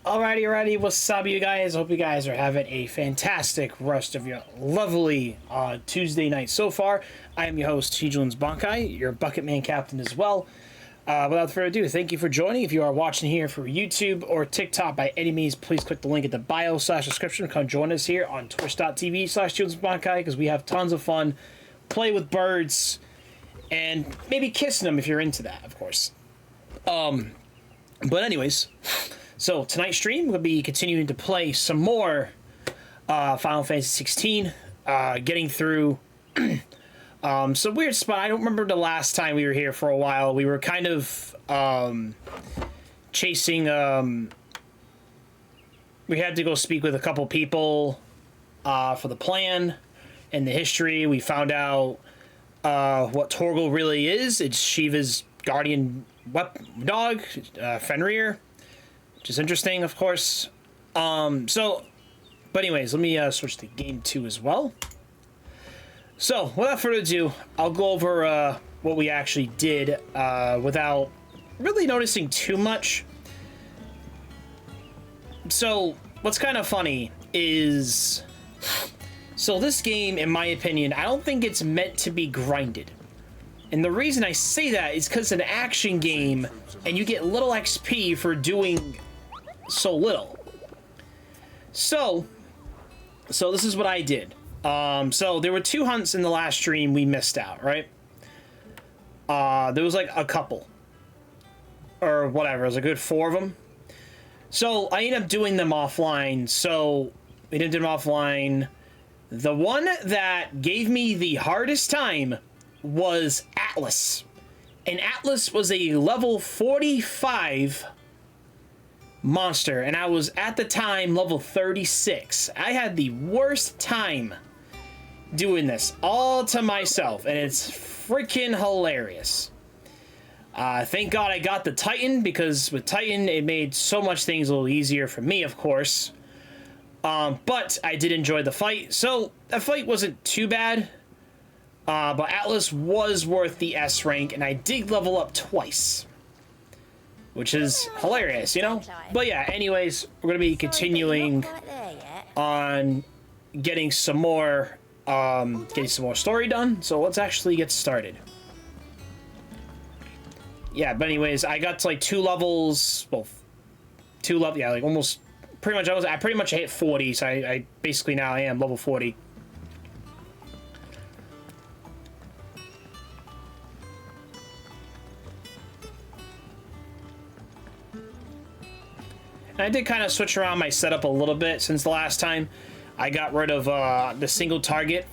Alrighty, what's up, you guys? Hope you guys are having a fantastic rest of your lovely Tuesday night so far. I am your host, Tjlearnsbankai, your Bucketman captain as well. Without further ado, thank you for joining. If you are watching here for YouTube or TikTok by any means, please click the link in the bio/description. Come join us here on twitch.tv/Tjlearnsbankai because we have tons of fun, play with birds, and maybe kissing them if you're into that, of course. But anyways, so tonight's stream we'll be continuing to play some more Final Fantasy XVI, getting through some weird spot. I don't remember the last time we were here for a while. We were kind of chasing. We had to go speak with a couple people for the plan and the history. We found out what Torgal really is. It's Shiva's guardian dog, Fenrir, which is interesting, of course. But anyways, let me switch to game 2 as well. So, without further ado, I'll go over what we actually did without really noticing too much. So, what's kind of funny is... So, this game, in my opinion, I don't think it's meant to be grinded. And the reason I say that is because it's an action game, and you get little XP for doing so little. So this is what I did. So there were 2 hunts in the last stream we missed out, right? There was like a couple. Or whatever, it was a good 4 of them. So I ended up doing them offline, so we didn't do them offline. The one that gave me the hardest time was Atlas. And Atlas was a level 45 monster, and I was at the time level 36. I had the worst time doing this all to myself, and it's freaking hilarious. Thank God I got the Titan, because with Titan it made so much things a little easier for me, of course. But I did enjoy the fight, so the fight wasn't too bad. But Atlas was worth the S rank, and I did level up twice, which is hilarious, you know? But yeah, anyways, we're going to be continuing on getting some more story done. So let's actually get started. Yeah, but anyways, I got to like 2 levels, well, 2 levels, yeah, like almost, I pretty much hit 40, so I basically now I am level 40. And I did kind of switch around my setup a little bit since the last time. I got rid of the single target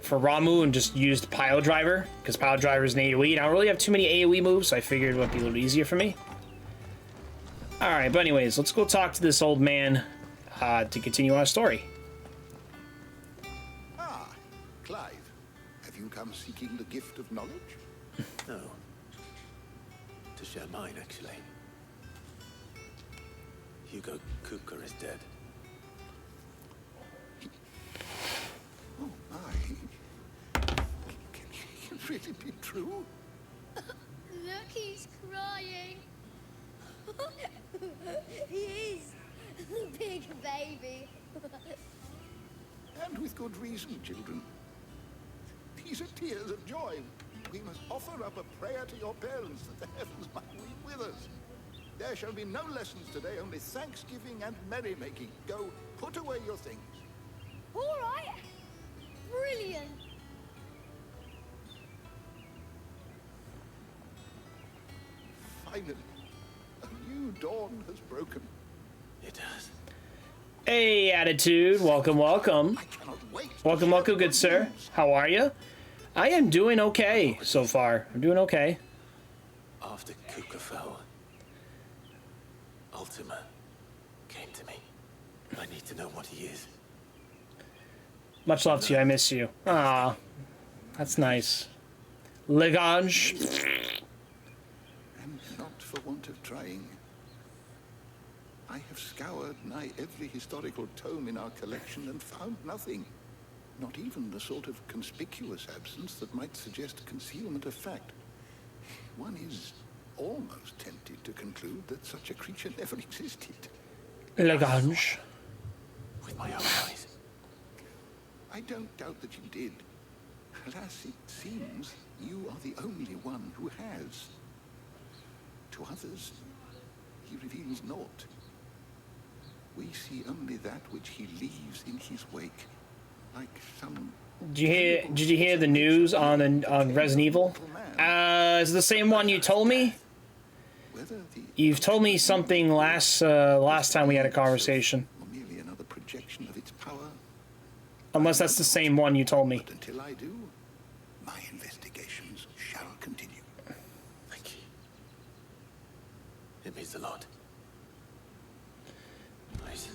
for Ramuh and just used Pile Driver, because Pile Driver is an AoE, and I don't really have too many AoE moves, so I figured it would be a little easier for me. Alright, but anyways, let's go talk to this old man to continue our story. Ah, Clive. Have you come seeking the gift of knowledge? No. To share mine, actually. Hugo Kupka is dead. Oh, my. Can it really be true? Look, he's crying. He is. Big baby. And with good reason, children. These are tears of joy. We must offer up a prayer to your parents that the heavens might weep with us. There shall be no lessons today, only thanksgiving and merrymaking. Go, put away your things. All right. Brilliant. Finally, a new dawn has broken. It does. Hey, Attitude, welcome. I cannot wait. Welcome, good sir. How are you? I am doing okay so far. I'm doing okay. After Kupka fell, Ultima came to me. I need to know what he is. Much love to you. I miss you. Ah, that's nice. Legage. And not for want of trying. I have scoured nigh every historical tome in our collection and found nothing. Not even the sort of conspicuous absence that might suggest concealment of fact. One is almost tempted to conclude that such a creature never existed. Lagrange. With my own eyes. I don't doubt that you did. Alas, it seems you are the only one who has. To others, he reveals naught. We see only that which he leaves in his wake, like some... Did you hear the news on Resident Evil? Is it the same one you told me? You've told me something last time we had a conversation. Or merely another projection of its power. Unless that's the same one you told me. But until I do, my investigations shall continue. Thank you. It means a lot. Please.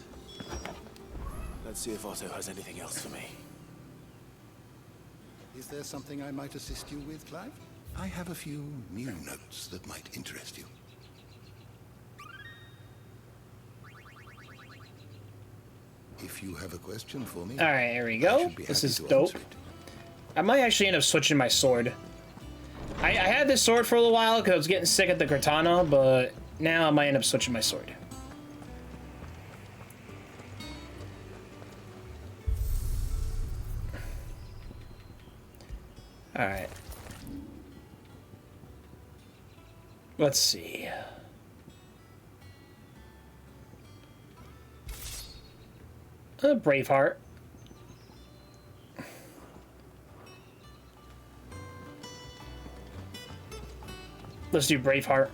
Let's see if Otto has anything else for me. Is there something I might assist you with, Clive? I have a few new notes that might interest you. If you have a question for me... Alright, here we go. This is dope. I might actually end up switching my sword. I had this sword for a little while because I was getting sick of the katana, but now I might end up switching my sword. Alright. Let's see. Braveheart. Let's do Braveheart.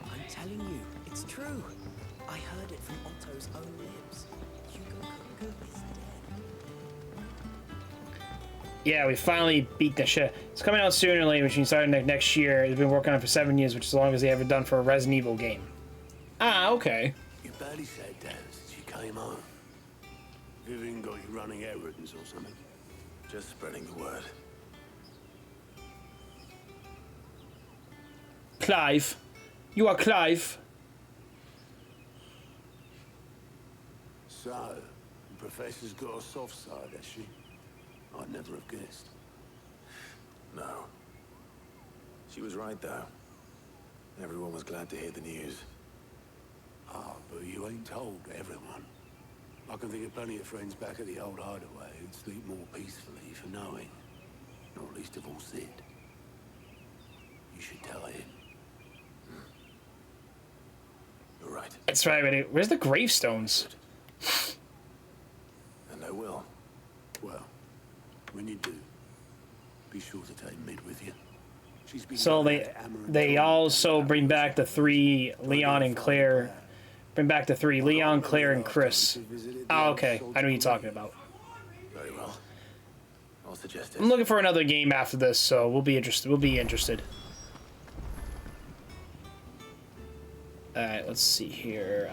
I'm telling you, it's true. I heard it from Otto's own lips. Hugo Kuga is dead. Yeah, we finally beat the shit. It's coming out sooner or later, which means starting next year. It's been working on it for 7 years, which is as long as they ever done for a Resident Evil game. Ah, okay. You barely sat down since you came home. Vivian got you running errands or something? Just spreading the word. Clive. You are Clive. So, the Professor's got a soft side, has she? I'd never have guessed. No. She was right, though. Everyone was glad to hear the news. Ah, but you ain't told everyone. I can think of plenty of friends back at the old hideaway who'd sleep more peacefully for knowing. Not least of all Sid. You should tell him. You're right. That's right, but where's the gravestones? And I will. Well, when you do, be sure to take Mid with you. She's been So they also bring back the 3 Leon and Claire. Bring back the 3 Leon, Claire, and Chris. Oh, okay. I know what you're talking about. Very well. I'll suggest it. I'm looking for another game after this, so we'll be interested. Alright, let's see here.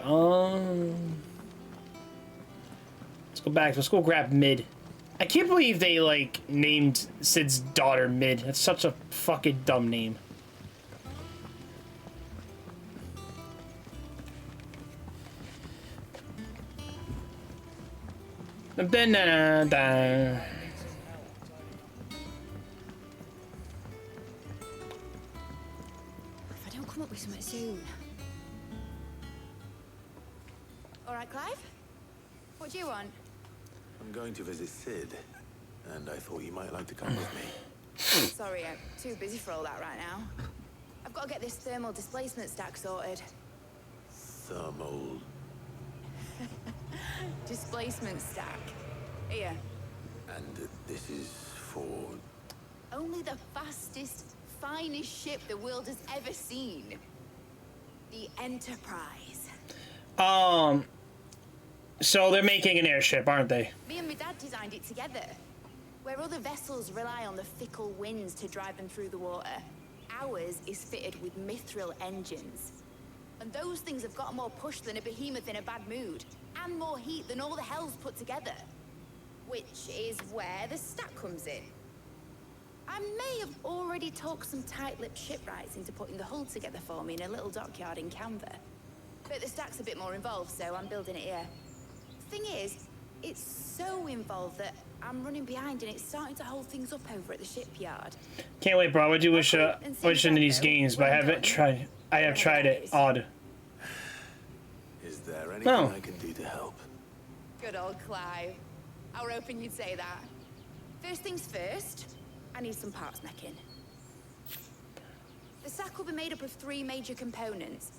Let's go back. Let's go grab Mid. I can't believe they, like, named Sid's daughter Mid. That's such a fucking dumb name. If I don't come up with something soon. All right, Clive? What do you want? I'm going to visit Sid, and I thought you might like to come with me. Sorry, I'm too busy for all that right now. I've got to get this thermal displacement stack sorted. Thermal... Displacement stack. Here. And this is for... Only the fastest, finest ship the world has ever seen. The Enterprise. So they're making an airship, aren't they? Me and my dad designed it together. Where other vessels rely on the fickle winds to drive them through the water, ours is fitted with mithril engines. And those things have got more push than a behemoth in a bad mood, and more heat than all the hells put together. Which is where the stack comes in. I may have already talked some tight-lipped shipwrights into putting the hull together for me in a little dockyard in Canva. But the stack's a bit more involved, so I'm building it here. Thing is, it's so involved that I'm running behind and it's starting to hold things up over at the shipyard. Can't wait, bro. I do wish into these games, but I haven't tried. I have tried it. Odd. Is there anything I can do to help? Good old Clive. I were hoping you'd say that. First things first, I need some parts making. The sack will be made up of 3 major components.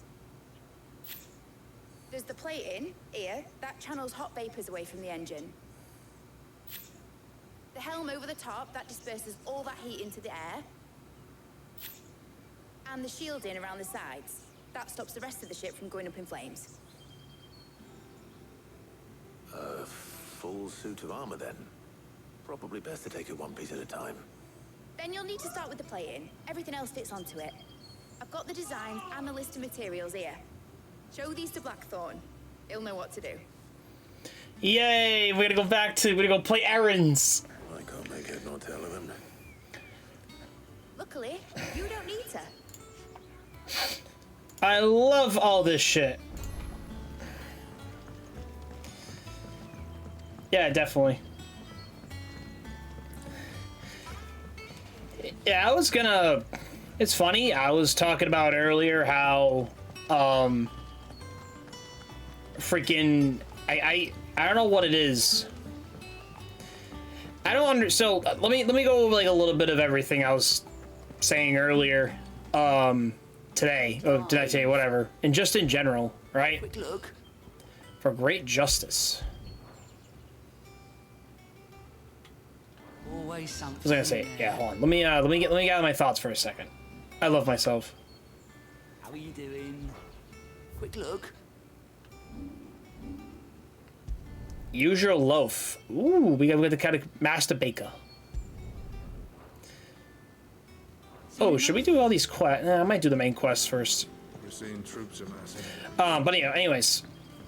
There's the plating, here, that channels hot vapors away from the engine. The helm over the top, that disperses all that heat into the air. And the shielding around the sides. That stops the rest of the ship from going up in flames. A full suit of armor, then. Probably best to take it one piece at a time. Then you'll need to start with the plating. Everything else fits onto it. I've got the designs and the list of materials here. Show these to Blackthorn. He'll know what to do. Yay! We're gonna go play errands. I can't make head nor tail of him. Luckily, you don't need to. I love all this shit. Yeah, definitely. Yeah, I was gonna... It's funny, I was talking about earlier how, freaking... I don't know what it is. I don't so, let me go over, like, a little bit of everything I was saying earlier, today. Oh, did I say whatever? And just in general, right? Quick look. For great justice. Always something. I was gonna say, yeah, hold on. Let me gather my thoughts for a second. I love myself. How are you doing? Quick look. Use your loaf. Ooh, we got the kind of master baker. Oh, should we do all these quests? I might do the main quests first. We're seeing troops amassing. But anyways,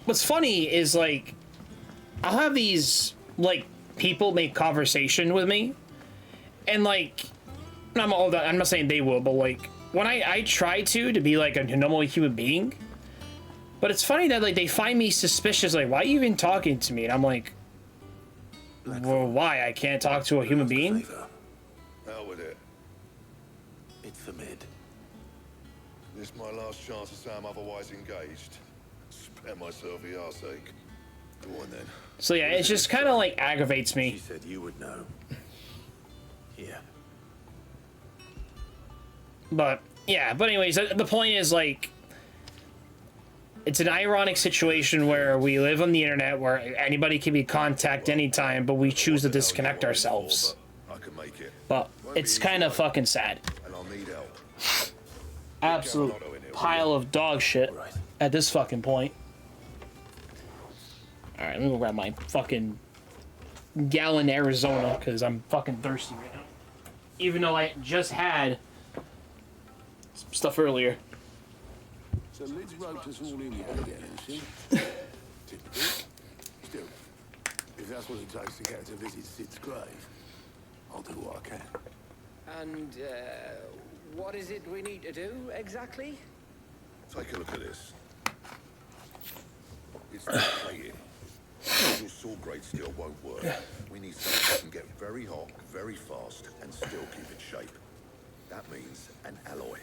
what's funny is, like, I'll have these, like, people make conversation with me, and, like, I'm not saying they will, but, like, when I try to be like a normal human being, but it's funny that, like, they find me suspicious, like, why are you even talking to me? And I'm like, well, why? I can't talk to a human being? Hell with it. It's the mid. This my last chance to say I'm otherwise engaged. Spare myself the arseache. Go on then. So yeah, it just kind of, like, aggravates She me. said you would know. Here. But yeah, but anyways, the point is, like, it's an ironic situation where we live on the internet where anybody can be contacted anytime, but we choose to disconnect ourselves. I can make it. But it's kind of fucking sad. And I'll need help. Absolute pile of dog shit at this fucking point. Alright, let me go grab my fucking gallon Arizona, because I'm fucking thirsty right now. Even though I just had some stuff earlier. So Lid's roped us all in here again, has she? Typical. Still, if that's what it takes to get to visit Sid's grave, I'll do what I can. And, what is it we need to do, exactly? Take a look at this. It's not plating. Your saw grade steel won't work. We need something that can get very hot, very fast, and still keep its shape. That means an alloy.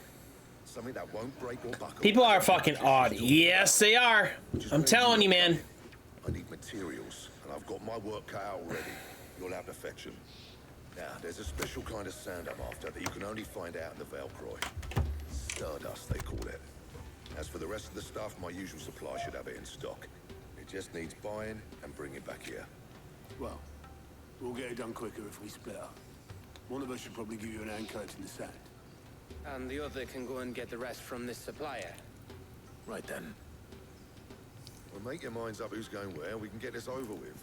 Something that won't break or buckle. People are fucking odd. Yes, they are. I'm telling you, man. I need materials, and I've got my work cut out already. You'll have to fetch them. Now, there's a special kind of sand I'm after that you can only find out in the Valcroy. Stardust, they call it. As for the rest of the stuff, my usual supply should have it in stock. It just needs buying and bringing back here. Well, we'll get it done quicker if we split up. One of us should probably give you an hand coating the sand. And the other can go and get the rest from this supplier. Right then. Well, make your minds up who's going where, and we can get this over with.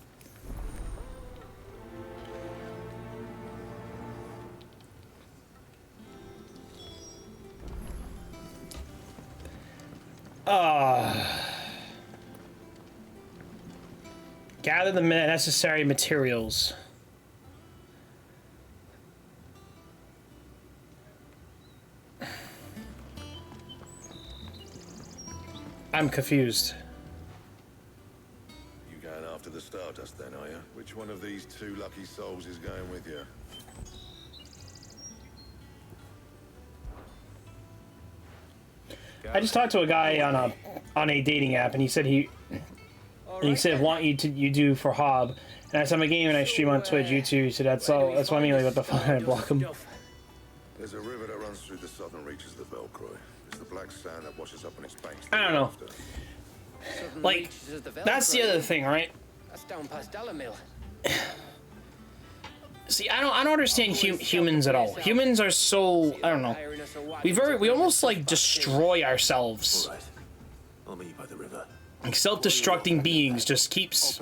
Gather the necessary materials. I'm confused. You going after the Stardust then, are you? Which one of these two lucky souls is going with you? I just talked to a guy on on a dating app, and he said you do for Hob. And I said I'm a game and I stream on Twitch, YouTube, so that's all. That's what I mean. Like, what the fuck? I block him. There's a river that runs through the southern reaches of the Velcroy. It's the black sand that washes up on its banks. I don't know. Like, that's the other thing, right? That's down past Dallamil. See, I don't understand humans at all. Humans are so, I don't know. We almost like destroy ourselves. All right. I'll meet you by the river. Like self-destructing beings just keeps,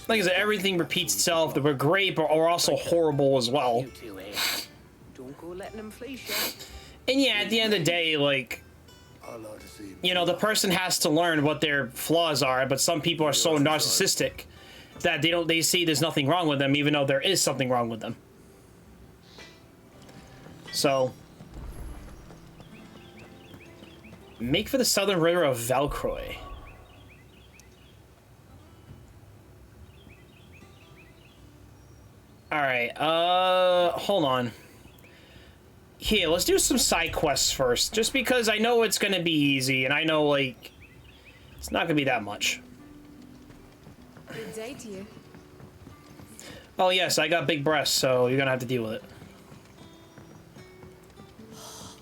like I said, everything repeats itself. That we're great, but we're also horrible as well. Don't go letting them fleece you. And yeah, at the end of the day, like, you know, the person has to learn what their flaws are. But some people are so narcissistic that they see there's nothing wrong with them, even though there is something wrong with them. So, make for the southern river of Velcroy. Alright, hold on. Here, let's do some side quests first, just because I know it's gonna be easy, and I know, like, it's not gonna be that much. Good day to you. Oh yes, I got big breasts, so you're gonna have to deal with it.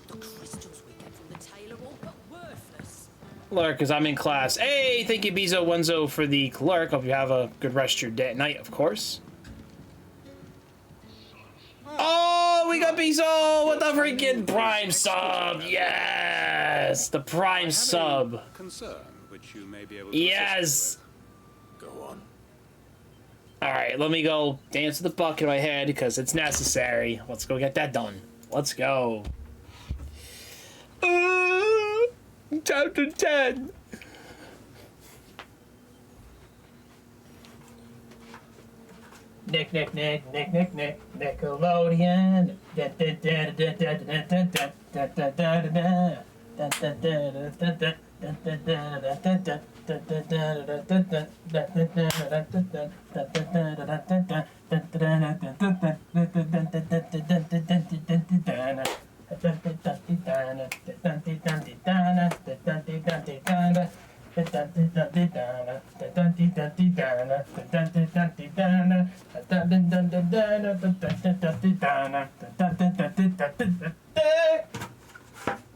The crystals we get from the tailor all but worthless. Clerk, because I'm in class. Hey, thank you, Bizo Wenzo, for the clerk. Hope you have a good rest of your day, night, of course. Oh, we got Bizo with the freaking Prime sub. Yes, the Prime sub. Concern which you may be able to yes. Go on. All right, let me go dance with the bucket in my head because it's necessary. Let's go get that done. Let's go. Chapter 10. Nick, Nickelodeon.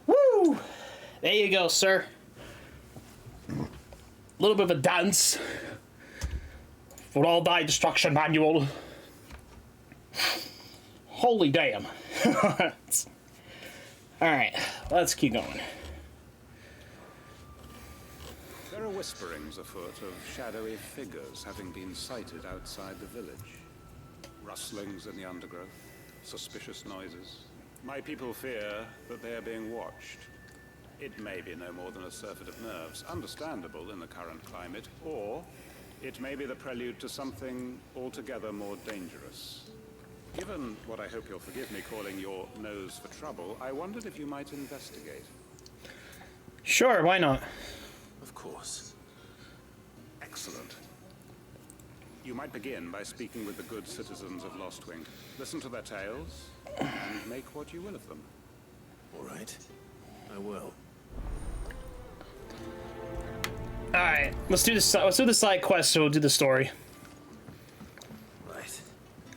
Woo! There you go, sir. A little bit of a dance. For all die destruction manual. Holy damn. Alright, let's keep going. There are whisperings afoot of shadowy figures having been sighted outside the village. Rustlings in the undergrowth, suspicious noises. My people fear that they are being watched. It may be no more than a surfeit of nerves, understandable in the current climate, or it may be the prelude to something altogether more dangerous. Given what I hope you'll forgive me calling your nose for trouble, I wondered if you might investigate. Sure, why not? Of course. Excellent. You might begin by speaking with the good citizens of Lostwing. Listen to their tales, and make what you will of them. All right. I will. All right, let's do this. Let's do the side quest. So we'll do the story. Right.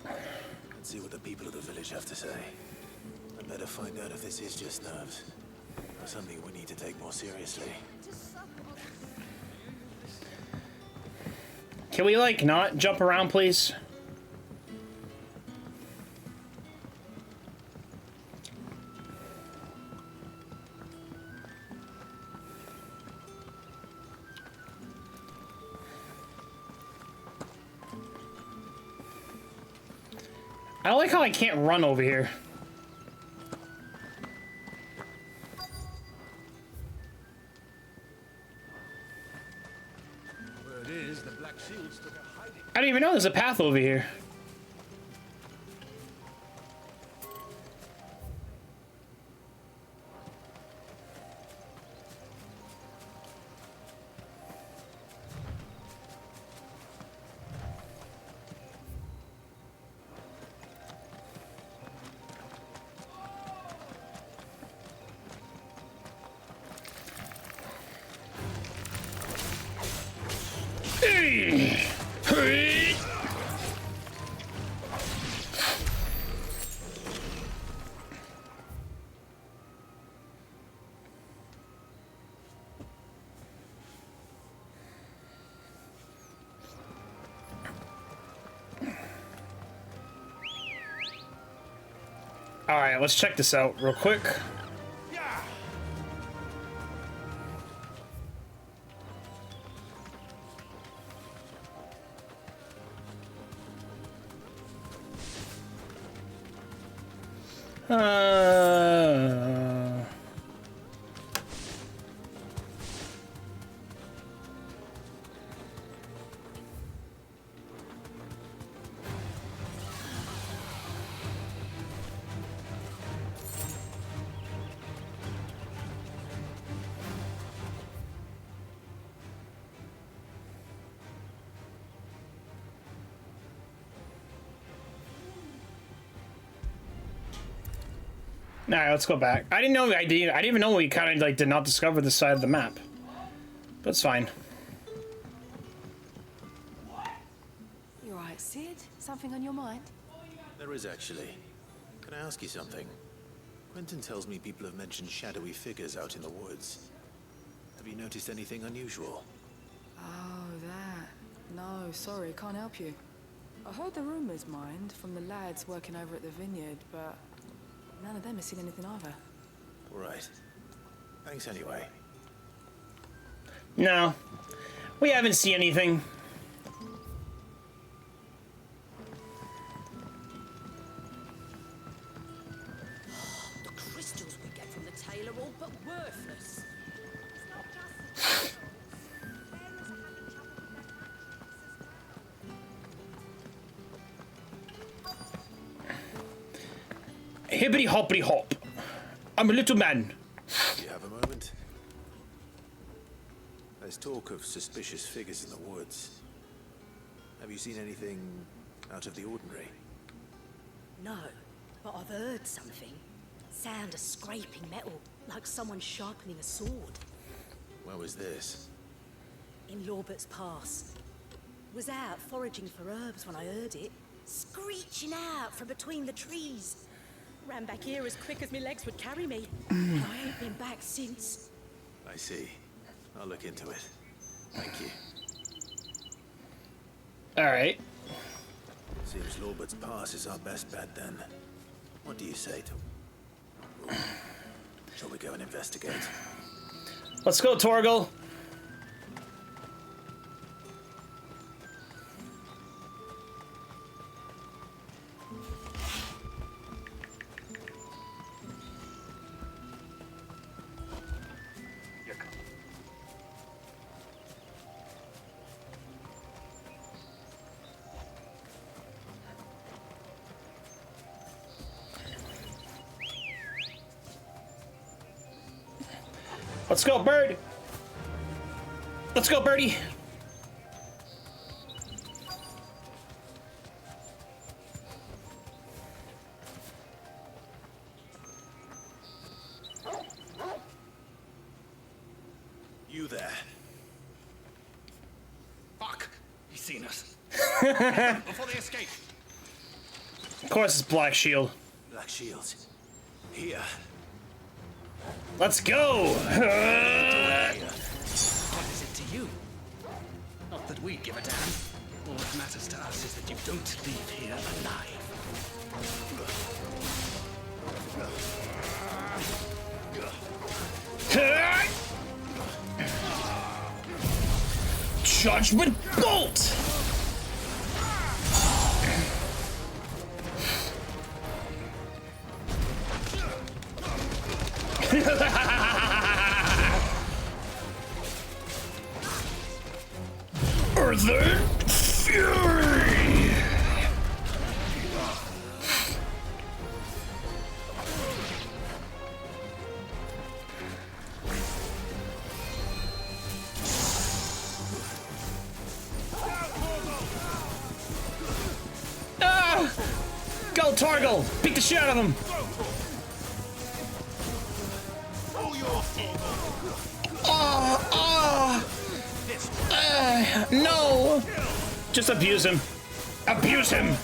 Let's see what the people of the village have to say. I better find out if this is just nerves, or something we need to take more seriously. Can we like not jump around, please? I like how I can't run over here. Word is the Black Shields took a hiding. I didn't even know there's a path over here. All right, let's check this out real quick. All right, let's go back. I didn't even know we kind of like did not discover this side of the map. But it's fine. You all right, Sid? Something on your mind? There is actually. Can I ask you something? Quentin tells me people have mentioned shadowy figures out in the woods. Have you noticed anything unusual? Oh, that. No, sorry, can't help you. I heard the rumors, mind, from the lads working over at the vineyard, but none of them have seen anything either. All right. Thanks anyway. No, we haven't seen anything. The crystals we get from the tail are all but worthless. Hippity hoppity hop. I'm a little man. Do you have a moment? There's talk of suspicious figures in the woods. Have you seen anything out of the ordinary? No, but I've heard something. Sound of scraping metal, like someone sharpening a sword. Where was this? In Lorbert's Pass. Was out foraging for herbs when I heard it, screeching out from between the trees. Ran back here as quick as my legs would carry me. And I ain't been back since. I see. I'll look into it. Thank you. All right. Seems Lorbert's Pass is our best bet then. What do you say to... Shall we go and investigate? Let's go, Torgal. Let's go, bird. Let's go, birdie. You there? Fuck! He's seen us. Before they escape. Of course, it's Black Shield. Black Shields. Here. Let's go! What is it to you? Not that we give a damn. All that matters to us is that you don't leave here alive. Judgment Bolt! Earthen Fury! Ah! Go, Torgal! Beat the shit out of him! Ah! Ah! Ah! No! Just abuse him. Abuse him!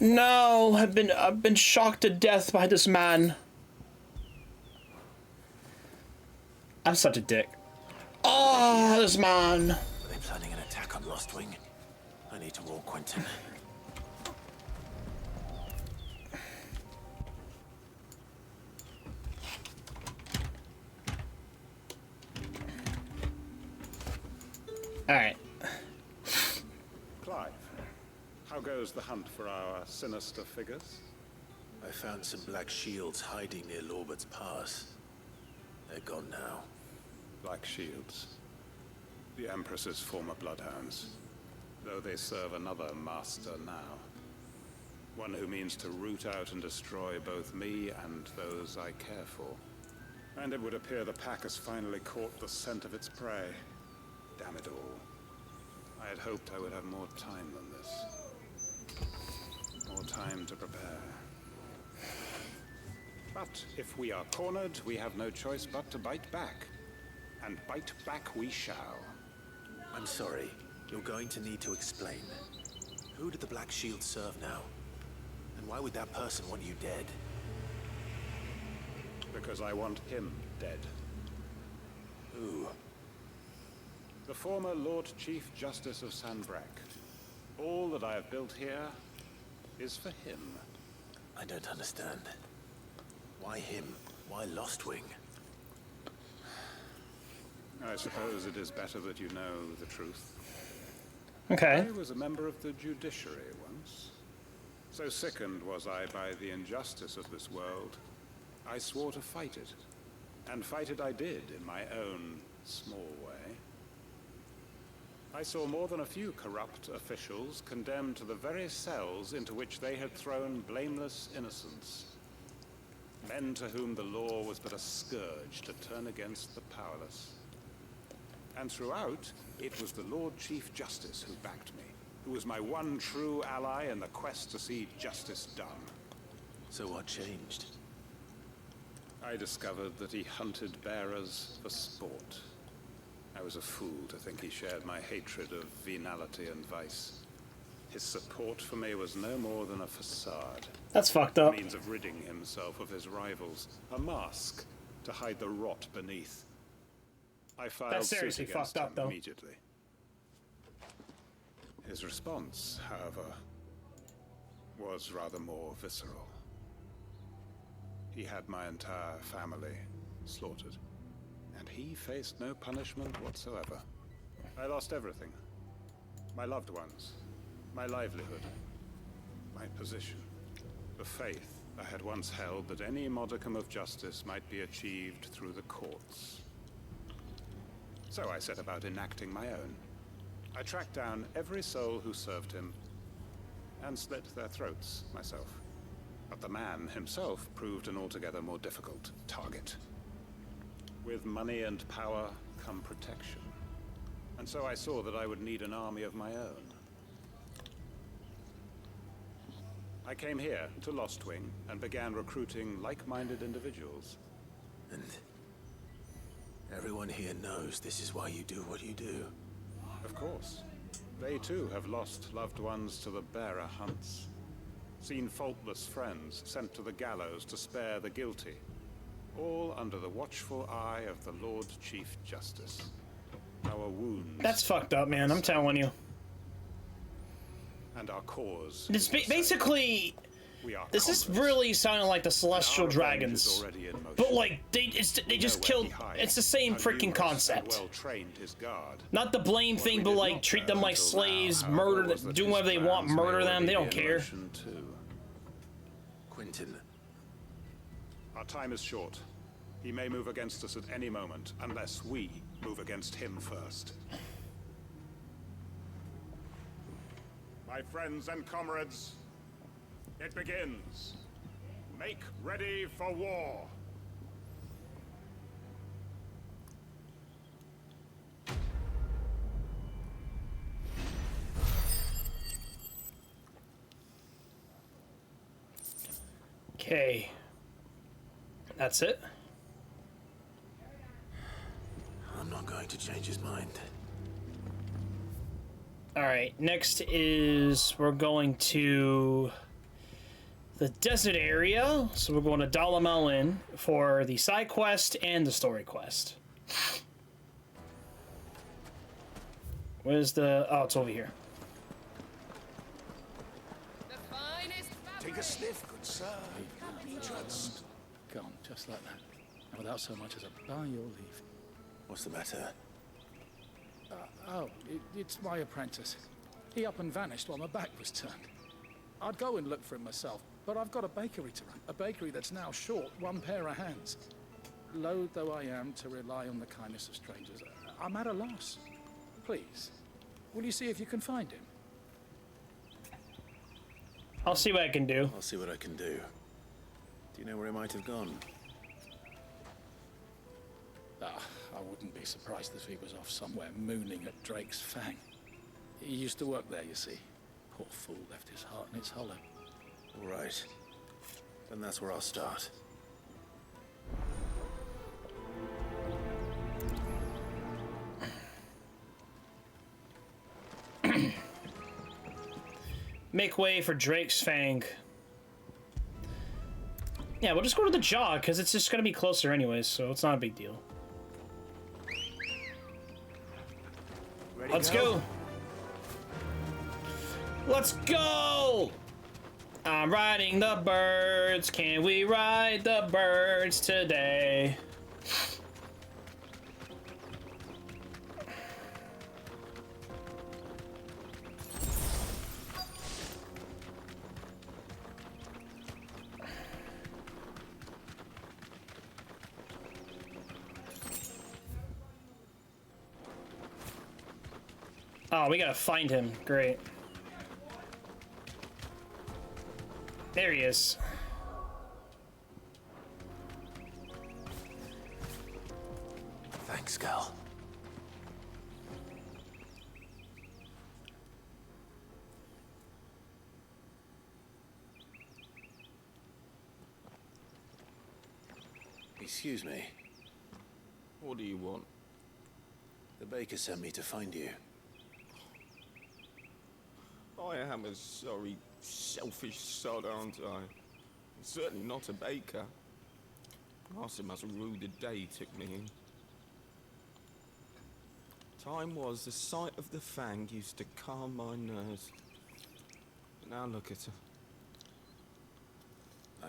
No, I've been shocked to death by this man. I'm such a dick. Oh, this man. Are they planning an attack on Lost Wing? I need to warn Quentin. Alright. Clive, how goes the hunt for our sinister figures? I found some black shields hiding near Lorbert's Pass. They're gone now. Black Shields. The Empress's former bloodhounds. Though they serve another master now. One who means to root out and destroy both me and those I care for. And it would appear the pack has finally caught the scent of its prey. Damn it all. I had hoped I would have more time than this. More time to prepare. But if we are cornered, we have no choice but to bite back. And bite back we shall. I'm sorry. You're going to need to explain. Who did the Black Shield serve now? And why would that person want you dead? Because I want him dead. Who? The former Lord Chief Justice of Sanbreque. All that I have built here is for him. I don't understand. Why him? Why Lost Wing? I suppose it is better that you know the truth. Okay. I was a member of the judiciary once. So sickened was I by the injustice of this world, I swore to fight it. And fight it I did in my own small way. I saw more than a few corrupt officials condemned to the very cells into which they had thrown blameless innocents. Men to whom the law was but a scourge to turn against the powerless. And throughout, it was the Lord Chief Justice who backed me, who was my one true ally in the quest to see justice done. So what changed? I discovered that he hunted bearers for sport. I was a fool to think he shared my hatred of venality and vice. His support for me was no more than a facade. That's fucked up. A means of ridding himself of his rivals. A mask to hide the rot beneath. I filed That's suit seriously against fucked up, him though. immediately. His response, however, was rather more visceral. He had my entire family slaughtered, and he faced no punishment whatsoever. I lost everything. My loved ones, my livelihood, my position, the faith I had once held that any modicum of justice might be achieved through the courts. So I set about enacting my own. I tracked down every soul who served him, and slit their throats myself. But the man himself proved an altogether more difficult target. With money and power come protection. And so I saw that I would need an army of my own. I came here to Lost Wing and began recruiting like-minded individuals. And everyone here knows this is why you do what you do. Of course. They too have lost loved ones to the bearer hunts. Seen faultless friends sent to the gallows to spare the guilty. All under the watchful eye of the Lord Chief Justice. Our wounds... That's fucked up, man. I'm telling you. And our cause... It's basically... This is really sounding like the Celestial Dragons. But like, they just killed... It's the same freaking concept. Not the blame thing, but like, treat them like slaves, murder them, do whatever they want, murder them, they don't care. Quentin. Our time is short. He may move against us at any moment, unless we move against him first. My friends and comrades, it begins. Make ready for war. Okay. That's it? I'm not going to change his mind. Alright, next is we're going to the desert area. So we're going to Dalamel Inn for the side quest and the story quest. Where's the... Oh, it's over here. Take a sniff, good sir. Just Gone, just like that. And without so much as a by your leave. what's the matter? It's my apprentice. He up and vanished while my back was turned. I'd go and look for him myself, but I've got a bakery to run. A bakery that's now short one pair of hands. Loath though I am to rely on the kindness of strangers, I'm at a loss. Please, will you see if you can find him? I'll see what I can do. I'll see what I can do. Do you know where he might have gone? I wouldn't be surprised if he was off somewhere mooning at Drake's Fang. He used to work there, you see. Poor fool left his heart in its hollow. All right. Then that's where I'll start. Make way for Drake's Fang. Yeah, we'll just go to the Jaw, because it's just going to be closer anyways, so it's not a big deal. Ready, Let's go! Let's go! I'm riding the birds. Can we ride the birds today? Oh, we gotta find him. Great. There he is. Thanks, Gal. Excuse me. What do you want? The baker sent me to find you. I am a sorry, selfish sod, aren't I? Certainly not a baker. Master must rue the day he took me in. Time was the sight of the Fang used to calm my nerves. But now look at her.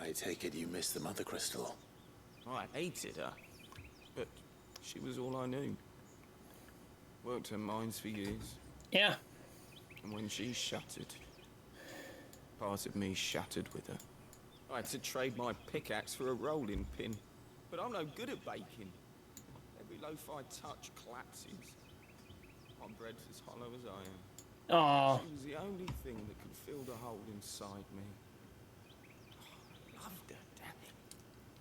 I take it you missed the Mother Crystal. I hated her, but she was all I knew. Worked her mines for years. Yeah. And when she shattered, part of me shattered with her. I had to trade my pickaxe for a rolling pin. But I'm no good at baking. Every loaf I touch collapses. My bread's as hollow as I am. Aww. She was the only thing that could fill the hole inside me. I loved her, damn it.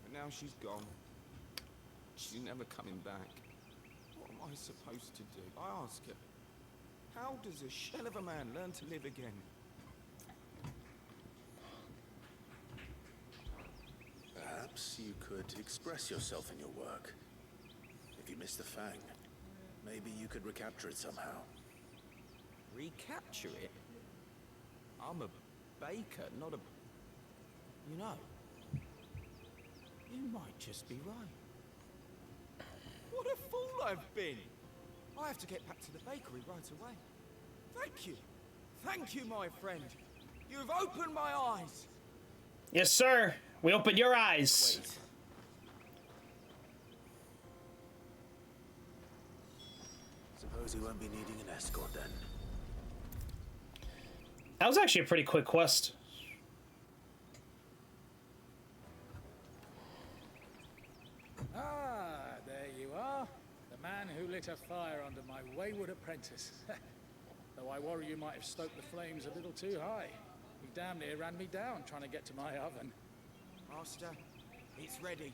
But now she's gone. She's never coming back. What am I supposed to do? I ask her. How does a shell of a man learn to live again? Perhaps you could express yourself in your work. If you miss the Fang, maybe you could recapture it somehow. Recapture it? I'm a baker, not a... You know, you might just be right. What a fool I've been! I have to get back to the bakery right away. Thank you. Thank you, my friend. You've opened my eyes. Yes, sir. We opened your eyes. Wait. Suppose you won't be needing an escort then. That was actually a pretty quick quest. Ah, there you are. The man who lit a fire under my wayward apprentice. Though I worry you might have stoked the flames a little too high. He damn near ran me down trying to get to my oven. Master, it's ready.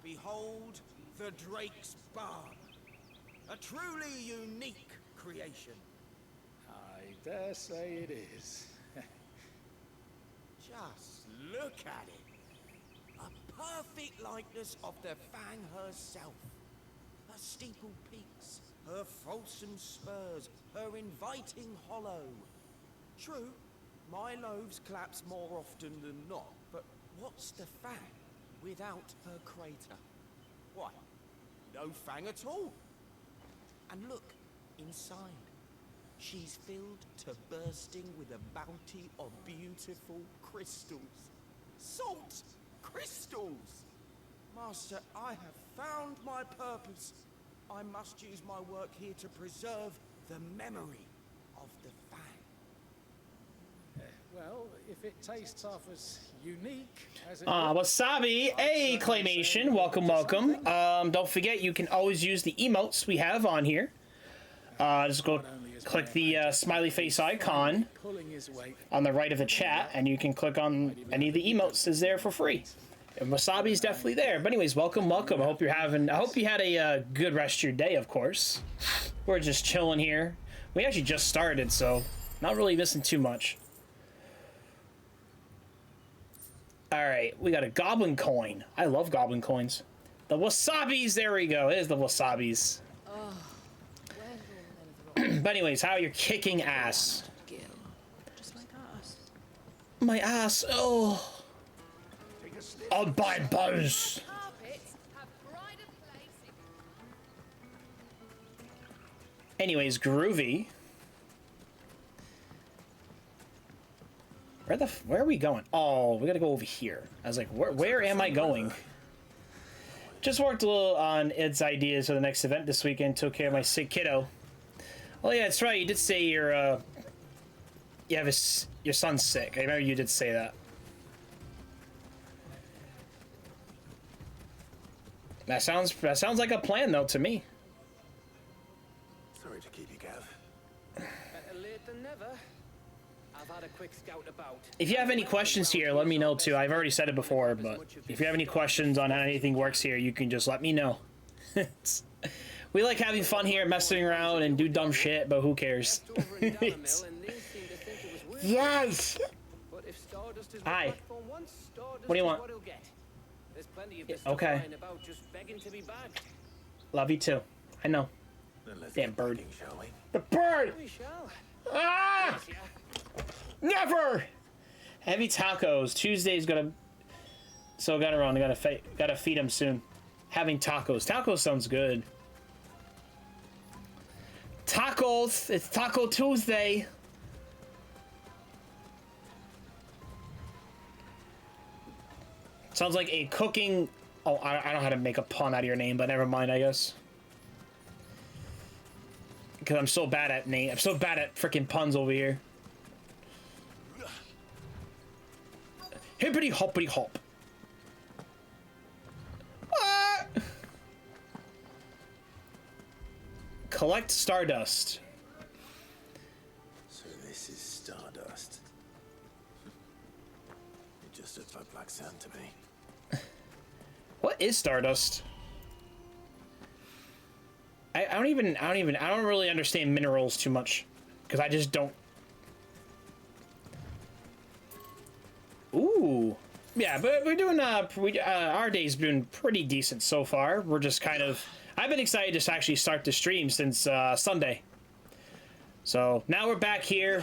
Behold the Drake's Barn. A truly unique creation. I dare say it is. Just Look at it. A perfect likeness of the Fang herself. Her steeple peaks, her fulsome spurs, her inviting hollow. True, my loaves collapse more often than not, but what's the Fang without her crater? Why, no Fang at all. And look, inside. She's filled to bursting with a bounty of beautiful crystals. Salt crystals! Master, I have found my purpose. I must use my work here to preserve the memory of the Fang. Well, if it tastes half as unique as it Wasabi, hey, Claymation, welcome, welcome. Don't forget, you can always use the emotes we have on here. Just go click the smiley face icon on the right of the chat, and you can click on any of the emotes is there for free. And Wasabi's definitely there. But anyways, welcome, welcome. I hope you had a good rest of your day, of course. We're just chilling here. We actually just started, so not really missing too much. Alright, we got a goblin coin. I love goblin coins. The wasabis, there we go. There's the wasabis. But anyways, how you're kicking ass. Just like us. My ass, oh. Oh, my bones. Anyways, groovy. Where are we going? Oh, we gotta go over here. I was like, where am I going? Just worked a little on Ed's ideas for the next event this weekend. Took care of my sick kiddo. Oh yeah, that's right. You did say your son's sick. I remember you did say that. That sounds like a plan though to me. Sorry to keep you, Gav. Better late than never. I've had a quick scout about. If you have any questions here, let me know too. I've already said it before, but if you have any questions on how anything works here, you can just let me know. We like having fun here, messing around and do dumb shit, but who cares? Yes! Hi. What do you want? Okay. Love you too. I know. Damn bird. The bird! Ah! Never! Heavy tacos. Tuesday's gonna... So got it wrong. Gotta feed him soon. Having tacos. Tacos sounds good. Tacos! It's Taco Tuesday! Sounds like a cooking... Oh, I don't know how to make a pun out of your name, but never mind, I guess. Because I'm so bad at name. I'm so bad at freaking puns over here. Hippity hoppity hop. Ah! Collect Stardust. So this is Stardust. It just looks like black sand to me. What is Stardust? I don't really understand minerals too much, because I just don't. Ooh, yeah, but we're doing our day's been pretty decent so far. We're just kind of. I've been excited to actually start the stream since Sunday. So now we're back here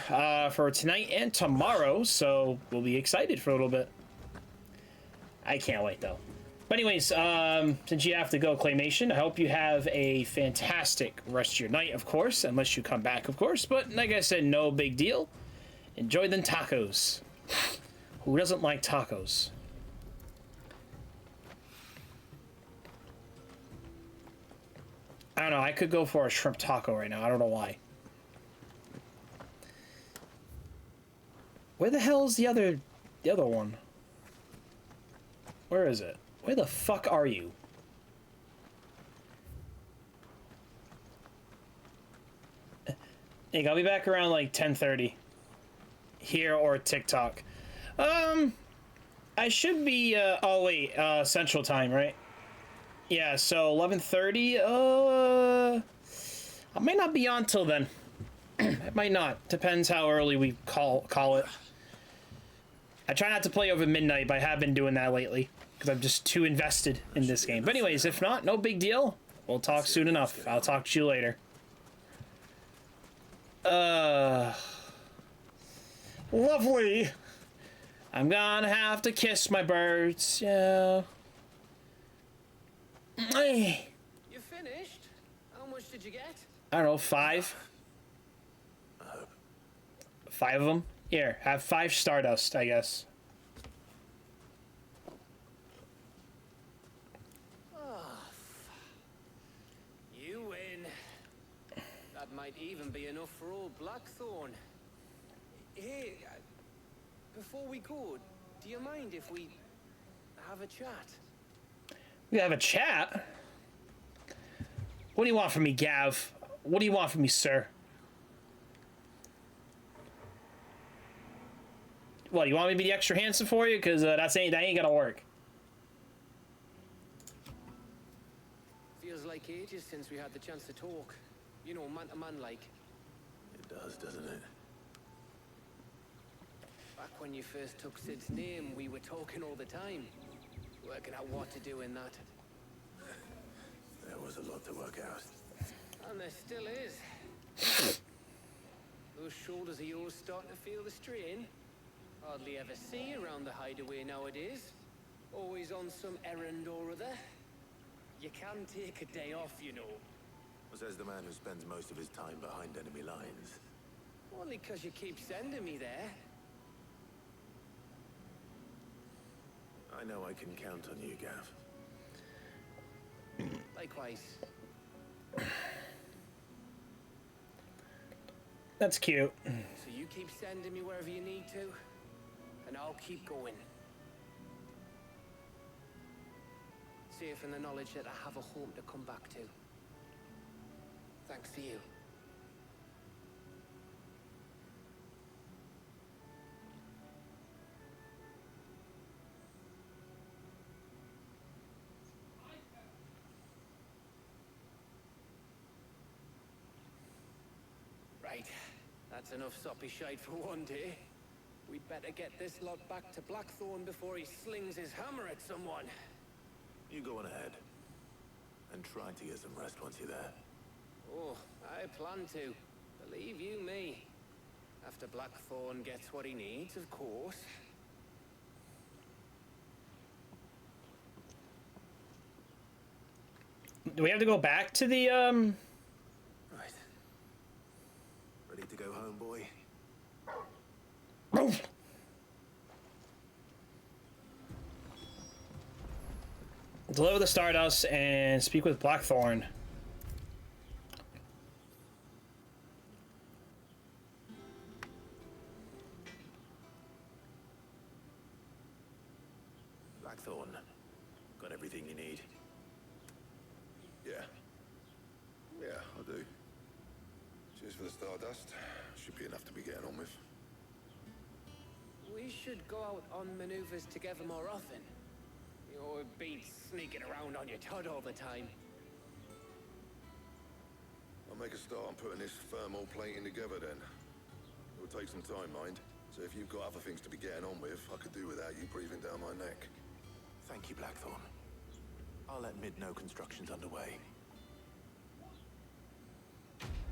for tonight and tomorrow, so we'll be excited for a little bit. I can't wait though. But anyways, since you have to go, Claymation, I hope you have a fantastic rest of your night, of course, unless you come back, of course. But like I said, no big deal. Enjoy them tacos. Who doesn't like tacos? I don't know. I could go for a shrimp taco right now. I don't know why. Where the hell is the other one? Where is it? Where the fuck are you? Hey, I'll be back around like 10:30. Here or TikTok. I should be, oh wait, Central Time, right? Yeah, so 11:30, I might not be on till then. It might not. Depends how early we call it. I try not to play over midnight, but I have been doing that lately because I'm just too invested in this game. But anyways, if not, no big deal. We'll talk soon enough. I'll talk to you later. Lovely. I'm gonna have to kiss my birds. Yeah. You finished? How much did you get? I don't know, 5. 5 of them. Here, have 5 Stardust, I guess. You win. That might even be enough for old Blackthorn. Hey, before we go, do you mind if we have a chat? We have a chat? What do you want from me, Gav? What do you want from me, sir? What, you want me to be the extra handsome for you? Because that ain't gonna work. Feels like ages since we had the chance to talk. You know, man to man like. It does, doesn't it? Back when you first took Sid's name, we were talking all the time. Working out what to do in that. There was a lot to work out. And there still is. Those shoulders of yours starting to feel the strain. Hardly ever see you around the hideaway nowadays. Always on some errand or other. You can take a day off, you know. Says the man who spends most of his time behind enemy lines. Only 'cause you keep sending me there. I know I can count on you, Gav. Likewise. That's cute. So you keep sending me wherever you need to, and I'll keep going. Safe in the knowledge that I have a home to come back to. Thanks to you. Right. That's enough soppy shite for one day. We'd better get this lot back to Blackthorn before he slings his hammer at someone. You go on ahead. And try to get some rest once you're there. Oh, I plan to. Believe you me. After Blackthorn gets what he needs, of course. Do we have to go back to the, Right. Ready to go home, boy? Deliver the Stardust and speak with Blackthorn. Blackthorn. Got everything you need? Yeah. Yeah, I do. Cheers for the Stardust. Should be enough to be getting on with. We should go out on maneuvers together more often. You know, it beats sneaking around on your tud all the time. I'll make a start on putting this thermal plating together then. It'll take some time, mind. So if you've got other things to be getting on with, I could do without you breathing down my neck. Thank you, Blackthorn. I'll let Mid know construction's underway.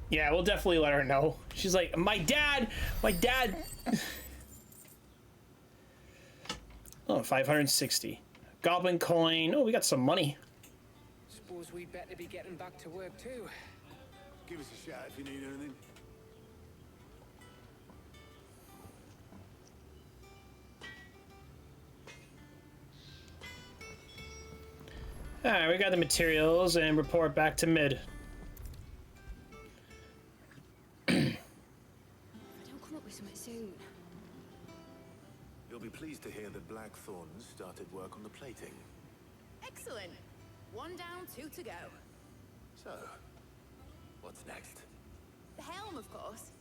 Yeah, we'll definitely let her know. She's like, my dad. Oh, 560. Goblin coin. Oh, we got some money. Suppose we'd better be getting back to work too. Give us a shout if you need anything. Alright, we got the materials and report back to Mid. If I don't come up with something soon. You'll be pleased to hear that Blackthorn started work on the plating. Excellent. 1 down, 2 to go. So, what's next? The helm, of course.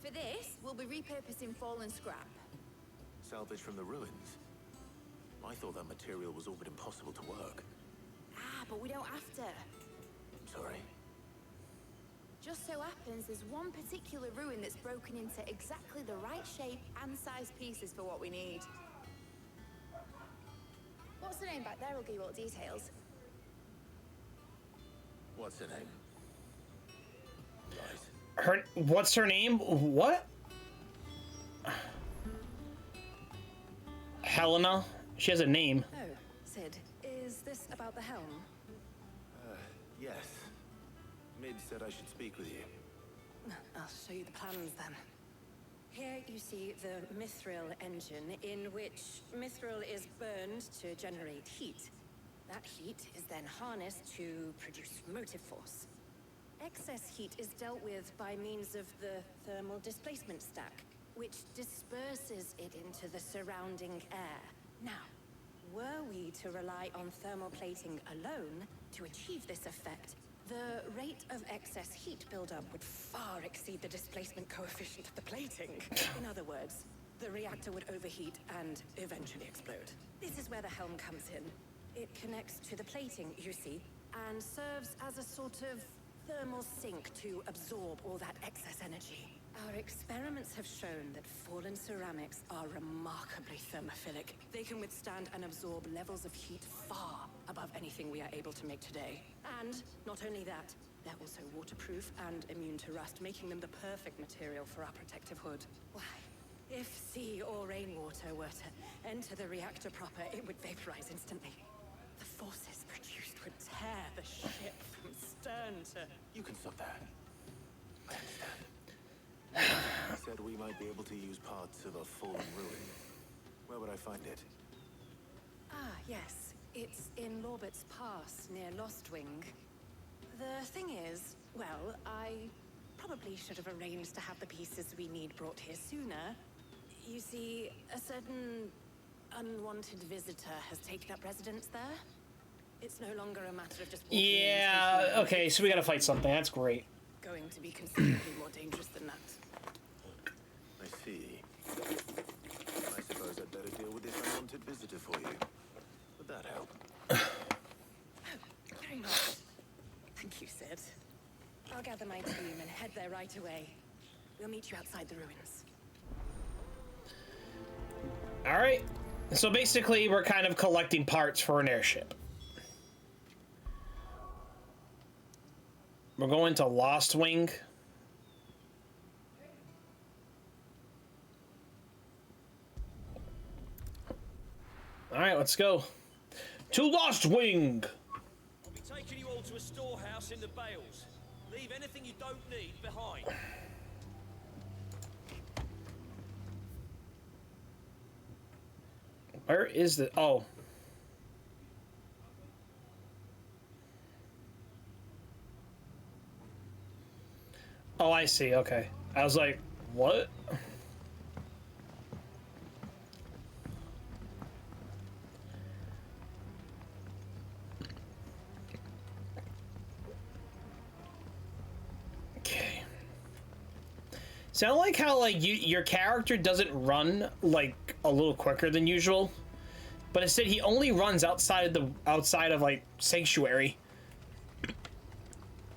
For this, we'll be repurposing fallen scrap. Salvage from the ruins? I thought that material was all but impossible to work. Ah, but we don't have to. Sorry. just so happens there's one particular ruin that's broken into exactly the right shape and size pieces for what we need. What's the name back there? I'll give you all the details. What's her name? What's her name? What? Helena? She has a name. Oh, Sid, is this about the helm? Yes. Mid said I should speak with you. I'll show you the plans then. Here you see the mithril engine, in which mithril is burned to generate heat. That heat is then harnessed to produce motive force. Excess heat is dealt with by means of the thermal displacement stack, which disperses it into the surrounding air. Now, were we to rely on thermal plating alone to achieve this effect, the rate of excess heat buildup would far exceed the displacement coefficient of the plating. In other words, the reactor would overheat and eventually explode. This is where the helm comes in. It connects to the plating, you see, and serves as a sort of thermal sink to absorb all that excess energy. Our experiments have shown that fallen ceramics are remarkably thermophilic. They can withstand and absorb levels of heat far above anything we are able to make today. And not only that, they're also waterproof and immune to rust, making them the perfect material for our protective hood. Why, if sea or rainwater were to enter the reactor proper, it would vaporize instantly. The forces produced would tear the ship from stern to... You can stop that. I understand. He said we might be able to use parts of a fallen ruin. Where would I find it? Ah, yes. It's in Lorbert's Pass, near Lostwing. The thing is, well, I probably should have arranged to have the pieces we need brought here sooner. You see, a certain unwanted visitor has taken up residence there. It's no longer a matter of just walking Yeah, okay, so we gotta fight something. That's great. Going to be considerably more dangerous than that. I see. I suppose I'd better deal with this unwanted visitor for you. Would that help? Very much. Thank you, Sid. I'll gather my team and head there right away. We'll meet you outside the ruins. Alright. So basically, we're kind of collecting parts for an airship. We're going to Lost Wing. Alright, let's go. To Lost Wing! I'll be taking you all to a storehouse in the bales. Leave anything you don't need behind. Where is the... Oh. Oh, I see. Okay. I was like, what? Okay. So I like how, like, your character doesn't run, like, a little quicker than usual. But instead, he only runs outside of, like, Sanctuary.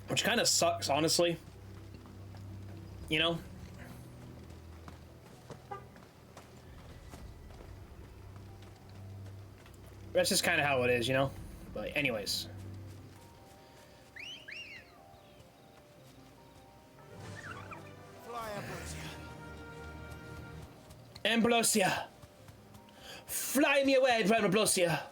Which kind of sucks, honestly. You know? That's just kind of how it is, you know? But anyways. Fly, Ambrosia. Fly me away, Ambrosia.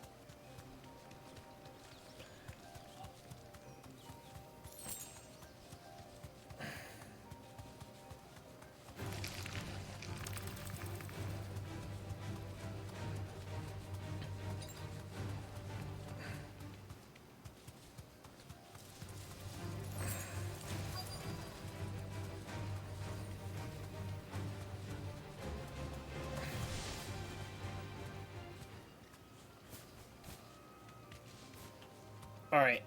All right.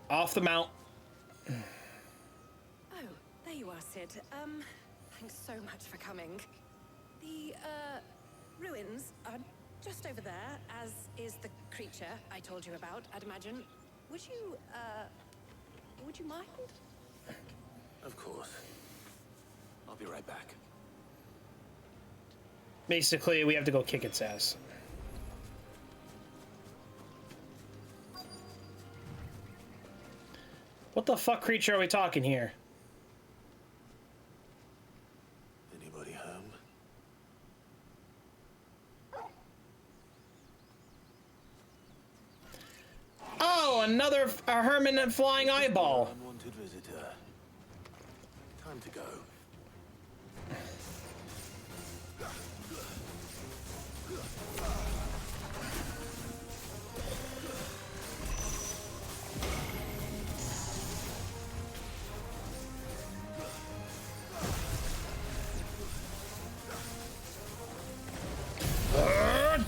Off the mount. Oh, there you are, Sid. Thanks so much for coming. The, ruins are just over there, as is the creature I told you about, I'd imagine. Would you, Would you mind? Of course. I'll be right back. Basically, we have to go kick its ass. What the fuck creature are we talking here? Anybody home? Oh, another Herman flying eyeball. Unwanted visitor. Time to go.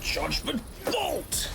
Judgment Bolt!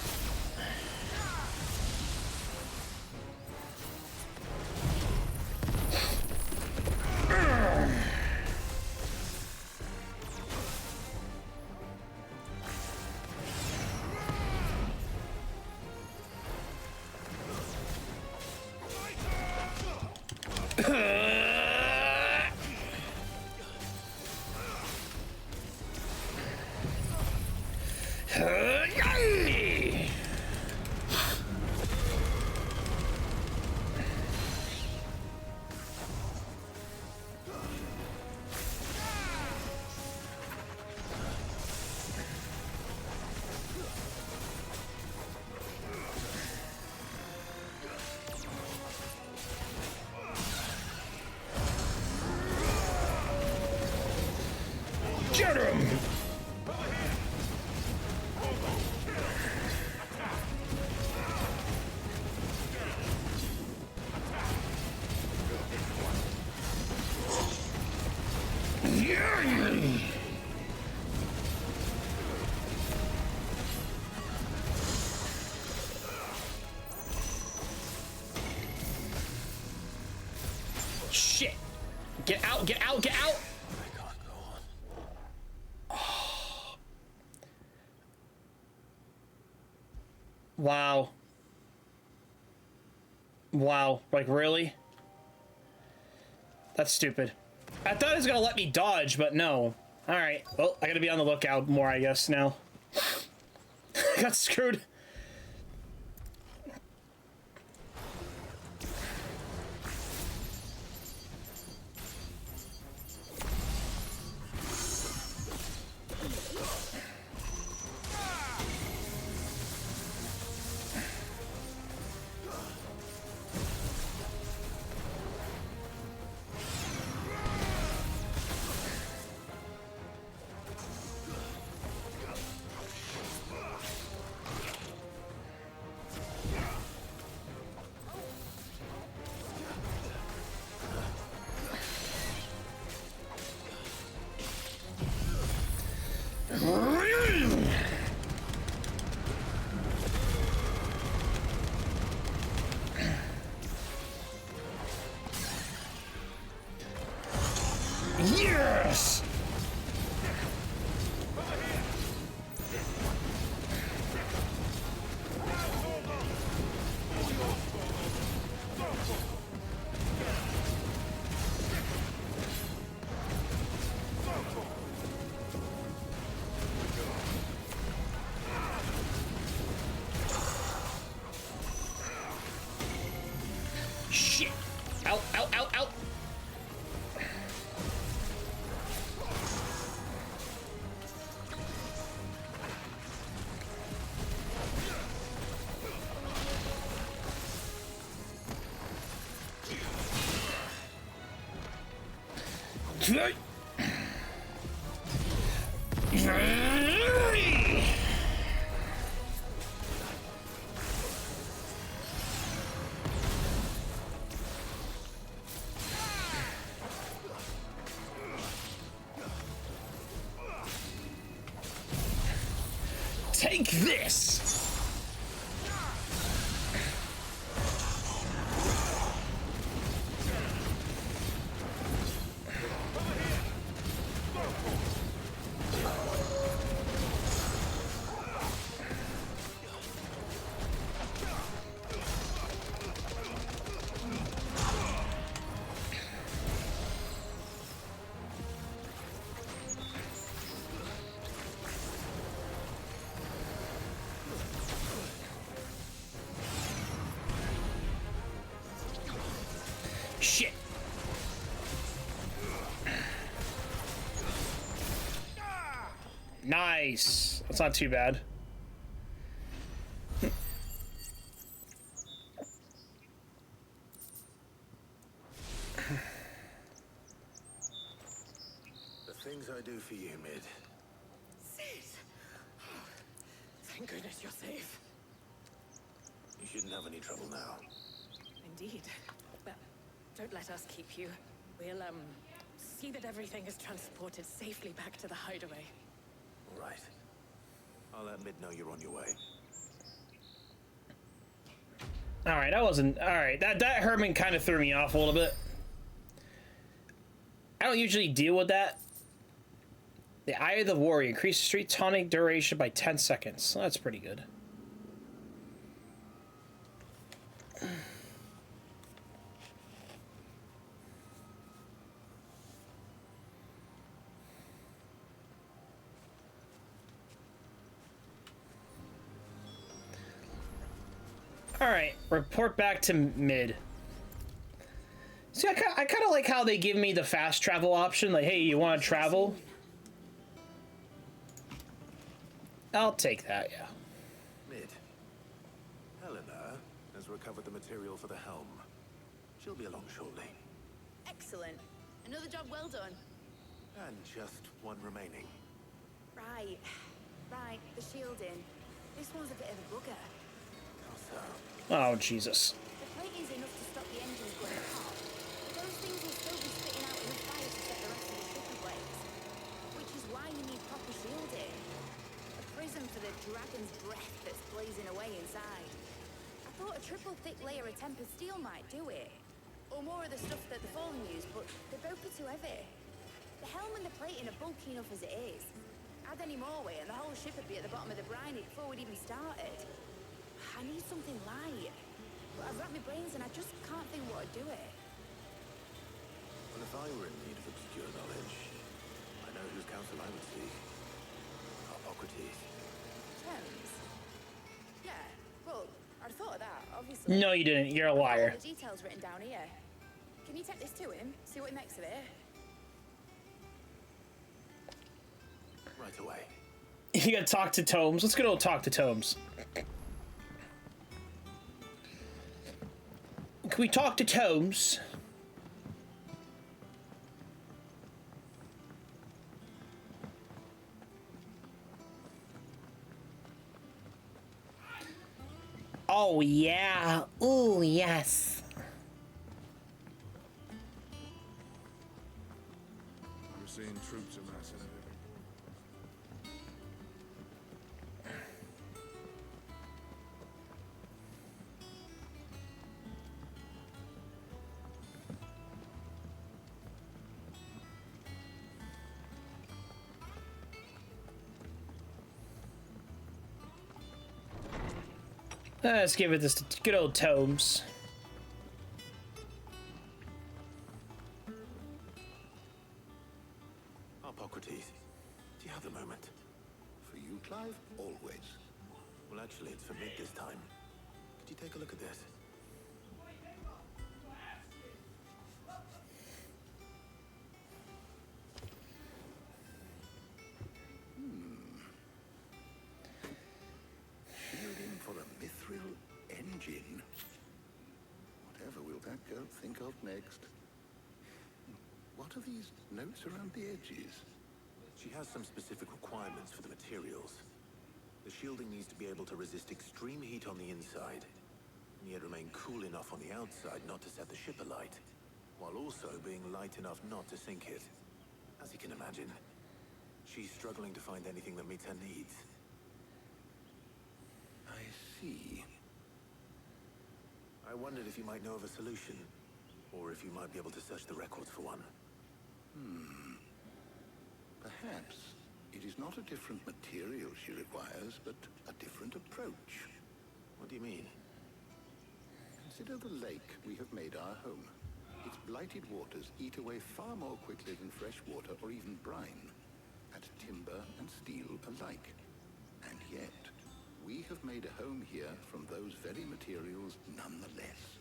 Get him! Shit! Get out, get out, get out! Wow. Wow, like really? That's stupid. I thought it was gonna let me dodge, but no. Alright, well, I gotta be on the lookout more, I guess, now. Got screwed. Yes! Shit! Out, out, out, out! Take this! shit. Nice. That's not too bad. The things I do for you, Mid. Sid! Oh, thank goodness you're safe. You shouldn't have any trouble now. Indeed. But don't let us keep you. We'll, see that everything is transported safely back to the hideaway. All right. I'll let Mid know you're on your way. Alright, that wasn't... Alright, that Herman kind of threw me off a little bit. I don't usually deal with that. The Eye of the Warrior. Increases street tonic duration by 10 seconds. That's pretty good. Alright, report back to Mid. See, I kind of like how they give me the fast travel option. Like, hey, you want to travel? I'll take that, yeah. Mid. Helena has recovered the material for the helm. She'll be along shortly. Excellent. Another job well done. And just one remaining. Right. Right, the shielding. This one's a bit of a bugger. Oh, Jesus. The plating's enough to stop the engines going hot, but those things will still be spitting out enough fire to set the rest of the ship ablaze. Which is why you need proper shielding. A prism for the dragon's breath that's blazing away inside. I thought a triple thick layer of tempered steel might do it. Or more of the stuff that the Fallen use, but they're both too heavy. The helm and the plating are bulky enough as it is. Add any more weight and the whole ship would be at the bottom of the briny before we'd even started. I need something light. But I've racked my brains and I just can't think what would do it. Well, if I were in need of obscure knowledge, I know whose counsel I would seek. Hippocrates. Terms? Yeah, well, I'd thought of that, obviously. No, you didn't. You're a liar. All the details written down here. Can you take this to him? See what he makes of it? Right away. You gotta talk to Tomes. Let's go talk to Tomes. Can we talk to Tomes? Oh, yeah. Ooh, yes. I'm seeing troops amassing. Let's give it this to good old Tomes. Hippocrates, do you have a moment? For you, Clive? Always. Well, actually, it's for Mid this time. Could you take a look at this? Shielding for a mithril engine. Whatever will that girl think of next? What are these notes around the edges? She has some specific requirements for the materials. The shielding needs to be able to resist extreme heat on the inside, and yet remain cool enough on the outside not to set the ship alight, while also being light enough not to sink it. As you can imagine, she's struggling to find anything that meets her needs. I see. I wondered if you might know of a solution, or if you might be able to search the records for one. Perhaps it is not a different material she requires, but a different approach. What do you mean? Consider the lake we have made our home. Its blighted waters eat away far more quickly than fresh water or even brine, at timber and steel alike. And yet, we have made a home here from those very materials nonetheless.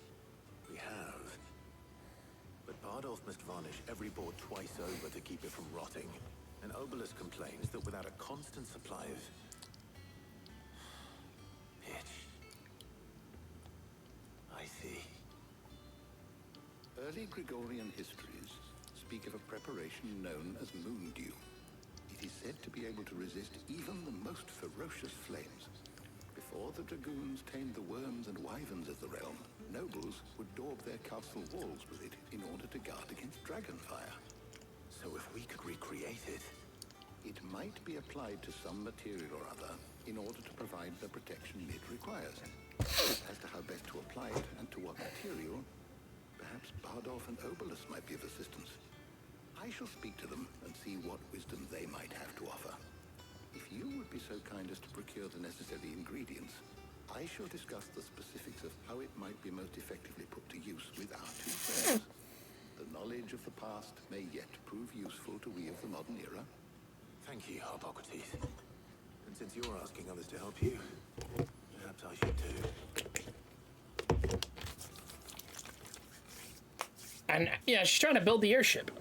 We have. But Bardolph must varnish every board twice over to keep it from rotting. And Obelus complains that without a constant supply of pitch. I see. Early Gregorian histories speak of a preparation known as moon dew. It is said to be able to resist even the most ferocious flames. Before the dragoons tamed the worms and wyverns of the realm, nobles would daub their castle walls with it in order to guard against dragon fire. So if we could recreate it... It might be applied to some material or other in order to provide the protection it requires. As to how best to apply it and to what material, perhaps Bardolph and Obelus might be of assistance. I shall speak to them and see what wisdom they might have to offer. If you would be so kind as to procure the necessary ingredients, I shall discuss the specifics of how it might be most effectively put to use with our two friends. The knowledge of the past may yet prove useful to we of the modern era. Thank you, Hippocrates. And since you're asking others to help you, perhaps I should too. And yeah, she's trying to build the airship.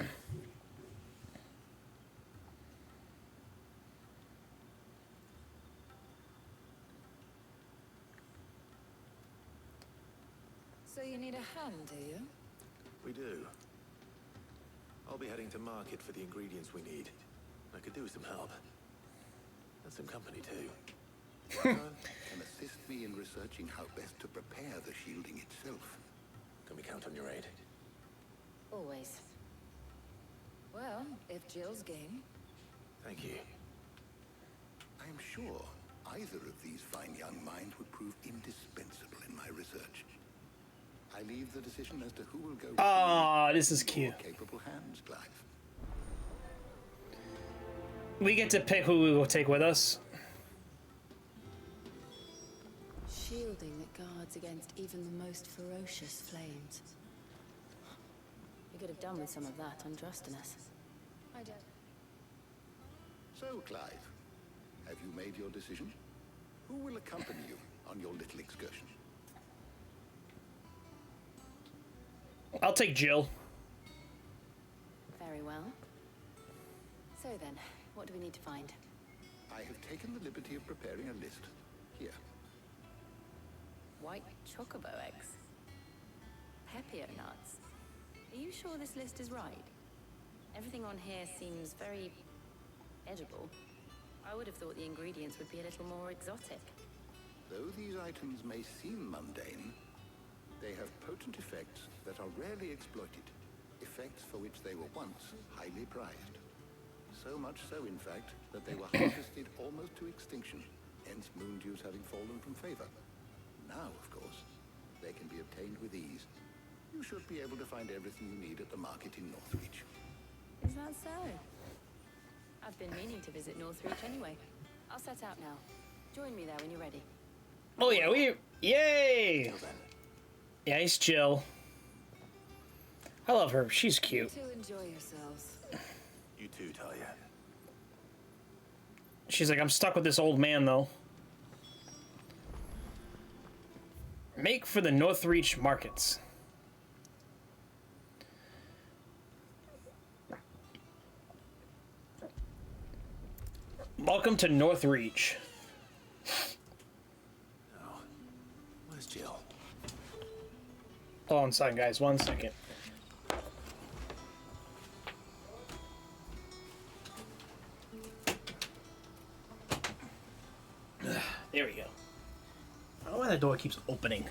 So you need a hand, do you? We do. I'll be heading to market for the ingredients we need. I could do with some help. And some company, too. Can assist me in researching how best to prepare the shielding itself. Can we count on your aid? Always. Well, if Jill's game. Thank you. I am sure either of these fine young minds would prove indispensable in my research. I leave the decision as to who will go. Ah, this is cute. Capable hands, Clive. We get to pick who we will take with us. Shielding that guards against even the most ferocious flames. You could have done with some of that on Drustinus. I did. So, Clive, have you made your decision? Who will accompany you on your little excursion? I'll take Jill. Very well. So then, what do we need to find? I have taken the liberty of preparing a list. Here. White chocobo eggs. Pepio nuts. Are you sure this list is right? Everything on here seems very edible. I would have thought the ingredients would be a little more exotic. Though these items may seem mundane, they have potent effects that are rarely exploited. Effects for which they were once highly prized. So much so, in fact, that they were harvested almost to extinction, hence moon dews having fallen from favor. Now, of course, they can be obtained with ease. You should be able to find everything you need at the market in Northreach. Is that so? I've been meaning to visit Northreach anyway. I'll set out now. Join me there when you're ready. Oh yeah, yay! Yeah, he's Jill. I love her. She's cute. To enjoy yourselves. You too, Talia. She's like, I'm stuck with this old man though. Make for the Northreach markets. Welcome to Northreach. Oh, where's Jill? Hold on a second, guys. 1 second. There we go. I don't know why that door keeps opening.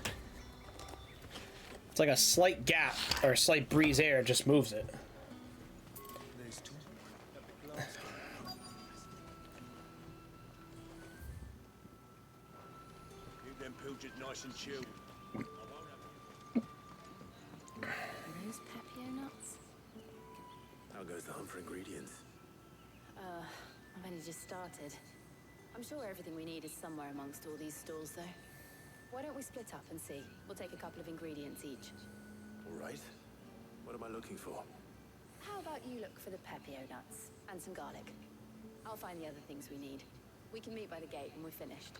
It's like a slight gap or a slight breeze air just moves it. Keep them pilgers nice and chilled. Those Pepio nuts? How goes the hunt for ingredients? I've only just started. I'm sure everything we need is somewhere amongst all these stalls, though. Why don't we split up and see? We'll take a couple of ingredients each. All right. What am I looking for? How about you look for the Pepio nuts and some garlic? I'll find the other things we need. We can meet by the gate when we're finished.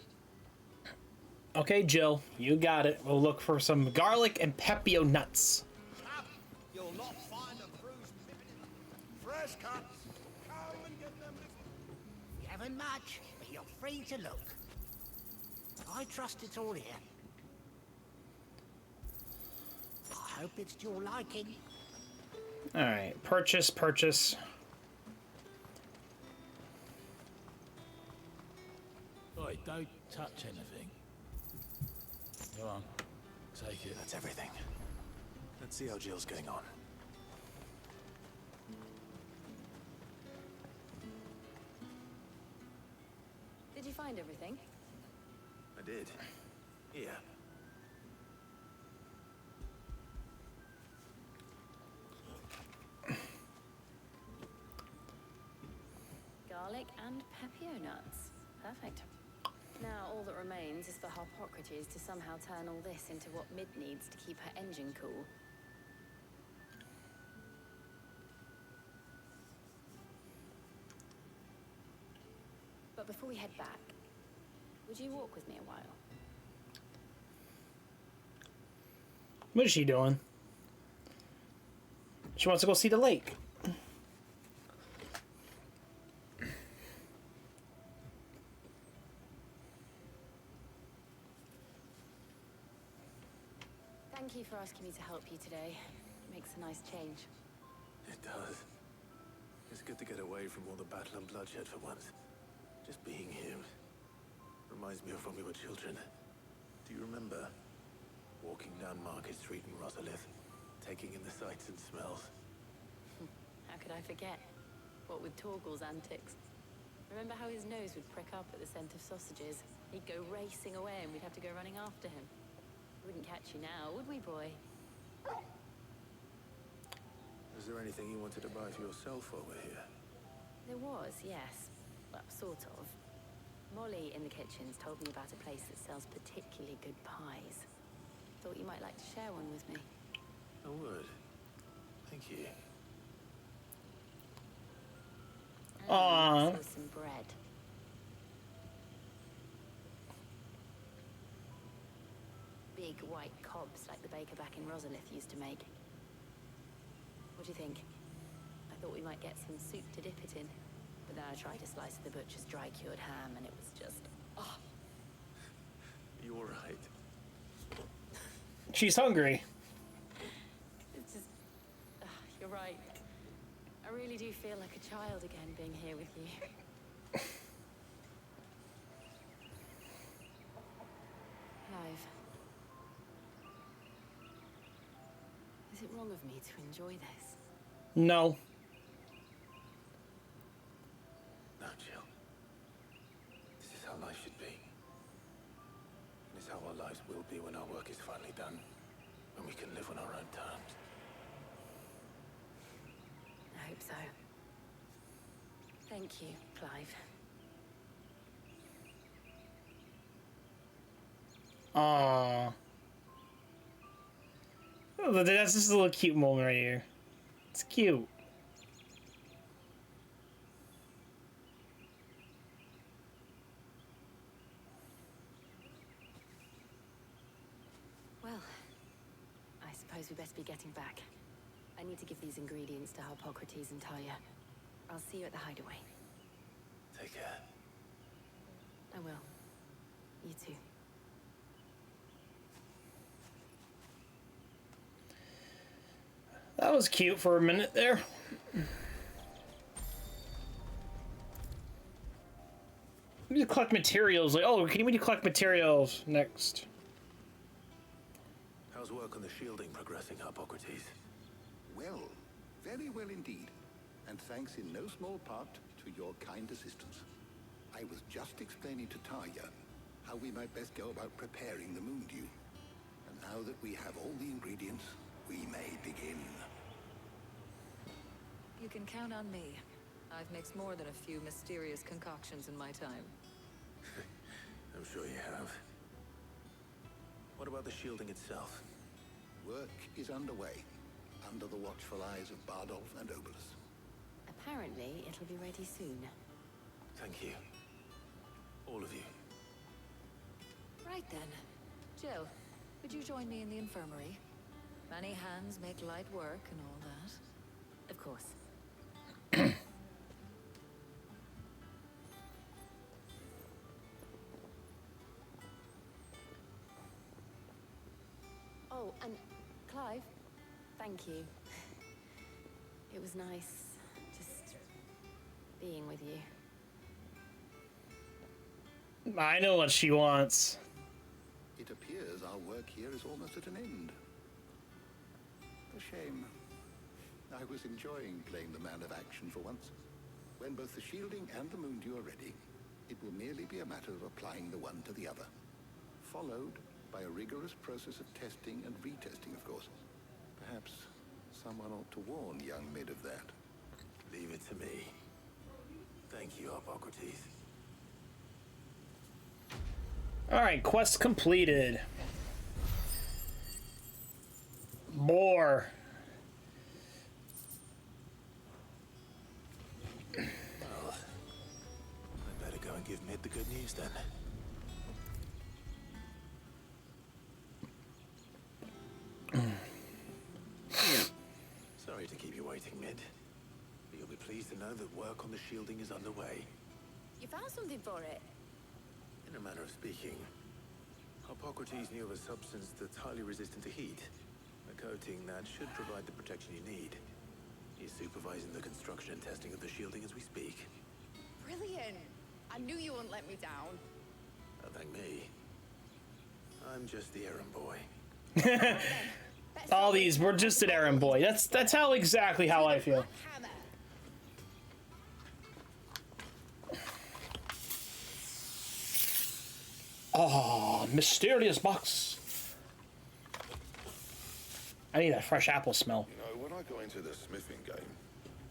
Okay, Jill, you got it. We'll look for some garlic and Pepio nuts. You'll not press cuts. Come and get them. You haven't much, but you're free to look. I trust it's all here. I hope it's to your liking. Alright, purchase, purchase. Oi, don't touch anything. Go on, take it. That's everything. Let's see how Jill's getting on. Did you find everything? I did. Here. Garlic and pepio nuts. Perfect. Now all that remains is for Harpocrates to somehow turn all this into what Mid needs to keep her engine cool. But before we head back, would you walk with me a while? What is she doing? She wants to go see the lake. Thank you for asking me to help you today. Makes a nice change. It does. It's good to get away from all the battle and bloodshed for once. Just being here reminds me of when we were children. Do you remember walking down Market Street in Rosalith, taking in the sights and smells? How could I forget? What with Torgal's antics. Remember how his nose would prick up at the scent of sausages? He'd go racing away and we'd have to go running after him. Wouldn't catch you now, would we, boy? Is there anything you wanted to buy for yourself while we're here? There was, yes. Well, sort of. Molly in the kitchens told me about a place that sells particularly good pies. Thought you might like to share one with me. I would. Thank you. Aww. Also some bread. Big white cobs like the baker back in Rosalith used to make. What do you think? I thought we might get some soup to dip it in. But then I tried a slice of the butcher's dry-cured ham and it was just... oh. You're right. She's hungry. It's just... you're right. I really do feel like a child again being here with you. Clive. Is it wrong of me to enjoy this? No. No, Jill. This is how life should be. And it's how our lives will be when our work is finally done. When we can live on our own terms. I hope so. Thank you, Clive. Aww. Oh, that's just a little cute moment right here. It's cute. Well, I suppose we best be getting back. I need to give these ingredients to Harpocrates and Talia. I'll see you at the hideaway. Take care. I will. You too. That was cute for a minute there. We need to collect materials. Like, oh, can we collect materials next? How's work on the shielding progressing, Harpocrates? Well, very well indeed. And thanks in no small part to your kind assistance. I was just explaining to Talia how we might best go about preparing the moon dew. And now that we have all the ingredients, we may begin. You can count on me. I've mixed more than a few mysterious concoctions in my time. I'm sure you have. What about the shielding itself? Work is underway, under the watchful eyes of Bardolph and Obolus. Apparently, it'll be ready soon. Thank you. All of you. Right then. Jill, would you join me in the infirmary? Many hands make light work and all that. Of course. Oh, and Clive, thank you. It was nice just being with you. I know what she wants. It appears our work here is almost at an end. A shame. I was enjoying playing the man of action for once. When both the shielding and the moondew are ready, it will merely be a matter of applying the one to the other. Followed by a rigorous process of testing and retesting, of course. Perhaps someone ought to warn young Mid of that. Leave it to me. Thank you, Hippocrates. Alright, quest completed. More. Well, I better go and give Mid the good news then. Sorry to keep you waiting, Mid. But you'll be pleased to know that work on the shielding is underway. You found something for it? In a manner of speaking, Hippocrates knew of a substance that's highly resistant to heat. A coating that should provide the protection you need. He's supervising the construction and testing of the shielding as we speak. Brilliant! I knew you wouldn't let me down. Don't thank me. I'm just the errand boy. All these, we're just an errand boy. That's how exactly how I feel. Oh, mysterious box. I need that fresh apple smell. You know, when I got into the smithing game,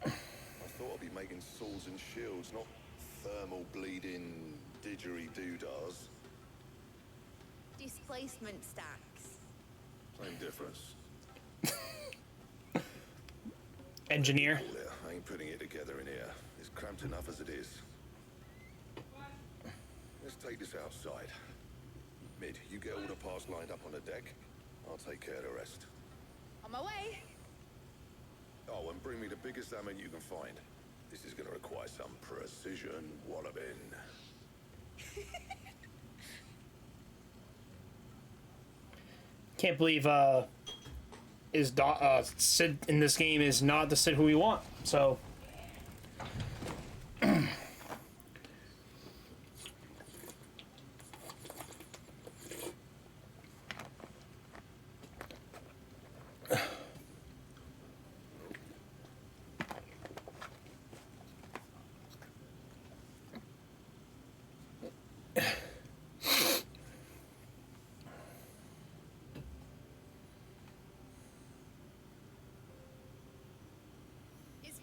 I thought I'd be making swords and shields, not thermal bleeding didgeridoo-dahs. Displacement stacks. Same difference. Engineer. I ain't putting it together in here. It's cramped enough as it is. Let's take this outside. Mid, you get all the parts lined up on the deck. I'll take care of the rest. On my way. Oh, and bring me the biggest salmon you can find. This is gonna require some precision walloping. Can't believe Sid in this game is not the Sid who we want. So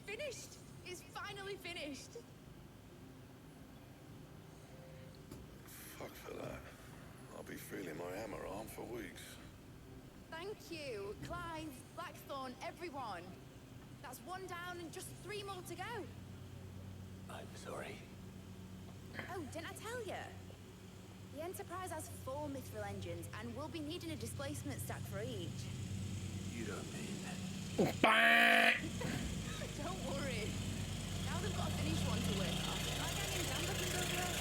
Finished! It's finally finished! Fuck for that. I'll be feeling my hammer arm for weeks. Thank you, Clive, Blackthorn, everyone. That's one down and just 3 more to go. I'm sorry. Oh, didn't I tell you? The Enterprise has 4 mithril engines and we'll be needing a displacement stack for each. You don't mean... Don't worry. Now they've got a finished one to work off. Can I get in down looking over us?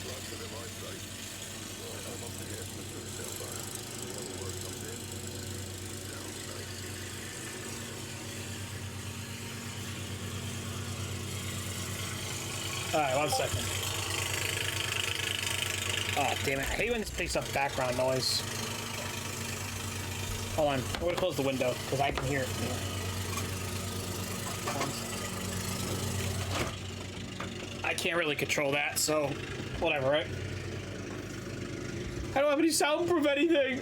Like to them, I say. Well, I'm off to get Mr. Silver. The other work comes in. Sounds nice. alright, 1 second. Oh damn it. I hate when this picks up background noise. Hold on, I'm gonna close the window because I can hear it. I can't really control that, so whatever, right? I don't have any soundproof anything.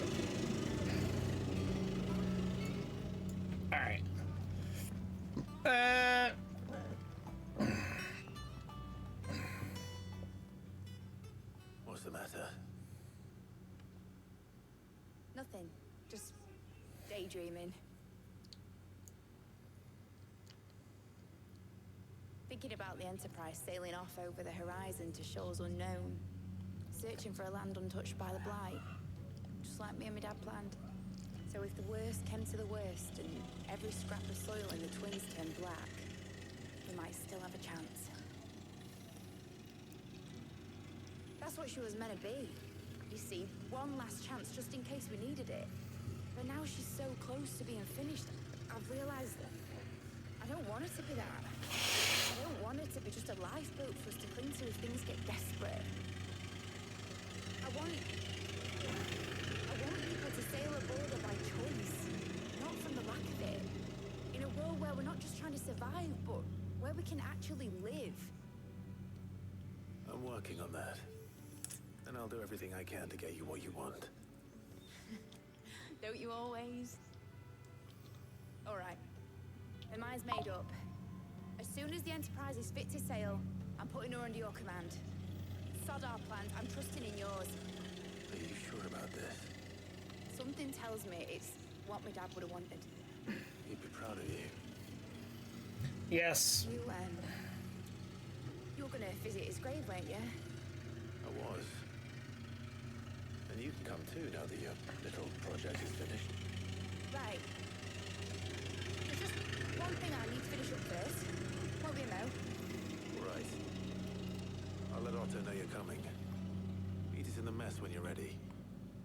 All right. What's the matter? Nothing. Just daydreaming. Thinking about the Enterprise sailing off over the horizon to shores unknown. Searching for a land untouched by the Blight. Just like me and my dad planned. So if the worst came to the worst and every scrap of soil in the Twins turned black, we might still have a chance. That's what she was meant to be. you see, one last chance just in case we needed it. But now she's so close to being finished, I've realized that I don't want it to be that. I don't want it to be just a lifeboat for us to cling to if things get desperate. I want people to sail aboard her by choice, not from the lack of it. In a world where we're not just trying to survive, but where we can actually live. I'm working on that. And I'll do everything I can to get you what you want. Don't you always? All right. My mind's made up. As soon as the Enterprise is fit to sail, I'm putting her under your command. Sod our plans, I'm trusting in yours. Are you sure about this? Something tells me it's what my dad would have wanted. He'd be proud of you. Yes. You were gonna visit his grave, weren't you? I was. And you can come too now that your little project is finished. Right. There's just one thing I need to finish up first. Won't be a mo. Right. I'll let Otto know you're coming. Meet us in the mess when you're ready.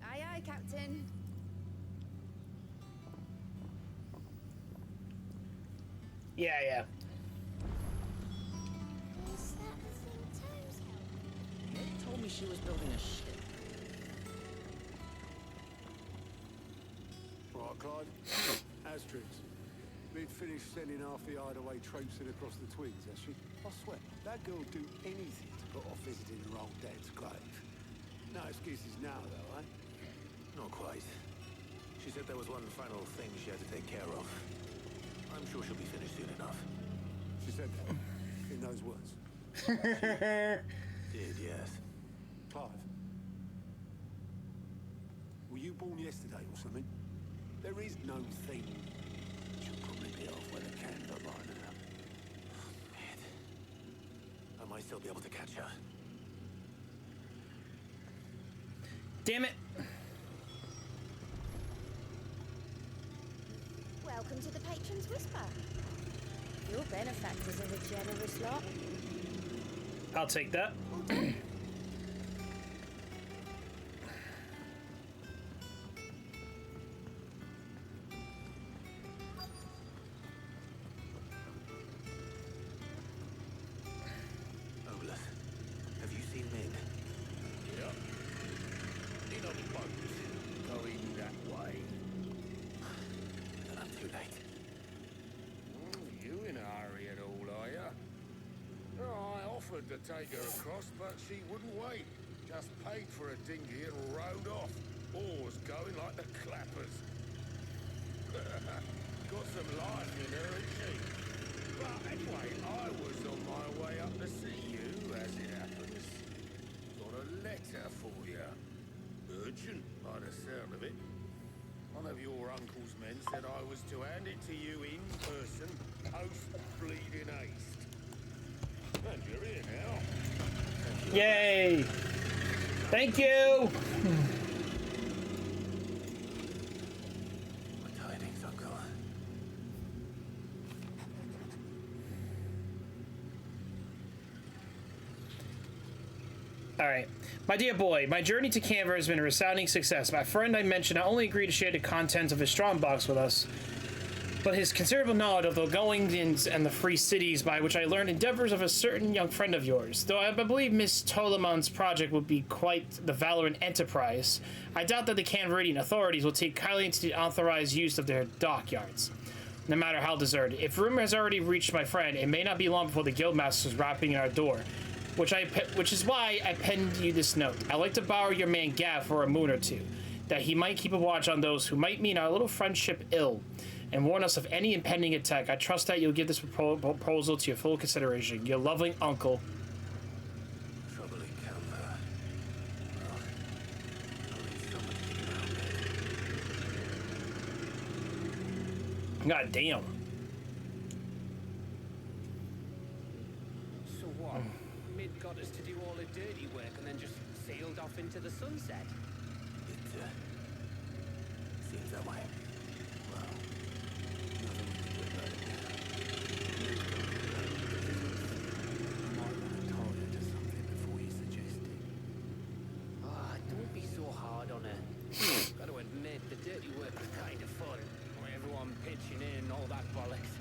Aye, aye, Captain. Yeah. Ned told me she was building a ship. Right, Clyde. Asterix. Been finished sending half the hideaway traipsing across the twigs, has she? I swear, that girl would do anything to put off visiting her old dad's grave. No excuses now, though, eh? Not quite. She said there was one final thing she had to take care of. I'm sure she'll be finished soon enough. She said that, in those words. Did, yes. Clive. Were you born yesterday or something? There is no thing. She'll probably be off with a candle by now. Man. I might still be able to catch her. Damn it. Welcome to the Patron's Whisper. Your benefactors are a generous lot. I'll take that. Oblus, have you seen Min? Yeah. In a boat. Going that way. Then I'm too late. You in a hurry at all, are ya? I offered to take her across, but she wouldn't wait. Just paid for a dinghy and rowed off. Oars going like the clappers. Got some life in her, ain't she? But anyway, I was on my way up to see you, as it happens. Got a letter for you. Urgent, by the sound of it. One of your uncle's men said I was to hand it to you in person, post-bleeding haste. And you're here now. Yay! Thank you! What tidings, Uncle? Alright. My dear boy, my journey to Canberra has been a resounding success. My friend I mentioned not only agreed to share the contents of his strongbox with us, but his considerable knowledge of the goings and the free cities by which I learned endeavors of a certain young friend of yours. Though I believe Miss Tolamon's project would be quite the valorant enterprise, I doubt that the Canveridian authorities will take kindly into the authorized use of their dockyards, no matter how deserted. If rumor has already reached my friend, it may not be long before the guildmaster is rapping at our door, which is why I penned you this note. I'd like to borrow your man Gav for a moon or two, that he might keep a watch on those who might mean our little friendship ill, and warn us of any impending attack. I trust that you'll give this proposal to your full consideration. Your loving uncle. Trouble in Canberra. Well, God damn. So what? Mid got us to do all the dirty work and then just sailed off into the sunset? It seems that way. Well, nothing we can do about it now. Might want to tie her to something before you suggest it. Ah, don't be so cashing in and all that bollocks.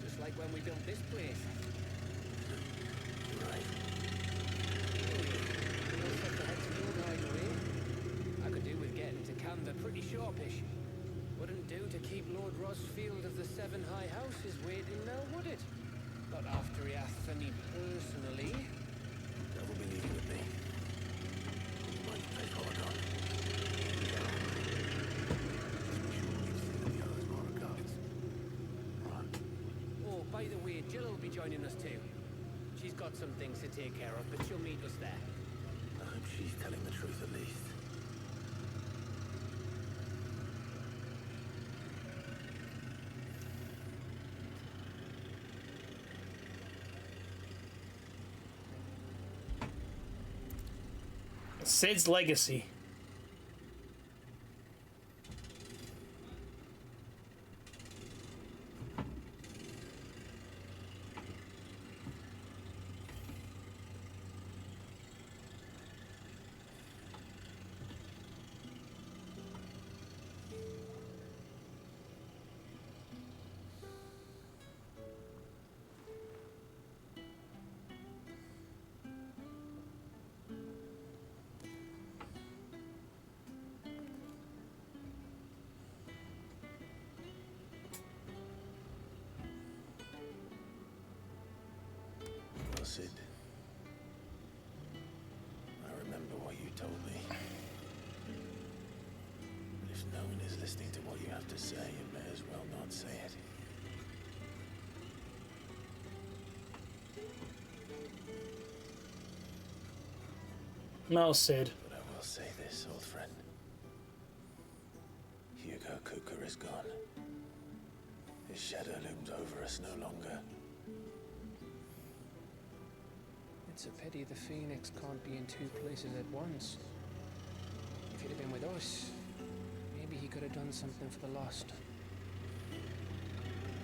Just like when we built this place. Right. We'll set the head to your guide away. I could do with getting to Canva pretty sharpish. Wouldn't do to keep Lord Rosfield of the Seven High Houses waiting now, would it? Not after he asked for me personally. Devil be leaving with me. You might play Polygon. Oh, by the way, Jill will be joining us too. She's got some things to take care of, but she'll meet us there. I hope she's telling the truth at least. Sid's legacy. Well, Sid, I remember what you told me. But if no one is listening to what you have to say, you may as well not say it. No, Sid. But I will say this, old friend. Hugo Cooker is gone. His shadow looms over us no longer. It's a pity the Phoenix can't be in two places at once. If he'd have been with us, maybe he could have done something for the lost.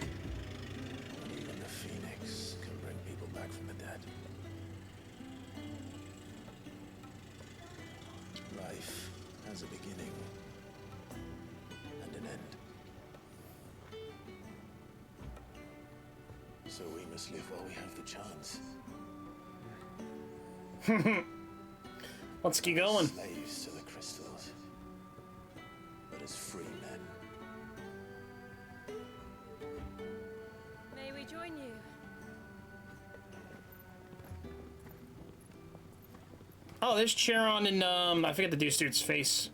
And even the Phoenix can bring people back from the dead. Life has a beginning and an end. So we must live while we have the chance. Let's keep going. Slaves to the crystals, but as free men. May we join you? Oh, there's Charon and I forget the dude's face.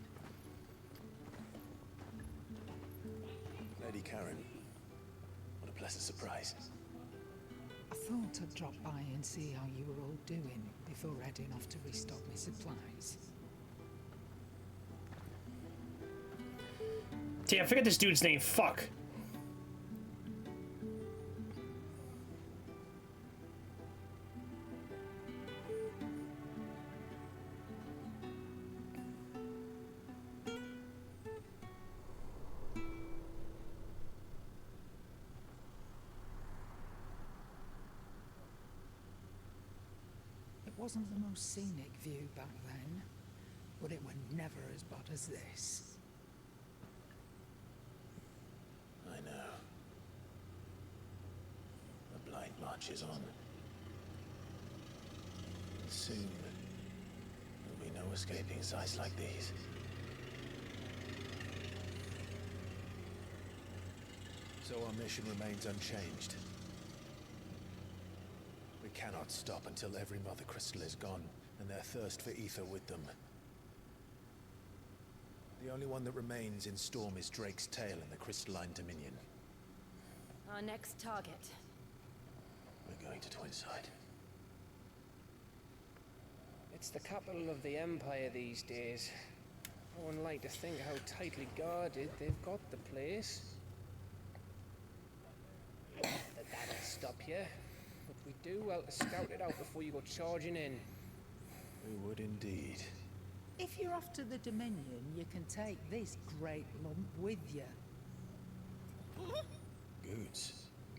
Lady Karen, what a pleasant surprise. I thought I'd drop by and see how you were all doing before heading off to restock my supplies. Damn, I forget this dude's name. Fuck. It wasn't the most scenic view back then, but it were never as bad as this. I know. The blind march is on. And soon, there'll be no escaping sights like these. So our mission remains unchanged. We cannot stop until every Mother Crystal is gone, and their thirst for ether with them. The only one that remains in Storm is Drake's Tail in the Crystalline Dominion. Our next target. We're going to Twinside. It's the capital of the Empire these days. I wouldn't like to think how tightly guarded they've got the place. That'll stop you. But we do well to scout it out before you go charging in. We would indeed. If you're off to the Dominion, you can take this great lump with you. Goots.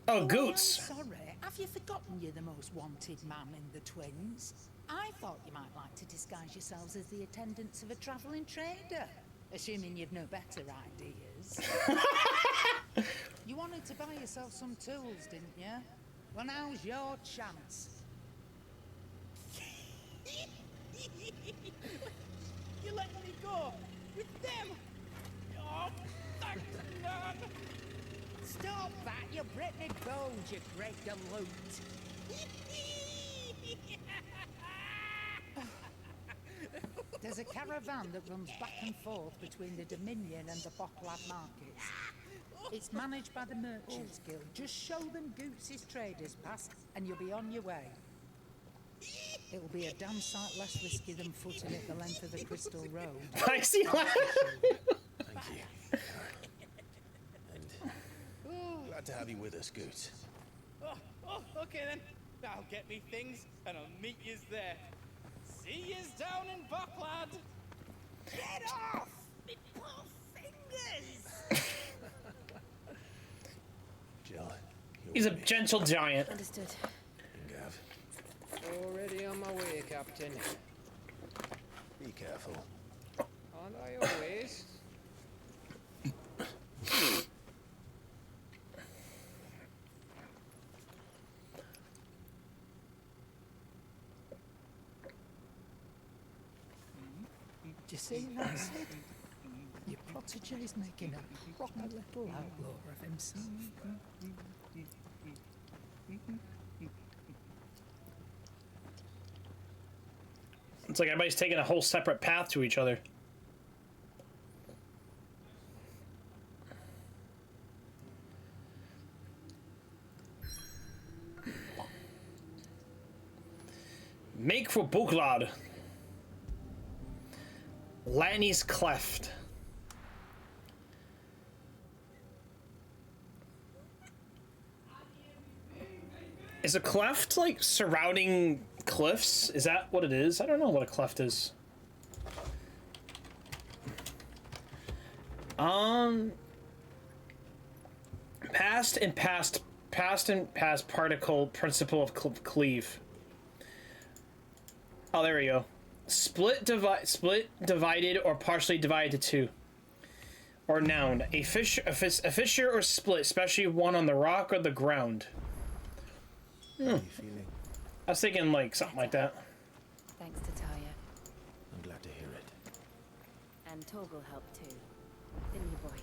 Oh, Goots. I'm sorry, have you forgotten you're the most wanted man in the Twins? I thought you might like to disguise yourselves as the attendants of a travelling trader, assuming you've no better ideas. You wanted to buy yourself some tools, didn't you? Well, now's your chance. You letting me go with them? Oh, thanks, man. Stop that, you Brittany bones, you great galoot. There's a caravan that runs back and forth between the Dominion and the Bucketman markets. It's managed by the Merchants Guild. Just show them Goots' traders pass and you'll be on your way. It'll be a damn sight less risky than footing it the length of the Crystal Road. I see. Thank you. And glad to have you with us, Goots. Oh, okay then. I'll get me things and I'll meet yous there. See yous down in Buckland. Get off! Me poor fingers! Jill, He's a gentle giant. Understood. Gav. Already on my way, Captain. Be careful. Aren't I always? Do you see that, Sid? Your protege's making a proper little outlaw of himself. It's like everybody's taking a whole separate path to each other. Make for Buklad. Lanny's Cleft. Is a cleft like surrounding cliffs? Is that what it is? I don't know what a cleft is. Past and past particle principle of cleave. Oh, there we go. Split, divided, or partially divided to two. Or noun. A fissure or split, especially one on the rock or the ground. How are you feeling? I was thinking like something like that. Thanks to Talia. I'm glad to hear it. And Torgal helped too. Didn't you, boy?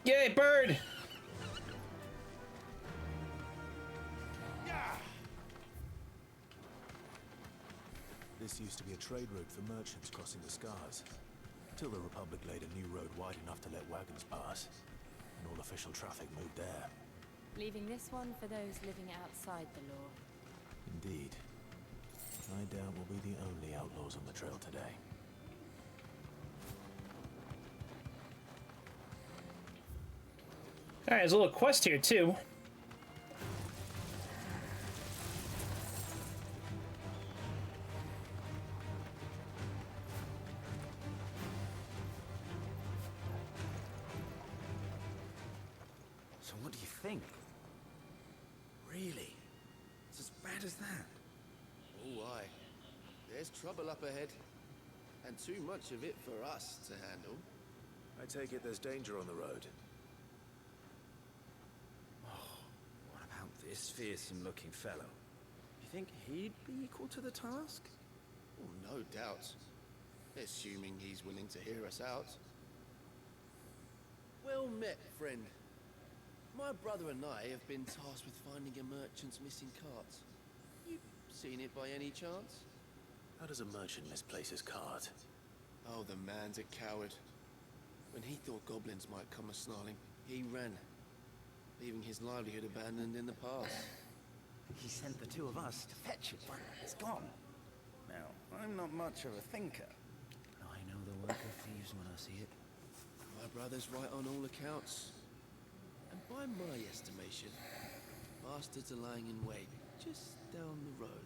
Yay, bird! This used to be a trade route for merchants crossing the Scars, till the Republic laid a new road wide enough to let wagons pass, and all official traffic moved there. Leaving this one for those living outside the law. Indeed. I doubt we'll be the only outlaws on the trail today. Alright, there's a little quest here too. So what do you think? Really? It's as bad as that? Oh, aye. There's trouble up ahead. And too much of it for us to handle. I take it there's danger on the road. What about this fearsome-looking fellow? You think he'd be equal to the task? Oh, no doubt. Assuming he's willing to hear us out. Well met, friend. My brother and I have been tasked with finding a merchant's missing cart. You seen it by any chance? How does a merchant misplace his cart? Oh, the man's a coward. When he thought goblins might come a-snarling, he ran, leaving his livelihood abandoned in the pass. He sent the two of us to fetch it, but it's gone. Now, I'm not much of a thinker. I know the work of thieves when I see it. My brother's right on all accounts. And by my estimation, bastards are lying in wait just down the road.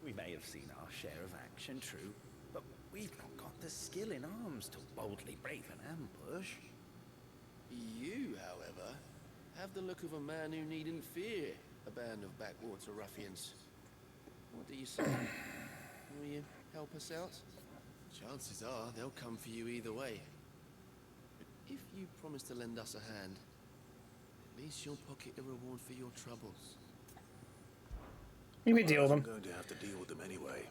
We may have seen our share of action, true, but we've not got the skill in arms to boldly brave an ambush. You, however, have the look of a man who needn't fear a band of backwater ruffians. What do you say? Will you help us out? Chances are they'll come for you either way. But if you promise to lend us a hand, at least you'll pocket a reward for your troubles. You can deal with them. I'm going to have to deal with them anyway.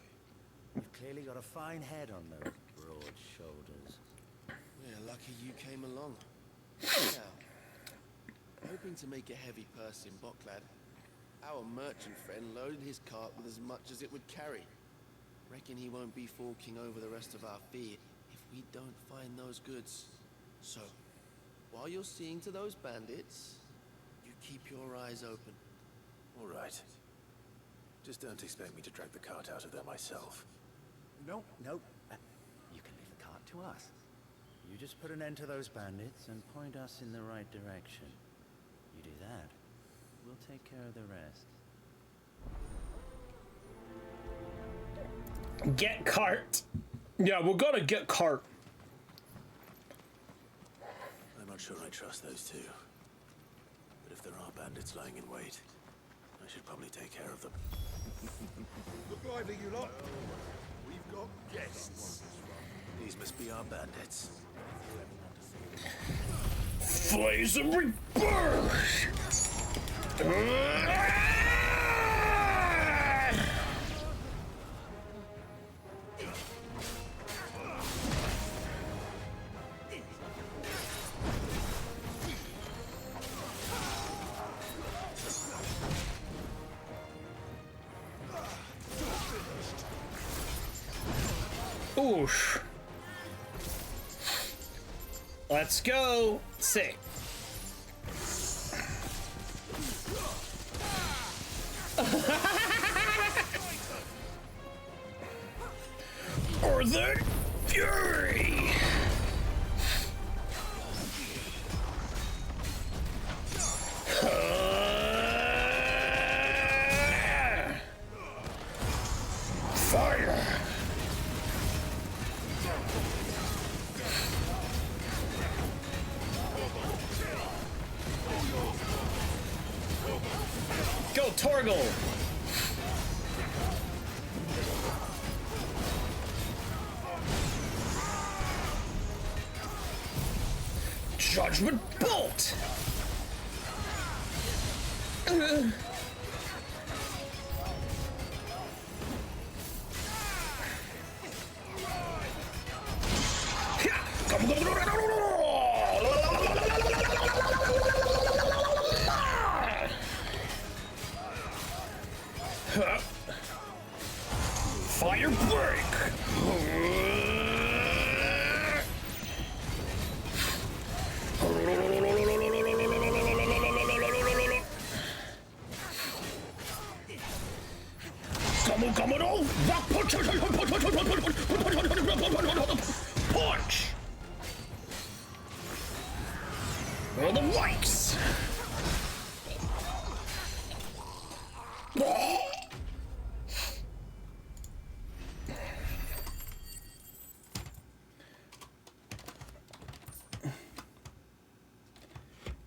You've clearly got a fine head on those broad shoulders. We're lucky you came along. Now, hoping to make a heavy purse in Buckland, our merchant friend loaded his cart with as much as it would carry. Reckon he won't be forking over the rest of our fee if we don't find those goods. So, while you're seeing to those bandits, you keep your eyes open. All right. Just don't expect me to drag the cart out of there myself. No. You can leave the cart to us. You just put an end to those bandits and point us in the right direction. You do that, we'll take care of the rest. Get cart. Yeah, we're gonna get cart. I'm not sure I trust those two. But if there are bandits lying in wait, I should probably take care of them. Look lively, you lot. We've got guests. These must be our bandits. Flames of rebirth! Oosh. Let's go. Sick. Or the fury. Fire. Go, Torgal! Judgment Bolt! Fire break! Come on! Punch! For the likes!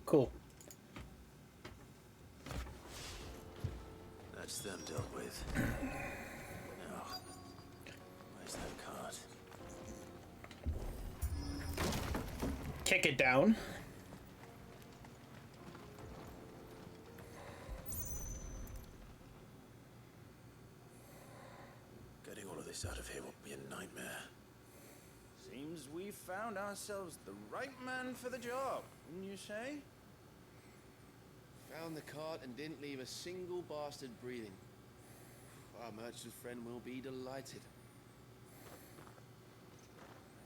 Cool. That's them dealt with. Now, where's that cart? Kick it down. Getting all of this out of here will be a nightmare. Seems we've found ourselves the right man for the job, wouldn't you say? Found the cart and didn't leave a single bastard breathing. Our merchant friend will be delighted.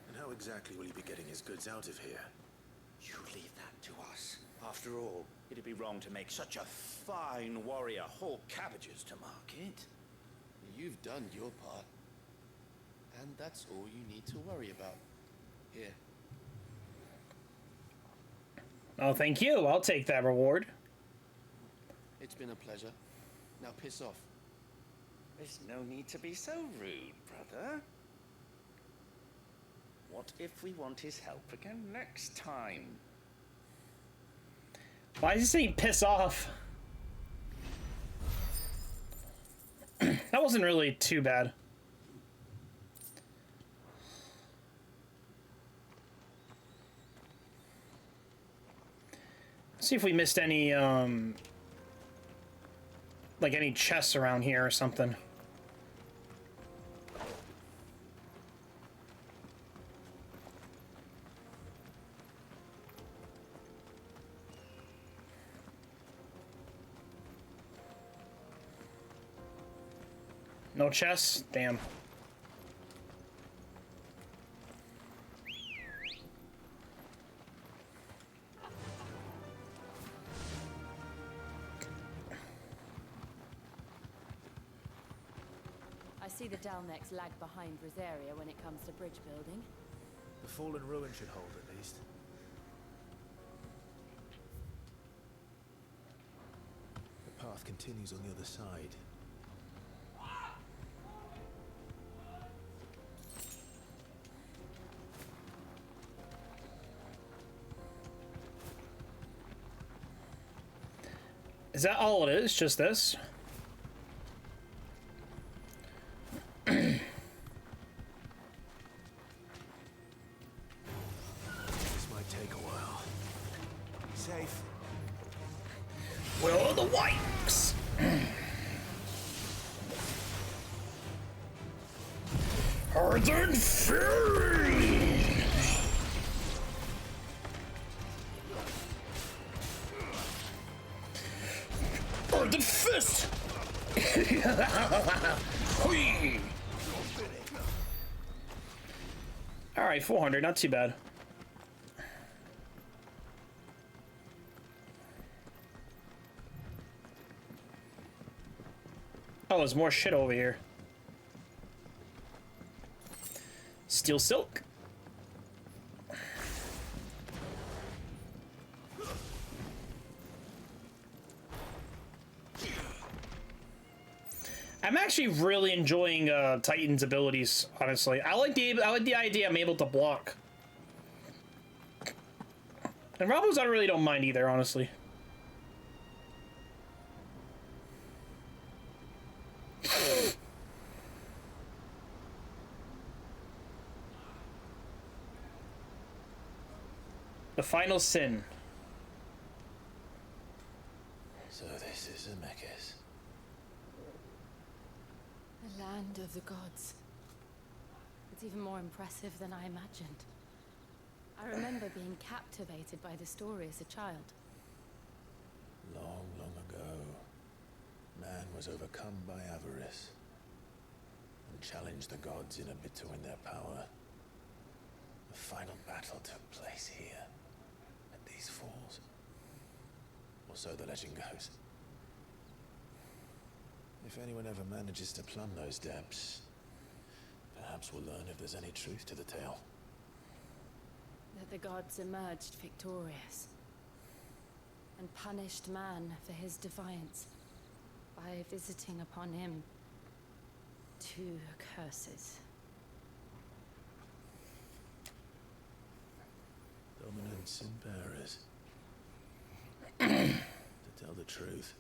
And how exactly will he be getting his goods out of here? You leave that to us. After all, it'd be wrong to make such a fine warrior haul cabbages to market. You've done your part. And that's all you need to worry about. Here. Oh, thank you. I'll take that reward. It's been a pleasure. Now piss off. There's no need to be so rude, brother. What if we want his help again next time? Why is he saying piss off? That wasn't really too bad. Let's see if we missed any, like any chests around here or something. No chests? Damn. I see the Dalnecks lag behind Rosaria when it comes to bridge building. The fallen ruin should hold at least. The path continues on the other side. Is that all it is? Just this? This might take a while. Safe. Where are the wipes? Ardent Fury! Ardent Fist! Alright, 400, not too bad. Oh, there's more shit over here. Steel silk. I'm actually really enjoying Titan's abilities, honestly. I like the idea I'm able to block. And Robos I really don't mind either, honestly. The final sin. So this is Zemeckis. The land of the gods. It's even more impressive than I imagined. I remember being captivated by the story as a child. Long, long ago, man was overcome by avarice and challenged the gods in a bid to win their power. The final battle took place here, at these falls. Or so the legend goes. If anyone ever manages to plumb those depths, perhaps we'll learn if there's any truth to the tale. That the gods emerged victorious and punished man for his defiance by visiting upon him 2 curses. Dominance and bearers. To tell the truth,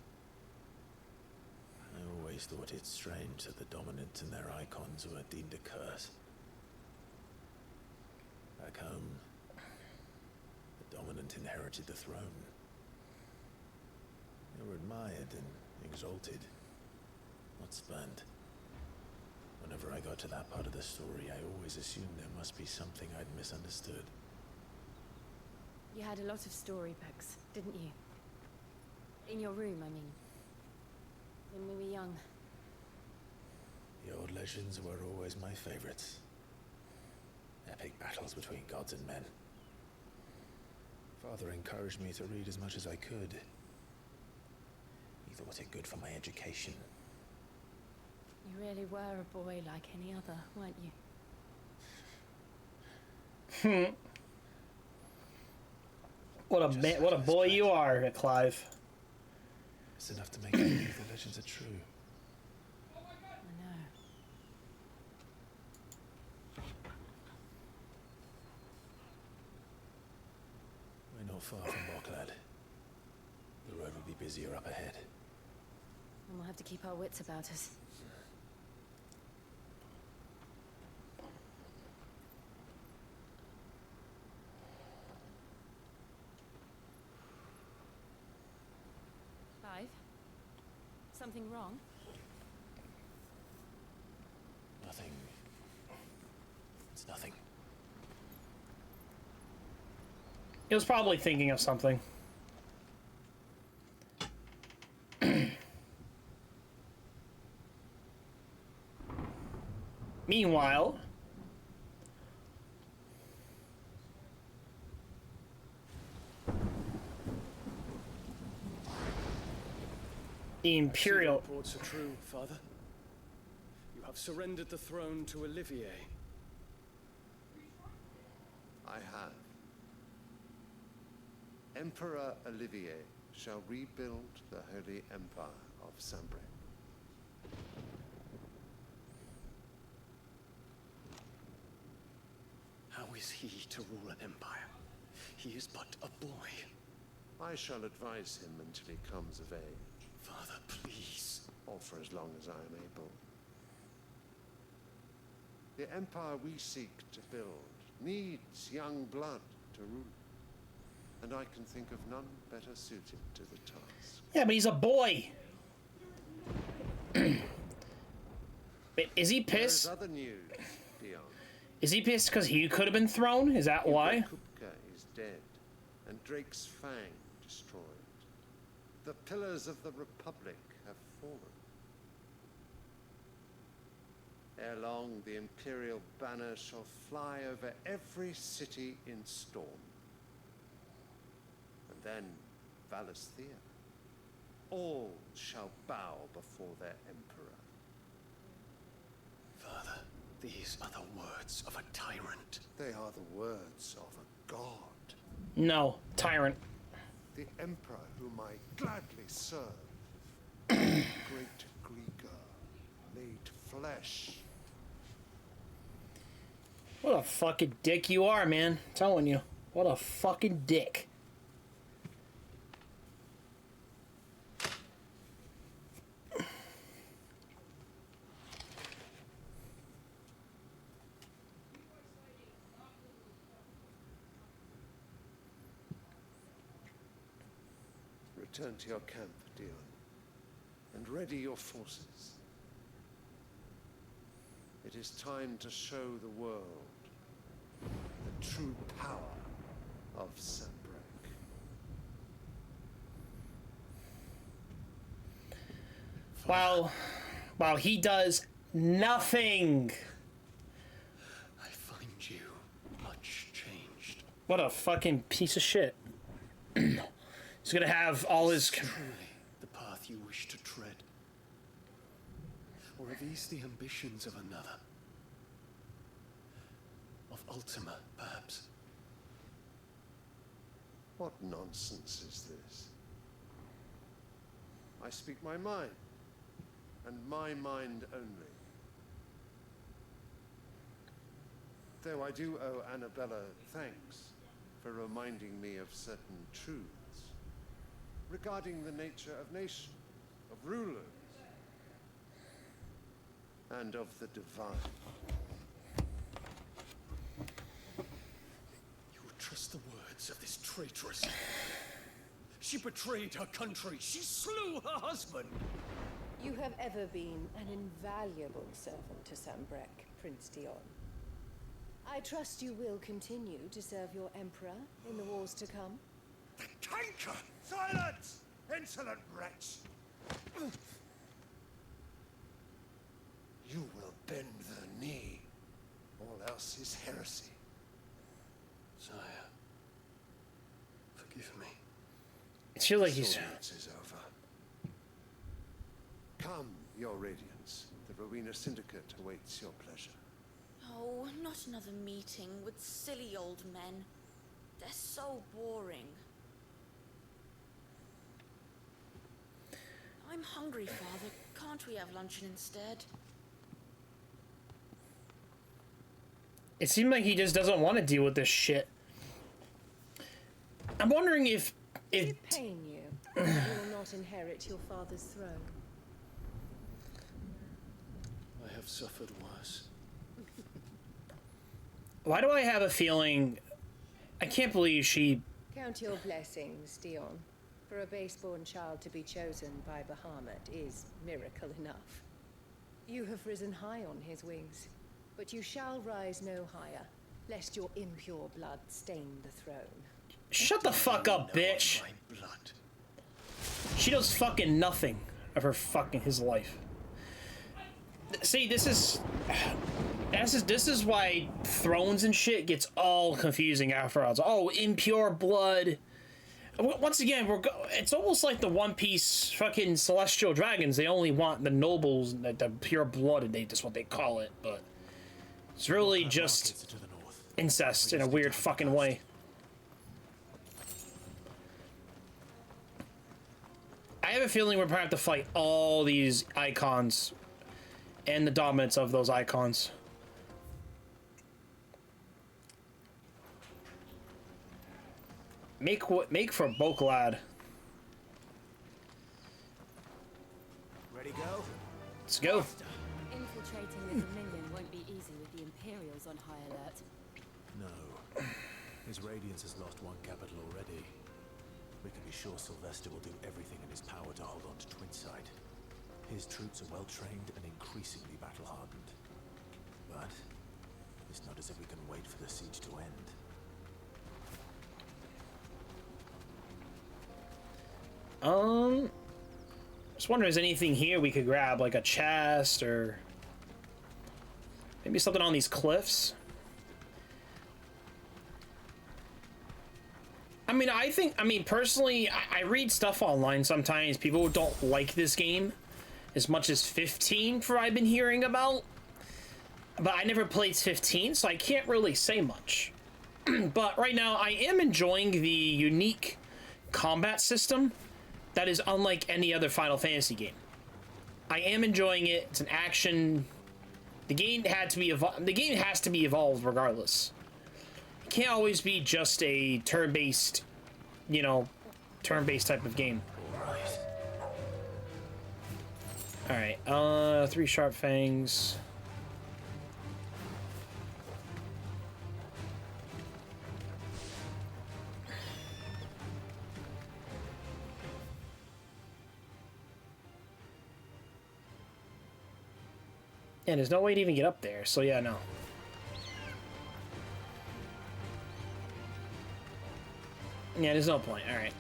I always thought it strange that the dominant and their icons were deemed a curse. Back home, the dominant inherited the throne. They were admired and exalted, not spurned. Whenever I got to that part of the story, I always assumed there must be something I'd misunderstood. You had a lot of storybooks, didn't you? In your room, I mean. When we were young. The old legends were always my favorites. Epic battles between gods and men. Father encouraged me to read as much as I could. He thought it good for my education. You really were a boy like any other, weren't you? What a boy you are, Clive. It's enough to make me believe the legends are true. not far from Boklad. The road will be busier up ahead. And we'll have to keep our wits about us. Clive? Something wrong? Nothing. It's nothing. He was probably thinking of something. Meanwhile, the Imperial... The reports are true, Father. You have surrendered the throne to Olivier. I have. Emperor Olivier shall rebuild the Holy Empire of Sanbreque. How is he to rule an empire? He is but a boy. I shall advise him until he comes of age. Father, please. Or for as long as I am able. The empire we seek to build needs young blood to rule. And I can think of none better suited to the task. Yeah, but he's a boy. Wait, is he pissed? There's other news, Dion. Is he pissed because he could have been thrown? Is that why? Kupka is dead, and Drake's Fang destroyed. The pillars of the Republic have fallen. Ere long, the Imperial banner shall fly over every city in Storm. And then, Valisthea. All shall bow before their Emperor. Father, these are the words of a tyrant. They are the words of a god. No, tyrant. The Emperor whom I gladly serve. Great Greeker, made flesh. What a fucking dick you are, man. I'm telling you. What a fucking dick. Return to your camp, Dion, and ready your forces. It is time to show the world the true power of Sanbreque. While he does nothing. I find you much changed. What a fucking piece of shit. He's gonna have all his... Truly the path you wish to tread? Or are these the ambitions of another? Of Ultima, perhaps? What nonsense is this? I speak my mind, and my mind only. Though I do owe Annabella thanks for reminding me of certain truths regarding the nature of nations, of rulers, and of the divine. You would trust the words of this traitress. She betrayed her country. She slew her husband. You have ever been an invaluable servant to Sanbreque, Prince Dion. I trust you will continue to serve your Emperor in the wars to come. Canker! Silence! Insolent wretch! You will bend the knee. All else is heresy. Sire, forgive me. It feels like he's... Audience is over. Come, your Radiance. The Rowena Syndicate awaits your pleasure. Oh, not another meeting with silly old men. They're so boring. I'm hungry, Father. Can't we have luncheon instead? It seemed like he just doesn't want to deal with this shit. I'm wondering if Does it pain you that you will not inherit your father's throne? I have suffered worse. Why do I have a feeling? I can't believe she. Count your blessings, Dion. For a base-born child to be chosen by Bahamut is miracle enough. You have risen high on his wings, but you shall rise no higher, lest your impure blood stain the throne. Shut the fuck up, bitch. She does fucking nothing of her fucking his life. See, this is why thrones and shit gets all confusing afterwards. Oh, impure blood. Once again, it's almost like the One Piece fucking celestial dragons. They only want the nobles, the pure blood, and that's what they call it. But it's really just incest in a weird fucking way. I have a feeling we're gonna have to fight all these icons and the dominance of those icons. Make for Bucketman. Ready, go? Let's go. Infiltrating the Dominion won't be easy with the Imperials on high alert. No. His Radiance has lost one capital already. We can be sure Sylvester will do everything in his power to hold on to Twinside. His troops are well-trained and increasingly battle-hardened. But it's not as if we can wait for the siege to end. Just wondering if there's anything here we could grab, like a chest or maybe something on these cliffs. I mean, personally, I read stuff online sometimes. People don't like this game as much as 15 for I've been hearing about. But I never played 15, so I can't really say much. But right now, I am enjoying the unique combat system that is unlike any other Final Fantasy game. I am enjoying it. It's an action. The game has to be evolved regardless. It can't always be just a turn-based, you know, turn-based type of game. Alright, 3 sharp fangs. Yeah, there's no way to even get up there, so yeah, no. Yeah, there's no point. Alright.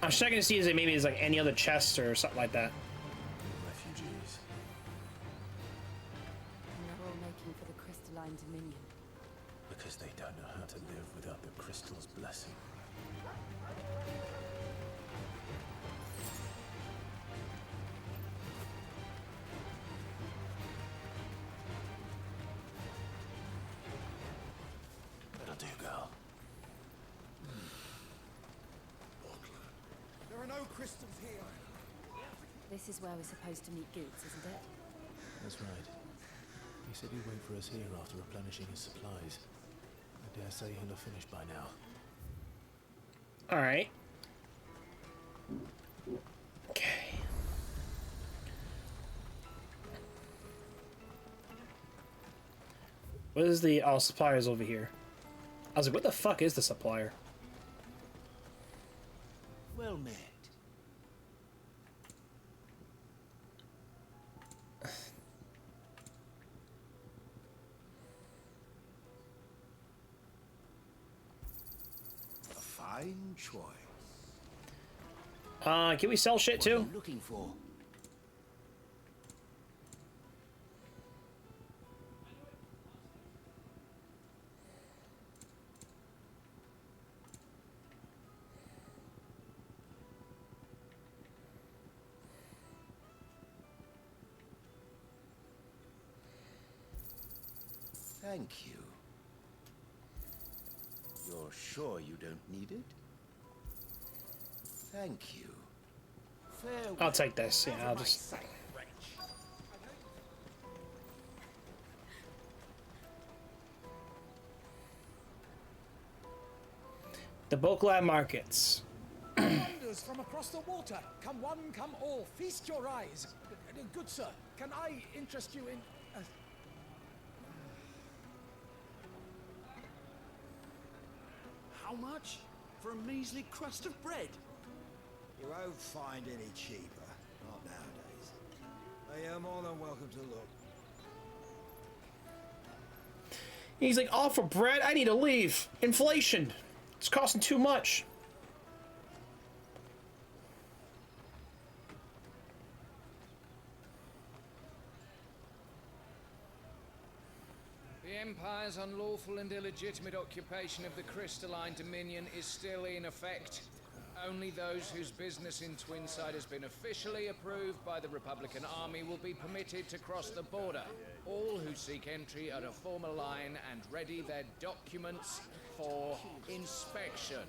I'm just checking to see if maybe there's like any other chests or something like that. Refugees. And they're all making for the crystalline dominion. Because they don't know how to live without the crystal's blessing. That'll do, girl. There are no crystals here. This is where we're supposed to meet Goots, isn't it? That's right. He said he'd wait for us here after replenishing his supplies. I dare say he'll have finished by now. Alright. Okay. What is the... Oh, supplier's over here. I was like, what the fuck is the supplier? Well met. A fine choice. Can we sell shit too? What are you looking for? Thank you. You're sure you don't need it? Thank you. Farewell. I'll take this. Yeah, I'll just... The Boklad markets. Wonders from across the water. Come one, come all. Feast your eyes. Good sir, can I interest you in... How much? For a measly crust of bread? You won't find any cheaper. Not nowadays. But you're more than welcome to look. He's like, all for bread? I need to leave. Inflation. It's costing too much. The Empire's unlawful and illegitimate occupation of the Crystalline Dominion is still in effect. Only those whose business in Twinside has been officially approved by the Republican Army will be permitted to cross the border. All who seek entry are to form a line and ready their documents for inspection.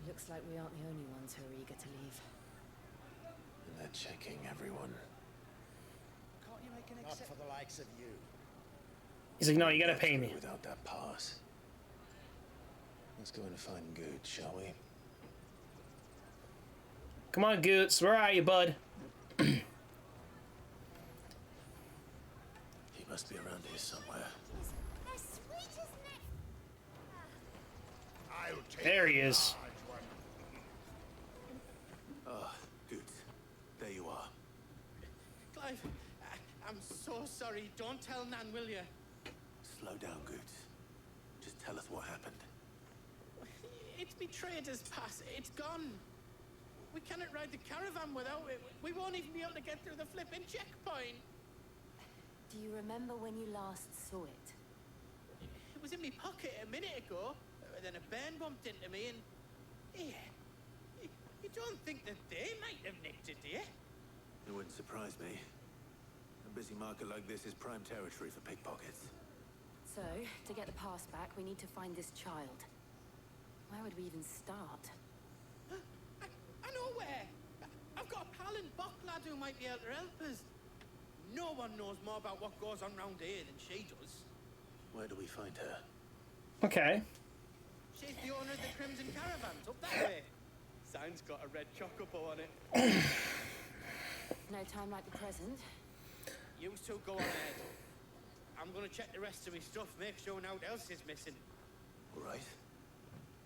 Looks like we aren't the only ones who are eager to leave. And they're checking everyone. Can't you make an Not for the likes of you. He's like, no, you gotta pay me. Without that pass. Let's go and find Good, shall we? Come on, Goots. Where are you, bud? He must be around here somewhere. There he is. Ah, Good. There you are. Clive, I'm so sorry. Don't tell Nan, will you? Slow down, Good. Just tell us what happened. It's betrayed us, Pass. It's gone. We cannot ride the caravan without it. We won't even be able to get through the flipping checkpoint. Do you remember when you last saw it? It was in my pocket a minute ago. Then a bairn bumped into me and... Yeah. You don't think that they might have nicked it, do you? It wouldn't surprise me. A busy market like this is prime territory for pickpockets. So, to get the pass back, we need to find this child. Where would we even start? I know where. I've got a pal in Bucketman who might be able to help us. No one knows more about what goes on round here than she does. Where do we find her? Okay. She's the owner of the Crimson Caravans, up that way. Sign's got a red chocobo on it. No time like the present. You two go on ahead. I'm gonna check the rest of my stuff, make sure no one else is missing. All right.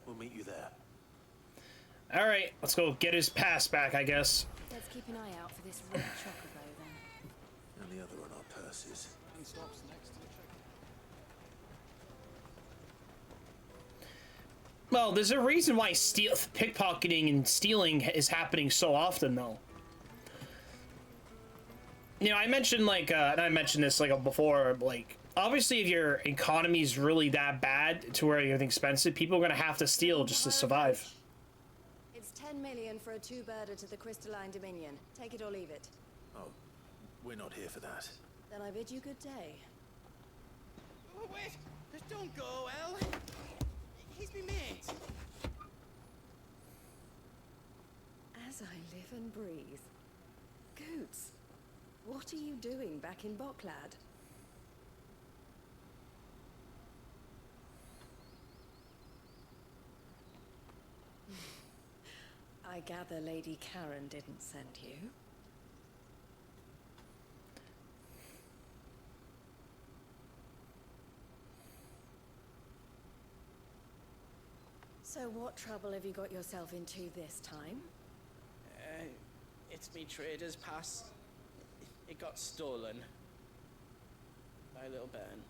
We'll meet you there. All right, let's go get his pass back, I guess. Let's keep an eye out for this red chocobo then. And the other on our purses. He stops next to the check. Well, there's a reason why pickpocketing and stealing is happening so often, though. You know, I mentioned, like, and I mentioned this, like, before, like, obviously if your economy's really that bad to where everything's expensive, people are gonna have to steal just to survive. It's 10 million for a two-birder to the Crystalline Dominion. Take it or leave it. Oh, we're not here for that. Then I bid you good day. Oh, wait! Just don't go, El. He's me mate. As I live and breathe. Goots, what are you doing back in Bucketman? I gather Lady Karen didn't send you. So what trouble have you got yourself into this time? It's me trader's pass. It got stolen. By a little bairn.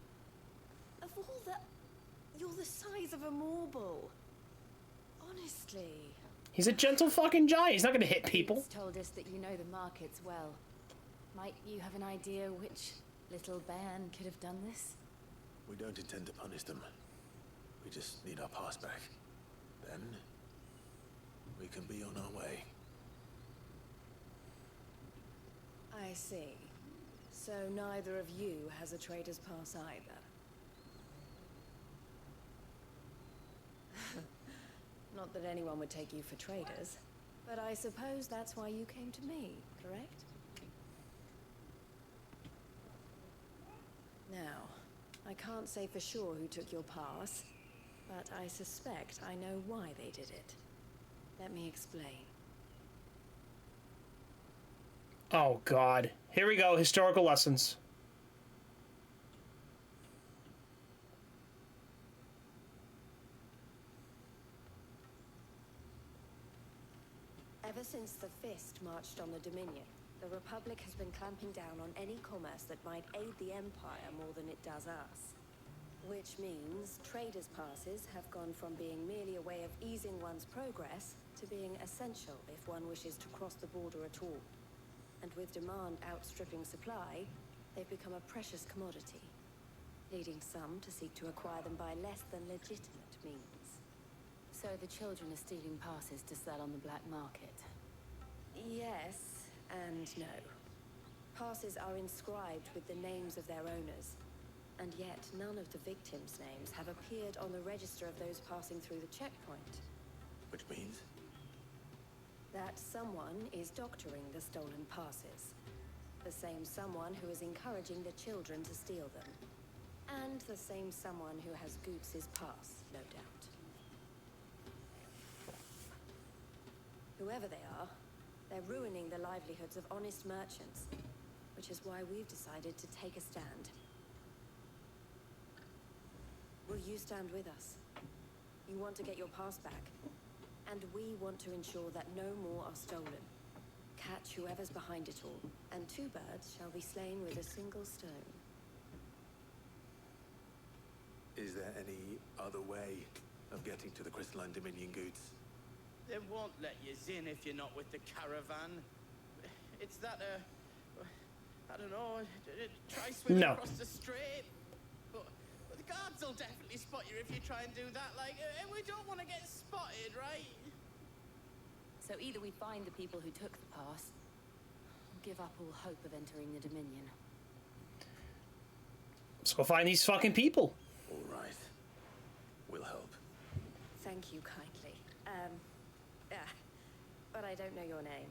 Of all the... You're the size of a marble. Honestly. He's a gentle fucking giant. He's not gonna hit people. It's told us that you know the markets well. Might you have an idea which little bairn could have done this? We don't intend to punish them. We just need our pass back. Then, we can be on our way. I see. So neither of you has a trader's pass either. Not that anyone would take you for traders, but I suppose that's why you came to me, correct? Now, I can't say for sure who took your pass, But I suspect I know why they did it. Let me explain. Oh, God. Here we go. Historical lessons. Ever since the Fist marched on the Dominion, the Republic has been clamping down on any commerce that might aid the Empire more than it does us. Which means traders' passes have gone from being merely a way of easing one's progress to being essential if one wishes to cross the border at all. And with demand outstripping supply, they've become a precious commodity, leading some to seek to acquire them by less than legitimate means. So the children are stealing passes to sell on the black market? Yes and no. Passes are inscribed with the names of their owners, and yet none of the victims' names have appeared on the register of those passing through the checkpoint. Which means? That someone is doctoring the stolen passes. The same someone who is encouraging the children to steal them. And the same someone who has Goots's pass, no doubt. Whoever they are, they're ruining the livelihoods of honest merchants, which is why we've decided to take a stand. Will you stand with us? You want to get your pass back, and we want to ensure that no more are stolen. Catch whoever's behind it all, and two birds shall be slain with a single stone. Is there any other way of getting to the Crystalline Dominion goods? They won't let you in if you're not with the caravan. It's that, I don't know, try swimming across the strait. But the guards will definitely spot you if you try and do that. Like, and we don't want to get spotted, right? So either we find the people who took the pass, or give up all hope of entering the Dominion. Let's go find these fucking people. All right. We'll help. Thank you kindly. But I don't know your name.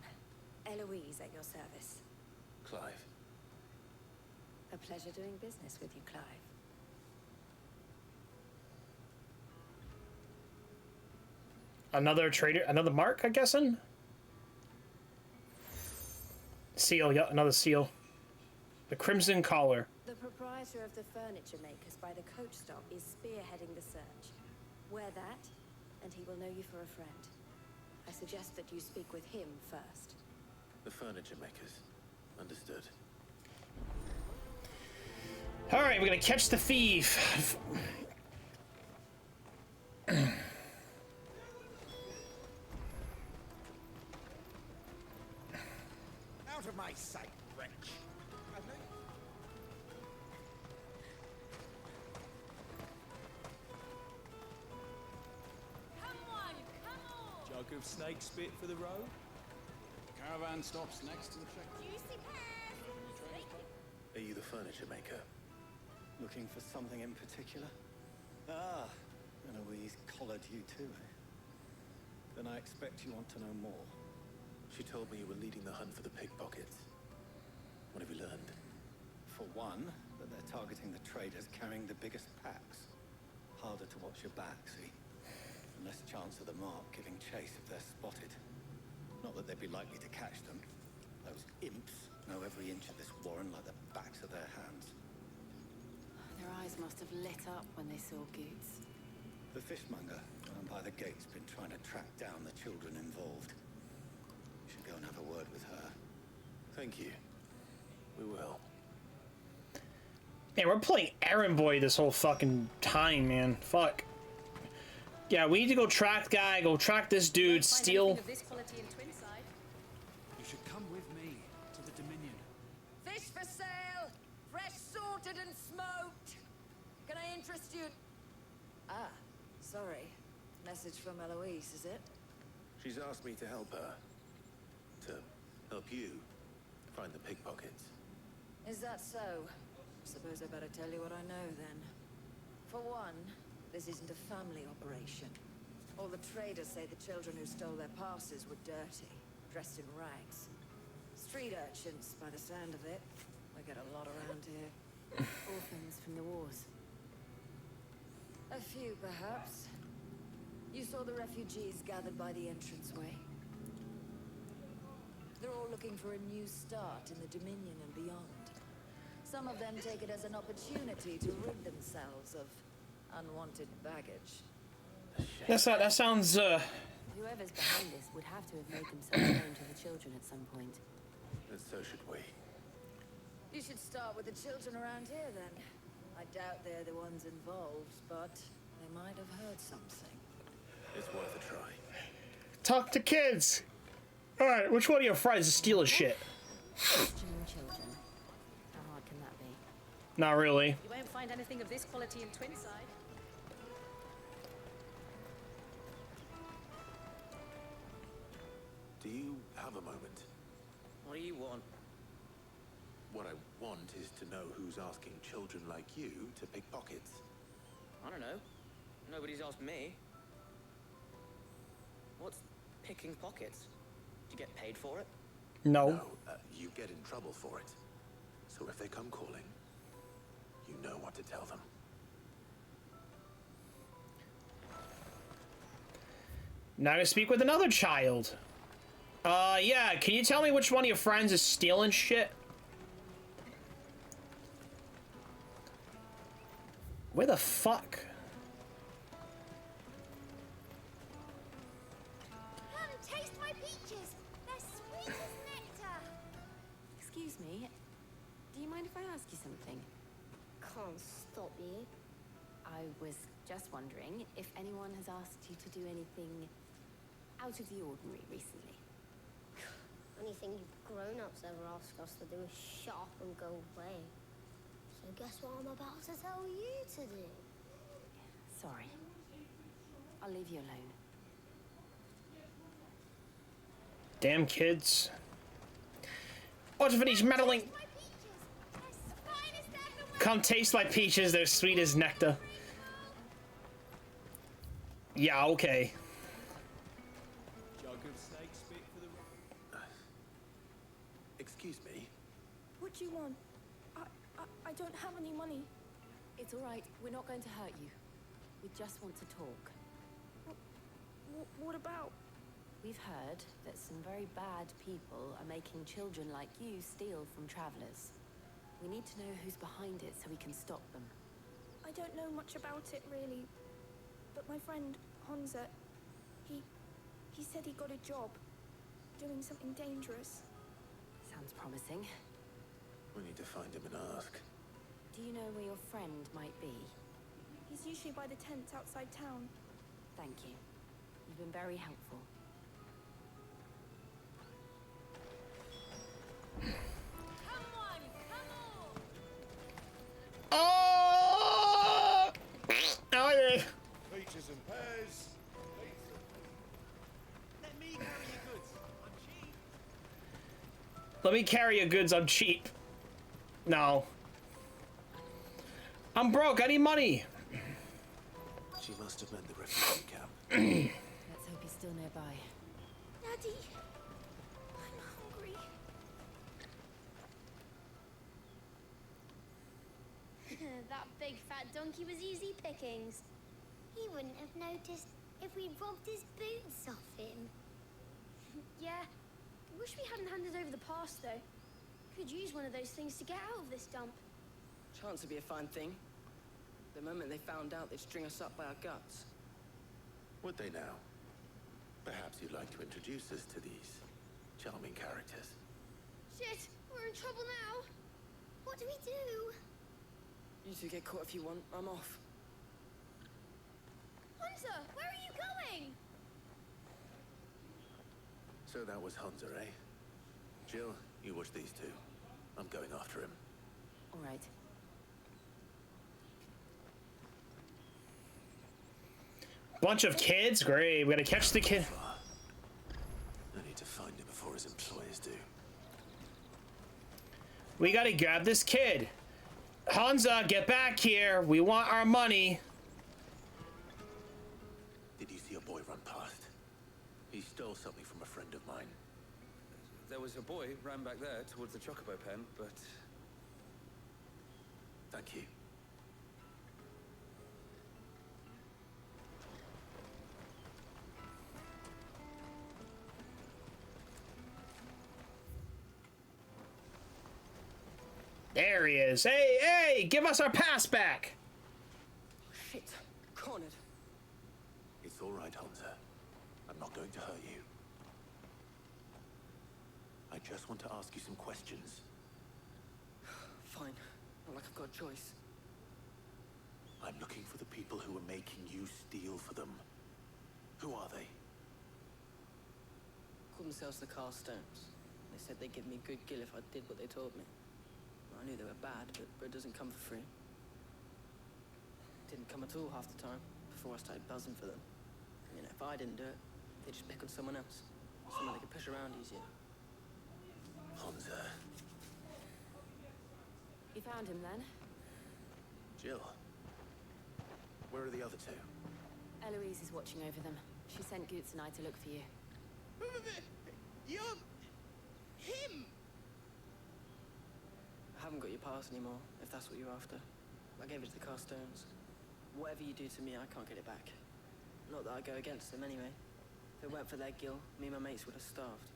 Eloise at your service. Clive. A pleasure doing business with you, Clive. Another trader, another mark, I guessing? Seal, yeah, another seal. The Crimson Collar. The proprietor of the furniture makers by the coach stop is spearheading the search. Wear that, and he will know you for a friend. I suggest that you speak with him first. The furniture makers. Understood. All right, we're gonna catch the thief. Out of my sight, wretch. Jug of snake spit for the road? Caravan stops next to the checkpoint. Are you the furniture maker? Looking for something in particular? Ah, Eloise collared you too, eh? Then I expect you want to know more. She told me you were leading the hunt for the pickpockets. What have you learned? For one, that they're targeting the traders carrying the biggest packs. Harder to watch your back, see? And less chance of the mark giving chase if they're spotted. Not that they'd be likely to catch them. Those imps know every inch of this warren like the backs of their hands. Their eyes must have lit up when they saw Goots. The fishmonger down by the gate's been trying to track down the children involved. You should go and have a word with her. Thank you. We will. Man, we're playing errand boy this whole fucking time, man. Fuck. Yeah, we need to go track the guy, go track this dude, steal. Of this quality in Twinside. You should come with me to the Dominion. Fish for sale! Fresh sorted and smoked! Can I interest you? Ah, sorry. Message from Eloise, is it? She's asked me to help her. To help you find the pickpockets. Is that so? Suppose I better tell you what I know then. For one, this isn't a family operation. All the traders say the children who stole their passes were dirty, dressed in rags. Street urchins, by the sound of it. We get a lot around here. Orphans from the wars. A few, perhaps. You saw the refugees gathered by the entranceway. They're all looking for a new start in the Dominion and beyond. Some of them take it as an opportunity to rid themselves of unwanted baggage. That sounds, Whoever's behind this would have to have made themselves known to the children at some point. And so should we. You should start with the children around here, then. I doubt they're the ones involved, but they might have heard something. It's worth a try. talk to kids. Alright, which one of your friends is stealing shit? Questioning children. How hard can that be? Not really. You won't find anything of this quality in Twinside. Do you have a moment? What do you want? What I want is to know who's asking children like you to pick pockets. I don't know. Nobody's asked me. What's picking pockets? Do you get paid for it? No. You get in trouble for it. So if they come calling, you know what to tell them. Now to speak with another child. Yeah, can you tell me which one of your friends is stealing shit? Where the fuck? Come, taste my peaches. They're sweet as nectar. Excuse me. Do you mind if I ask you something? Can't stop you. I was just wondering if anyone has asked you to do anything out of the ordinary recently. Anything you grown-ups ever ask us to do is shut up and go away. So guess what I'm about to tell you to do? Sorry. I'll leave you alone. Damn kids. What's for these meddling? Come taste my peaches, they're sweet as nectar. Yeah, okay. Excuse me? What do you want? I don't have any money. It's all right. We're not going to hurt you. We just want to talk. What about? We've heard that some very bad people are making children like you steal from travelers. We need to know who's behind it so we can stop them. I don't know much about it, really. But my friend, Hansa, he said he got a job doing something dangerous. Sounds promising. We need to find him and ask. Do you know where your friend might be? He's usually by the tents outside town. Thank you. You've been very helpful. Oh! Okay. Peaches and pears. Let me carry your goods. I'm cheap. Let me carry your goods, I'm cheap. No. I'm broke, I need money. She must have meant the refugee camp. Let's hope he's still nearby. Daddy, I'm hungry. That big fat donkey was easy pickings. He wouldn't have noticed if we robbed his boots off him. Yeah, wish we hadn't handed over the pass, though. Could use one of those things to get out of this dump. Chance would be a fine thing. The moment they found out, they'd string us up by our guts. Would they now? Perhaps you'd like to introduce us to these charming characters. Shit, we're in trouble now. What do we do? You two get caught if you want. I'm off. Hunter, where are you going? So that was Hunter, eh? Jill, you watch these two. I'm going after him. All right. Bunch of kids? Great, we gotta catch the kid. I need to find him before his employers do. We gotta grab this kid. Hansa, get back here. We want our money. Did you see a boy run past? He stole something from a friend of mine. There was a boy ran back there towards the chocobo pen, but... Thank you. There he is. Hey, hey, give us our pass back. Shit. Cornered. It's all right, Hansa. I'm not going to hurt you. I just want to ask you some questions. Fine. Not like I've got a choice. I'm looking for the people who are making you steal for them. Who are they? Called themselves the Carstones. They said they'd give me a good gill if I did what they told me. I knew they were bad, but bread doesn't come for free. Didn't come at all half the time, before I started buzzing for them. You know, if I didn't do it, they'd just pick on someone else. Someone they could push around easier. Hansa. You found him then? Jill. Where are the other two? Eloise is watching over them. She sent Goots and I to look for you. You're... him! I haven't got your pass anymore, if that's what you're after. I gave it to the Carstones. Whatever you do to me, I can't get it back. Not that I go against them anyway. If it weren't for their gill, me and my mates would have starved.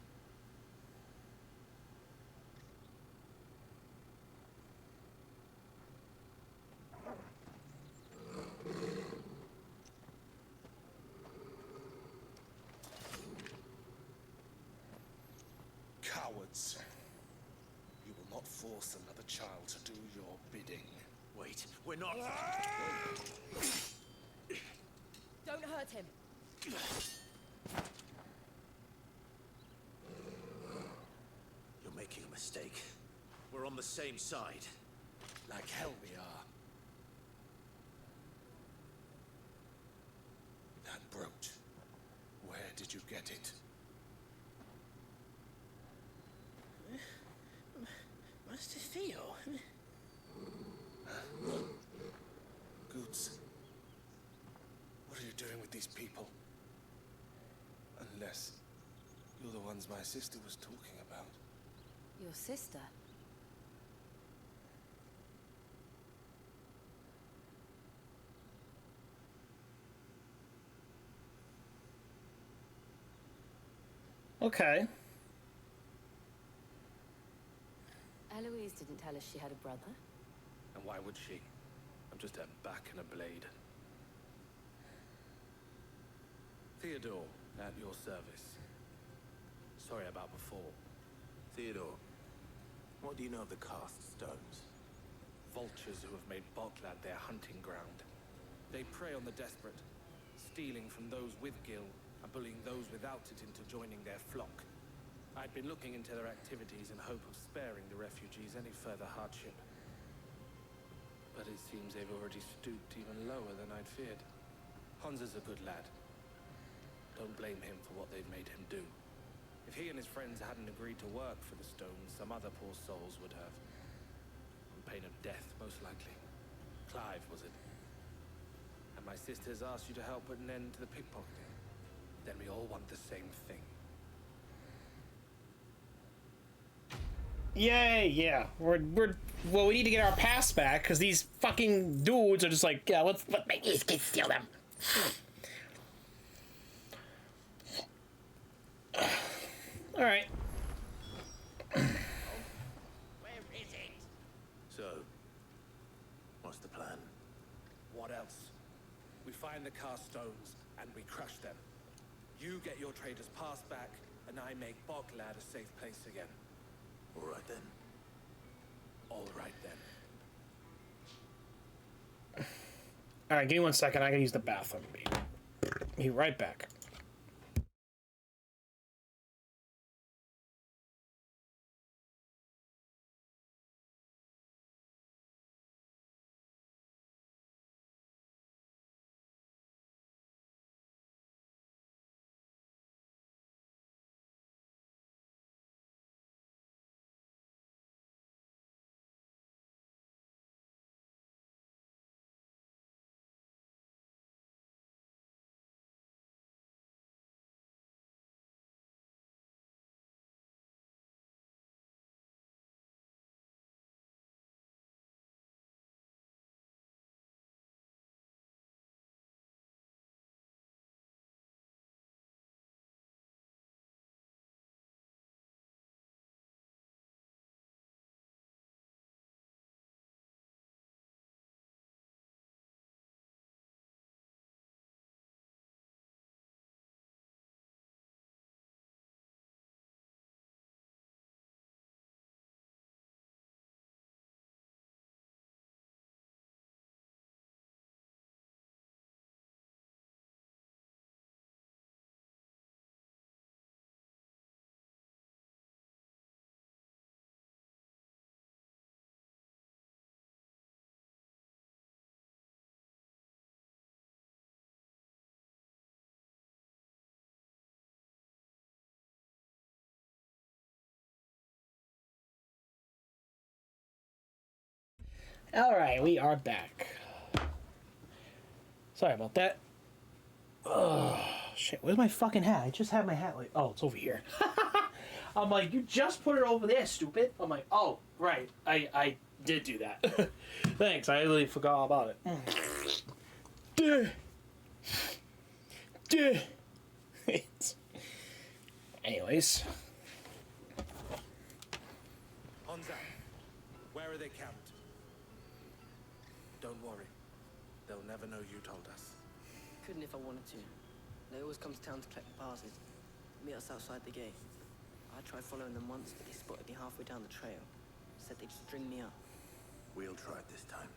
Cowards. You will not force another child to do your bidding. Wait, we're not... Don't hurt him. You're making a mistake. We're on the same side. Like hell we are. That brooch. Where did you get it? Master Theo? Goots. What are you doing with these people? Unless you're the ones my sister was talking about. Your sister? Okay. Eloise didn't tell us she had a brother. And why would she? I'm just a back and a blade. Theodore, at your service. Sorry about before. Theodore, what do you know of the cast stones? Vultures who have made Boklad their hunting ground. They prey on the desperate, stealing from those with gill and bullying those without it into joining their flock. I'd been looking into their activities in hope of sparing the refugees any further hardship. But it seems they've already stooped even lower than I'd feared. Hansa's a good lad. Don't blame him for what they've made him do. If he and his friends hadn't agreed to work for the stones, some other poor souls would have. On pain of death, most likely. Clive, was it? And my sisters asked you to help put an end to the pickpocketing. Then we all want the same thing. Yay, yeah. Well, we need to get our pass back because these fucking dudes are just like, yeah, let's make these kids steal them. All right. Where is it? So, what's the plan? What else? We find the cast stones and we crush them. You get your trader's pass back, and I make Boklad a safe place again. All right then. All right then. All right, give me 1 second. I gotta use the bathroom. Be right back. Alright, we are back. Sorry about that. Oh, shit. Where's my fucking hat? I just had my hat like... Oh, it's over here. I'm like, you just put it over there, stupid. I'm like, oh, right. I did do that. Thanks. I really forgot all about it. Anyways. Honza, where are they camped? Don't worry. They'll never know you told us. Couldn't if I wanted to. They always come to town to collect the passes. Meet us outside the gate. I tried following them once, but they spotted me halfway down the trail. Said they'd string me up. We'll try it this time.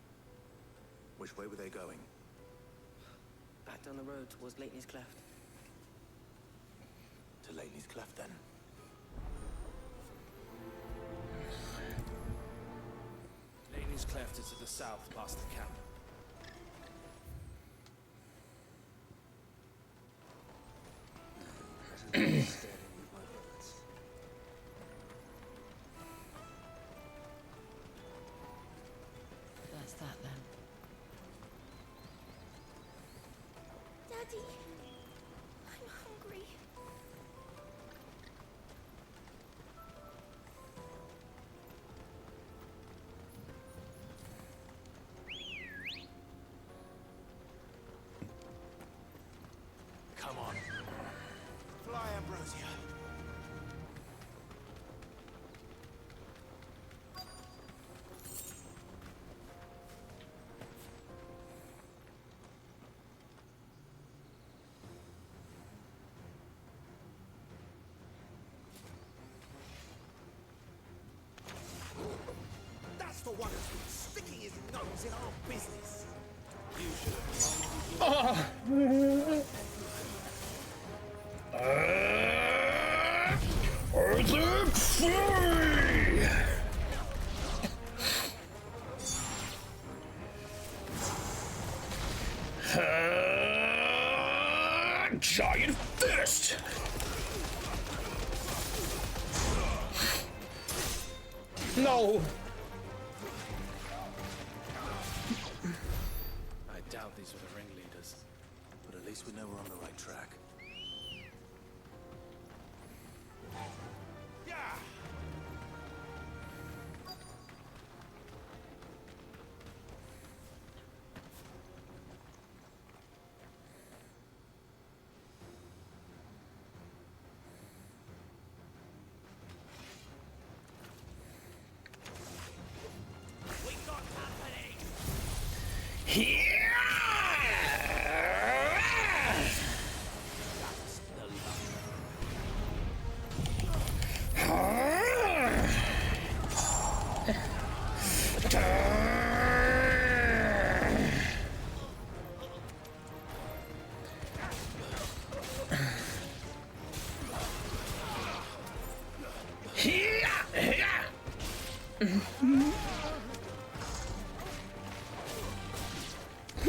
Which way were they going? Back down the road towards Lateney's Cleft. To Lateney's Cleft, then. Lateney's Cleft is to the south, past the camp. That's that then. Daddy, I'm hungry. Come on. Fly, Ambrosia. That's the one who's been sticking his nose in our business. You should have Earthquake Fury! Giant fist! No! I doubt these were the ringleaders. But at least we know we're on the right track.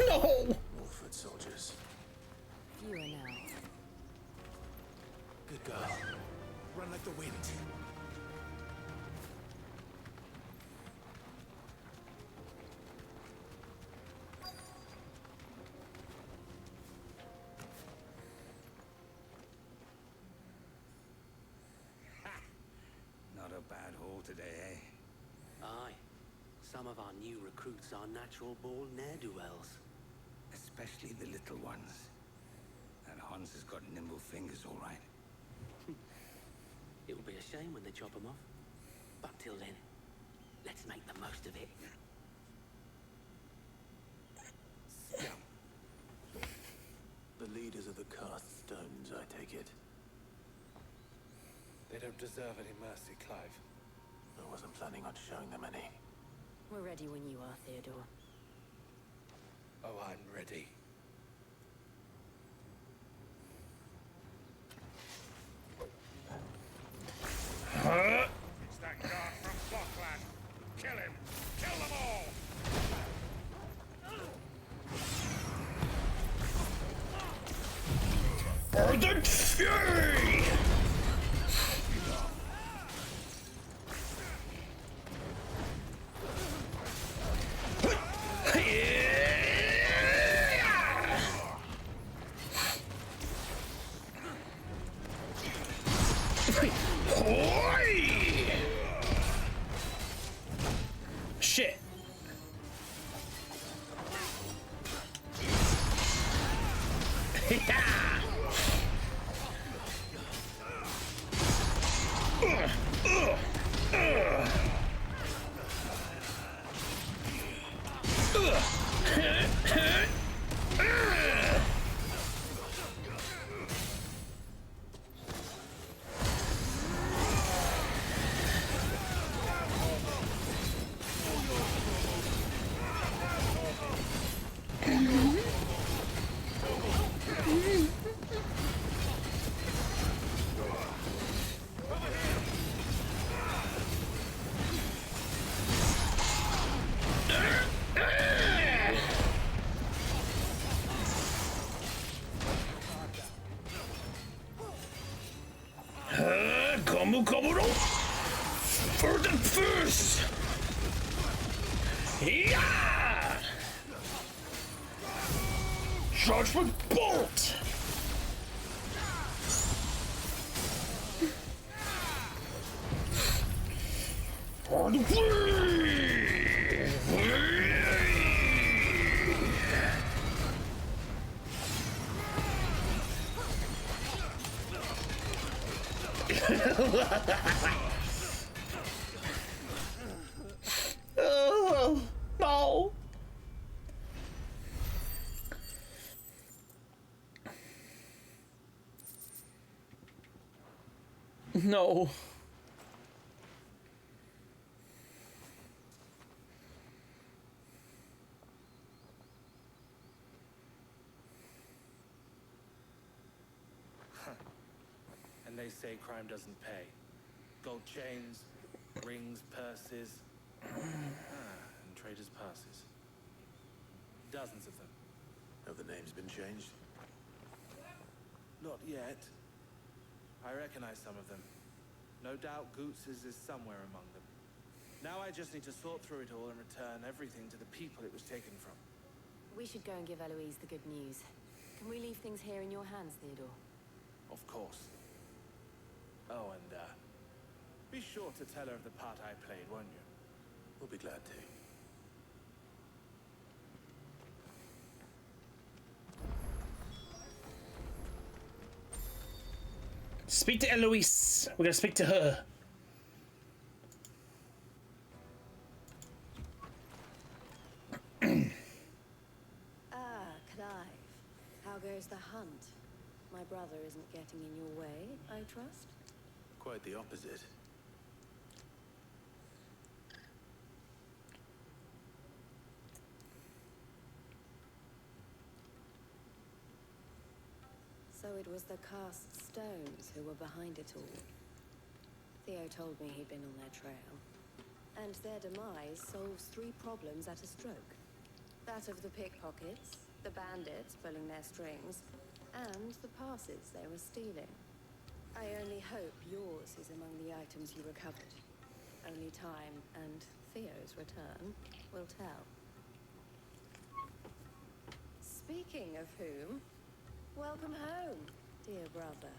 No! More foot soldiers. Fewer now. Good girl. Run like the wind. Not a bad haul today, eh? Aye. Some of our new recruits are natural-born ne'er-do-wells. Especially the little ones. And Hans has got nimble fingers, all right. It will be a shame when they chop them off. But till then, let's make the most of it. The leaders of the cast stones, I take it. They don't deserve any mercy, Clive. I wasn't planning on showing them any. We're ready when you are, Theodore. Oh, I'm ready. It's that guard from Bucketman. Kill him. Kill them all. Ardent Fury! Kamu Kamuro for the first. Yeah! Judgment bolt. On the oh, no. No. And they say crime doesn't pay. Gold chains, rings, purses, and traders' passes. Dozens of them. Have the names been changed? Not yet. I recognize some of them. No doubt Goots's is somewhere among them. Now I just need to sort through it all and return everything to the people it was taken from. We should go and give Eloise the good news. Can we leave things here in your hands, Theodore? Of course. Oh, and, be sure to tell her of the part I played, won't you? We'll be glad to. Speak to Eloise. We're gonna speak to her. Clive. How goes the hunt? My brother isn't getting in your way, I trust? Quite the opposite. So it was the cast stones who were behind it all. Theo told me he'd been on their trail. And their demise solves 3 problems at a stroke. That of the pickpockets, the bandits pulling their strings, and the passes they were stealing. I only hope yours is among the items you recovered. Only time and Theo's return will tell. Speaking of whom, welcome home, dear brother.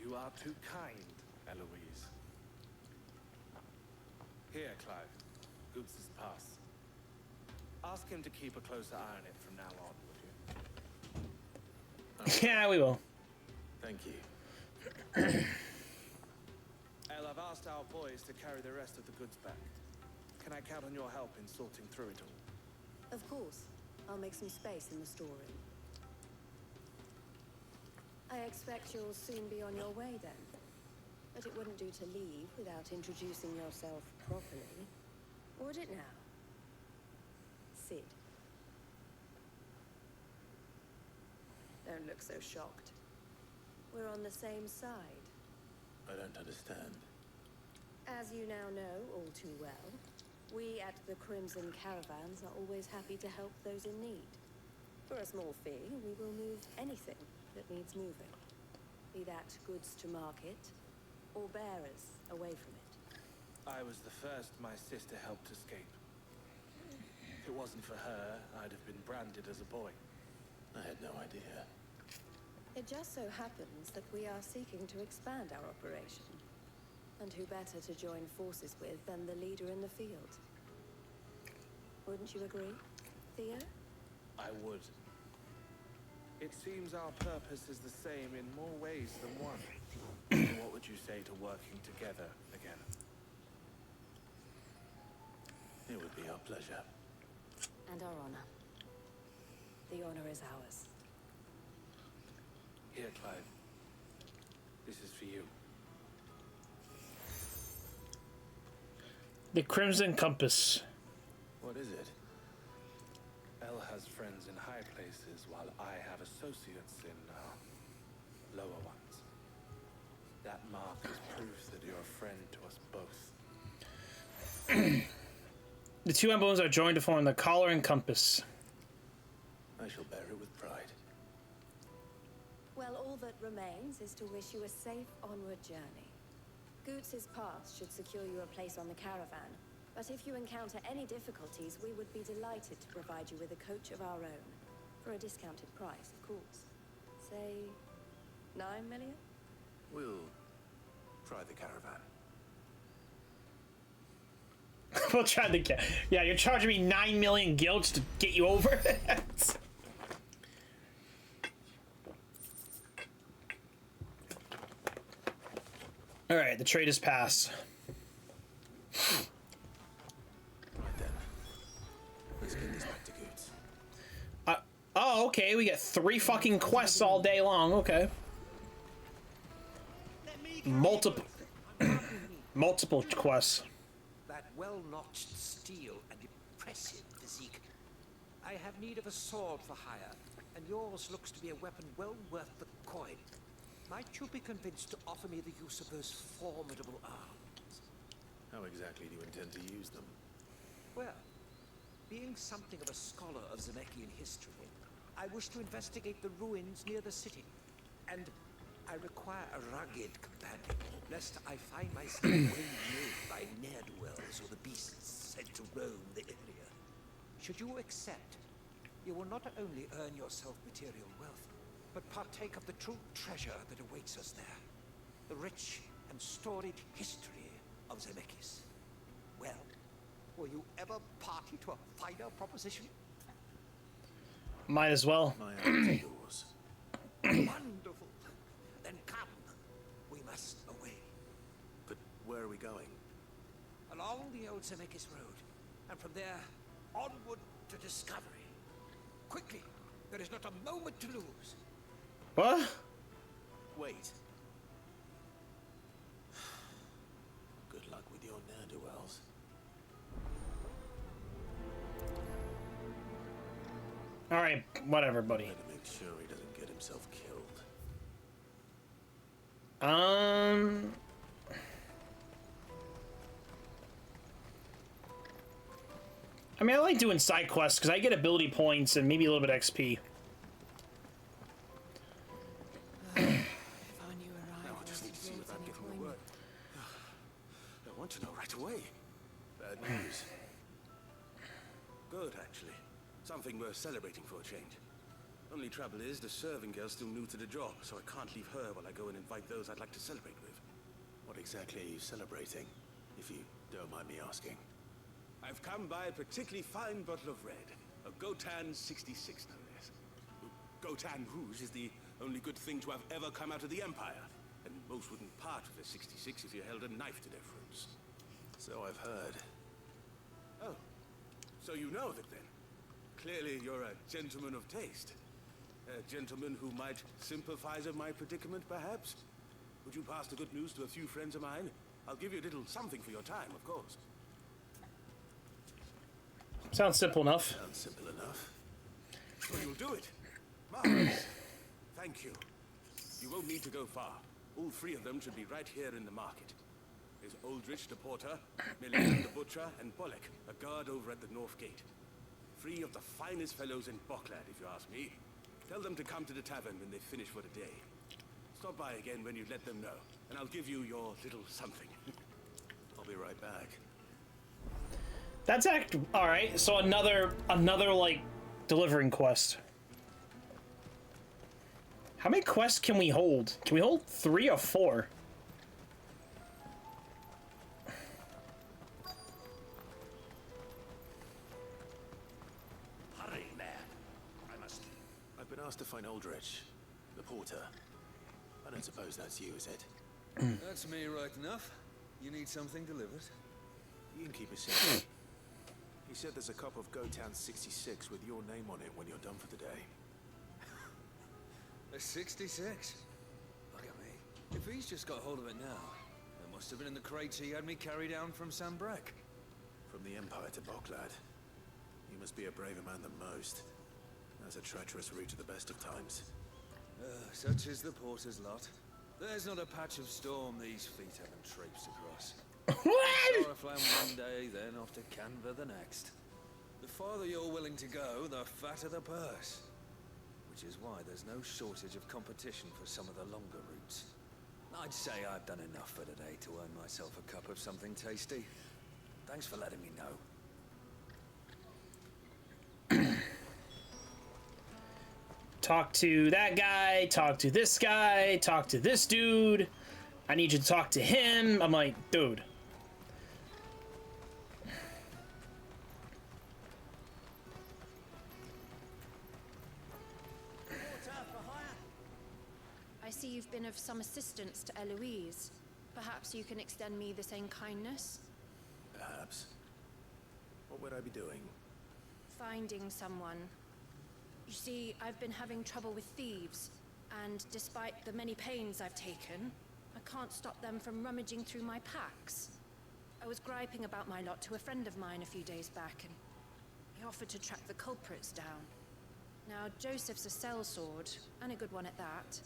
You are too kind, Eloise. Here, Clive. Goots's pass. Ask him to keep a closer eye on it from now on, would you? Yeah, we will. Thank you. El, I've asked our boys to carry the rest of the goods back. Can I count on your help in sorting through it all? Of course. I'll make some space in the storeroom. I expect you'll soon be on your way then. But it wouldn't do to leave without introducing yourself properly. Would it now? Sid. Don't look so shocked. We're on the same side. I don't understand. As you now know all too well, we at the Crimson Caravans are always happy to help those in need. For a small fee, we will move anything that needs moving. Be that goods to market, or bearers away from it. I was the first my sister helped escape. If it wasn't for her, I'd have been branded as a boy. I had no idea. It just so happens that we are seeking to expand our operation. And who better to join forces with than the leader in the field? Wouldn't you agree, Theo? I would. It seems our purpose is the same in more ways than one. What would you say to working together again. It would be our pleasure. And our honor. The honor is ours. Here, Clive. This is for you. The Crimson Compass. What is it? Elle has friends in high places, while I have associates in lower ones. That mark is proof that you're a friend to us both. The two emblems are joined to form the collar and compass. I shall bear it with pride. Well, all that remains is to wish you a safe onward journey. Goots's pass should secure you a place on the caravan, but if you encounter any difficulties, we would be delighted to provide you with a coach of our own. For a discounted price, of course. Say, 9 million? We'll try the caravan. We'll try the yeah, you're charging me 9 million gilts to get you over? Alright, the trade is passed. Right then. Let's get this back to Goots. Oh, okay, we get 3 fucking quests all day long, okay. Multiple quests. That well-notched steel and impressive physique. I have need of a sword for hire, and yours looks to be a weapon well worth the coin. Might you be convinced to offer me the use of those formidable arms? How exactly do you intend to use them? Well, being something of a scholar of Zemeckis history, I wish to investigate the ruins near the city, and I require a rugged companion, lest I find myself well-known by ne'er-do-wells or the beasts sent to roam the area. Should you accept, you will not only earn yourself material wealth, but partake of the true treasure that awaits us there. The rich and storied history of Zemeckis. Well, will you ever party to a finer proposition? Might as well. My arms are yours. Wonderful. Then come. We must away. But where are we going? Along the old Zemeckis Road, and from there, onward to discovery. Quickly, there is not a moment to lose. What? Wait. Good luck with your ne'er-do-wells. Alright, whatever, buddy. Better make sure he doesn't get himself killed. I mean, I like doing side quests because I get ability points and maybe a little bit of XP. Now I just need to see without getting the word. I want to know right away. Bad news. Good, actually. Something worth celebrating for a change. Only trouble is, the serving girl's still new to the job, so I can't leave her while I go and invite those I'd like to celebrate with. What exactly are you celebrating, if you don't mind me asking? I've come by a particularly fine bottle of red. A Gotan 66, no less. Gotan Rouge is the only good thing to have ever come out of the Empire, and most wouldn't part with a 66 if you held a knife to their throats. So I've heard. Oh, so you know of it then? Clearly you're a gentleman of taste. A gentleman who might sympathize with my predicament, perhaps? Would you pass the good news to a few friends of mine? I'll give you a little something for your time, of course. Sounds simple enough. Sounds simple enough. Well, you'll do it. Marvelous. Thank you. You won't need to go far. All 3 of them should be right here in the market. There's Aldrich, the porter, Millicent, the butcher, and Bollock, a guard over at the north gate. 3 of the finest fellows in Buckland, if you ask me. Tell them to come to the tavern when they finish for the day. Stop by again when you let them know, and I'll give you your little something. I'll be right back. That's alright, so another like delivering quest. How many quests can we hold? Can we hold 3 or 4? Hurry, man. I've been asked to find Aldrich, the porter. I don't suppose that's you, is it? That's me right enough. You need something delivered? The innkeeper said. He said there's a cup of Gotan 66 with your name on it when you're done for the day. A 66? Look at me. If he's just got hold of it now, it must have been in the crates he had me carry down from Sanbrek. From the Empire to Boklad. You must be a braver man than most. That's a treacherous route to the best of times. Such is the porter's lot. There's not a patch of storm these feet haven't traipsed across. Oriflamme one day, then off to Canva the next. The farther you're willing to go, the fatter the purse. Which is why there's no shortage of competition for some of the longer routes. I'd say I've done enough for today to earn myself a cup of something tasty. Thanks for letting me know. Talk to that guy, talk to this guy, talk to this dude. I need you to talk to him. I'm like, dude. I see you've been of some assistance to Eloise. Perhaps you can extend me the same kindness? Perhaps. What would I be doing? Finding someone. You see, I've been having trouble with thieves, and despite the many pains I've taken, I can't stop them from rummaging through my packs. I was griping about my lot to a friend of mine a few days back, and he offered to track the culprits down. Now, Joseph's a sellsword, and a good one at that.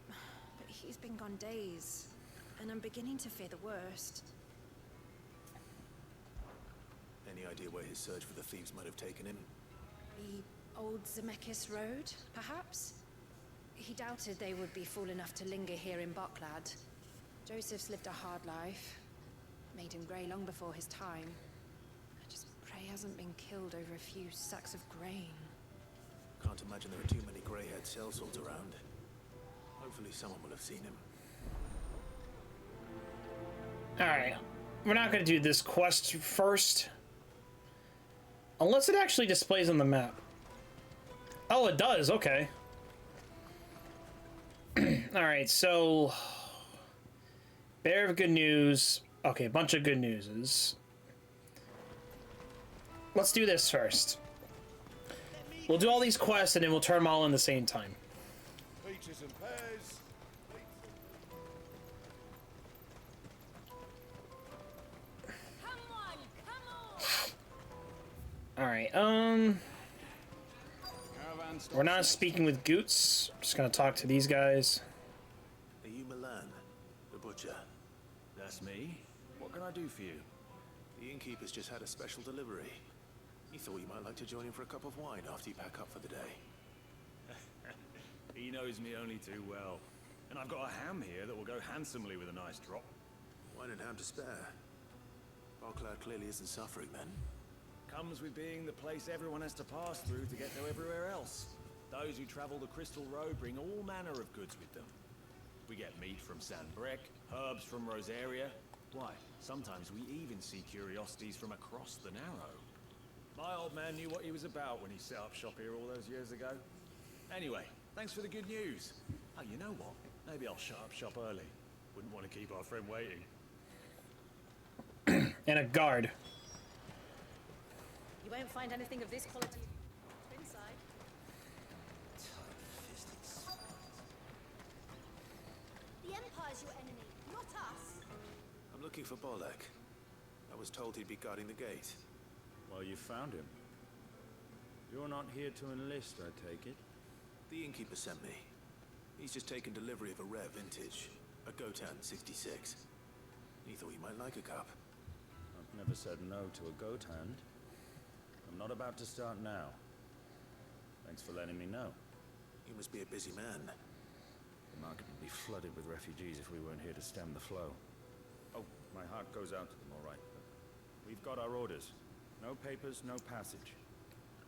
But he's been gone days, and I'm beginning to fear the worst. Any idea where his search for the thieves might have taken him? The old Zemeckis Road, perhaps? He doubted they would be fool enough to linger here in Boklad. Joseph's lived a hard life. Made him grey long before his time. I just pray he hasn't been killed over a few sacks of grain. Can't imagine there are too many grey-haired sellswords around. Hopefully someone will have seen him. Alright. We're not going to do this quest first. Unless it actually displays on the map. Oh, it does. Okay. Alright, so... Bear of good news. Okay, a bunch of good newses. Let's do this first. We'll do all these quests and then we'll turn them all in the same time. Peaches and pears. Alright, we're not speaking with Goots. Just gonna talk to these guys. Are you Milan, the butcher? That's me. What can I do for you? The innkeeper's just had a special delivery. He thought you might like to join him for a cup of wine after you pack up for the day. He knows me only too well. And I've got a ham here that will go handsomely with a nice drop. Wine and ham to spare. Boklad clearly isn't suffering then. Comes with being the place everyone has to pass through to get to everywhere else. Those who travel the Crystal Road bring all manner of goods with them. We get meat from Sanbrek, herbs from Rosaria. Why, sometimes we even see curiosities from across the Narrow. My old man knew what he was about when he set up shop here all those years ago. Anyway, thanks for the good news. Oh, you know what? Maybe I'll shut up shop early. Wouldn't want to keep our friend waiting. And a guard. You won't find anything of this quality inside. The Empire's your enemy, not us. I'm looking for Bolek. I was told he'd be guarding the gate. Well, you found him. You're not here to enlist, I take it? The innkeeper sent me. He's just taken delivery of a rare vintage, a Gotan 66. He thought you might like a cup. I've never said no to a goat hand. I'm not about to start now. Thanks for letting me know. You must be a busy man. The market would be flooded with refugees if we weren't here to stem the flow. Oh, my heart goes out to them, all right. But we've got our orders. No papers, no passage.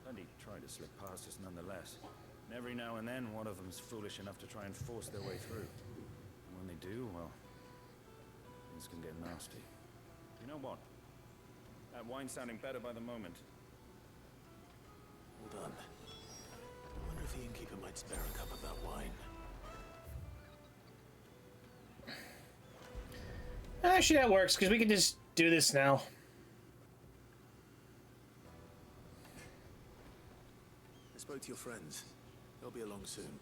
Plenty try to slip past us nonetheless. And every now and then, one of them's foolish enough to try and force their way through. And when they do, well, things can get nasty. You know what? That wine's sounding better by the moment. Hold on. I wonder if the innkeeper might spare a cup of that wine. Actually, that works, because we can just do this now. I spoke to your friends. They'll be along soon.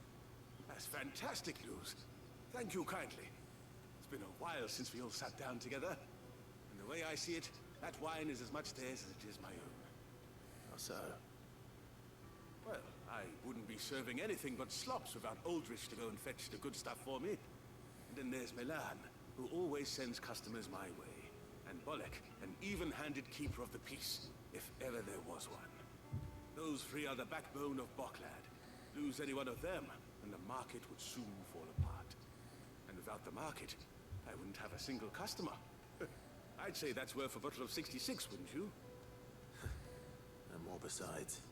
That's fantastic news. Thank you kindly. It's been a while since we all sat down together. And the way I see it, that wine is as much theirs as it is my own. How so? Well, I wouldn't be serving anything but slops without Aldrich to go and fetch the good stuff for me. And then there's Milan, who always sends customers my way. And Bolek, an even-handed keeper of the peace, if ever there was one. Those three are the backbone of Boklad. Lose any one of them, and the market would soon fall apart. And without the market, I wouldn't have a single customer. I'd say that's worth a bottle of 66, wouldn't you? And more besides.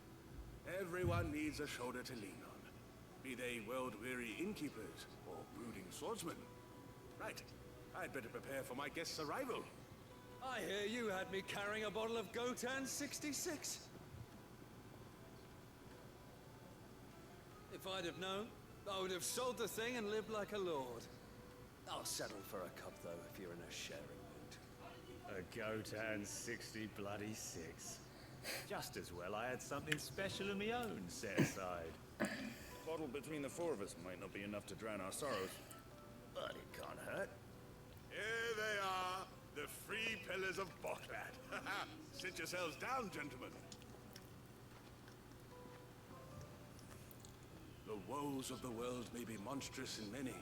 Everyone needs a shoulder to lean on. Be they world-weary innkeepers or brooding swordsmen. Right. I'd better prepare for my guest's arrival. I hear you had me carrying a bottle of Gotan 66. If I'd have known, I would have sold the thing and lived like a lord. I'll settle for a cup, though, if you're in a sharing mood. A Gotan 60 bloody 6. Just as well I had something special of my own set aside. A bottle between the four of us might not be enough to drown our sorrows, but it can't hurt. Here they are, the three pillars of Boklad. Sit yourselves down, gentlemen. The woes of the world may be monstrous in many,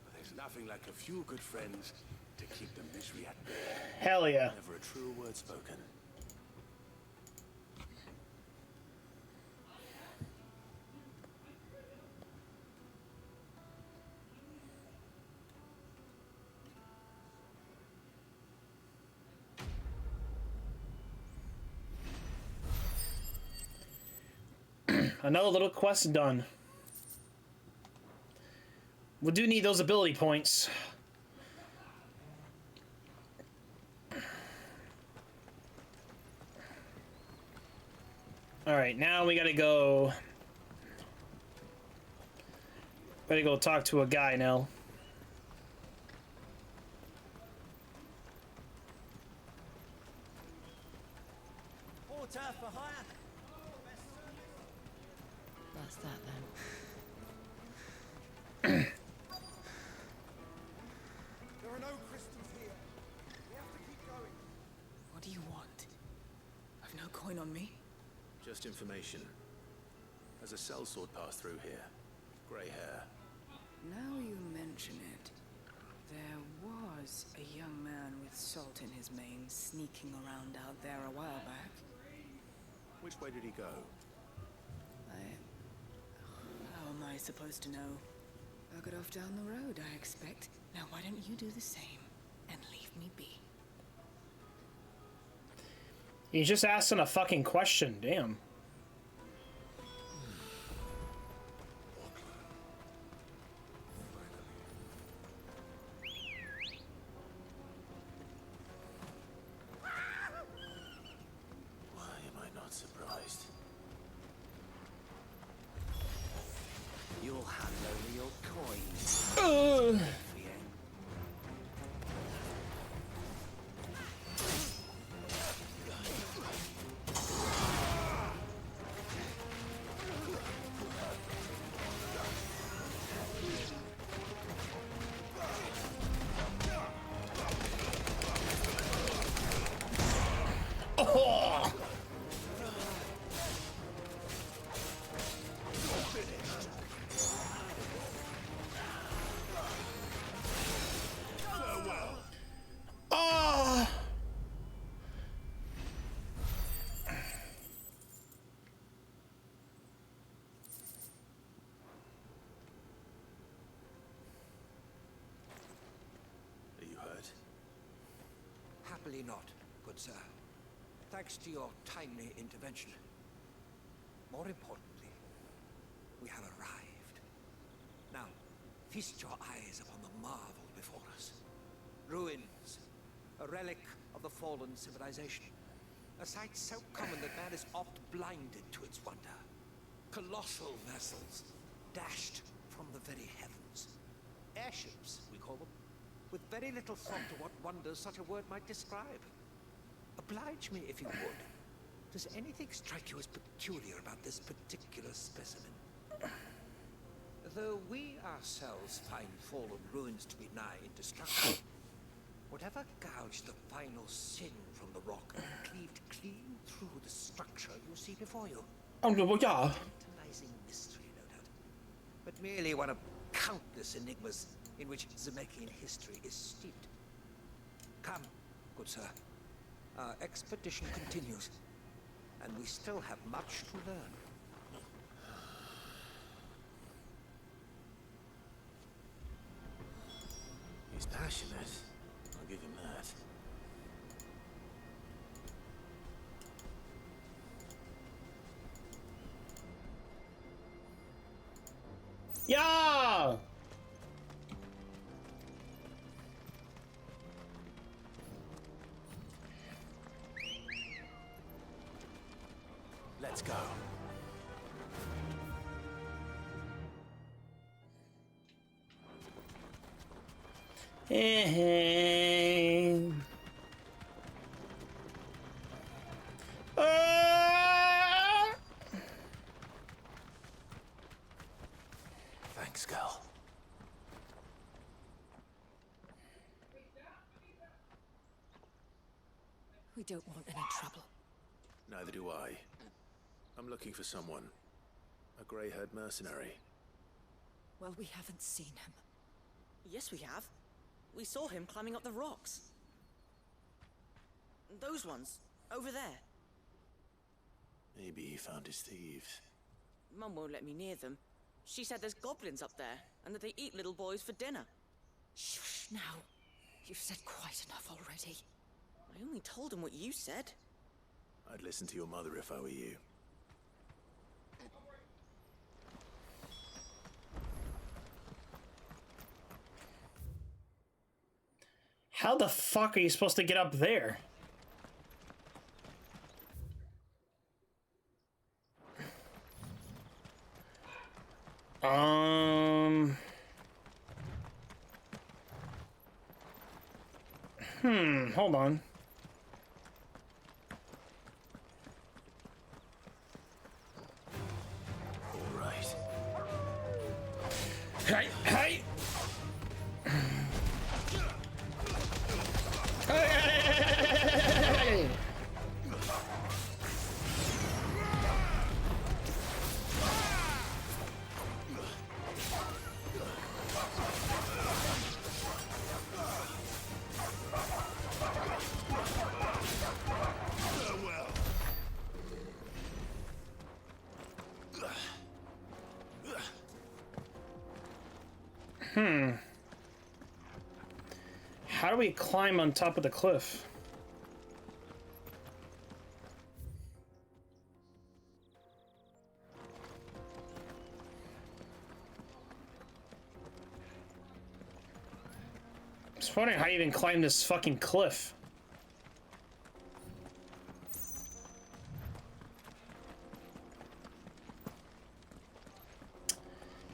but there's nothing like a few good friends to keep the misery at bay. Hell yeah. Never a true word spoken. Another little quest done. We do need those ability points. Alright, now we gotta go... Gotta go talk to a guy now. Porter for hire. That's that then. There are no crystals here. We have to keep going. What do you want? I've no coin on me. Just information. There's a sellsword passed through here. Grey hair. Now you mention it, there was a young man with salt in his mane sneaking around out there a while back. Which way did he go? How am I supposed to know? I got off down the road, I expect. Now why don't you do the same and leave me be? He's just asking a fucking question, damn. Why am I not surprised? You'll hand over your coins. Oh! Oh! Are you hurt? Happily not, good sir. Thanks to your timely intervention. More importantly, we have arrived. Now, feast your eyes upon the marvel before us. Ruins, a relic of the fallen civilization. A sight so common that man is oft blinded to its wonder. Colossal vessels, dashed from the very heavens. Airships, we call them. with very little thought to what wonders such a word might describe. Oblige me if you would. Does anything strike you as peculiar about this particular specimen? Though we ourselves find fallen ruins to be nigh indestructible, whatever gouged the final sin from the rock cleaved clean through the structure you see before you. Tantalizing mystery, no doubt, but merely one of countless enigmas in which Zemeckis history is steeped. Come, good sir. Our expedition continues, and we still have much to learn. He's passionate. I'll give him that. Yeah! Let's go. Thanks, girl. We don't want any trouble. Neither do I. I'm looking for someone. A grey-haired mercenary. Well, we haven't seen him. Yes, we have. We saw him climbing up the rocks. Those ones, over there. Maybe he found his thieves. Mum won't let me near them. She said there's goblins up there, and that they eat little boys for dinner. Shush now. You've said quite enough already. I only told him what you said. I'd listen to your mother if I were you. How the fuck are you supposed to get up there? Hold on. All right. Hey, hey! Hey! How do we climb on top of the cliff? I was wondering how you even climb this fucking cliff.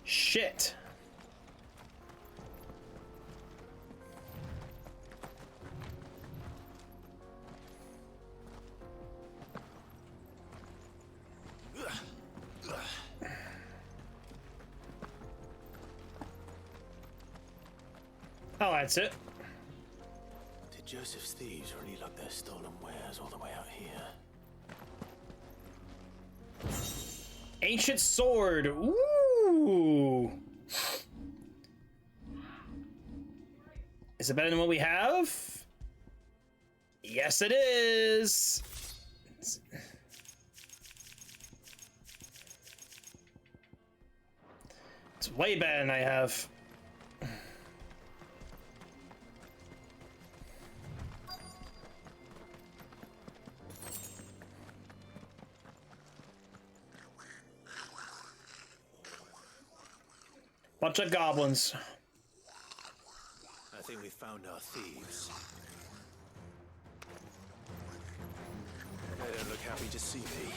Shit. Oh, that's it. Did Joseph's thieves really lug their stolen wares all the way out here? Ancient sword. Ooh. Is it better than what we have? Yes, it is. It's way better than I have. Bunch of goblins. I think we found our thieves. They don't look happy to see me.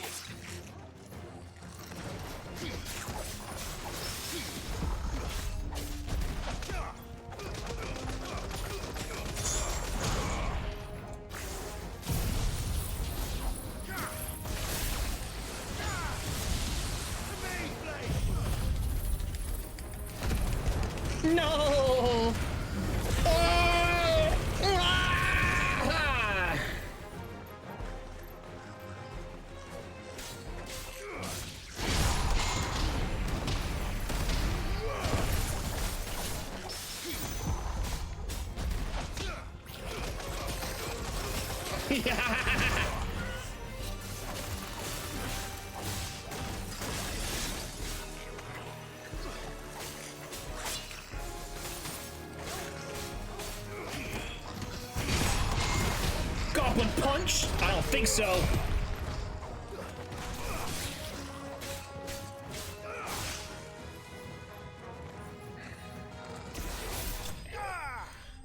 Goblin punch? I don't think so.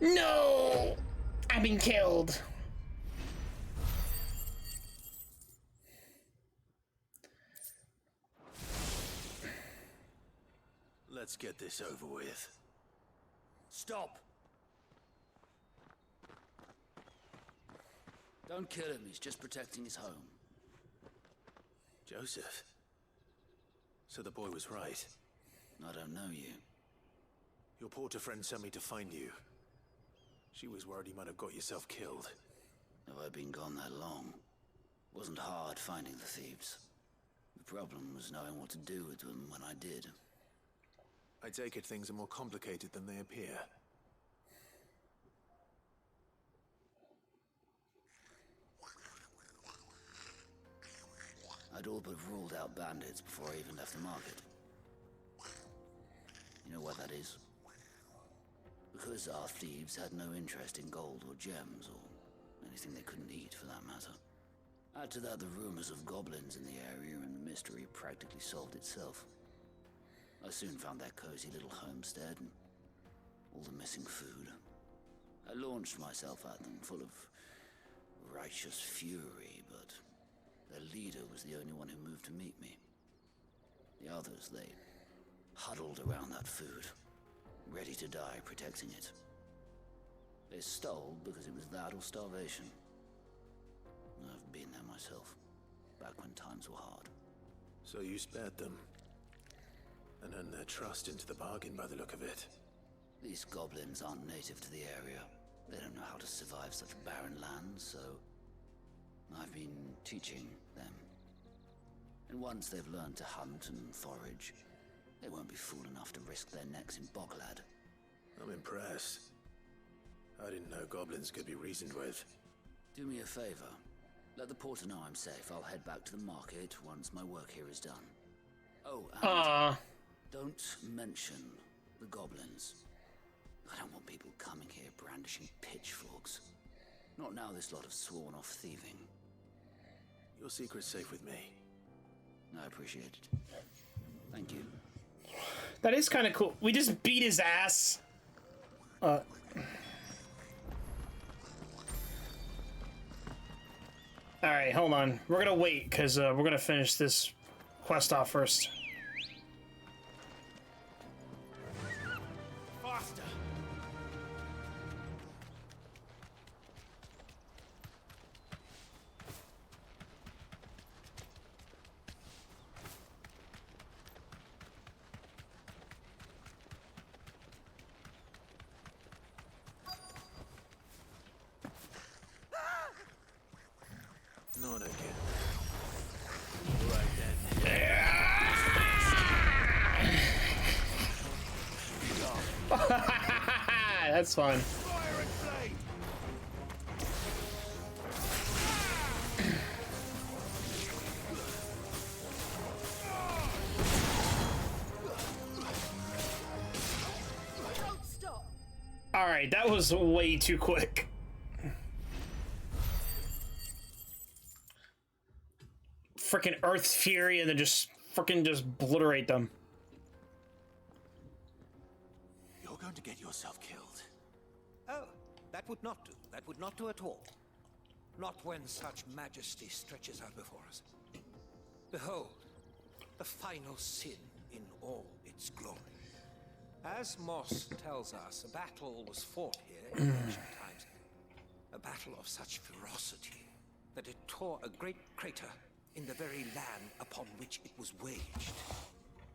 No! I've been killed. Let's get this over with. Stop! Don't kill him, he's just protecting his home. Joseph? So the boy was right. I don't know you. Your porter friend sent me to find you. She was worried you might have got yourself killed. Have I been gone that long? Wasn't hard finding the thieves. The problem was knowing what to do with them when I did. I take it things are more complicated than they appear. I'd all but ruled out bandits before I even left the market. You know why that is? Because our thieves had no interest in gold or gems, or anything they couldn't eat for that matter. Add to that the rumors of goblins in the area, and the mystery practically solved itself. I soon found their cozy little homestead, and all the missing food. I launched myself at them, full of righteous fury, but their leader was the only one who moved to meet me. The others, they huddled around that food, ready to die protecting it. They stole because it was that or starvation. I've been there myself, back when times were hard. So you spared them, and earned their trust into the bargain by the look of it. These goblins aren't native to the area. They don't know how to survive such barren lands, so I've been teaching them. And once they've learned to hunt and forage, they won't be fool enough to risk their necks in Bucketman. I'm impressed. I didn't know goblins could be reasoned with. Do me a favor. Let the porter know I'm safe. I'll head back to the market once my work here is done. Oh, and don't mention the goblins. I don't want people coming here brandishing pitchforks. Not now this lot have sworn off thieving. Your secret's safe with me. I appreciate it. Thank you. That is kind of cool. We just beat his ass. Alright, hold on. We're gonna wait, because we're gonna finish this quest off first. Faster! Not again. Right then. That's fun. Fire and flame! Don't stop. Alright, that was way too quick. Frickin' Earth's Fury and then just frickin' just obliterate them. You're going to get yourself killed. Oh, that would not do. That would not do at all. Not when such majesty stretches out before us. Behold, the final sin in all its glory. As Moss tells us, a battle was fought here in ancient times. A battle of such ferocity that it tore a great crater in the very land upon which it was waged.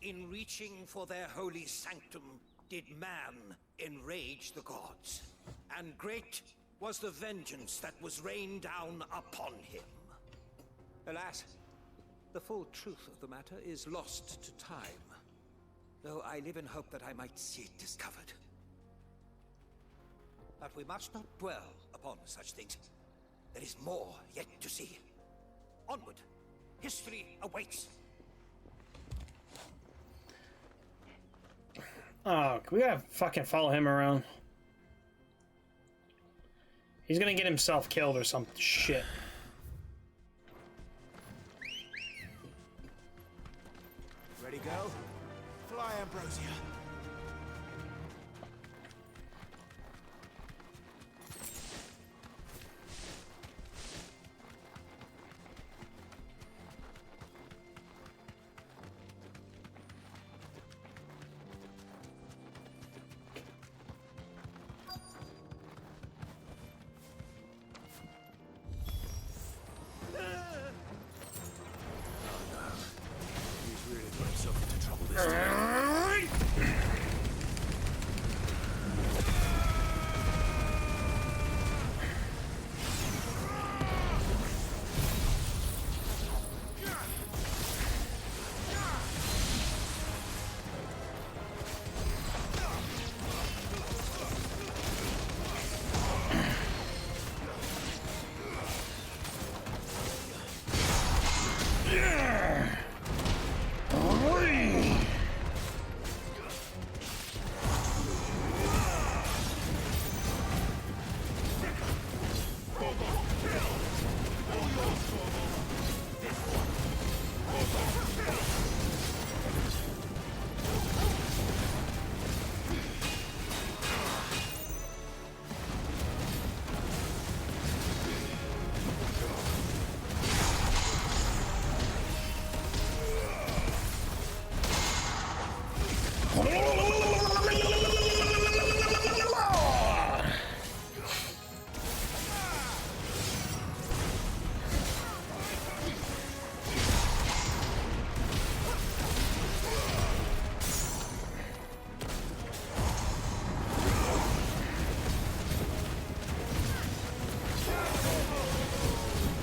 In reaching for their holy sanctum, did man enrage the gods, and great was the vengeance that was rained down upon him. Alas, the full truth of the matter is lost to time, though I live in hope that I might see it discovered. But we must not dwell upon such things. There is more yet to see. Onward. History awaits. Oh, we gotta fucking follow him around. He's gonna get himself killed or some shit. Ready, go? Fly, Ambrosia.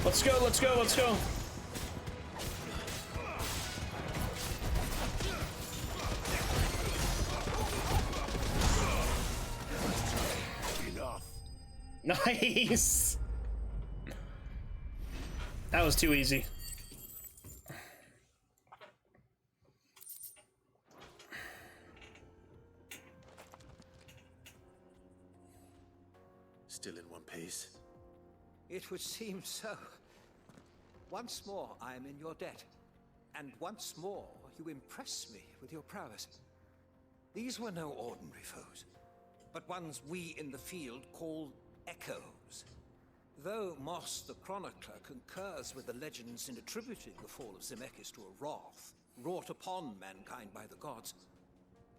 Let's go, let's go, let's go. Nice. That was too easy. Still in one piece. It would seem so. Once more, I am in your debt. And once more, you impress me with your prowess. These were no ordinary foes, but ones we in the field call echoes. Though Moss the Chronicler concurs with the legends in attributing the fall of Zemeckis to a wrath wrought upon mankind by the gods,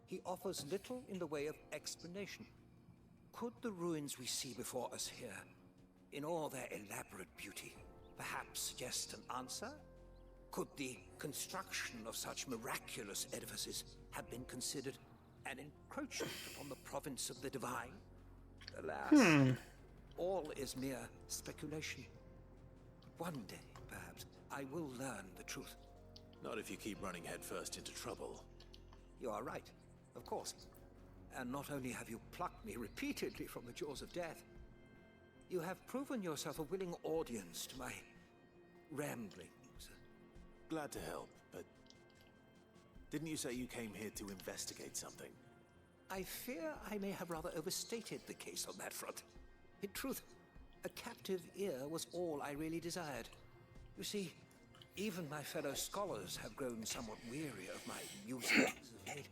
he offers little in the way of explanation. Could the ruins we see before us here, in all their elaborate beauty, perhaps suggest an answer? Could the construction of such miraculous edifices have been considered an encroachment upon the province of the divine? Alas, all is mere speculation. But one day, perhaps, I will learn the truth. Not if you keep running headfirst into trouble. You are right, of course. And not only have you plucked me repeatedly from the jaws of death, you have proven yourself a willing audience to my ramblings. Glad to help, but didn't you say you came here to investigate something? I fear I may have rather overstated the case on that front. In truth, a captive ear was all I really desired. You see, even my fellow scholars have grown somewhat weary of my musings of late.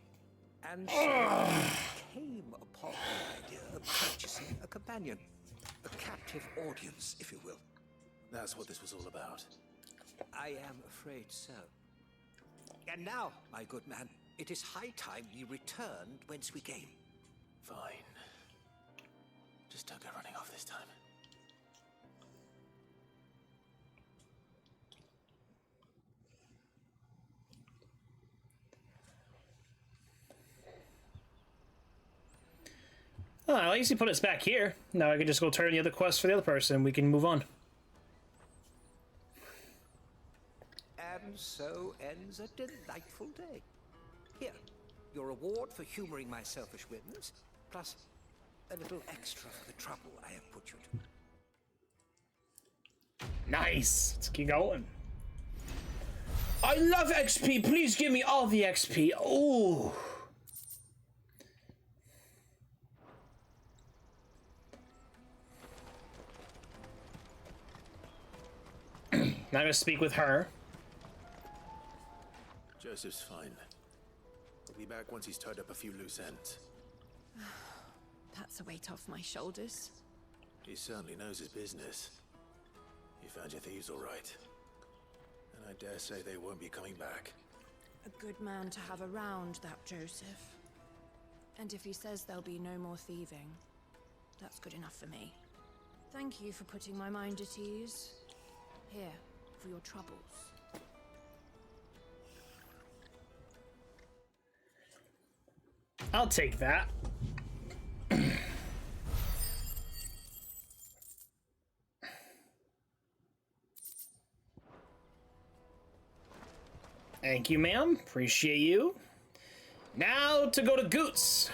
And so I came upon the idea of purchasing a companion. A captive audience, if you will. That's what this was all about. I am afraid so. And now, my good man, it is high time we returned whence we came. Fine. Just don't go running off this time. Oh, at least he put us back here. Now I can just go turn the other quest for the other person. We can move on. And so ends a delightful day. Here, your reward for humoring my selfish whims, plus a little extra for the trouble I have put you to. Nice. Let's keep going. I love XP. Please give me all the XP. Ooh. Not gonna speak with her. Joseph's fine. He'll be back once he's tied up a few loose ends. That's a weight off my shoulders. He certainly knows his business. You found your thieves all right. And I dare say they won't be coming back. A good man to have around, that Joseph. And if he says there'll be no more thieving, that's good enough for me. Thank you for putting my mind at ease. Here, for your troubles. I'll take that. Thank you, ma'am. Appreciate you. Now to go to Goots.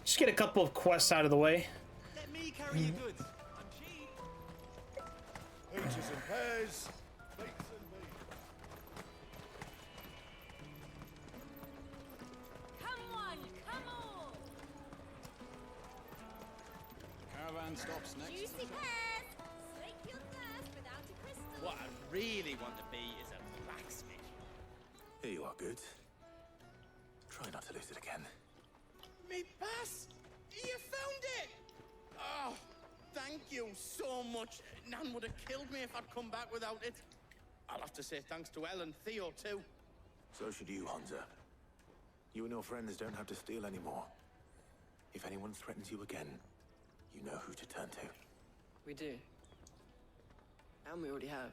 Just get a couple of quests out of the way. Let me carry your goods. I'm cheap. Peaches and pears. Beets and beans. Come on, come on. Caravan stops next. Juicy pears. Slake your thirst without a crystal. What I really want to be is a blacksmith. Here you are, good. Try not to lose it again. Me pass! You found it! Oh, thank you so much. Nan would have killed me if I'd come back without it. I'll have to say thanks to Elle and Theo, too. So should you, Hansa. You and your friends don't have to steal anymore. If anyone threatens you again, you know who to turn to. We do. And we already have.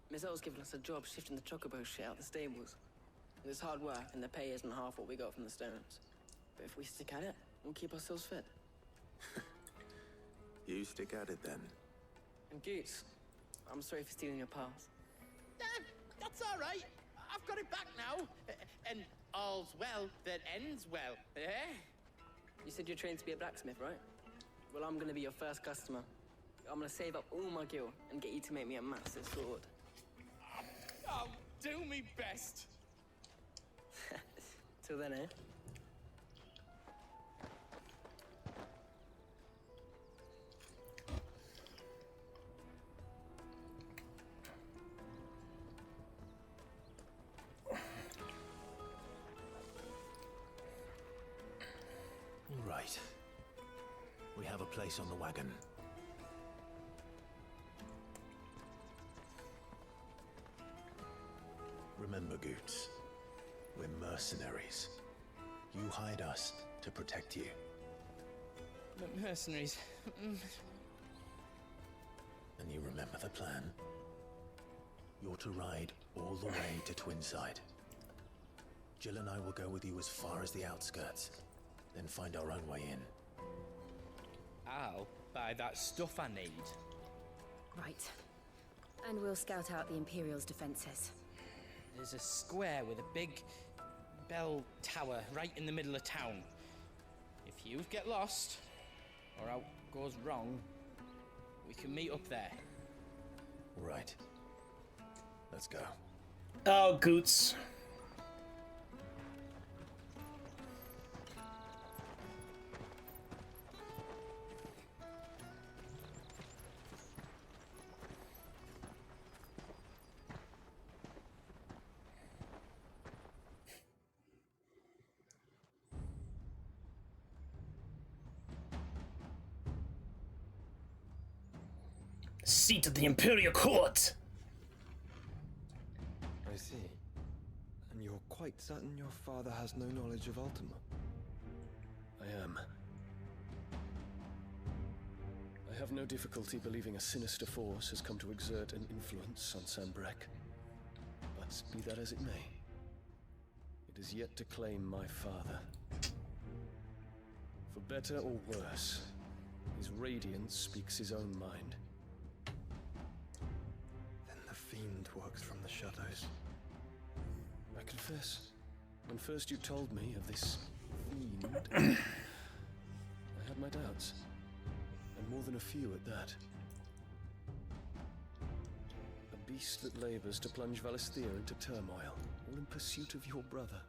Miss L's given us a job shifting the chocobo shit out the stables. It's hard work, and the pay isn't half what we got from the stones. But if we stick at it, we'll keep ourselves fit. You stick at it then. And Goots, I'm sorry for stealing your pass. That's all right. I've got it back now. And all's well that ends well, eh? You said you're trained to be a blacksmith, right? Well, I'm gonna be your first customer. I'm gonna save up all my gil and get you to make me a massive sword. I'll do me best. Till then, eh? All right. We have a place on the wagon. Remember, Goots, we're mercenaries. You hired us to protect you. Mercenaries. And you remember the plan? You're to ride all the way to Twinside. Jill and I will go with you as far as the outskirts, then find our own way in. I'll buy that stuff I need. Right. And we'll scout out the Imperial's defenses. There's a square with a big bell tower right in the middle of town. If you get lost, or out goes wrong, we can meet up there. Right. Let's go. Oh, Goots. Seat of the Imperial Court. I see. And you're quite certain your father has no knowledge of Ultima? I am. I have no difficulty believing a sinister force has come to exert an influence on Sanbreque. But be that as it may, it is yet to claim my father. For better or worse, his radiance speaks his own mind. Then the fiend works from the shadows. I confess, when first you told me of this fiend, I had my doubts. And more than a few at that. beast that labors to plunge Valisthea into turmoil, all in pursuit of your brother.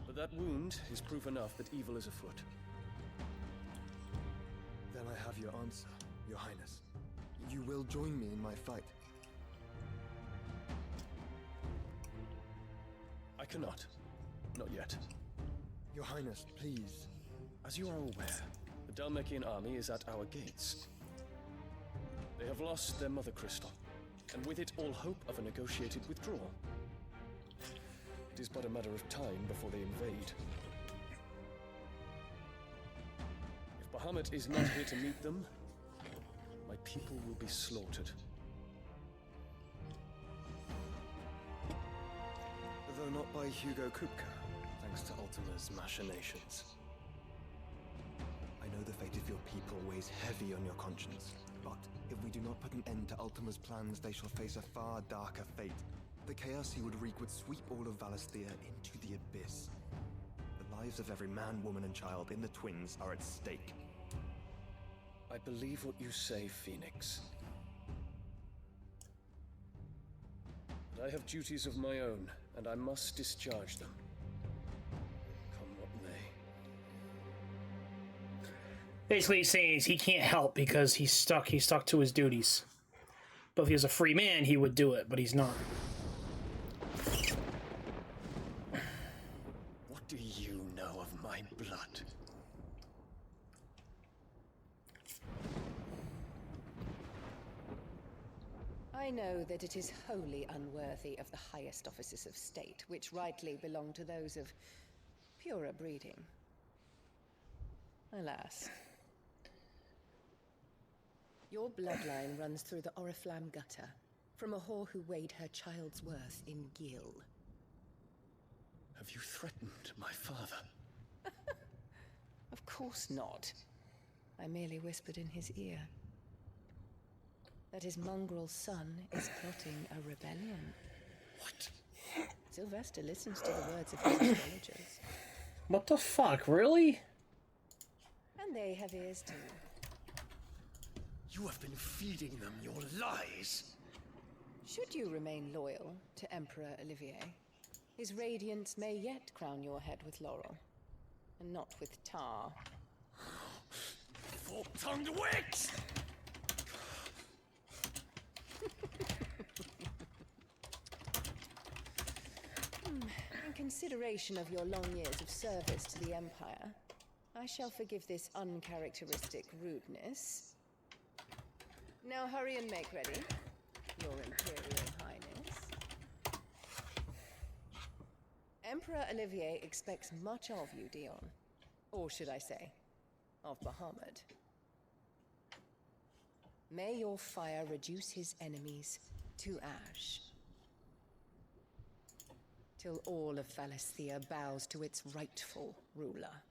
But that wound is proof enough that evil is afoot. Then I have your answer, Your Highness. You will join me in my fight. I cannot. Not yet. Your Highness, please. As you are aware, the Dhalmekian army is at our gates. They have lost their mother crystal, and with it all hope of a negotiated withdrawal. It is but a matter of time before they invade. If Bahamut is not here to meet them, my people will be slaughtered. Though not by Hugo Kupka, thanks to Ultima's machinations. I know the fate of your people weighs heavy on your conscience, but if we do not put an end to Ultima's plans, they shall face a far darker fate. The chaos he would wreak would sweep all of Valisthea into the abyss. The lives of every man, woman, and child in the Twins are at stake. I believe what you say, Phoenix. But I have duties of my own, and I must discharge them. Come what may. Basically, he's saying he can't help because he's stuck to his duties. But if he was a free man, he would do it, but he's not. What do you know of my blood? I know that it is wholly unworthy of the highest offices of state, which rightly belong to those of purer breeding. Alas. Your bloodline runs through the Oriflamme gutter, from a whore who weighed her child's worth in gil. Have you threatened my father? Of course not. I merely whispered in his ear that his mongrel son is plotting a rebellion. What? Sylvester listens to the words of his astrologers. What the fuck, really? And they have ears too. You have been feeding them your lies. Should you remain loyal to Emperor Olivier, his radiance may yet crown your head with laurel, and not with tar. Fork-tongued witch! In consideration of your long years of service to the Empire, I shall forgive this uncharacteristic rudeness. Now hurry and make ready, Your Imperial Highness. Emperor Olivier expects much of you, Dion. Or should I say, of Bahamut. May your fire reduce his enemies to ash, till all of Valisthea bows to its rightful ruler.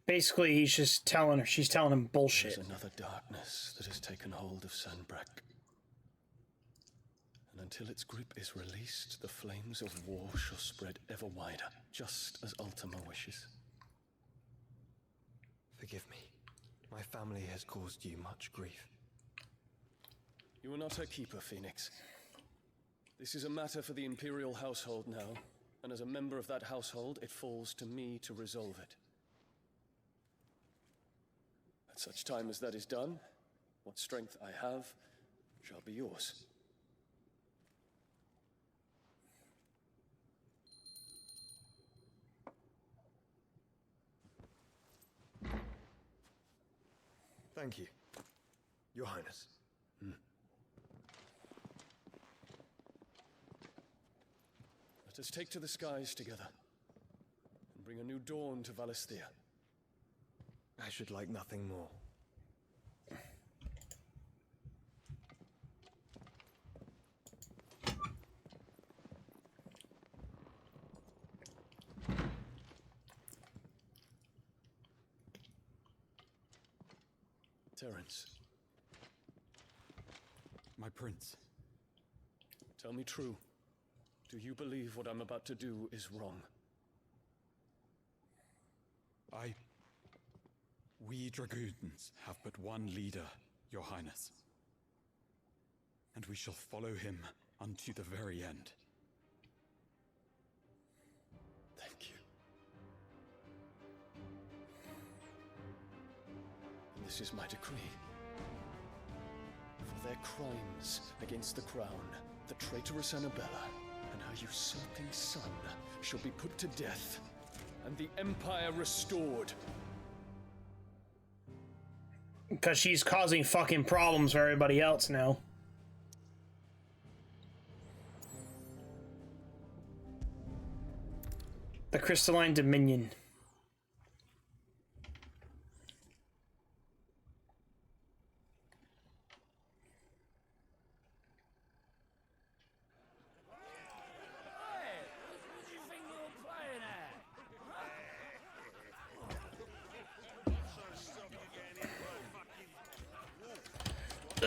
Basically, she's telling him bullshit. There's another darkness that has taken hold of Sanbreque. And until its grip is released, the flames of war shall spread ever wider, just as Ultima wishes. Forgive me. My family has caused you much grief. You are not her keeper, Phoenix. This is a matter for the Imperial household now, and as a member of that household, it falls to me to resolve it. At such time as that is done, what strength I have shall be yours. Thank you, Your Highness. Let us take to the skies together, and bring a new dawn to Valisthea. I should like nothing more. Terence, My prince. tell me true. Do you believe what I'm about to do is wrong? We dragoons have but one leader, Your Highness. And we shall follow him unto the very end. Thank you. And this is my decree. For their crimes against the crown, the traitorous Annabella and her usurping son shall be put to death, and the Empire restored. Because she's causing fucking problems for everybody else now. The Crystalline Dominion.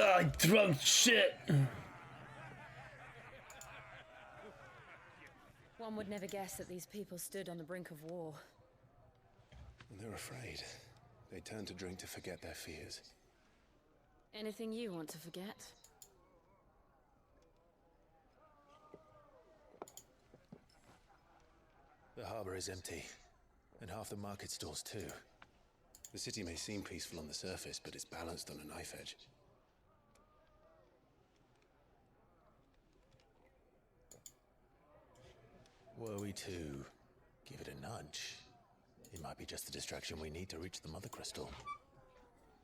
Ugh, drunk shit. One would never guess that these people stood on the brink of war. They're afraid. They turn to drink to forget their fears. Anything you want to forget? The harbor is empty, and half the market stalls too. The city may seem peaceful on the surface, but it's balanced on a knife edge. Were we to give it a nudge, it might be just the distraction we need to reach the Mother Crystal.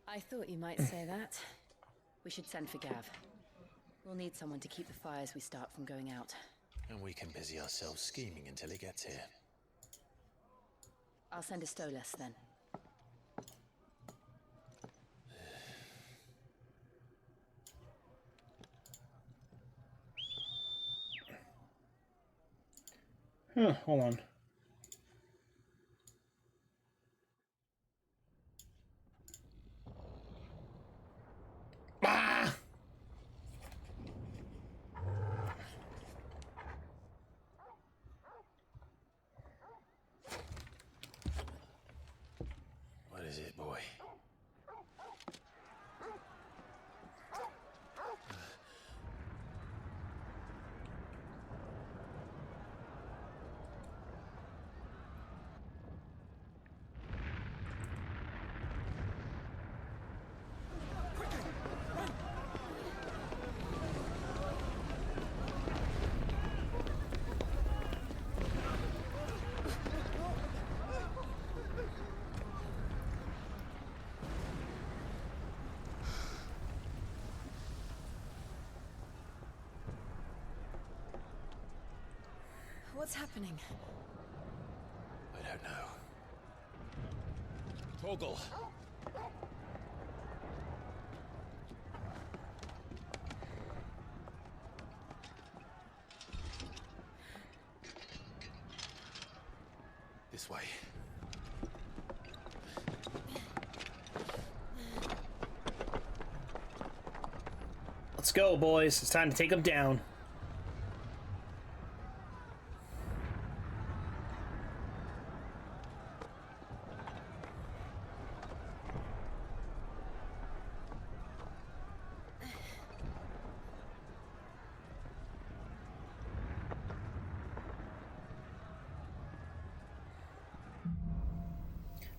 I thought you might say that. We should send for Gav. We'll need someone to keep the fires we start from going out. And we can busy ourselves scheming until he gets here. I'll send a Stolas then. Hold on. Ah! What is it, boy? What's happening? I don't know. Torgal! This way. Let's go, boys. It's time to take them down.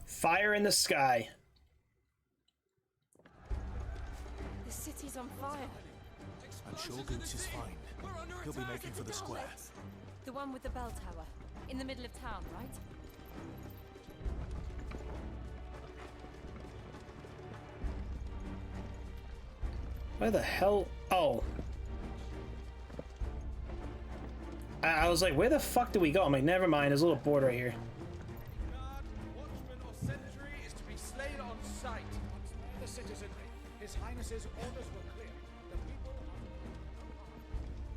Fire in the sky. The city's on fire. I'm sure Goots is fine. He'll be making for the square. The one with the bell tower. In the middle of town, right? Where the hell? Oh. I was like, where the fuck do we go? I'm like, never mind. There's a little board right here. Watchman or sentry is to be slain on sight. The citizenry. His Highness's orders were clear. The people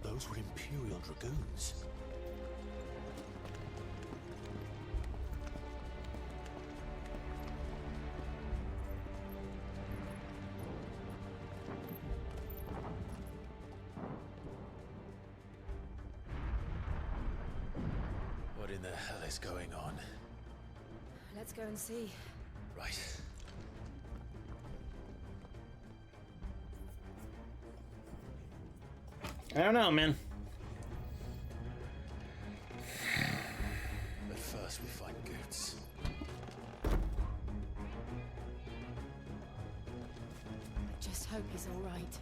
Those were Imperial Dragoons. in the hell is going on? Let's go and see. Right. I don't know, man. But first we find Goots. I just hope he's all right.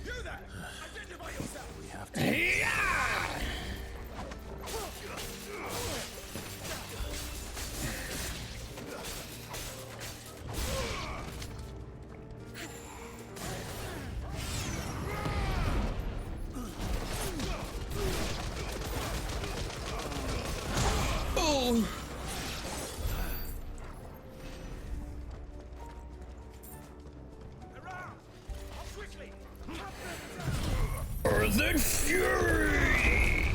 You there! Identify yourself! We have to. Earthen Fury!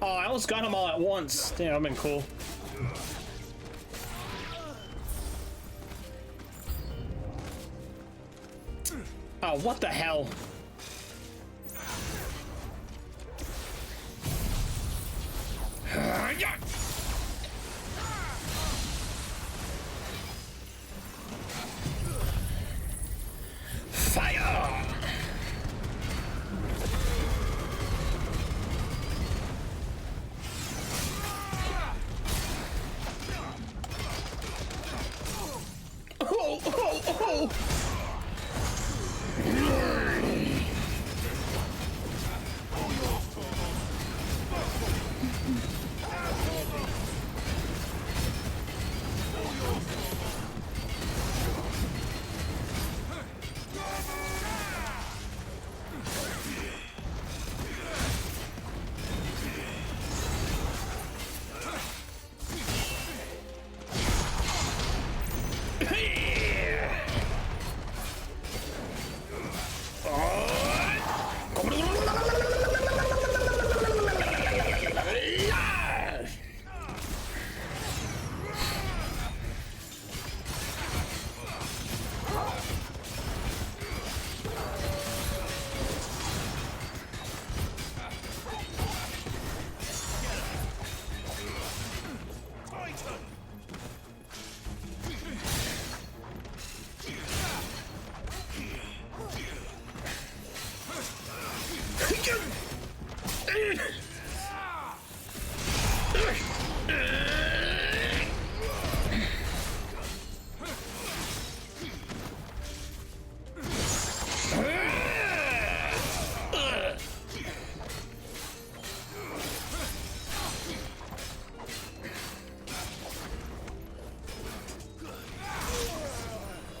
Oh, I almost got them all at once. Damn, I've been cool. Oh, what the hell? Fire! Oh, oh, oh!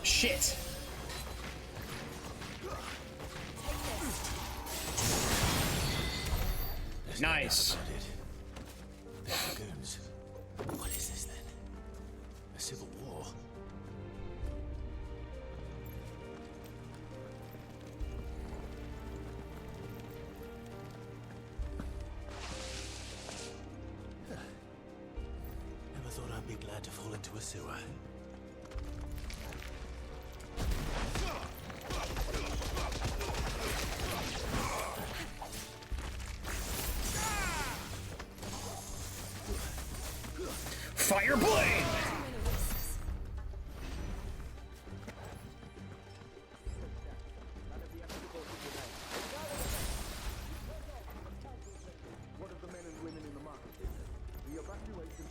Shit. Nice. Goons. What is this then? A civil war? Never thought I'd be glad to fall into a sewer. Fire blade! What of the men and women in the market? The evacuation.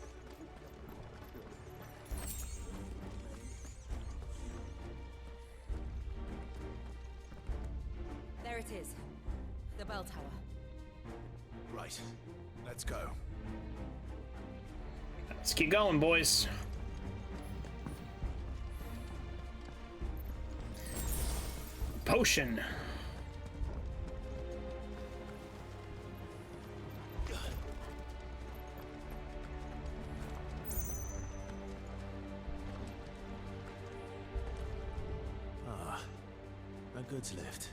There it is. The bell tower. Right. Let's go. Let's keep going, boys. Potion. Ah, a goods lift.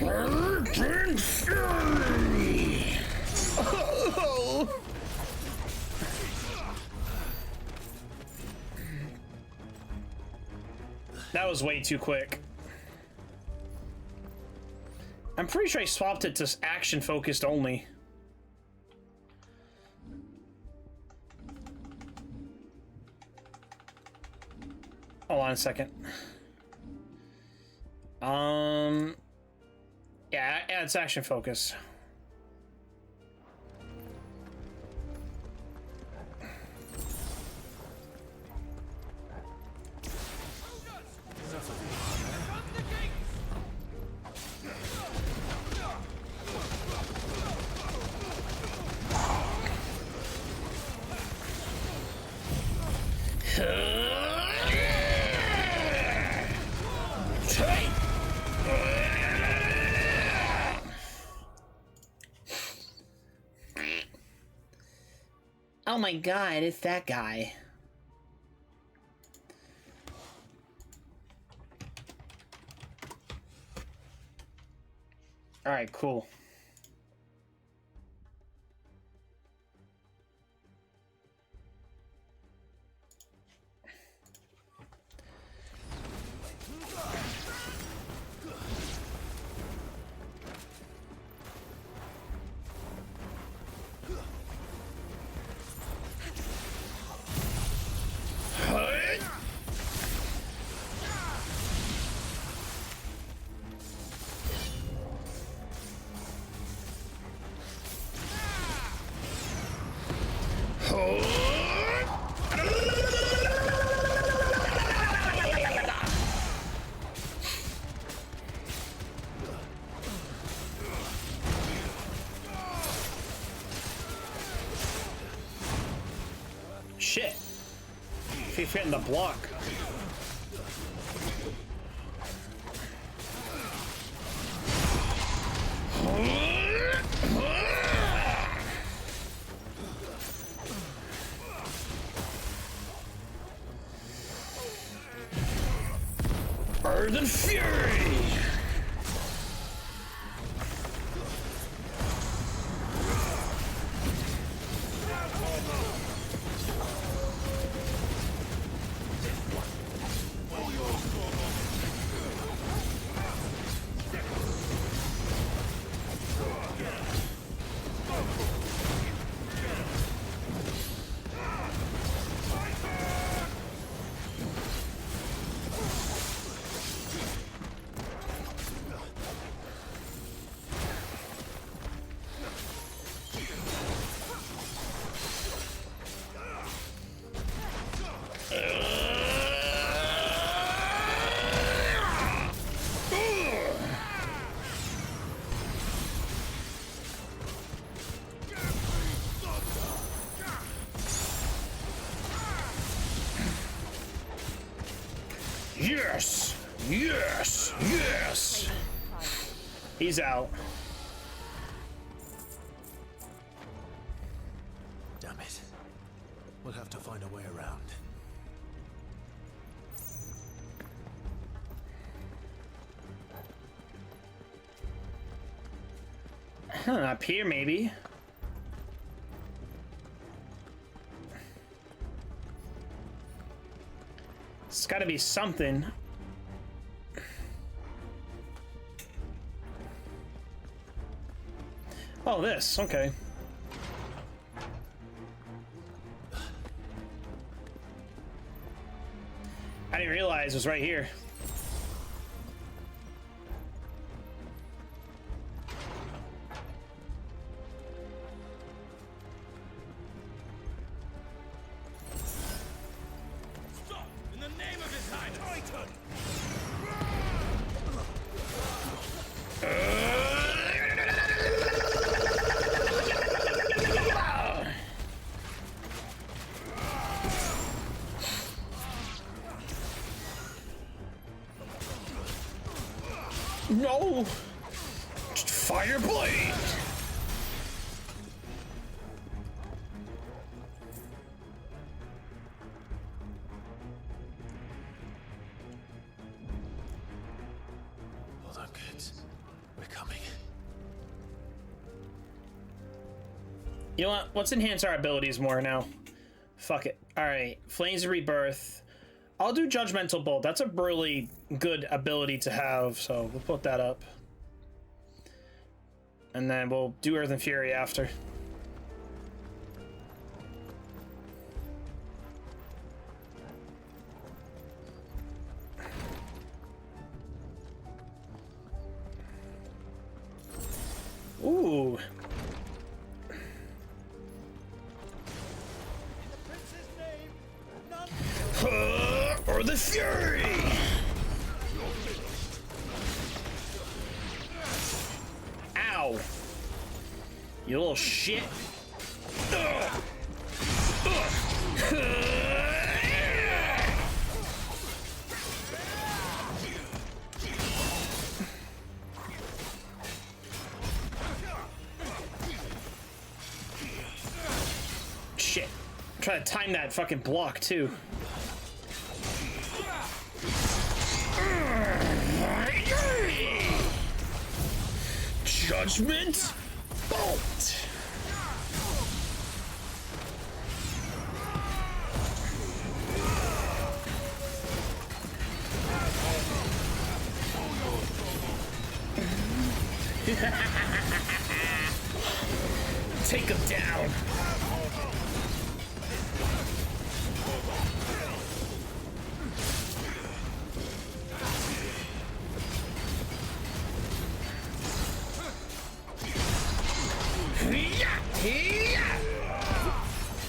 Urban Fury! Oh. That was way too quick. I'm pretty sure I swapped it to action focused only. Hold on a second. Yeah, it's action focus. Oh my god, it's that guy. All right, cool. Shit. Keep hitting the block. Earth and Fury! Yes! Yes! Yes! He's out. Damn it. We'll have to find a way around. Huh, up here maybe. It's gotta be something. Oh, this, okay. I didn't realize it was right here. No! Fire blade! Hold on, kids. We're We're coming. You know what? Let's enhance our abilities more now. Fuck it. Alright. Flames of Rebirth. I'll do Judgmental Bolt. That's a really good ability to have, so we'll put that up. And then we'll do Earth and Fury after. Ooh. Or the Fury! Ow! You little shit! Shit. Try to time that fucking block too. Judgment Bolt. Take him down.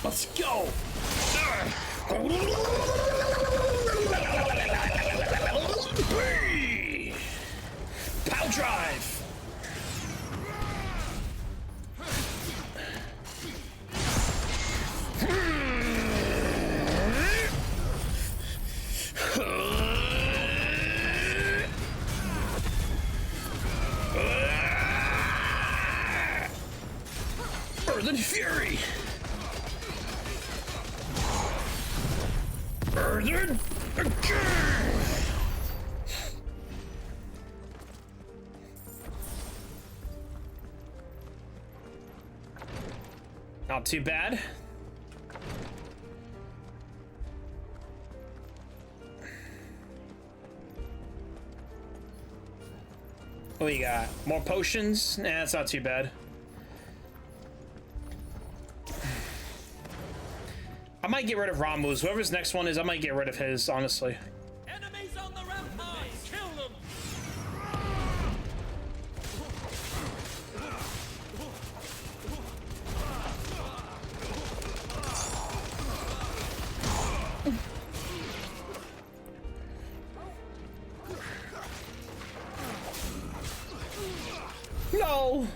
Let's go. Power drive. Earth and Fury. Earth again. Not too bad. What do you got? More potions? Nah, that's not too bad. I might get rid of Ramu's. Whoever's next one is, I might get rid of his, honestly. Enemies on the ramparts! Kill them! No!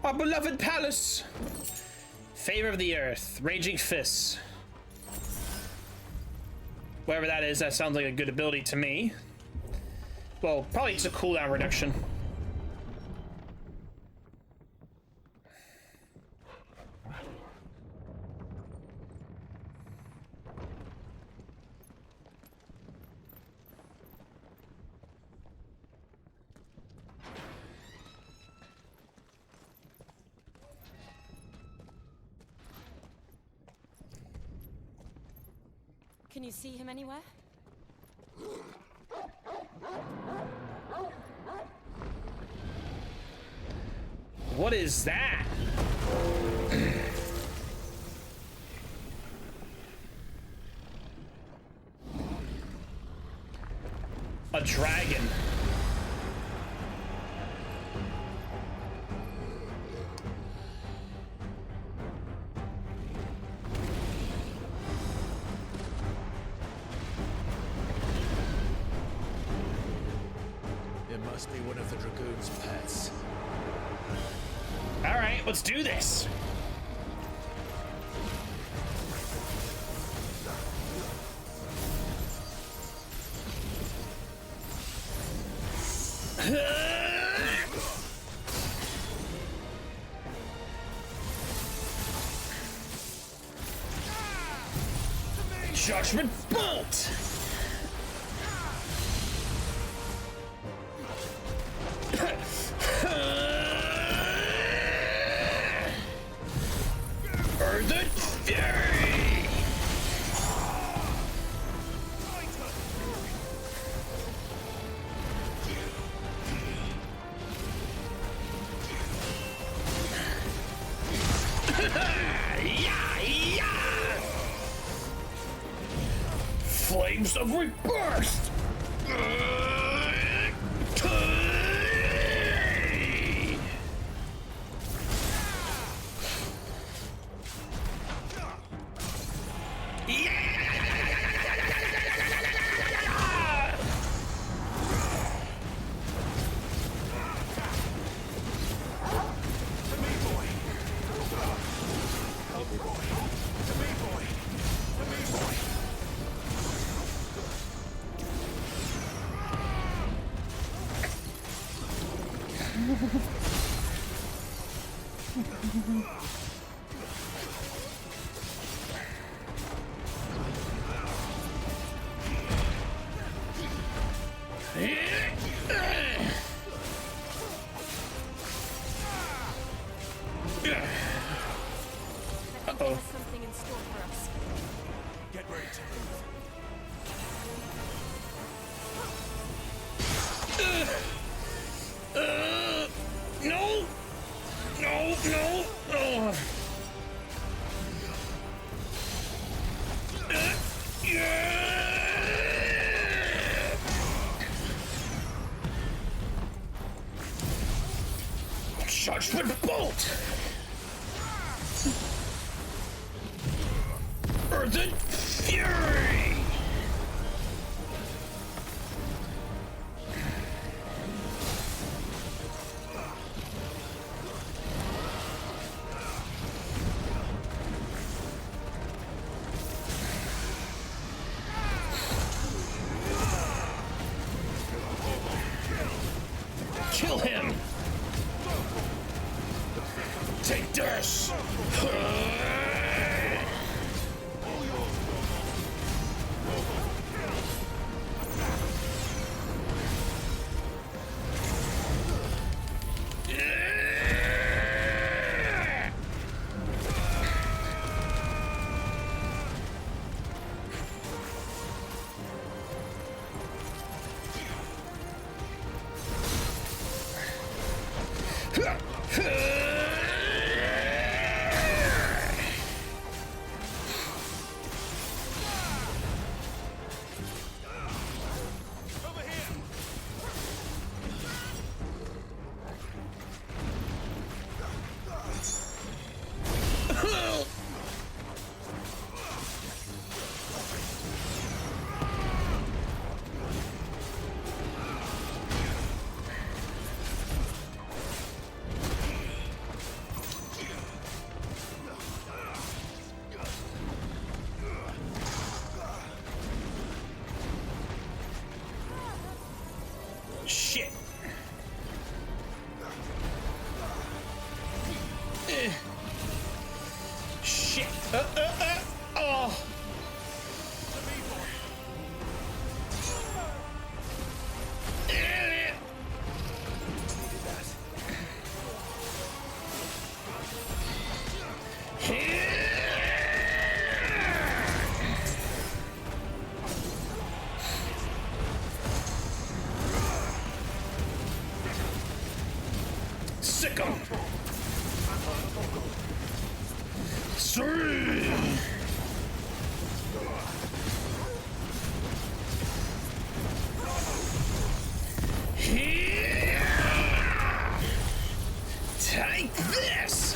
Our beloved palace! Favor of the Earth. Raging Fists. Whatever that is, that sounds like a good ability to me. Well, probably it's a cooldown reduction. Can you see him anywhere? What is that? A dragon. Must be one of the Dragoon's pets. All right, let's do this. Judgment Bolt. of rebirth! There's something in store for us. Get ready to move. No! No, no! Oh. Judgment bolt! Earthen fury! Kill him! Take this! Shit. Shit. Oh. Sick 'em. Three. Take this.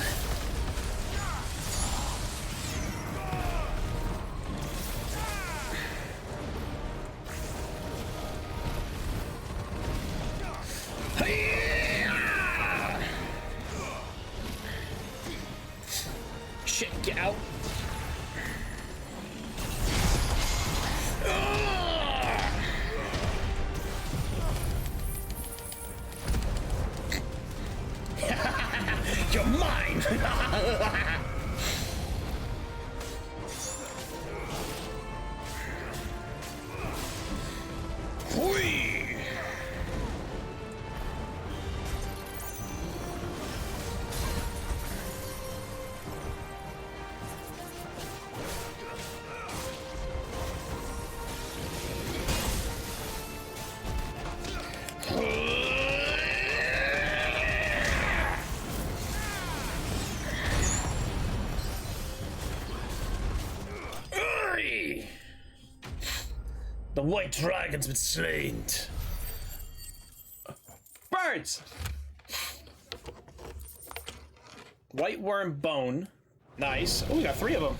Shit, get out. You're mine. Whee! white dragon's been slain. Birds! White worm bone. Nice. Oh, we got 3 of them.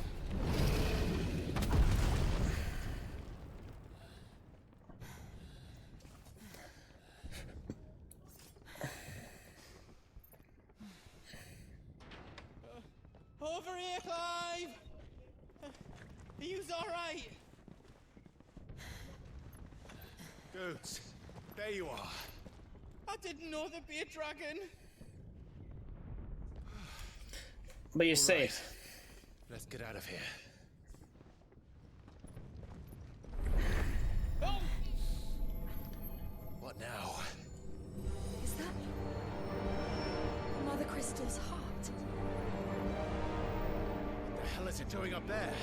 Over here, Clive! Are you alright? Goods, there you are. I didn't know there'd be a dragon. But you're safe. Let's get out of here. Oh! What now? Is that Mother Crystal's heart? What the hell is it doing up there?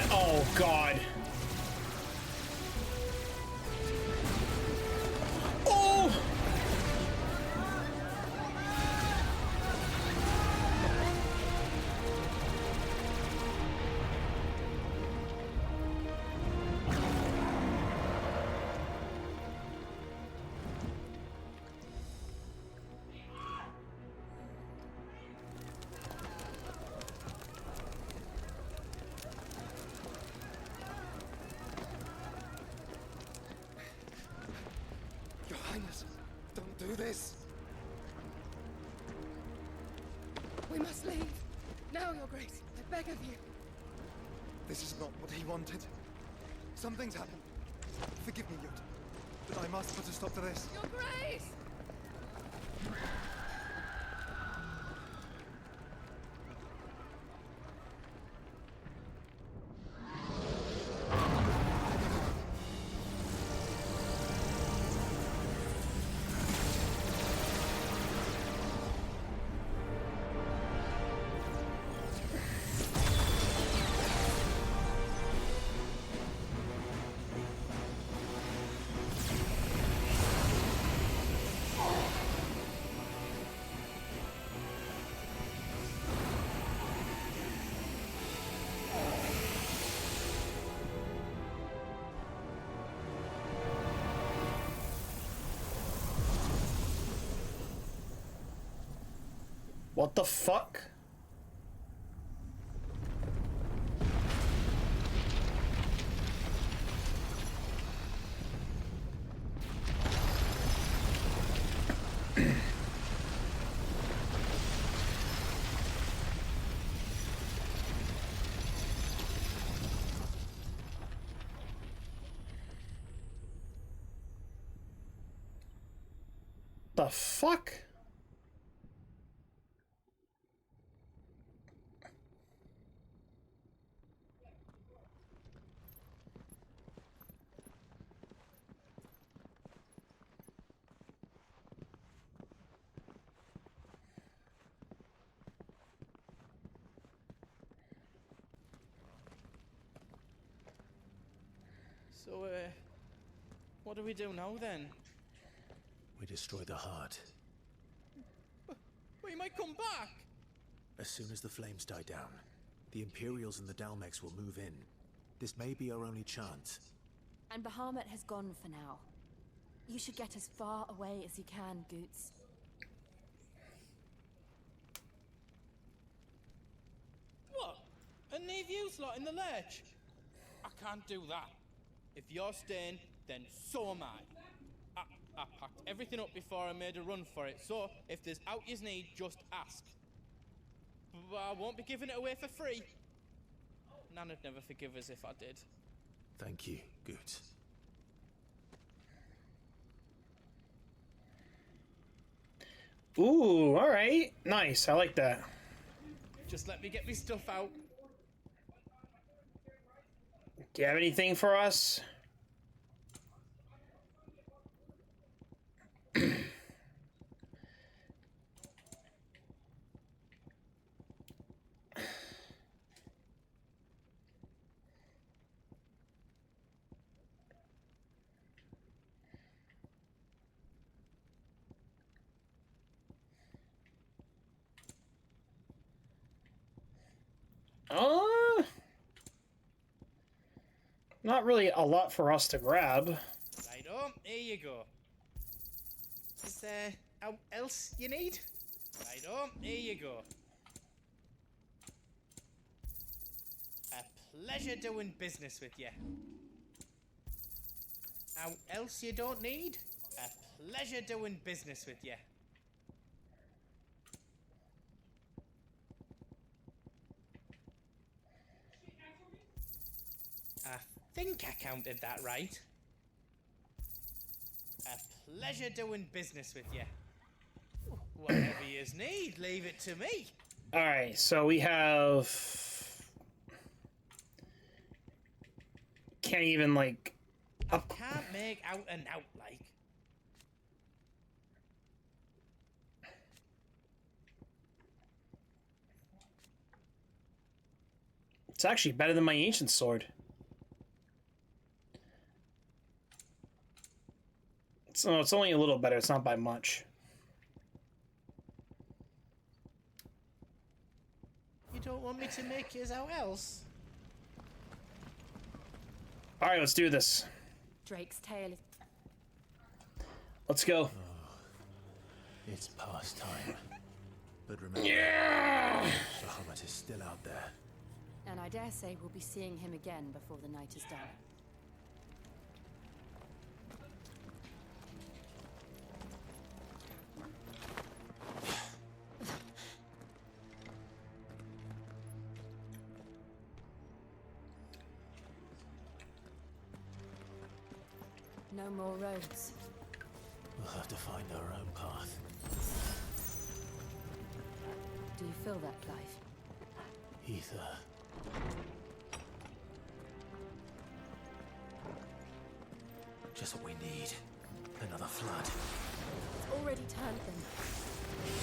Oh, God. Oh! Your Highness, don't do this. We must leave. Now, Your Grace. I beg of you. This is not what he wanted. Something's happened. Forgive me, Yod, but I must put a stop to this. Your Grace! What the fuck? The fuck? So, what do we do now then? We destroy the heart. We might come back! As soon as the flames die down, the Imperials and the Dalmex will move in. This may be our only chance. And Bahamut has gone for now. You should get as far away as you can, Goots. What? And leave you lot in the lurch? I can't do that. If you're staying, then so am I. I packed everything up before I made a run for it, so if there's out yous need, just ask. But I won't be giving it away for free. Nana'd never forgive us if I did. Thank you, Goots. Ooh, alright. Nice, I like that. Just let me get me stuff out. Do you have anything for us? Not really a lot for us to grab. Right on, here you go. Is there else you need? Right on, here you go. A pleasure doing business with you. How else you don't need? A pleasure doing business with you. I think I counted that right. A pleasure doing business with you. Whatever you need, leave it to me. Alright, so we have... Can't even, like... I can't make out and out, like. It's actually better than my ancient sword. So it's only a little better, it's not by much. You don't want me to make yours out else? Alright, let's do this. Drake's tail is... Let's go. It's past time. But remember, Bahamut is still out there. And I dare say we'll be seeing him again before the night is done. No more roads. We'll have to find our own path. Do you feel that, Clive? Ether. Just what we need. Another flood. It's already turned them.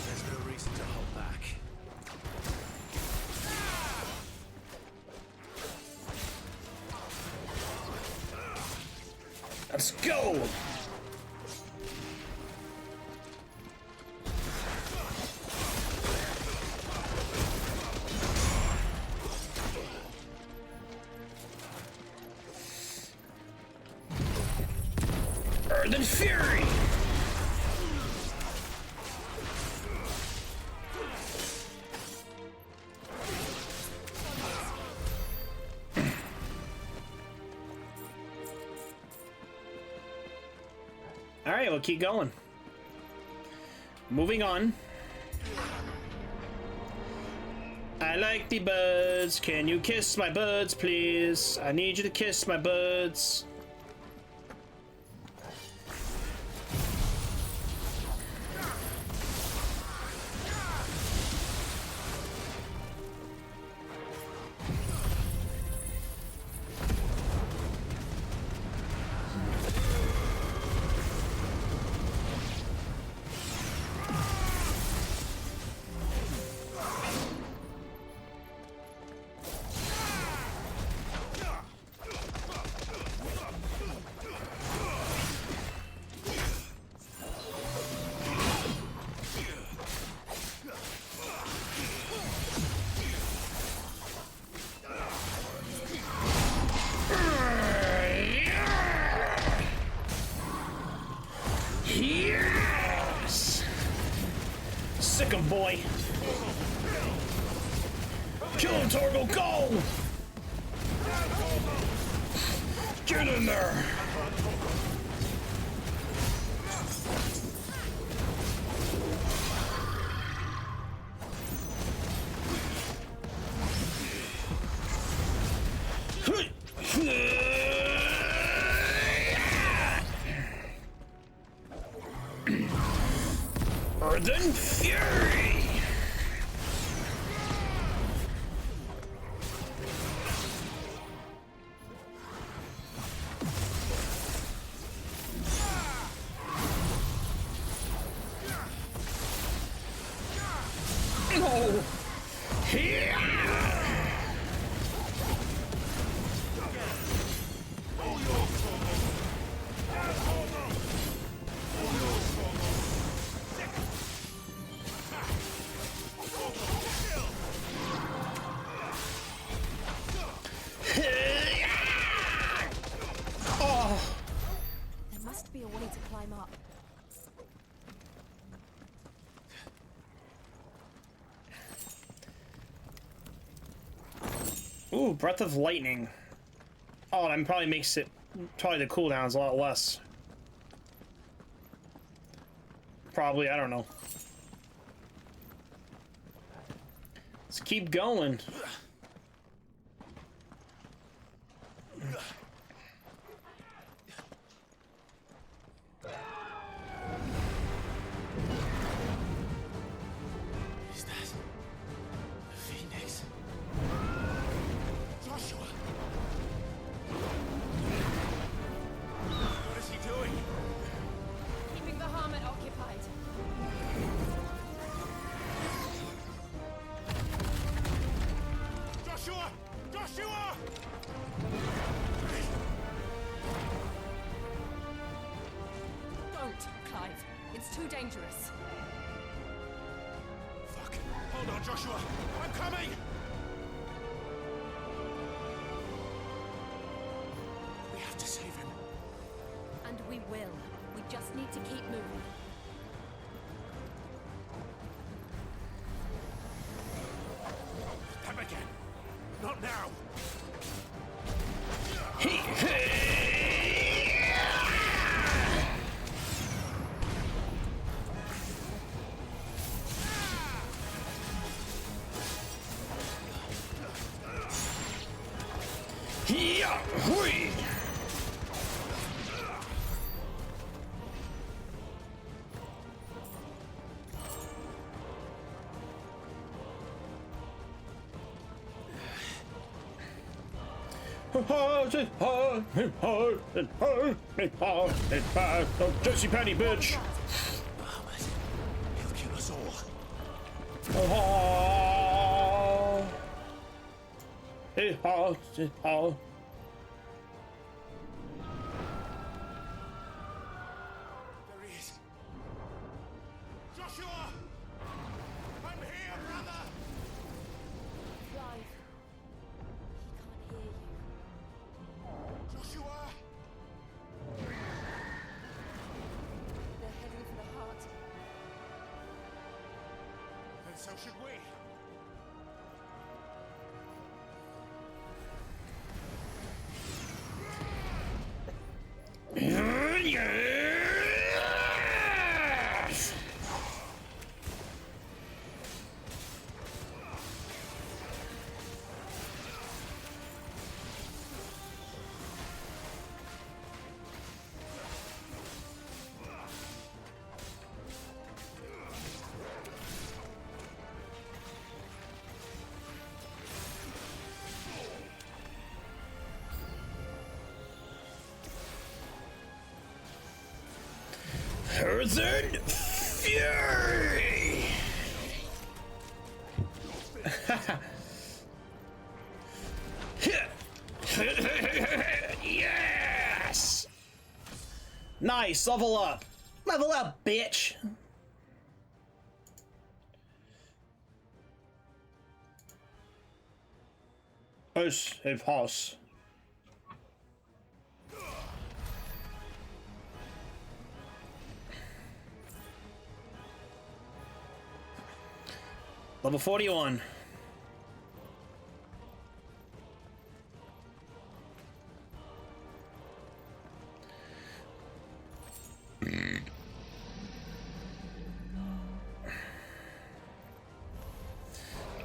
There's no reason to hold back. Let's go! Earth and Fury! Alright, we'll keep going. Moving on. I like the birds. Can you kiss my birds, please? I need you to kiss my birds. Yes! Sick 'em, boy. Kill him, Torgal, go! Get in there! Earth and Fury! up. Ooh, Breath of Lightning. Oh, that probably makes it... Probably the cooldown's a lot less. Probably, I don't know. Let's keep going. Is that the Phoenix? Joshua! What is he doing? Keeping the Hermit occupied. Joshua! Joshua! Don't, Clive. It's too dangerous. Fuck. Hold on, Joshua. I'm coming! We have to save him. And we will. We just need to keep moving. Them again. Not now. Yeah, hui. Jesse Penny, bitch. He'll kill us all. There he is. Joshua! I'm here, brother! Clive. He can't hear you. Joshua! They're heading for the heart. And so should we. Yes! Earthen Fury! Yes! Nice, level up. Level up, bitch! Us, if house. Level 41.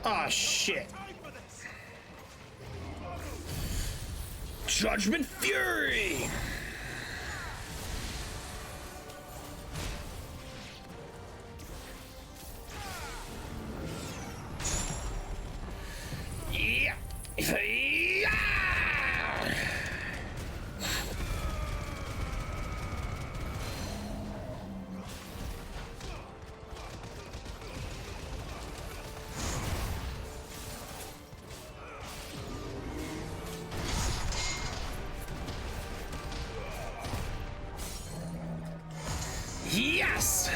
Ah, shit. Judgment Fury! Yeah! Yeah! Yes!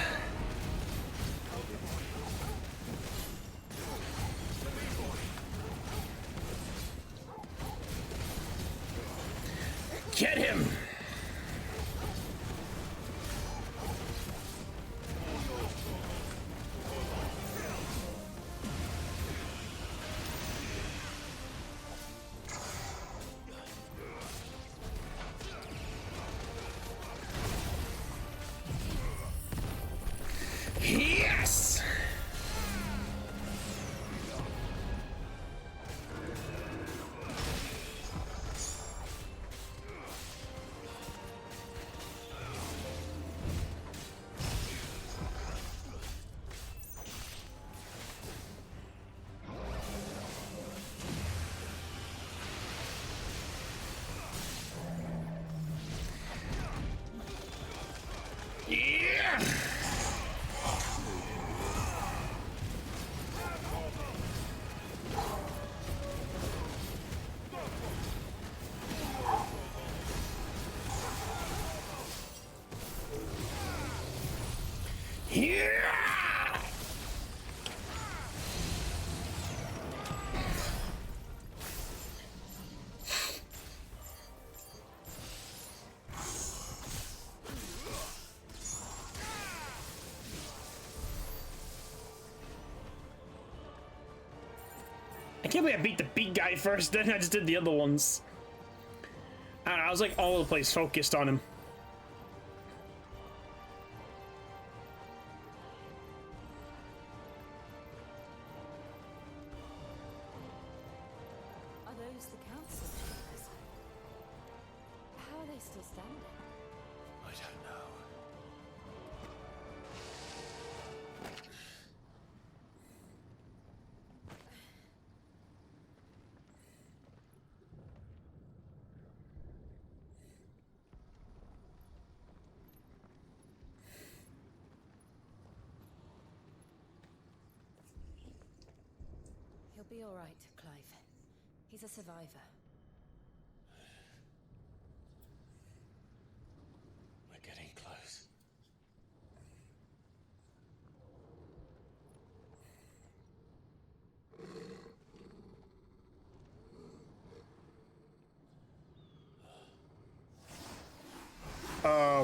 Get him! I can't believe I beat the big guy first, then I just did the other ones. I don't know, I was like all over the place focused on him. Are those the council chambers? How are they still standing? I don't know. He'll be all right, Clive. He's a survivor. We're getting close.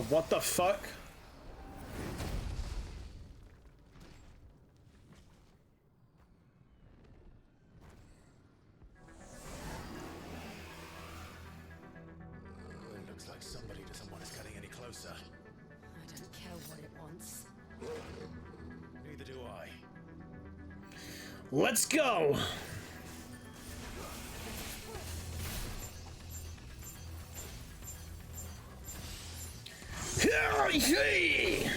What the fuck? It looks like somebody doesn't want us getting any closer. I don't care what it wants. Neither do I. Let's go! Hey!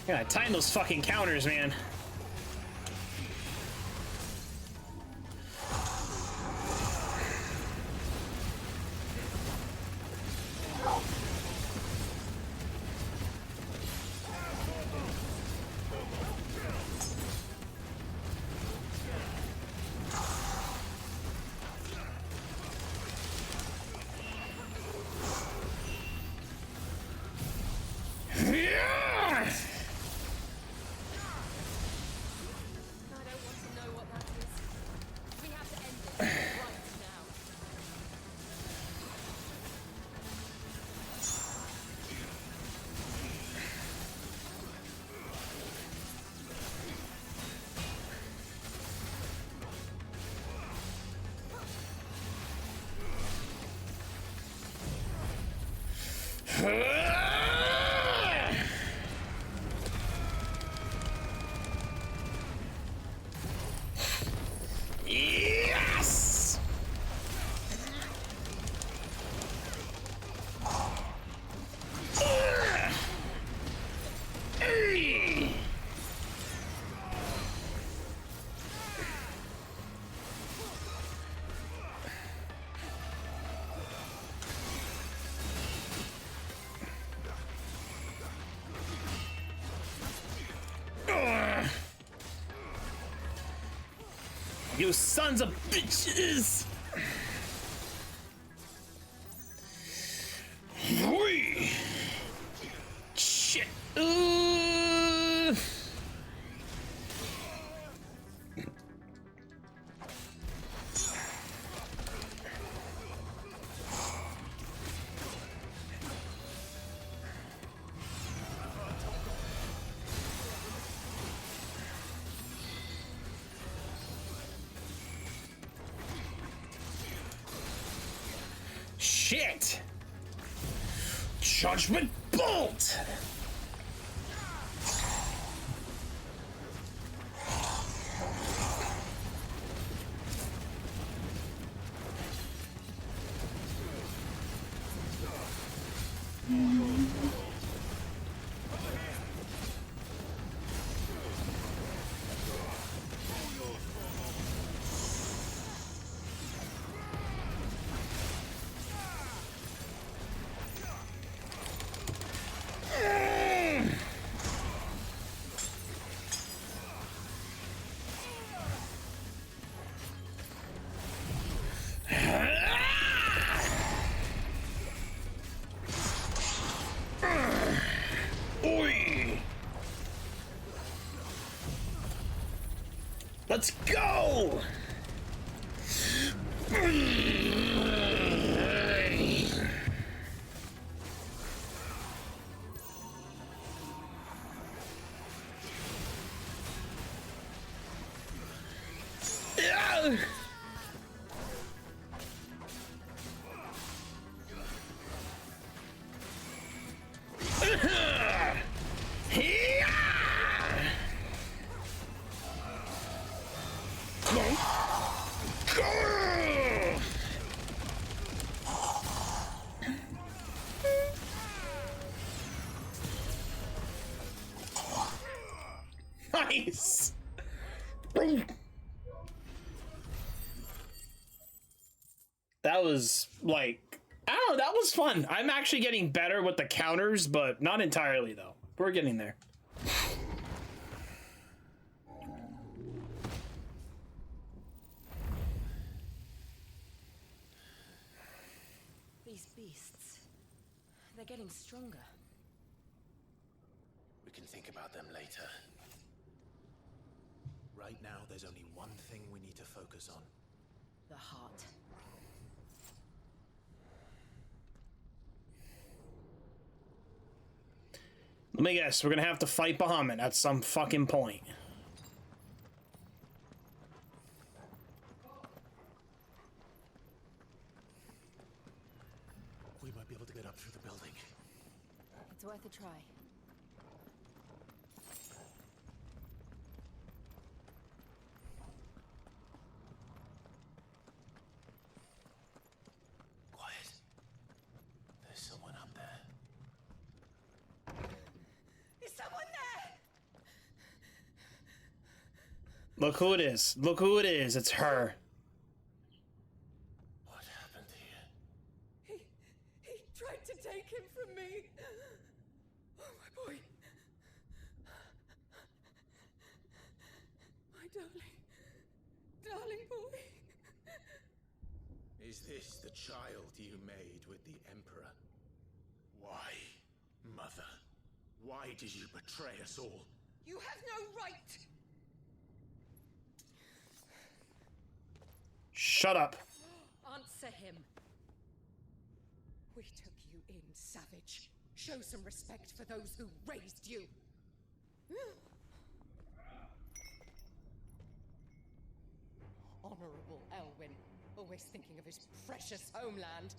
Yeah, time those fucking counters, man. Yes! You sons of bitches! Whee! Shit! Shit! Judgment Bolt! Let's go! Nice. That was like, I don't know, that was fun. I'm actually getting better with the counters, but not entirely though. We're getting there. These beasts, they're getting stronger. We can think about them later. Right now, there's only one thing we need to focus on. The heart. Let me guess, we're gonna have to fight Bahamut at some fucking point. We might be able to get up through the building. It's worth a try. Quiet. There's someone up there. Is someone there? Look who it is. Look who it is. It's her. What happened here? He tried to take him from me. Oh, my boy. My darling boy. Is this the child you made with the Emperor? Why, Mother? Why did you betray us all? You have no right. Shut up. Answer him. We took you in, savage. Show some respect for those who raised you. Honorable Elwyn, always thinking of his precious homeland.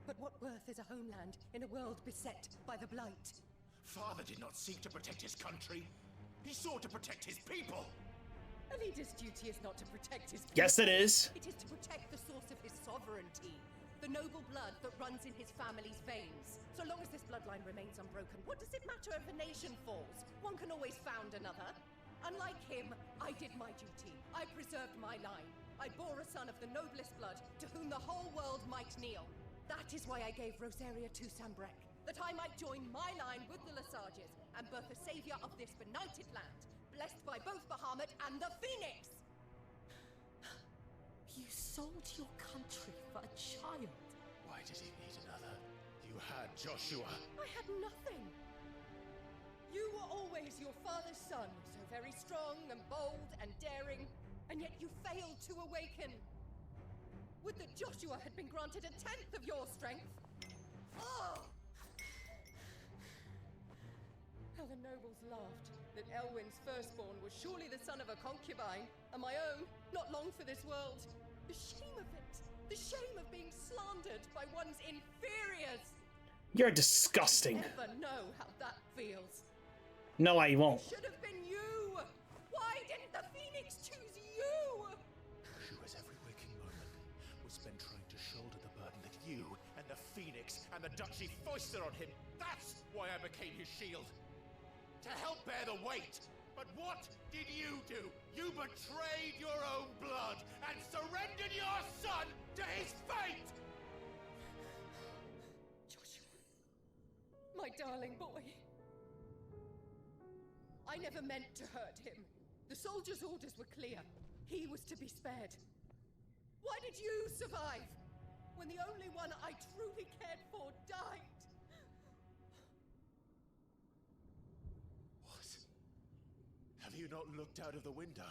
But what worth is a homeland in a world beset by the Blight? Father did not seek to protect his country. He sought to protect his people. A leader's duty is not to protect his people. Yes, it is. It is to protect the source of his sovereignty. The noble blood that runs in his family's veins. So long as this bloodline remains unbroken, what does it matter if a nation falls? One can always found another. Unlike him, I did my duty. I preserved my line. I bore a son of the noblest blood, to whom the whole world might kneel. That is why I gave Rosaria to Sanbreque, that I might join my line with the Lesages and birth a savior of this benighted land, blessed by both Bahamut and the Phoenix! You sold your country for a child. Why did he need another? You had Joshua. I had nothing. You were always your father's son, so very strong and bold and daring, and yet you failed to awaken. Would that Joshua had been granted 1/10 of your strength? Oh! How the nobles laughed that Elwyn's firstborn was surely the son of a concubine, and my own, not long for this world. The shame of it! The shame of being slandered by one's inferiors! You're disgusting. Never know how that feels. No, I won't. It should have been you! Why didn't the Phoenix choose you? Joshua's every waking moment was spent trying to shoulder the burden that you and the Phoenix and the Duchy foisted on him. That's why I became his shield. To help bear the weight. But what did you do? You betrayed your own blood and surrendered your son to his fate! Joshua, my darling boy. I never meant to hurt him. The soldiers' orders were clear. He was to be spared. Why did you survive when the only one I truly cared for died? What? Have you not looked out of the window?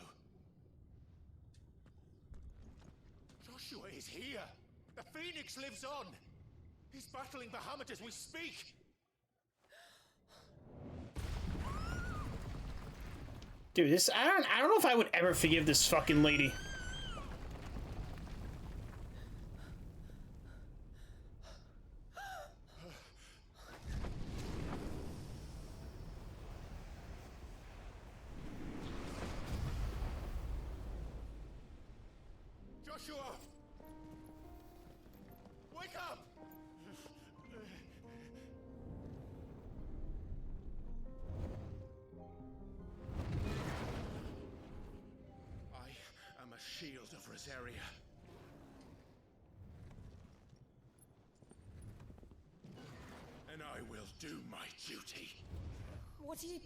Joshua is here! The Phoenix lives on! He's battling Bahamut as we speak! Dude, this I don't know if I would ever forgive this fucking lady. Joshua! Wake up! I am a shield of Rosaria. And I will do my duty. What are you...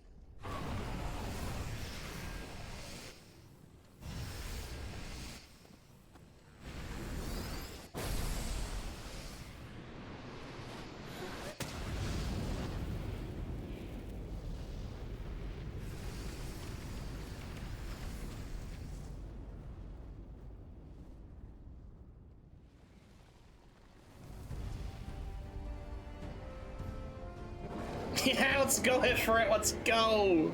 Yeah, let's go for it. Let's go.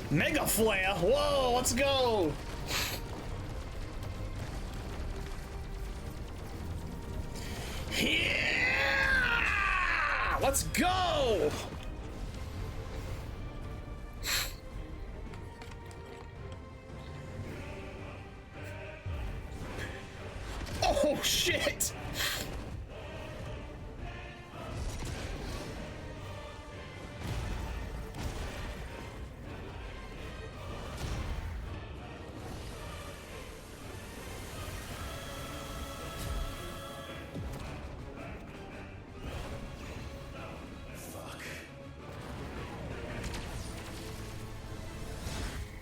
Mega flare! Whoa, let's go! Let's go! Oh, shit!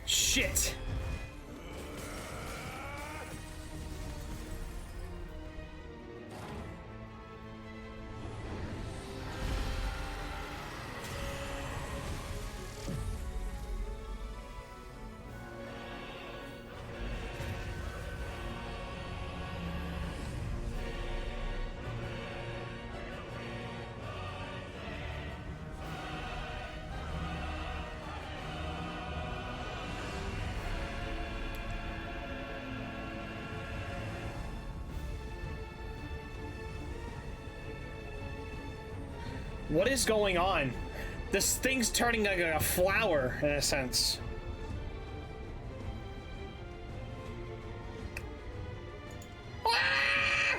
Shit! What is going on? This thing's turning like a flower, in a sense. Ah!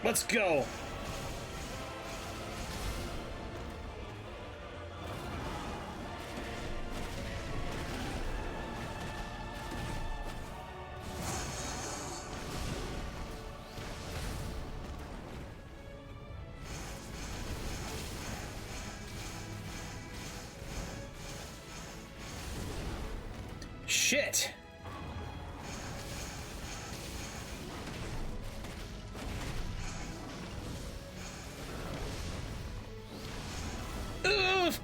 Let's go. Shit. Ugh.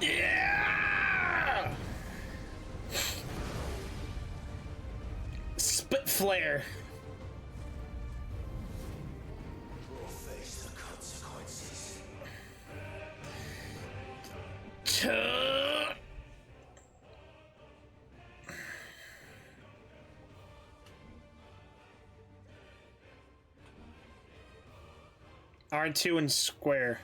Yeah! Spit flare. We'll face the consequences. R2 and square.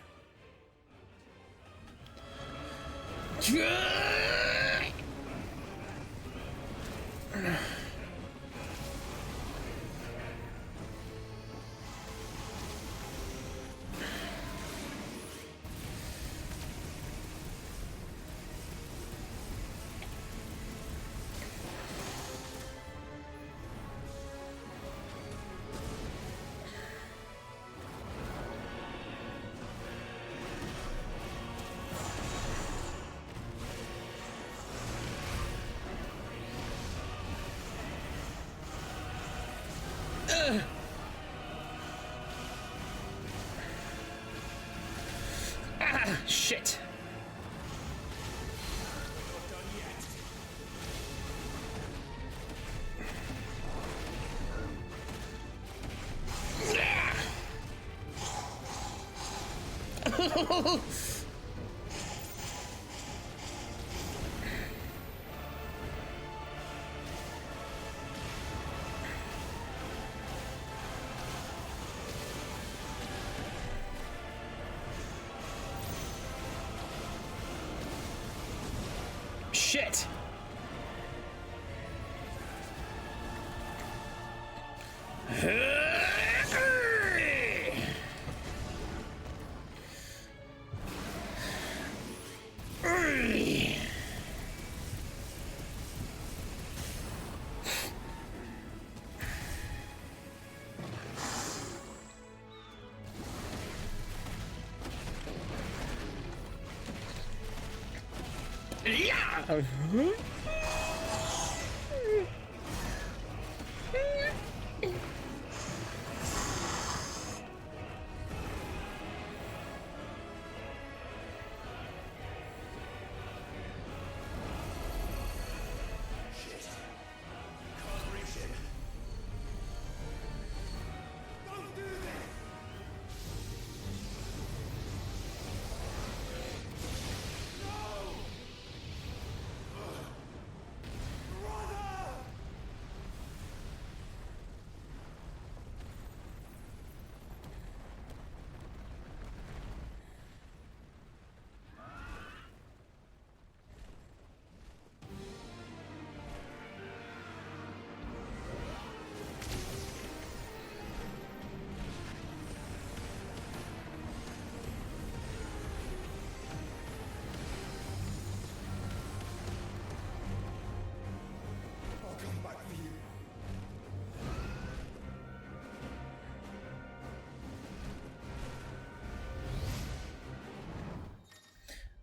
Ah, shit. Shit.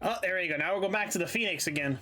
Oh, there you go. Now we'll go back to the Phoenix again.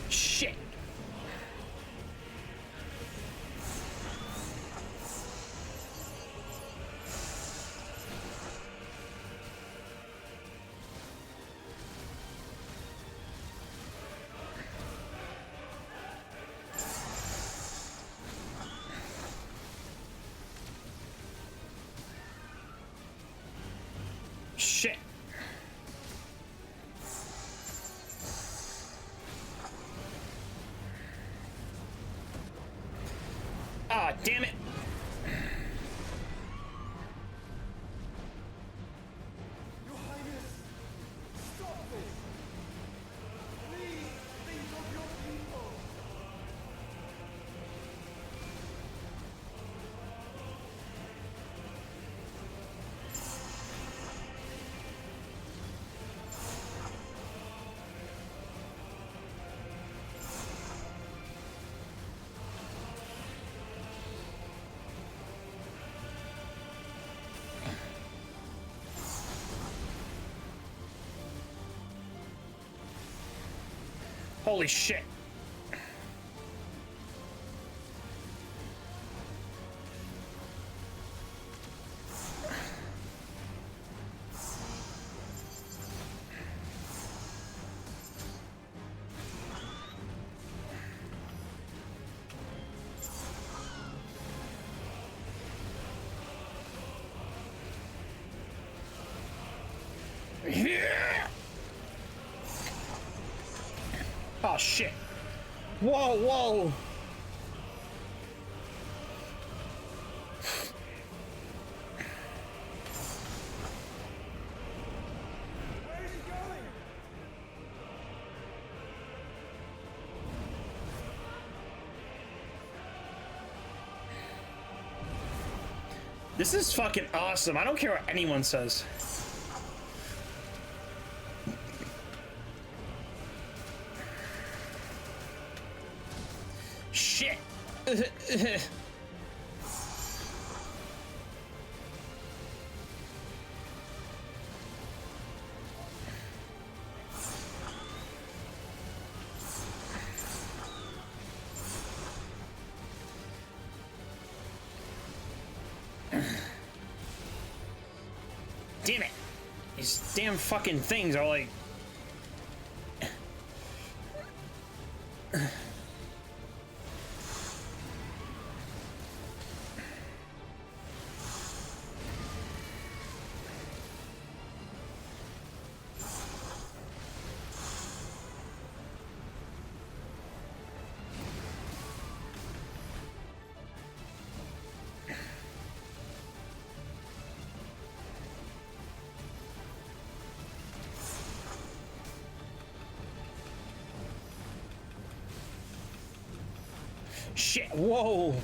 Shit. Shit. Ah, damn it. Your Highness, stop this! Please think of your people! Holy shit. Yeah. Oh shit. Whoa, whoa. Where is he going? This is fucking awesome. I don't care what anyone says. Shit. Damn it. These damn fucking things are like... Shit, whoa!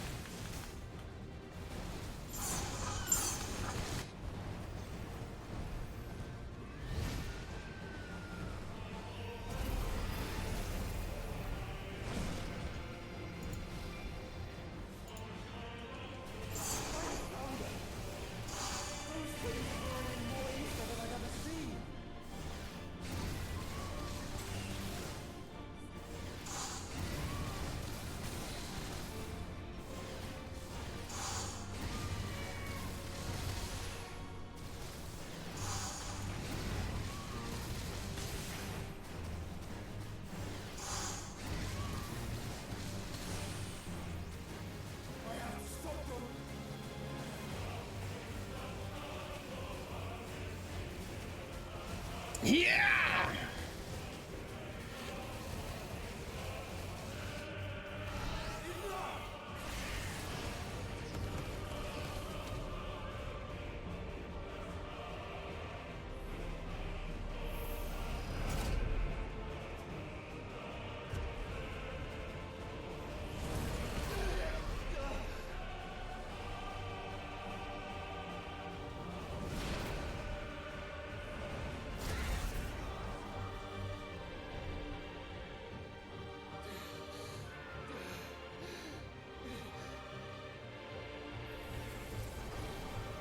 Yeah!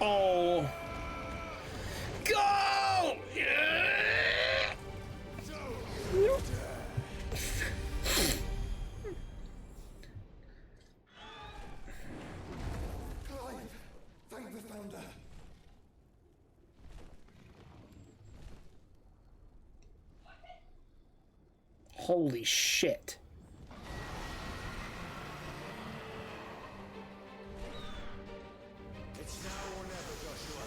Oh. Go! Yeah! Clive, thank the Founder. Holy shit. It's now or never, Joshua.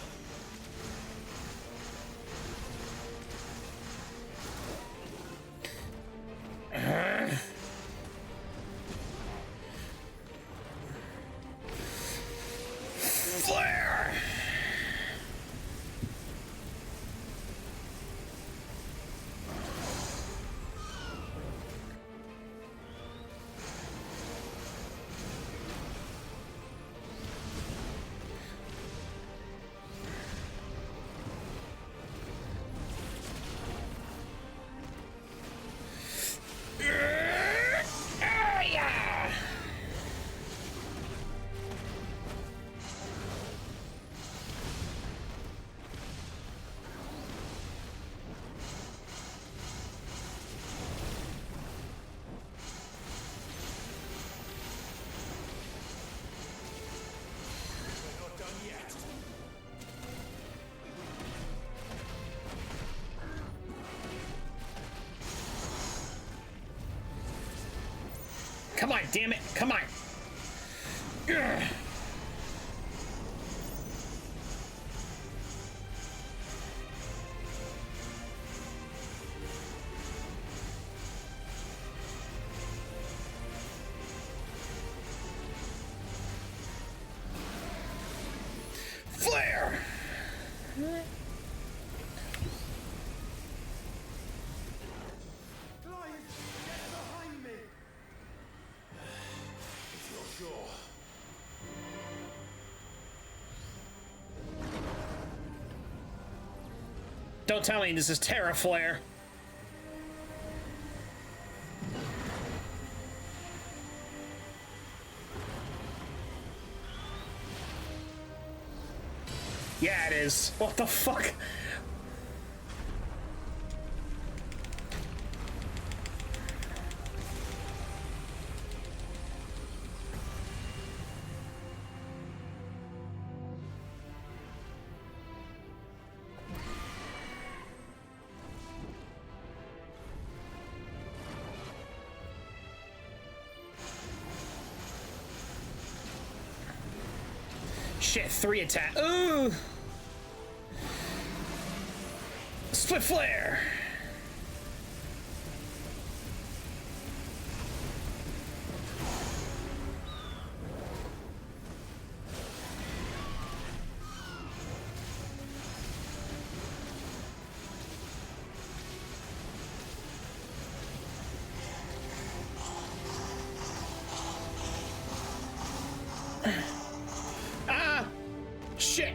Flare! Yeah! We're not done yet. Come on, damn it. Come on. Ugh. Flare! Clive, get behind me. If you're sure. Don't tell me this is Terra Flare. Yeah, it is. What the fuck? Shit, 3 attack. Ooh! Split flare! Ah! Shit!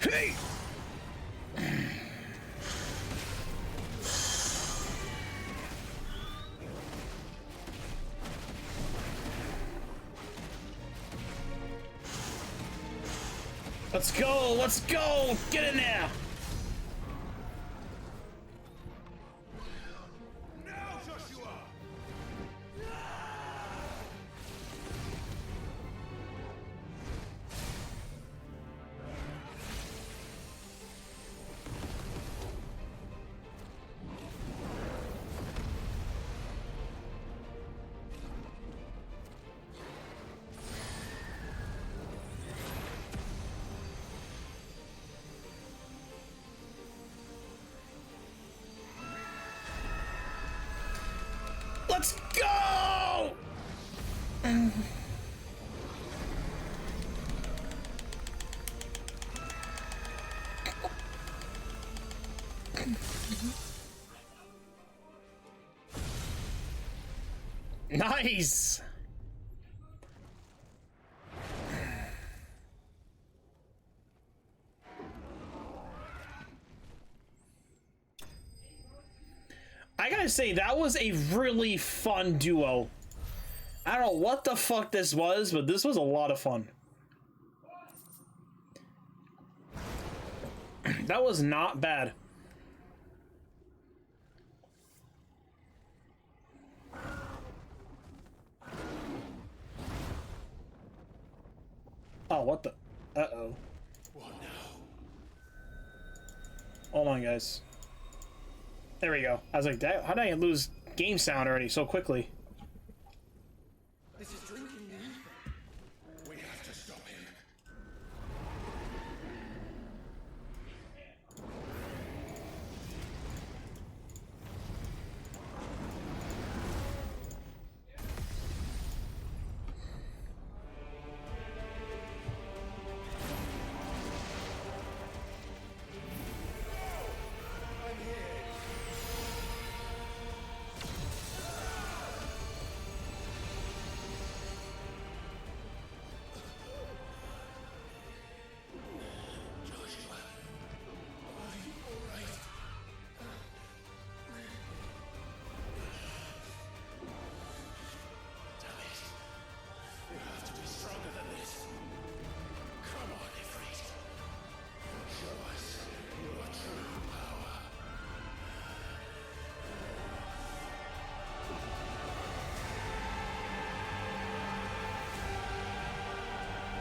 Hey! Let's go! Let's go! Get in there! Now, Joshua! Let's go! Nice! I gotta say, that was a really fun duo. I don't know what the fuck this was, but this was a lot of fun. That was not bad. Oh, what the? Uh-oh. What now? Hold on, guys. There we go. I was like, how did I lose game sound already so quickly? This is drinking me. We have to stop him.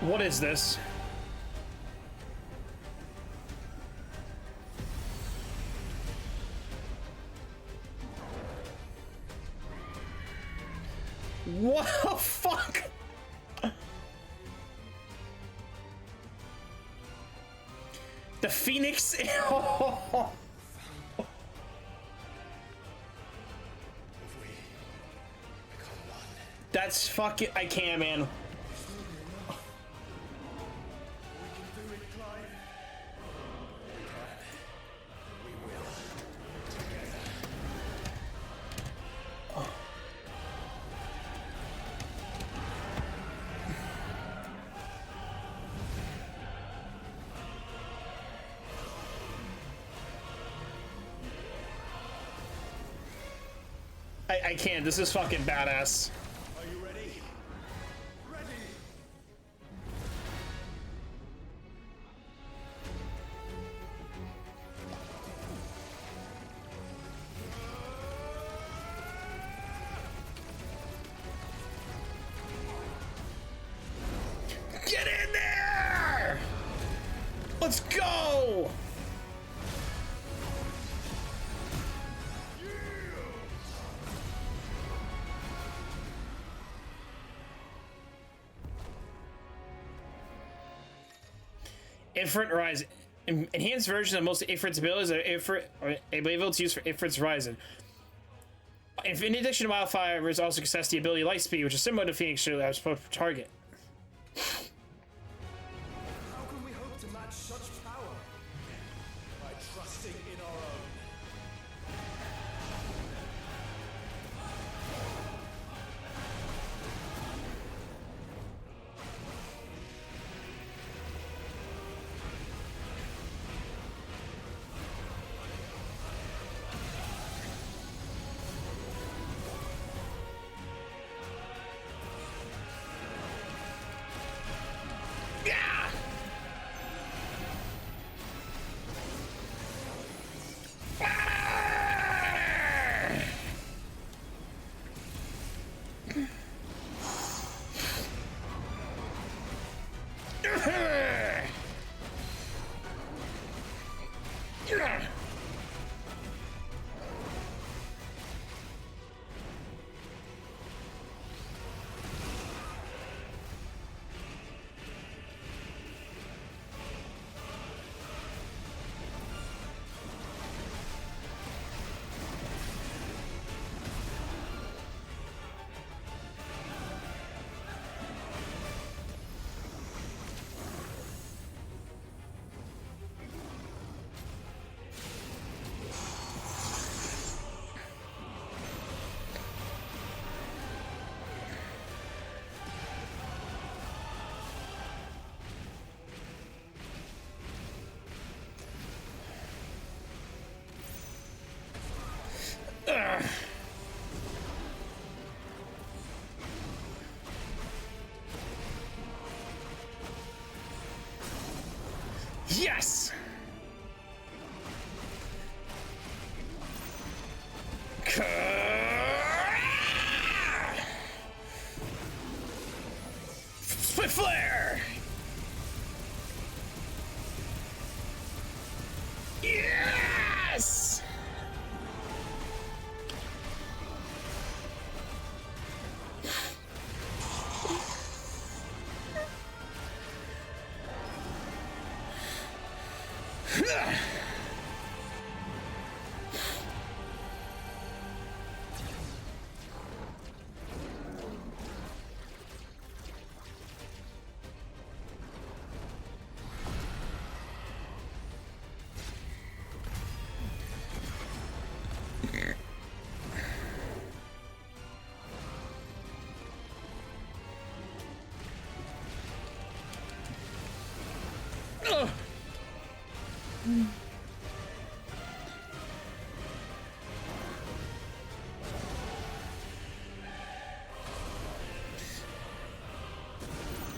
What is this? What the fuck? The Phoenix. That's fucking. I can't, man. I can't. This is fucking badass. Are you ready? Ready! Get in there! Let's go! Ifrit Rise. Enhanced version of most of Ifrit's abilities are able to use for Ifrit's Rising. in addition to wildfires, also possess the ability Light Speed, which is similar to Phoenix Shield as opposed to target. How can we hope to match such power? By trusting in our own. Yes! Split flare! Yes!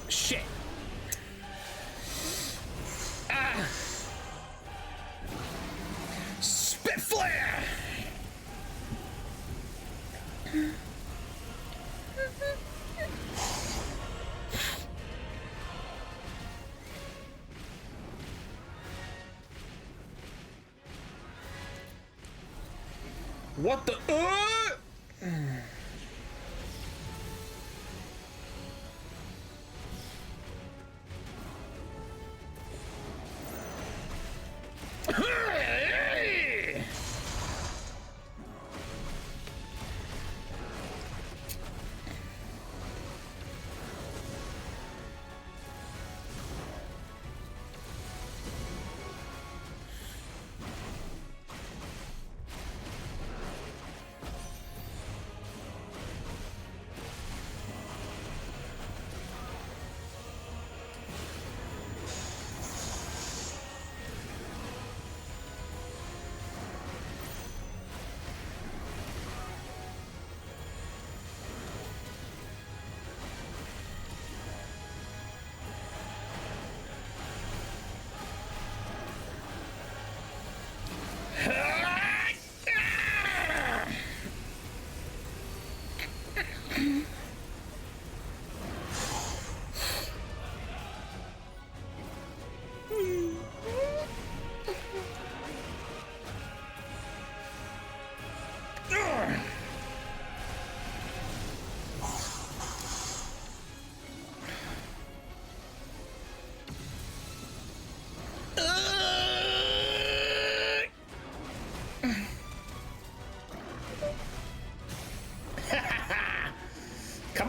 Shit. Ah. Spit flare. What the?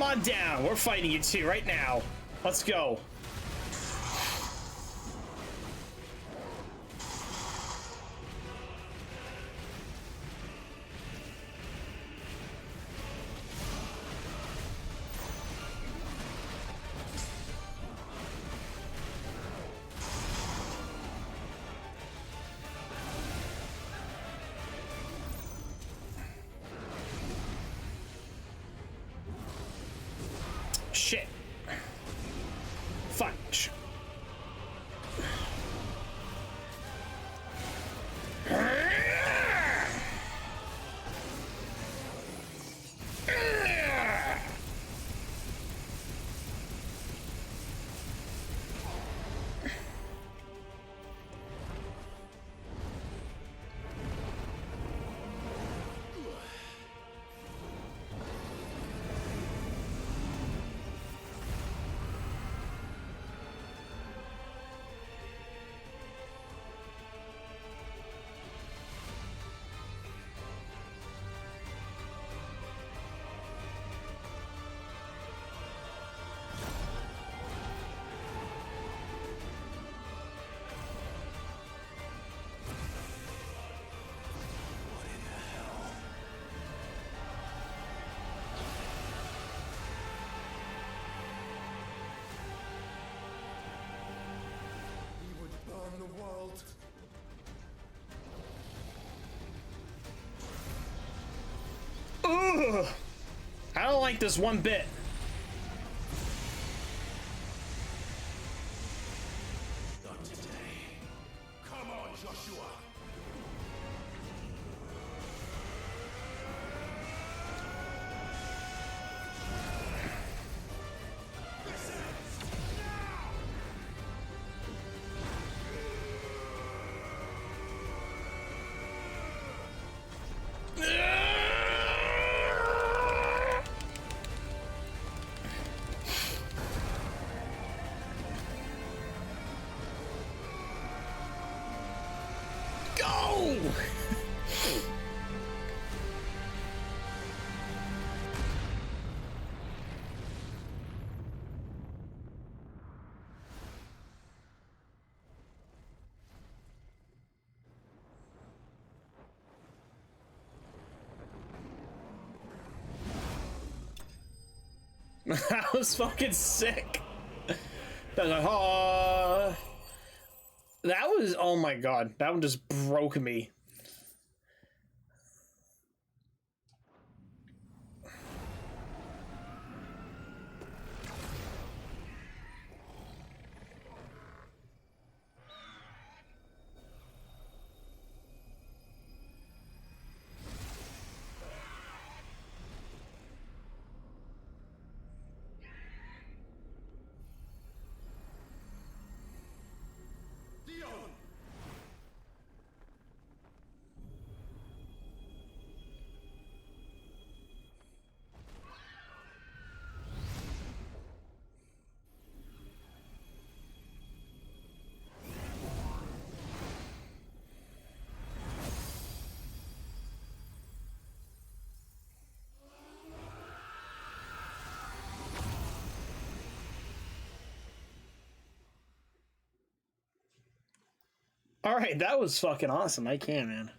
Come on down. We're fighting you too right now. Let's go. Shit. Fudge. The world. Ugh. I don't like this one bit. Not today. Come on, Joshua. Go! That was fucking sick. That was like, oh. That was, oh my god, that one just broke me. All right, that was fucking awesome. I can, man.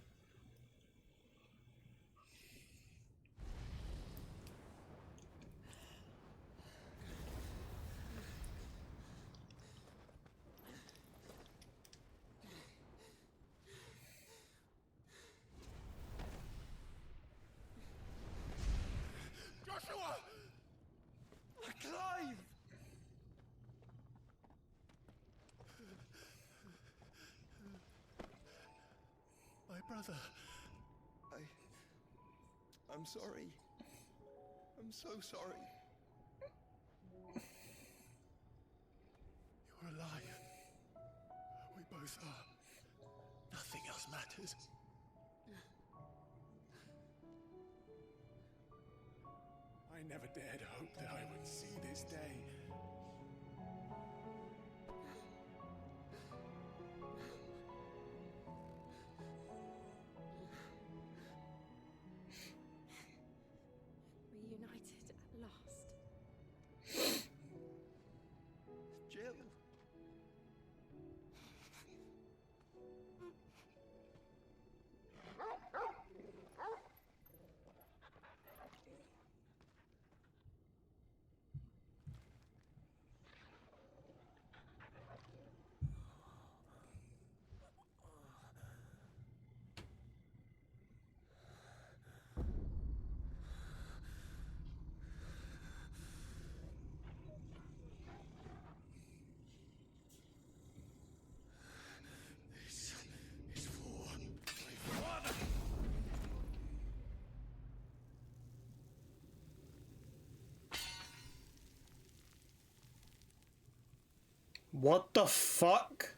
Joshua! Clive! My brother. I'm sorry. I'm so sorry. You're alive. We both are. Nothing else matters. I never dared hope that I would see this day. Reunited at last. What the fuck?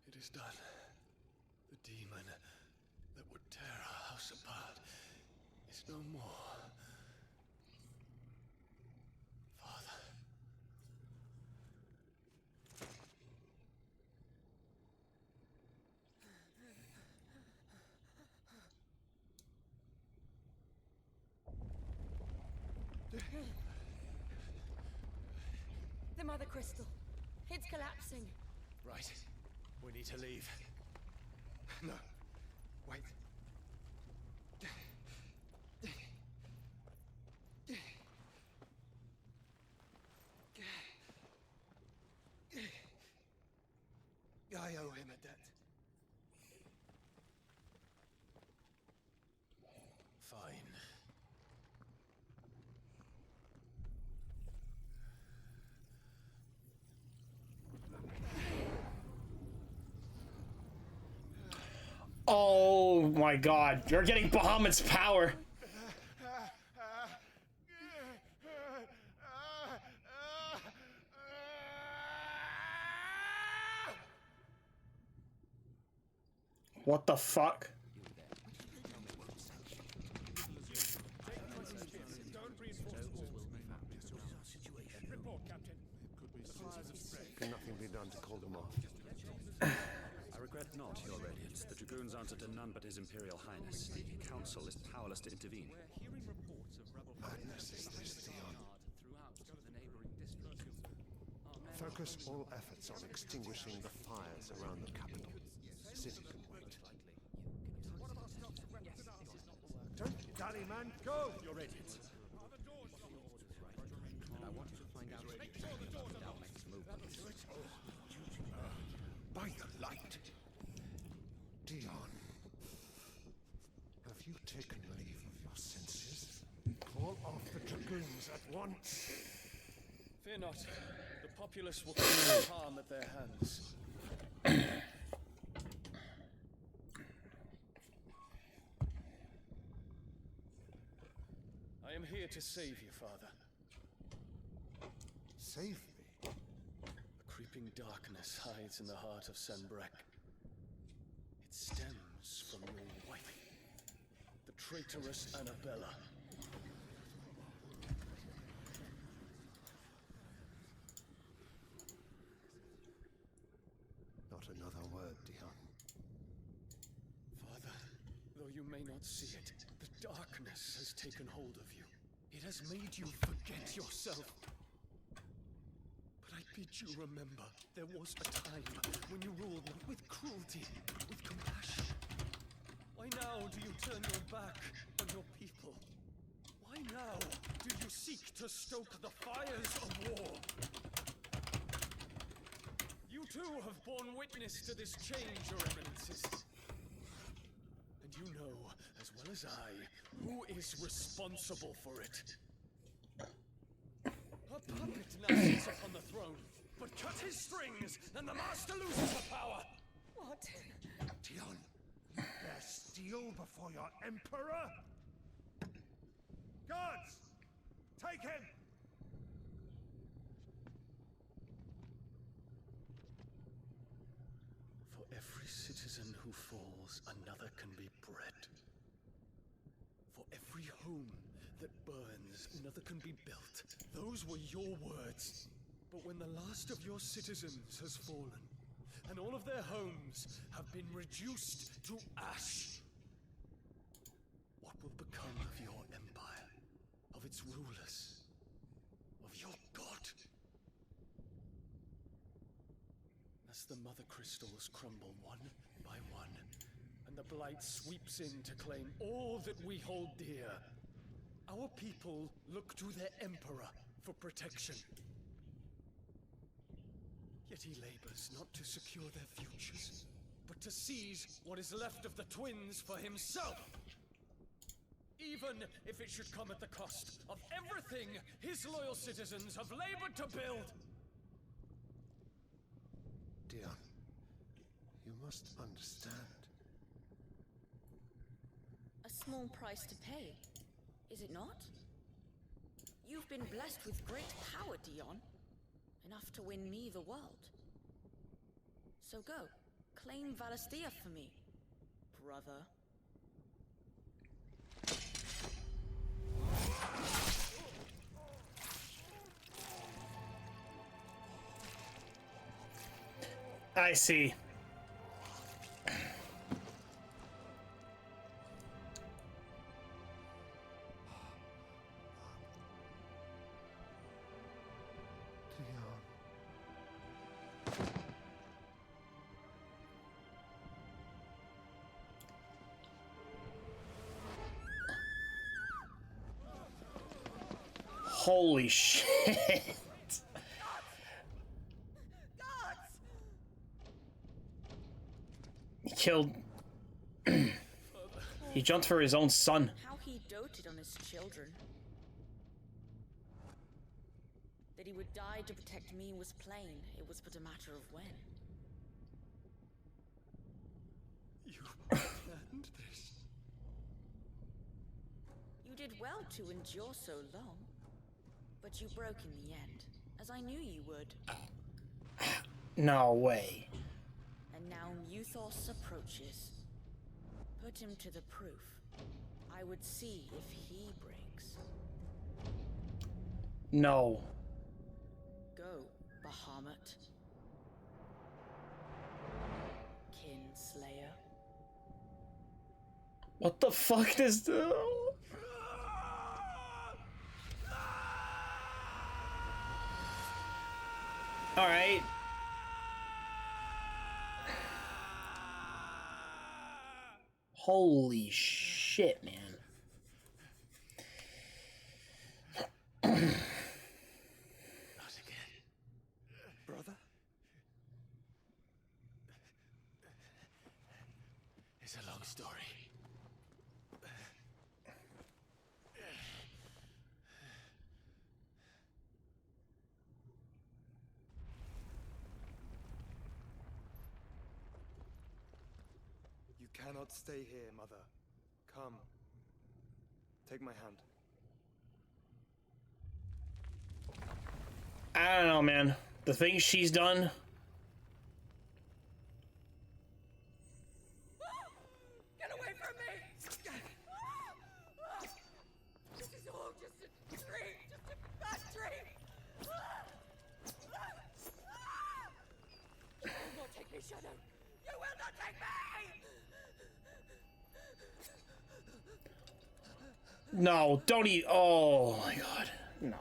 It is done. The demon that would tear our house apart is no more. Father. The Mother Crystal. It's collapsing. Right. We need to leave. No. Wait. I owe him a debt. Fine. Oh my god, you're getting Bahamut's power. What the fuck? Report, Captain. Can nothing be done to call them off? I regret not, Your Radiance. The Dragoons answer to none but His Imperial Highness. The Council is powerless to intervene. Madness is this, Theon. Focus all efforts on extinguishing the fires around the capital. The city can wait. Don't dally, man. Go! Your Radiance. And I wanted to find out about our next movement. By the light. Dion. Have you taken leave of your senses? Call off the Dragoons at once. Fear not. The populace will feel no harm at their hands. I am here to save you, Father. Save me? A creeping darkness hides in the heart of Sanbrek. It stems from your wife, the traitorous Annabella. Not another word, Dion. Father, though you may not see it, the darkness has taken hold of you. It has made you forget yourself. But I bid you remember, there was a time when you ruled not with cruelty, with compassion. Why now do you turn your back on your people? Why now do you seek to stoke the fires of war? You too have borne witness to this change, Your Eminences. And you know, as well as I, who is responsible for it. A puppet now sits upon the throne, but cut his strings, and the master loses the power! What? Dion, you dare steal before your emperor? Guards! Take him! For every citizen who falls, another can be bred. For every home that burns, another can be built. Those were your words. But when the last of your citizens has fallen, and all of their homes have been reduced to ash, what will become of your empire, of its rulers, of your god? As the Mother Crystals crumble one by one, and the Blight sweeps in to claim all that we hold dear, our people look to their Emperor for protection. Yet he labors not to secure their futures, but to seize what is left of the twins for himself. Even if it should come at the cost of everything his loyal citizens have labored to build. Dion, you must understand. A small price to pay, is it not? You've been blessed with great power, Dion. Enough to win me the world. So go, claim Valisthea for me, brother. I see. Holy shit. He killed... He jumped for his own son. How he doted on his children. That he would die to protect me was plain. It was but a matter of when. You planned this? You did well to endure so long. But you broke in the end, as I knew you would. No way. And now Muthos approaches. Put him to the proof. I would see if he breaks. No. Go, Bahamut. Kinslayer. What the fuck does this... Alright. Holy shit, man. Not again. Brother? It's a long story. You cannot stay here, Mother. Come. Take my hand. I don't know, man. The things she's done. Get away from me! This is all just a dream, just a bad dream! You will not take me, Shadow! You will not take me! No, don't eat. Oh my god. No.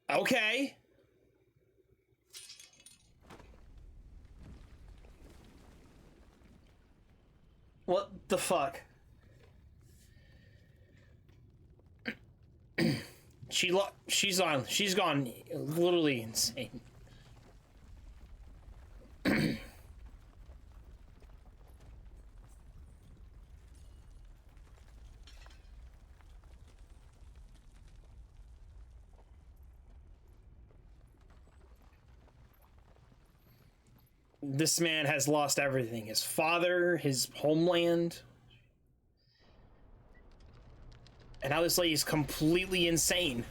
Okay. What the fuck? She's gone literally insane. This man has lost everything. His father, his homeland. And now this lady's completely insane.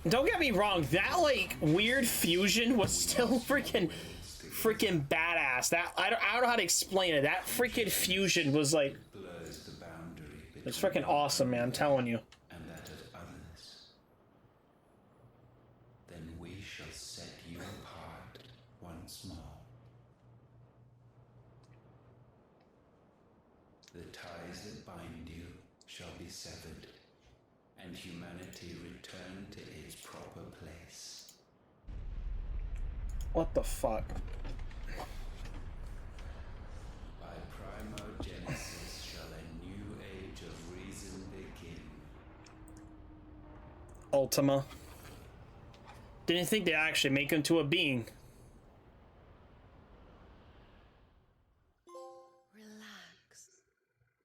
Don't get me wrong, that like weird fusion was still freaking badass. That I don't know how to explain it. That freaking fusion was like, it's freaking awesome, man. I'm telling you. And that of others. Then we shall set you apart once more. The ties that bind you shall be severed, and humanity return to its proper place. What the fuck? By primogenesis shall a new age of reason begin. Ultima. Didn't think they'd actually make him to a being. Relax,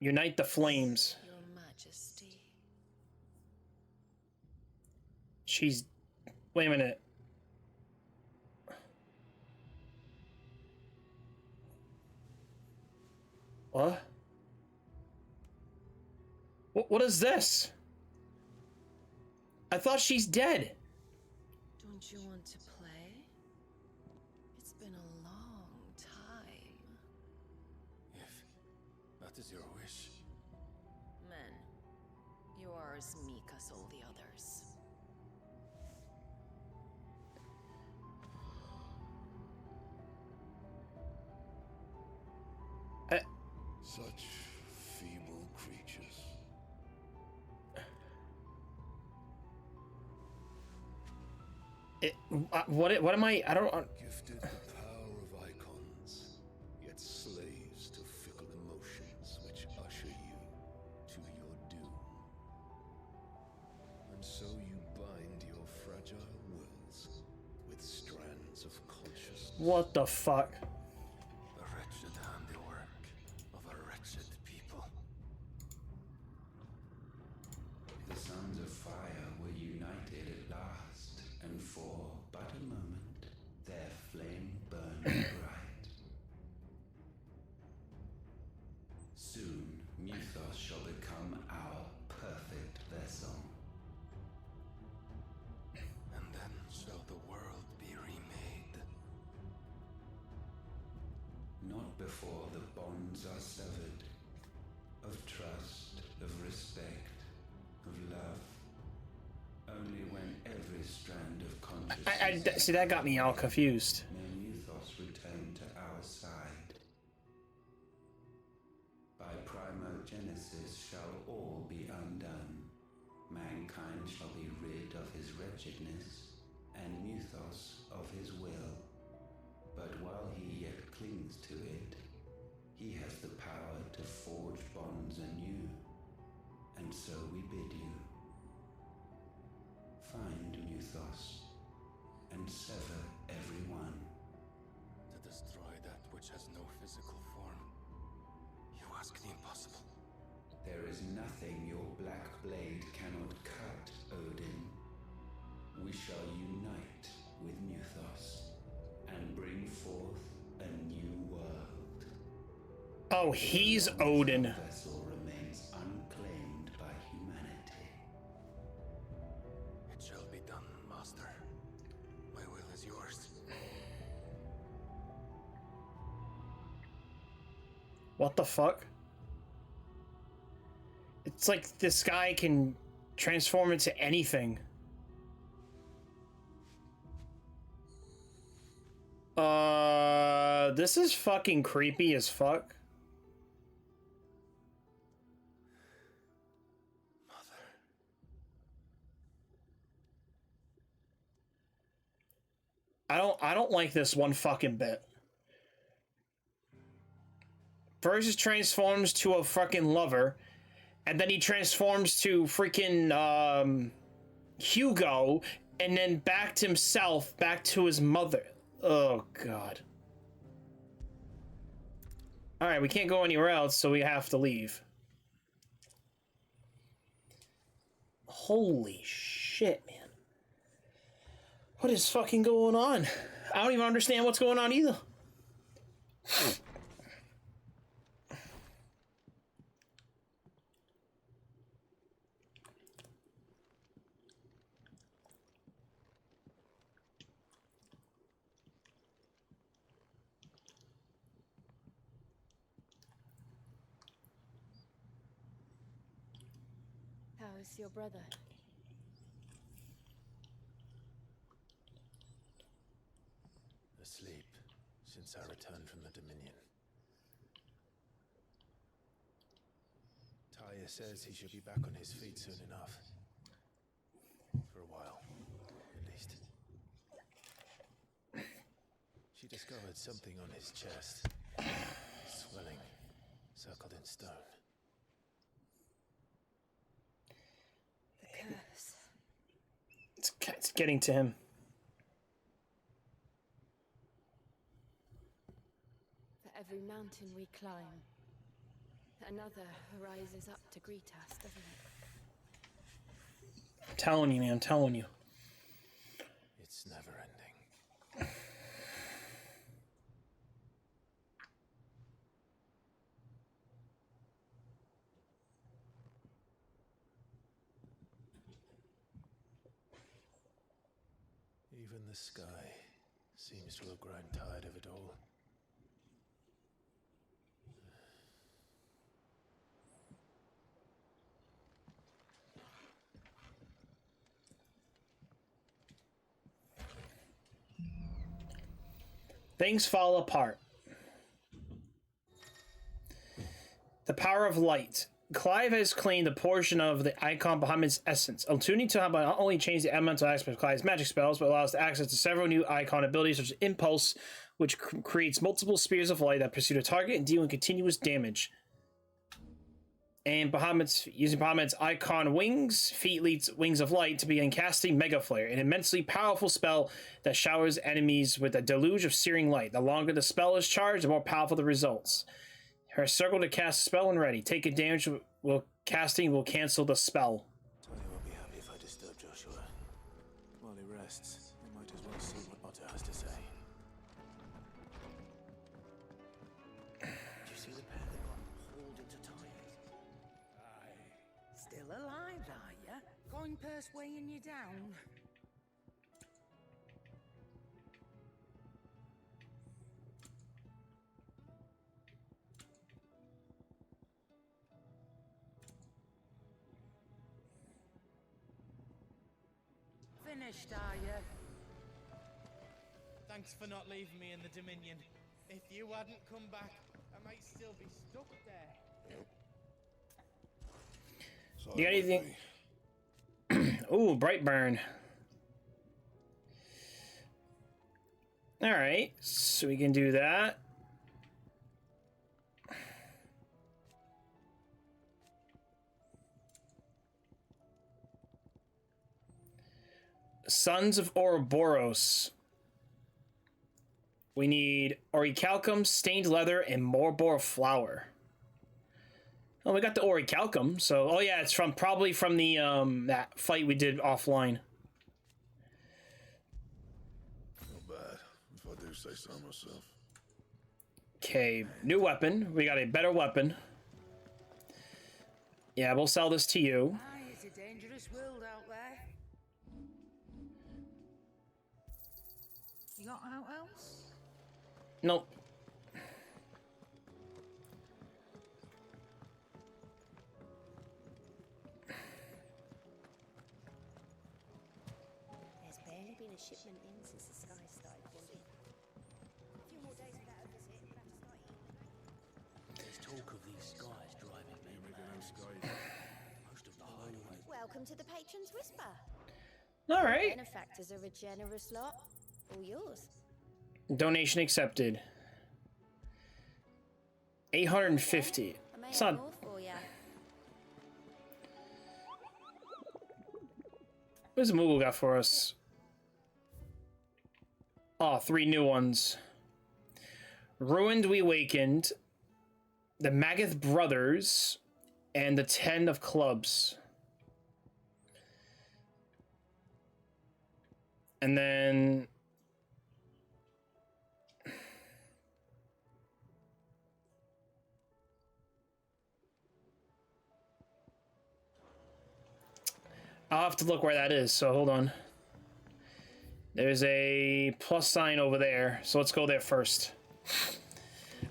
Unite the flames. Your Majesty. She's... Wait a minute. What? What is this? I thought she's dead. Don't you want to play? It's been a long time. If that is your wish. Men, you are as meek as all the others. Such feeble creatures. What am I don't... Gifted the power of icons, yet slaves to fickle emotions which usher you to your doom. And so you bind your fragile wills with strands of consciousness. What the fuck? The wretched handiwork of a wretched people. The sons of fire were united at last, and for but a moment their flame burned bright. Soon Mythos shall become our perfect vessel. And then shall the world be remade. Not before the bonds are severed, of trust, of respect, of love. Only when every strand of consciousness... See, that got me all confused. may Mythos return to our side. By primogenesis shall all be undone. Mankind shall be rid of his wretchedness, and Mythos of his will. But while he yet clings to it, he has the power to forge bonds anew. And so we bid you. Find Mythos, and sever every one. To destroy that which has no physical form. You ask the impossible. There is nothing your black blade cannot cut, Odin. We shall unite with Mythos, and bring forth a new world. Oh, he's Odin. The vessel remains unclaimed by humanity. It shall be done, Master. My will is yours. What the fuck? It's like this guy can transform into anything. This is fucking creepy as fuck. I don't like this one fucking bit. First he transforms to a fucking lover, and then he transforms to freaking Hugo, and then back to himself, back to his mother. Oh god. Alright, we can't go anywhere else, so we have to leave. Holy shit, man. What is fucking going on? I don't even understand what's going on either. How is your brother? Asleep since I returned from the Dominion. Aya says he should be back on his feet soon enough. For a while, at least. She discovered something on his chest. Swelling, circled in stone. The curse. It's getting to him. For every mountain we climb, another rises up to greet us, doesn't it? I'm telling you, man. I'm telling you. It's never ending. Even the sky seems to have grown tired of it all. Things fall apart. The power of light. Clive has claimed a portion of the icon Bahamut's essence, attuning to have not only changed the elemental aspect of Clive's magic spells, but allows access to several new icon abilities such as Impulse, which creates multiple spears of light that pursue a target and deal continuous damage. And using Bahamut's icon wings, feet leads wings of light to begin casting Mega Flare, an immensely powerful spell that showers enemies with a deluge of searing light. The longer the spell is charged, the more powerful the results. Her circle to cast a spell when ready. Take a damage casting will cancel the spell. Tony won't be happy if I disturb Joshua. While he rests, we might as well see what Otter has to say. Do you see the pair that got hauled into tires? Aye. Still alive, are ya? Going purse weighing you down? Finished, are ya? Thanks for not leaving me in the Dominion. If you hadn't come back, I might still be stuck there. You got anything? Ooh, Brightburn. Alright, so we can do that. Sons of Ouroboros. We need orichalcum, stained leather, and morbor flour. Oh, we got the orichalcum, so oh yeah, it's probably from the that fight we did offline. Not bad, if I do say so myself. Okay, new weapon. We got a better weapon. Yeah, we'll sell this to you. Aye, it's a dangerous world out there. You got out else? Nope. There's barely been a shipment in since the sky started wanting. A few more days without a visit, we'll have to start eating. There's talk of these skies driving men mad. Most of the hideaways. Welcome to the Patron's Whisper. All right. Benefactors are a generous lot. All yours. Donation accepted. 850. I may It's have not. more for ya. What does Moogle got for us? Oh, 3 new ones. Ruined We Awakened, the Magath Brothers, and the 10 of Clubs. And then... I'll have to look where that is, so hold on. There's a plus sign over there, so let's go there first.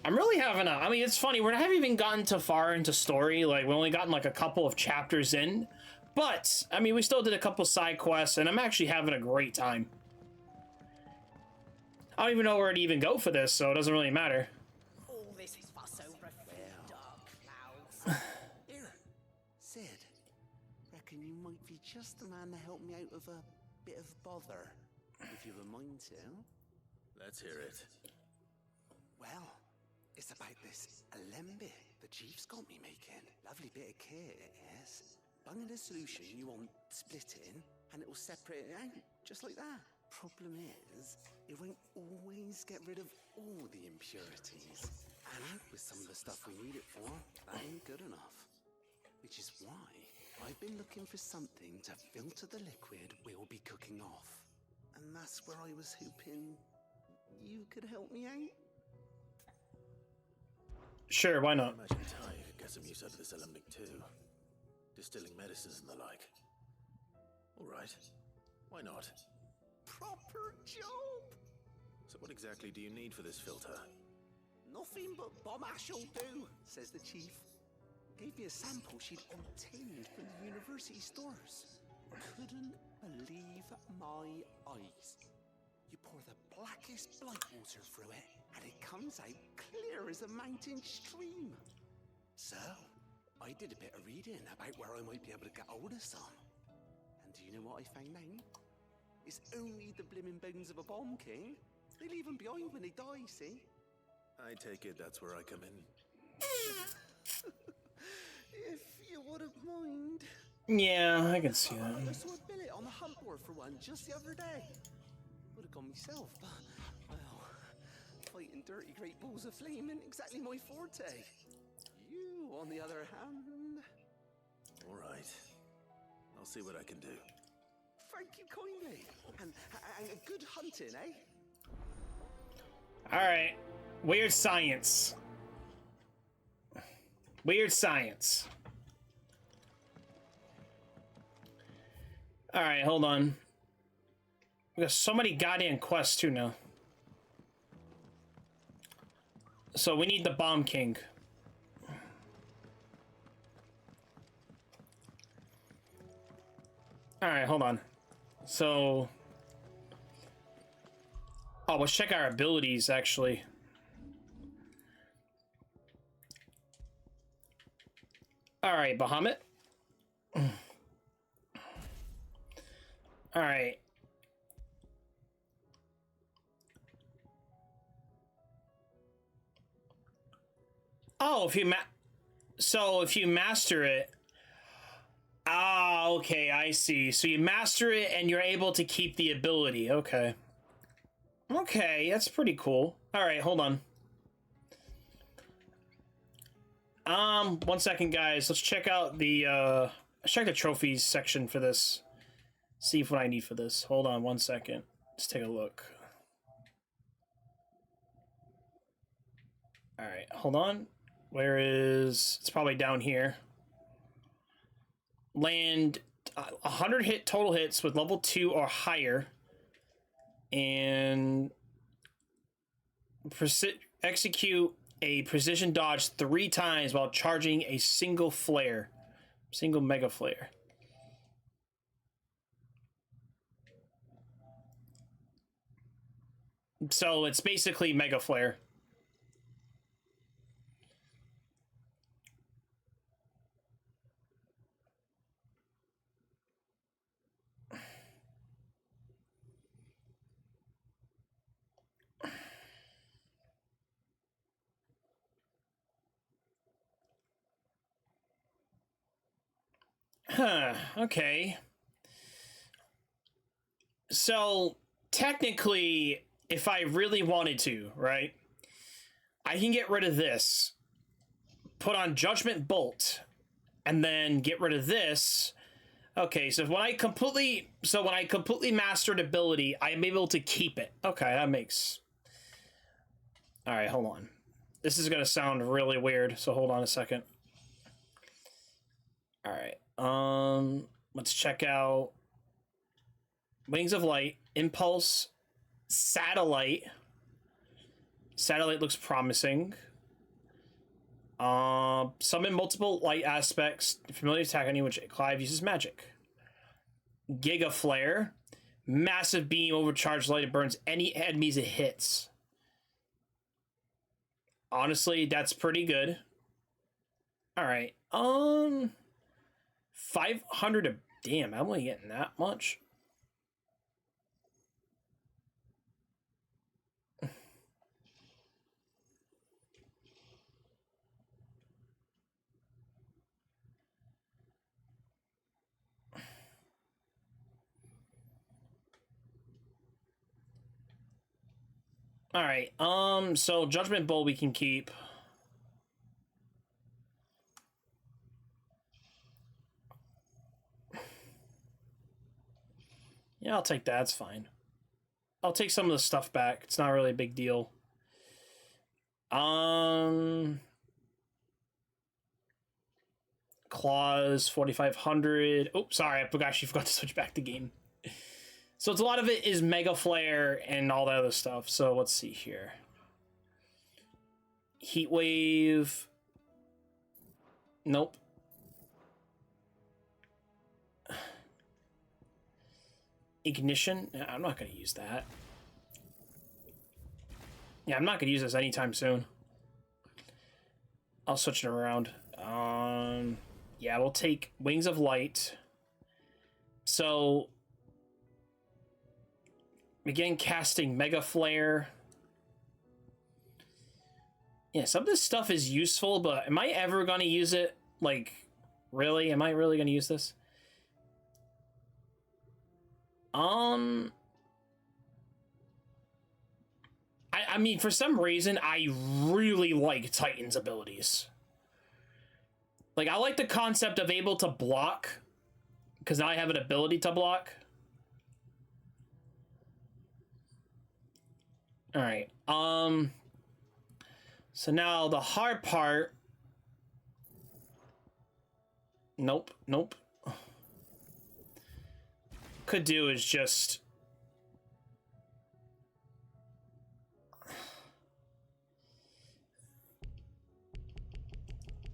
I'm really having a... I mean, it's funny, we haven't even gotten too far into story, like, we only gotten like a couple of chapters in. But, I mean, we still did a couple side quests, and I'm actually having a great time. I don't even know where to even go for this, so it doesn't really matter. All this fuss over a few dark clouds. Here, thinking you might be just the man to help me out of a bit of bother, if you were mind to. Let's hear it. Well, it's about this alembic the chief's got me making. Lovely bit of kit, it is. Bung in a solution you want split in, and it will separate it out, just like that. Problem is, it won't always get rid of all the impurities. And with some of the stuff we need it for, that ain't good enough. Which is why I've been looking for something to filter the liquid we'll be cooking off. And that's where I was hoping you could help me out. Sure, why not? I imagine Ty could get some use out of this alembic too. Distilling medicines and the like. Alright, why not? Proper job! So what exactly do you need for this filter? Nothing but bomb ash'll do, says the chief. Gave me a sample she'd obtained from the university stores. Couldn't believe my eyes. You pour the blackest blight water through it, and it comes out clear as a mountain stream. So, I did a bit of reading about where I might be able to get hold of some. And do you know what I found out? It's only the blimmin' bones of a bomb king. They leave them behind when they die, see? I take it that's where I come in. If you wouldn't mind. Yeah, I can see I that. saw a billet on the hunt board for one just the other day. Would have gone myself, but, well, fighting dirty great balls of flame isn't exactly my forte. You, on the other hand... Alright. I'll see what I can do. Thank you kindly. And good hunting, eh? Alright. Weird science. Weird science. Alright, hold on. We got so many goddamn quests too now. So we need the Bomb King. Alright, hold on. So... Oh, let's check our abilities, actually. Alright, Bahamut. Alright. Oh, if you master it... Ah, okay, I see. So you master it and you're able to keep the ability. Okay. Okay, that's pretty cool. Alright, hold on. 1 second, guys. Let's check out the, let's check the trophies section for this. See what I need for this. Hold on 1 second. Let's take a look. Alright, hold on. Where is... It's probably down here. Land 100 total hits with level 2 or higher. And... execute a precision dodge 3 times while charging a single flare. Single mega flare. So it's basically mega flare. Huh, okay. So, technically, if I really wanted to, right? I can get rid of this. Put on Judgment Bolt. And then get rid of this. Okay, so when I completely mastered ability, I am able to keep it. Okay, that makes... Alright, hold on. This is gonna sound really weird, so hold on a second. Alright. Let's check out Wings of Light, Impulse, Satellite. Satellite looks promising. Summon multiple light aspects, familiar attack on which Clive uses magic. Giga Flare, massive beam, overcharged light, it burns any enemies it hits. Honestly, that's pretty good. All right. 500 damn, I'm only getting that much? Alright, so Judgment Bolt we can keep. Yeah, I'll take that, it's fine. I'll take some of the stuff back. It's not really a big deal. Claws, 4,500. Oh, sorry, I actually forgot to switch back the game. So it's a lot of it is Mega Flare and all that other stuff. So let's see here. Heat Wave. Nope. Ignition. Nah, I'm not going to use that. Yeah, I'm not going to use this anytime soon. I'll switch it around. Yeah, we'll take Wings of Light. So, begin casting Mega Flare. Yeah, some of this stuff is useful, but am I ever going to use it? Like, really? Am I really going to use this? I mean, for some reason, I really like Titan's abilities. Like, I like the concept of able to block, because now I have an ability to block. Alright, so now the hard part... Nope, nope. Could do is just...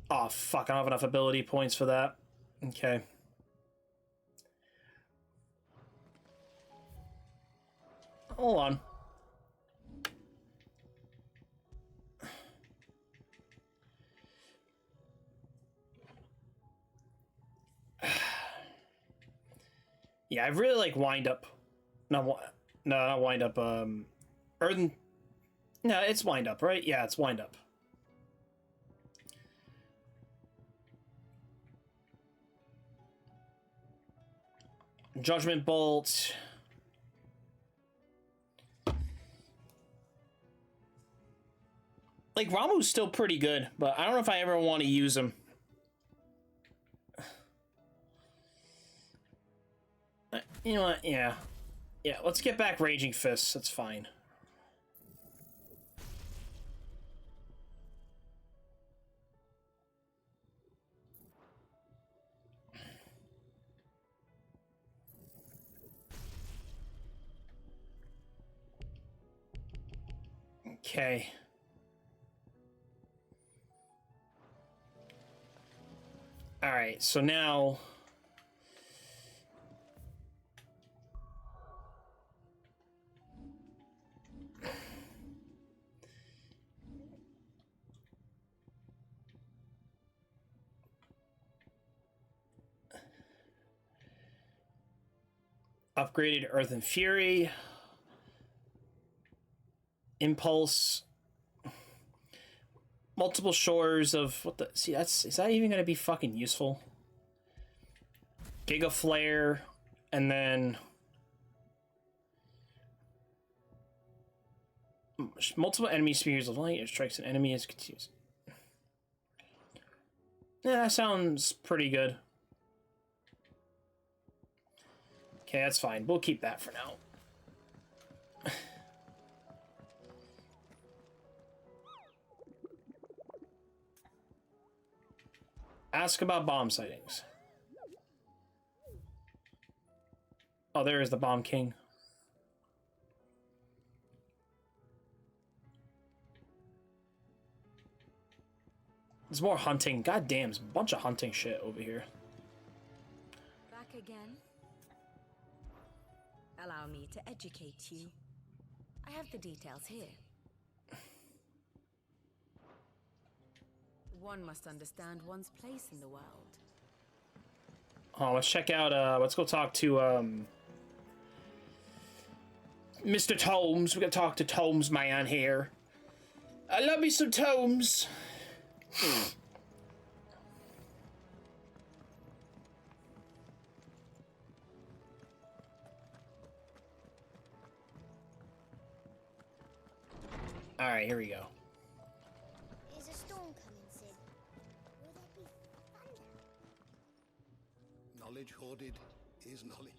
Oh, fuck, I don't have enough ability points for that. Okay. Hold on. Yeah, I really like Wind Up. No, not Wind Up. Earthen... No, it's Wind Up, right? Yeah, it's Wind Up. Judgment Bolt. Like, Ramuh's still pretty good, but I don't know if I ever want to use him. You know what? Yeah. Yeah, let's get back Raging Fists. That's fine. Okay. All right, so now... Upgraded Earth and Fury. Impulse. Multiple shores of what the... See, is that even going to be fucking useful? Giga Flare, and then... Multiple enemy spears of light. It strikes an enemy as continues. Yeah, that sounds pretty good. Okay, that's fine. We'll keep that for now. Ask about bomb sightings. Oh, there is the Bomb King. There's more hunting. God damn, there's a bunch of hunting shit over here. Back again? Allow me to educate you. I have the details here. One must understand one's place in the world. Oh, let's check out, let's go talk to, Mr. Tomes. We gotta talk to Tomes man here. I love me some Tomes. Alright, here we go. Is a storm coming, Sid? Will there be thunder? Knowledge hoarded is knowledge.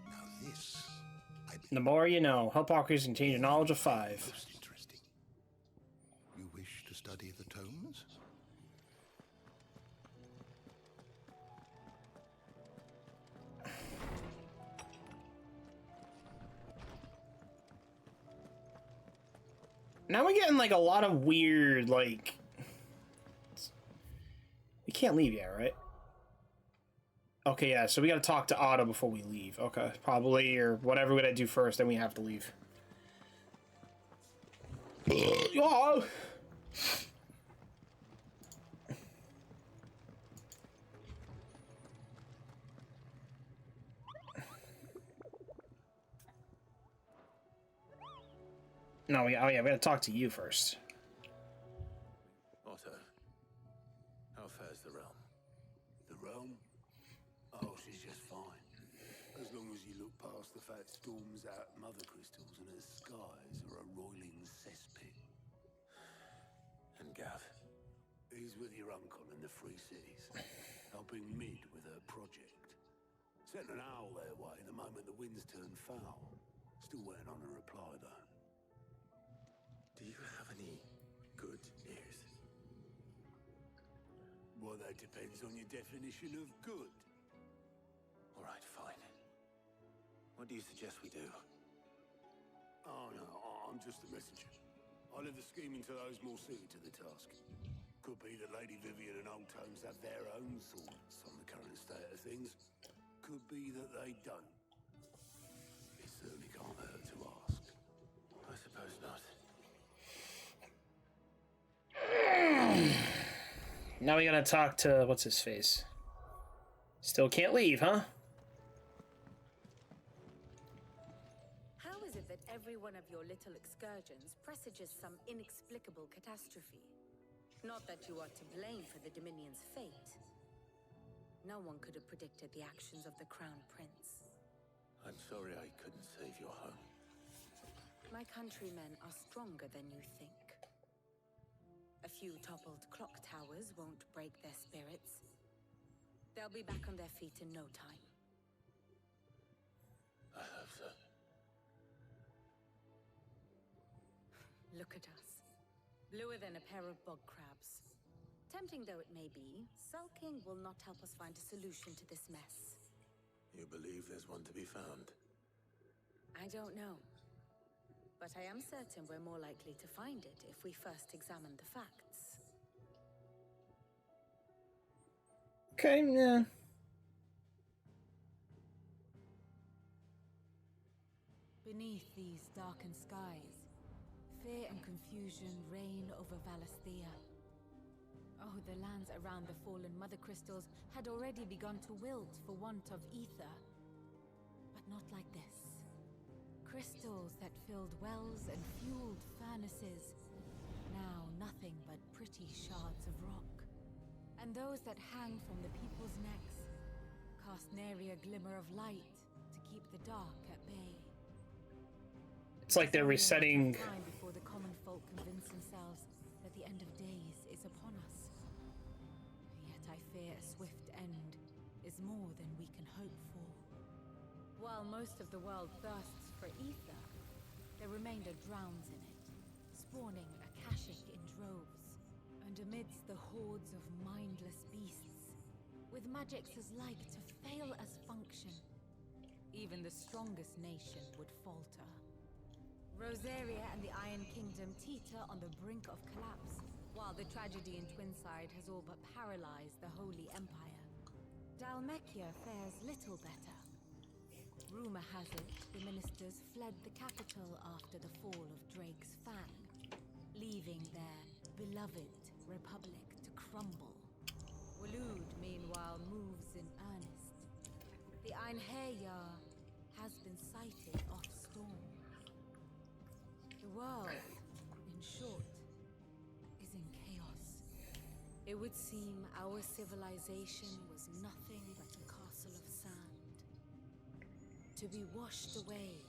Now this, The more you know. Help walkers contain your knowledge of 5. most interesting. You wish to study the tomes? Now we're getting like a lot of weird, like... We can't leave yet, right? Okay, yeah, so we gotta talk to Otto before we leave. Okay, probably, or whatever we gotta do first, then we have to leave. Oh! No, oh yeah, we gotta talk to you first. Otto, how fares the realm? The realm? Oh, she's just fine. As long as you look past the fact storms out mother crystals and her skies are a roiling cesspit. And Gav? He's with your uncle in the Free Cities, helping Mid with her project. Sent an owl their way the moment the winds turned foul. Still waiting on a reply, though. Do you have any good news? Well, that depends on your definition of good. All right, fine. What do you suggest we do? Oh, no, I'm just a messenger. I leave the scheming to those more suited to the task. Could be that Lady Vivian and Old Tomes have their own thoughts on the current state of things. Could be that they don't. It certainly can't hurt to ask. I suppose not. Now we gotta talk to, what's his face? Still can't leave, huh? How is it that every one of your little excursions presages some inexplicable catastrophe? Not that you are to blame for the Dominion's fate. No one could have predicted the actions of the Crown Prince. I'm sorry I couldn't save your home. My countrymen are stronger than you think. A few toppled clock towers won't break their spirits. They'll be back on their feet in no time. I hope so. Look at us. Bluer than a pair of bog crabs. Tempting though it may be, sulking will not help us find a solution to this mess. You believe there's one to be found? I don't know. But I am certain we're more likely to find it if we first examine the facts. Okay, yeah. Beneath these darkened skies, fear and confusion reign over Valisthea. Oh, the lands around the fallen mother crystals had already begun to wilt for want of ether. But not like this. Crystals that filled wells and fueled furnaces. Now nothing but pretty shards of rock. And those that hang from the people's necks cast nary a glimmer of light to keep the dark at bay. It's like they're resetting. Time before the common folk convince themselves that the end of days is upon us. Yet I fear a swift end is more than we can hope for. While most of the world thirsts for ether, the remainder drowns in it, spawning Akashic in droves. And amidst the hordes of mindless beasts, with magics as like to fail as function, even the strongest nation would falter. Rosaria and the Iron Kingdom teeter on the brink of collapse, while the tragedy in Twinside has all but paralyzed the Holy Empire. Dalmekia fares little better. Rumor has it the ministers fled the capital after the fall of Drake's Fang, leaving their beloved republic to crumble. Waloed, meanwhile, moves in earnest. The Einherjar has been sighted off storm. The world, in short, is in chaos. It would seem our civilization was nothing but a castle of sand, to be washed away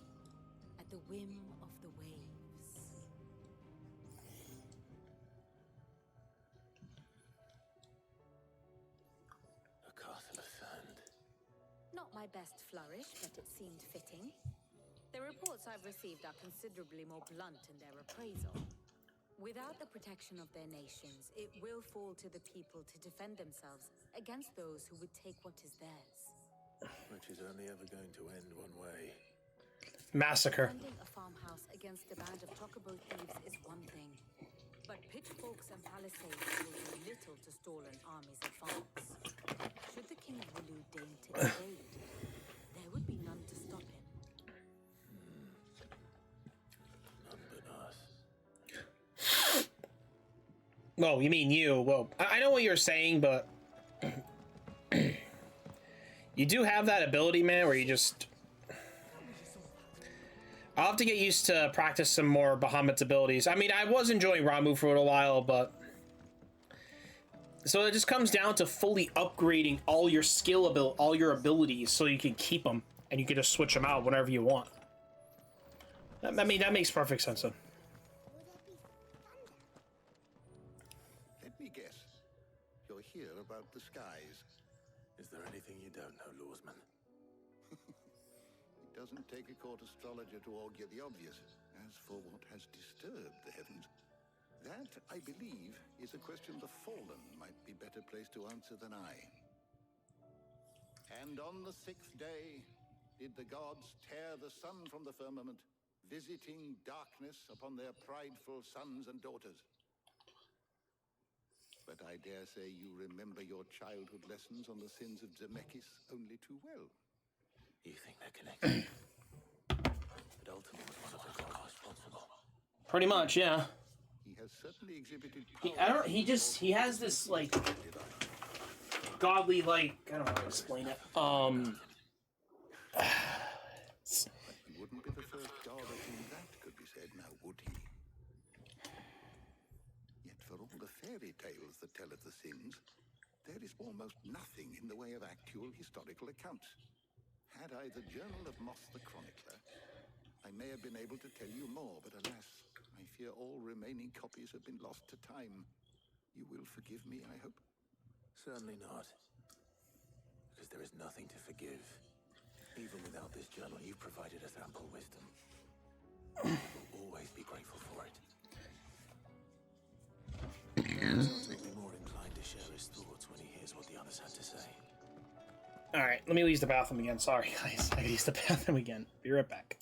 at the whim of the waves. A castle of sand. Not my best flourish, but it seemed fitting. The reports I've received are considerably more blunt in their appraisal. Without the protection of their nations, it will fall to the people to defend themselves against those who would take what is theirs. Which is only ever going to end one way. Massacre. Defending a farmhouse against a band of chocobo thieves is one thing, but pitchforks and palisades will do little to stall an army's advance. Should the King of Wulu deign to invade, there would be none to stop him. None but us. Well, you mean you. Well, I know what you're saying, but you do have that ability, man, where you just... I'll have to get used to practice some more Bahamut's abilities. I mean, I was enjoying Ramuh for a little while, but... So it just comes down to fully upgrading all your all your abilities so you can keep them, and you can just switch them out whenever you want. I mean, that makes perfect sense, then. Let me guess. You're here about the skies. Is there anything you don't know, Lawsman? It doesn't take a court astrologer to augur the obvious. As for what has disturbed the heavens, that, I believe, is a question the Fallen might be better placed to answer than I. And on the 6th day did the gods tear the sun from the firmament, visiting darkness upon their prideful sons and daughters. But I dare say you remember your childhood lessons on the sins of Zemeckis only too well. You think they're connected? But ultimately, was one of the gods responsible? Pretty much, yeah. He has certainly exhibited He has this, like, godly, like, I don't know how to explain it. He wouldn't be the first god of whom that could be said, now would he? Yet for all the fairy tales that tell of the sins, there is almost nothing in the way of actual historical accounts. Had I the Journal of Moss the Chronicler, I may have been able to tell you more, but alas, I fear all remaining copies have been lost to time. You will forgive me, I hope? Certainly not. Because there is nothing to forgive. Even without this journal, you've provided us ample wisdom. We will always be grateful for it. Perhaps he'll be more inclined to share his thoughts when he hears what the others had to say. Alright, let me use the bathroom again. Sorry, guys. I gotta use the bathroom again. Be right back.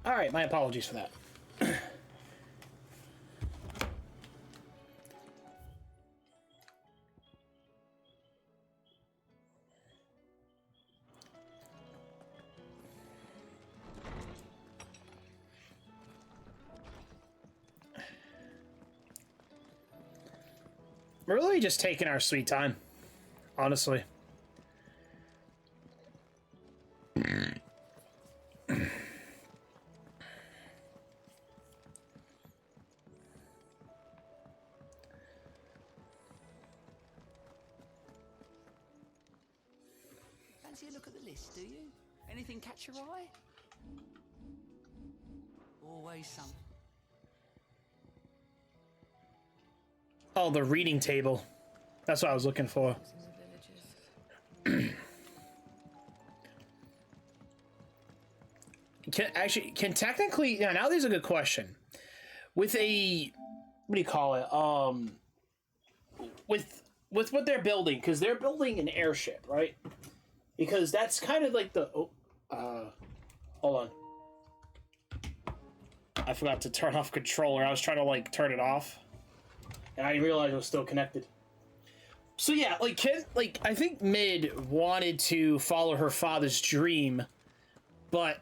All right, my apologies for that. We're really just taking our sweet time, honestly. Fancy a look at the list, do you? Anything catch your eye? Always some. Oh, the reading table. That's what I was looking for. Can technically, yeah, now there's a good question. With a, what do you call it? With what they're building, because they're building an airship, right? Because that's kind of like the, hold on. I forgot to turn off controller. I was trying to like turn it off. And I realized it was still connected. So yeah, I think Mid wanted to follow her father's dream, but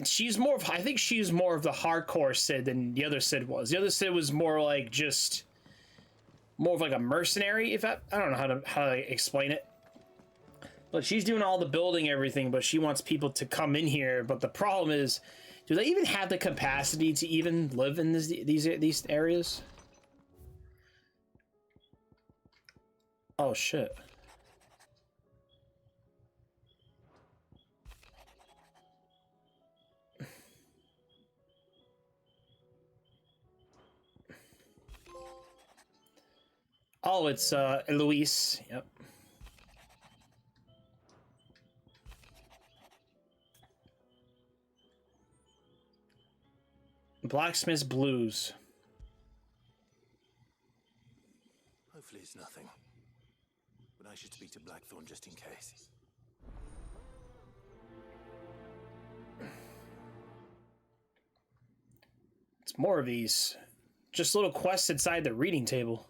she's more of, I think she's more of the hardcore Sid than the other Sid was. The other Sid was more like just more of like a mercenary. If I don't know how to explain it, but she's doing all the building, everything. But she wants people to come in here. But the problem is, do they even have the capacity to even live in these areas? Oh shit. Oh, it's Eloise. Yep. Blacksmith's Blues. Hopefully it's nothing. But I should speak to Blackthorn just in case. It's more of these. Just little quests inside the reading table.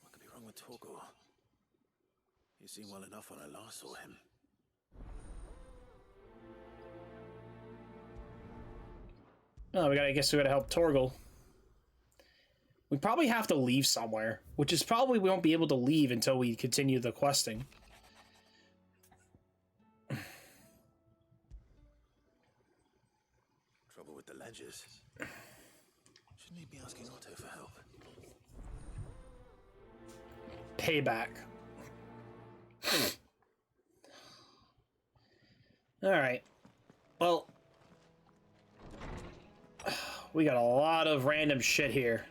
What could be wrong with Torgor? He seemed well enough when I last saw him. Oh, I guess we gotta help Torgal. We probably have to leave somewhere, which is probably we won't be able to leave until we continue the questing. Trouble with the ledgers. Shouldn't he be asking Otto for help? Payback. Alright. Well, we got a lot of random shit here.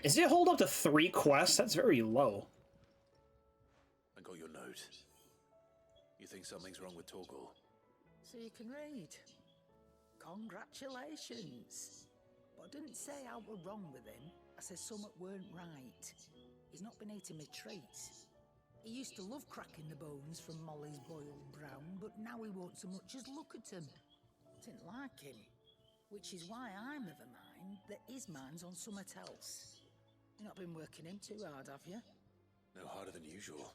Is it hold up to 3 quests? That's very low. I got your note. You think something's wrong with Torgal? So you can read. Congratulations. But I didn't say I were wrong with him. I said something weren't right. He's not been eating me treats. He used to love cracking the bones from Molly's boiled brown, but now he won't so much as look at him. Didn't like him. Which is why I'm of a mind that his mind's on something else. You've not been working him too hard, have you? No harder than usual.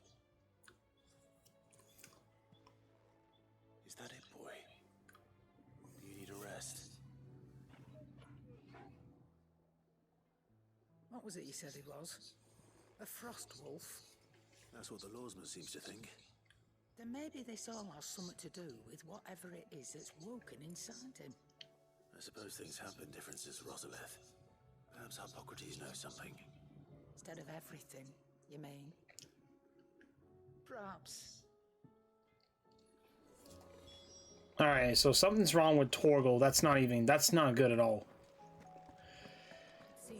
Is that it, boy? Do you need a rest? What was it you said he was? A frost wolf? That's what the lawsman seems to think. Then maybe this all has something to do with whatever it is that's woken inside him. I suppose things have been different since Rosalith. Perhaps Hippocrates knows something. Instead of everything, you mean? Perhaps. Alright, so something's wrong with Torgal. That's not good at all.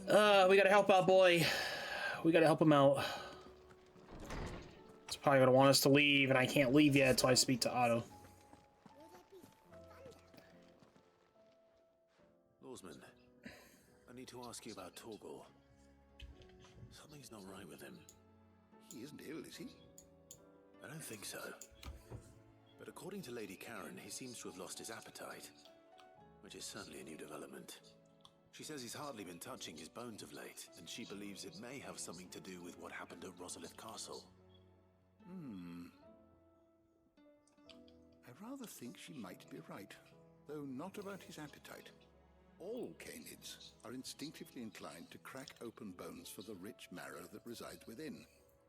We gotta help out, boy. We gotta help him out. It's probably gonna want us to leave, and I can't leave yet until I speak to Otto. Lawsman, I need to ask you about Torgal. Something's not right with him. He isn't ill, is he? I don't think so. But according to Lady Karen, he seems to have lost his appetite, which is certainly a new development. She says he's hardly been touching his bones of late, and she believes it may have something to do with what happened at Rosalith Castle. I rather think she might be right, though not about his appetite. All canids are instinctively inclined to crack open bones for the rich marrow that resides within.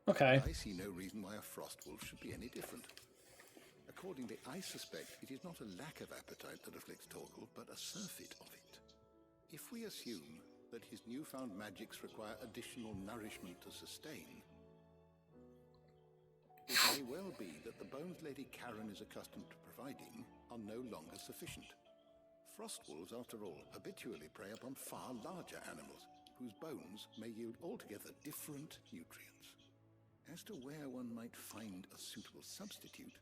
Okay. I see no reason why a frost wolf should be any different. Accordingly, I suspect it is not a lack of appetite that afflicts Torgal, but a surfeit of it. If we assume that his newfound magics require additional nourishment to sustain, it may well be that the bones Lady Karen is accustomed to providing are no longer sufficient. Frost wolves, after all, habitually prey upon far larger animals, whose bones may yield altogether different nutrients. As to where one might find a suitable substitute,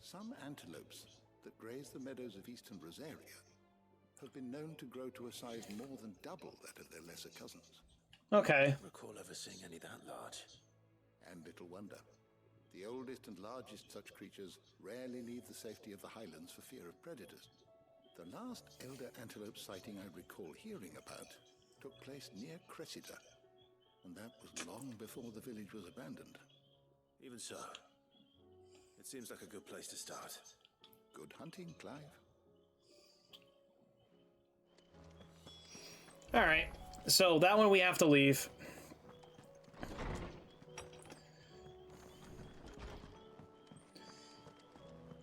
some antelopes that graze the meadows of eastern Rosaria have been known to grow to a size more than double that of their lesser cousins. Okay. I don't recall ever seeing any that large. And little wonder. The oldest and largest such creatures rarely leave the safety of the highlands for fear of predators. The last elder antelope sighting I recall hearing about took place near Cressida, and that was long before the village was abandoned. Even so, it seems like a good place to start. Good hunting, Clive. Alright. So that one we have to leave.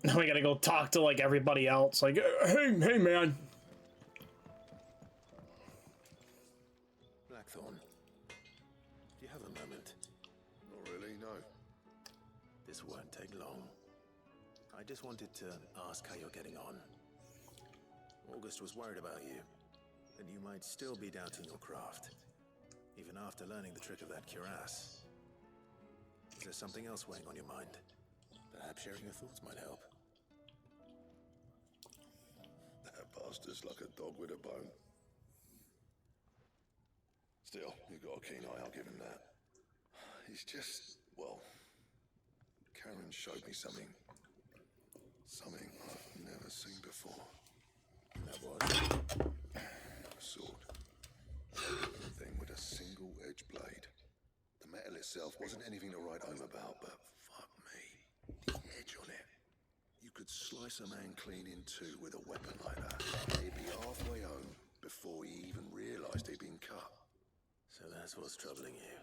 Now we gotta go talk to, like, everybody else. Like, hey, man. Blackthorn, do you have a moment? Not really, no. This won't take long. I just wanted to ask how you're getting on. August was worried about you, that you might still be doubting your craft, even after learning the trick of that cuirass. Is there something else weighing on your mind? Perhaps sharing your thoughts might help. That bastard's like a dog with a bone. Still, you've got a keen eye, I'll give him that. He's just, well, Karen showed me something. Something I've never seen before. That was? A sword. A thing with a single edge blade. The metal itself wasn't anything to write home about, but fuck me. The edge on it. You could slice a man clean in two with a weapon like that. He'd be halfway home before he even realised he'd been cut. So that's what's troubling you?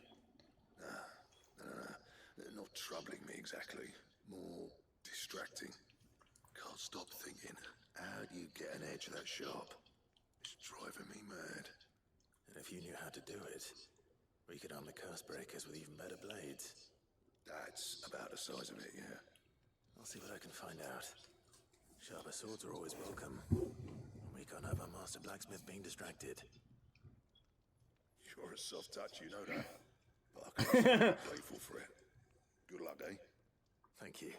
Nah. Not troubling me exactly. More distracting. Can't stop thinking, how do you get an edge that sharp? It's driving me mad. And if you knew how to do it, we could arm the curse breakers with even better blades. That's about the size of it, yeah. I'll see what I can find out. Sharper swords are always welcome. We can't have our master blacksmith being distracted. You're a soft touch, you know that. But I can't say I'm grateful for it. Good luck, eh? Thank you.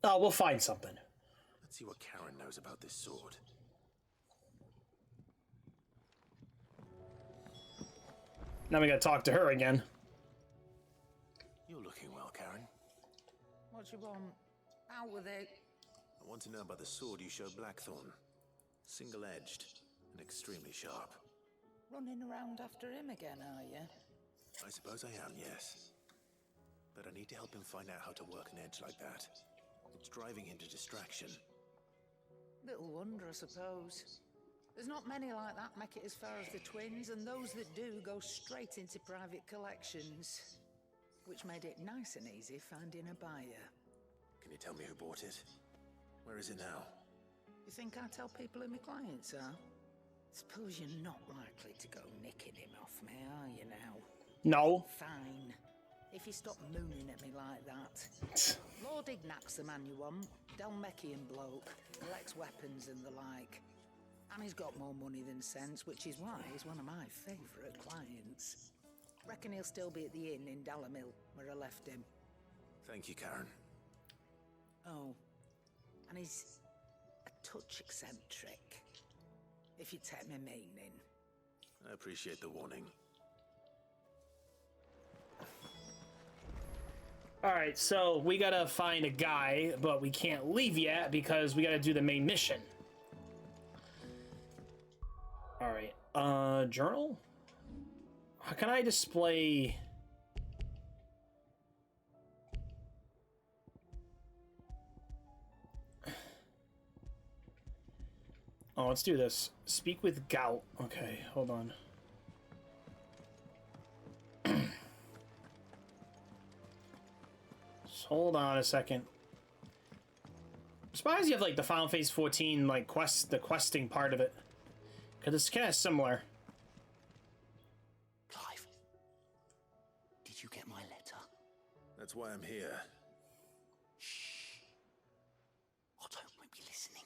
Oh, we'll find something. Let's see what Karen knows about this sword. Now we gotta talk to her again. You're looking well, Karen. What do you want? Out with it. I want to know about the sword you showed Blackthorn. Single-edged and extremely sharp. Running around after him again, are you? I suppose I am, yes. But I need to help him find out how to work an edge like that. It's driving him to distraction. Little wonder, I suppose. There's not many like that make it as far as the twins, and those that do go straight into private collections. Which made it nice and easy finding a buyer. Can you tell me who bought it? Where is it now? You think I tell people who my clients are? Suppose you're not likely to go nicking him off me, are you now? No. Fine. If you stop mooning at me like that. Lord Ignac's the man you want. Dalmekian bloke. Collects weapons and the like. And he's got more money than sense, which is why he's one of my favourite clients. Reckon he'll still be at the inn in Dalamil, where I left him. Thank you, Karen. Oh. And he's a touch eccentric. If you take my meaning. I appreciate the warning. Alright, so we gotta find a guy, but we can't leave yet because we gotta do the main mission. Alright, journal? How can I display... Oh, let's do this. Speak with Gout. Okay, hold on. Hold on a second. I'm surprised you have like the Final Phase 14 like the questing part of it, because it's kind of similar. Clive, did you get my letter? That's why I'm here. Shh. Otto won't be listening.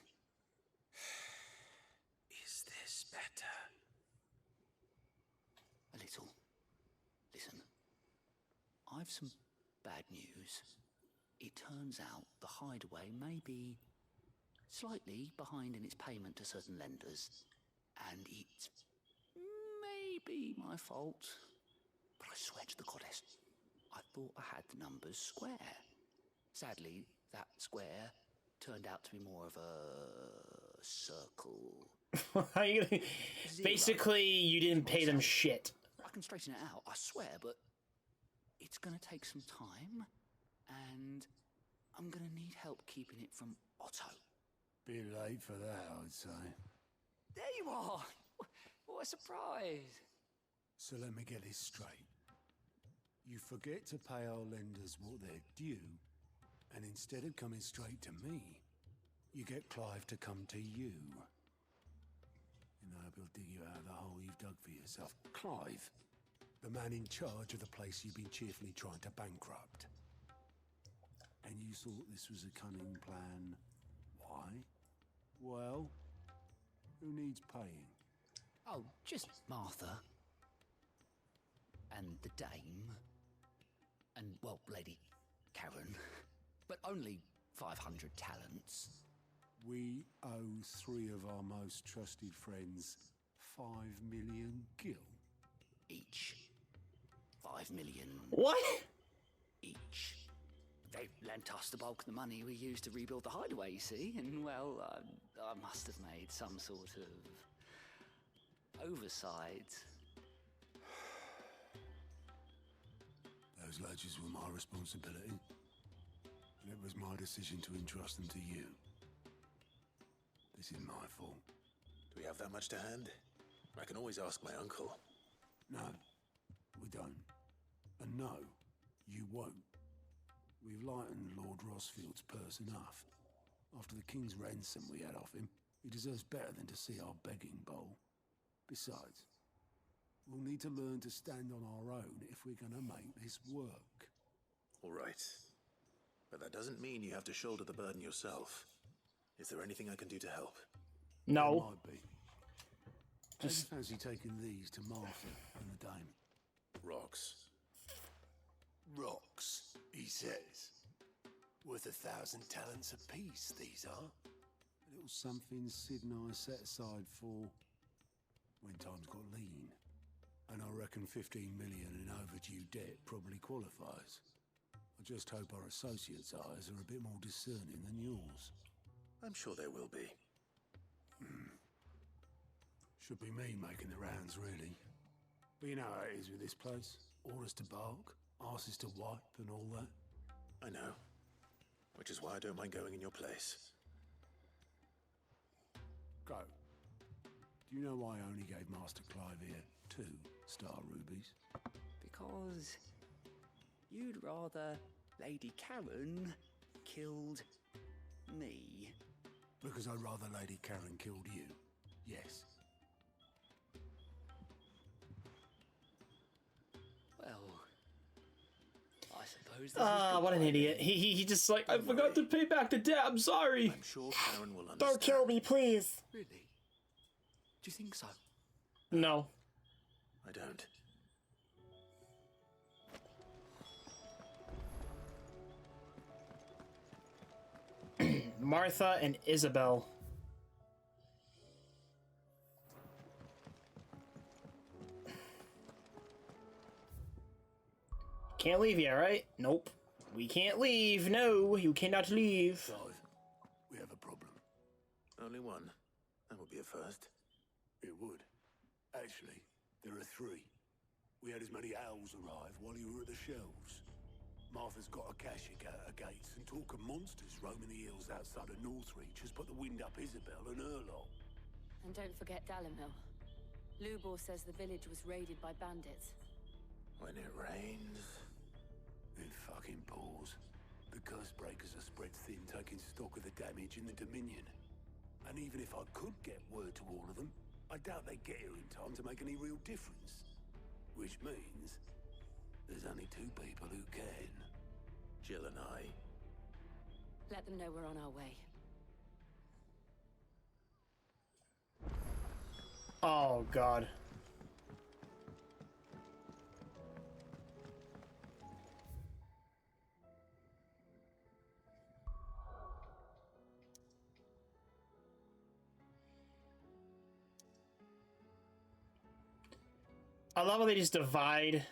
Is this better? A little. Listen, I've some bad news. It turns out the hideaway may be slightly behind in its payment to certain lenders, and it's maybe my fault. But I swear to the goddess, I thought I had the numbers square. Sadly, that square turned out to be more of a circle. How are you gonna... Basically, you didn't pay them shit. I can straighten it out, I swear, but it's gonna take some time, and I'm gonna need help keeping it from Otto. Bit late for that, I'd say. There you are! What a surprise! So let me get this straight. You forget to pay our lenders what they're due, and instead of coming straight to me, you get Clive to come to you. And I hope he'll dig you out of the hole you've dug for yourself. Clive, the man in charge of the place you've been cheerfully trying to bankrupt. And you thought this was a cunning plan. Why? Well, who needs paying? Oh, just Martha. And the dame. And, well, Lady Karen. But only 500 talents. We owe 3 of our most trusted friends 5 million gil. Each. 5 million. What? Each. They lent us the bulk of the money we used to rebuild the hideaway, you see, and, well, I must have made some sort of oversight. Those ledgers were my responsibility, and it was my decision to entrust them to you. This is my fault. Do we have that much to hand? I can always ask my uncle. No, we don't. And no, you won't. We've lightened Lord Rosfield's purse enough. After the king's ransom we had off him, he deserves better than to see our begging bowl. Besides, we'll need to learn to stand on our own if we're gonna make this work. All right. But that doesn't mean you have to shoulder the burden yourself. Is there anything I can do to help? No. There might be. Just fancy taking these to Martha and the dame. Rocks. Rocks, he says. Worth 1,000 talents apiece, these are. A little something Sid and I set aside for when times got lean. And I reckon 15 million in overdue debt probably qualifies. I just hope our associates' eyes are a bit more discerning than yours. I'm sure there will be. Should be me making the rounds, really. But you know how it is with this place. Orders to bark, arses to wipe and all that. I know. Which is why I don't mind going in your place. Go. Do you know why I only gave Master Clive here 2 star rubies? Because you'd rather Lady Karen killed me. Because I'd rather Lady Karen killed you. Yes. Well, I suppose. Ah, what an idiot. He just like, I forgot to pay back the debt, I'm sorry. I'm sure Karen will understand. Don't kill me, please. Really? Do you think so? No. I don't. Martha and Isabel. Can't leave yet, right? Nope. We can't leave. No, you cannot leave. Scythe, we have a problem. Only one. That would be a first. It would. Actually, there are three. We had as many owls arrive while you were at the shelves. Martha's got a cashier at her gates, and talk of monsters roaming the hills outside of Northreach has put the wind up Isabel and her lot. And don't forget Dalimil. Lubor says the village was raided by bandits. When it rains... It fucking pours. The curse breakers are spread thin, taking stock of the damage in the Dominion. And even if I could get word to all of them, I doubt they get here in time to make any real difference. Which means there's only two people who can. Jill and I. Let them know we're on our way. Oh, God. I love how they just divide.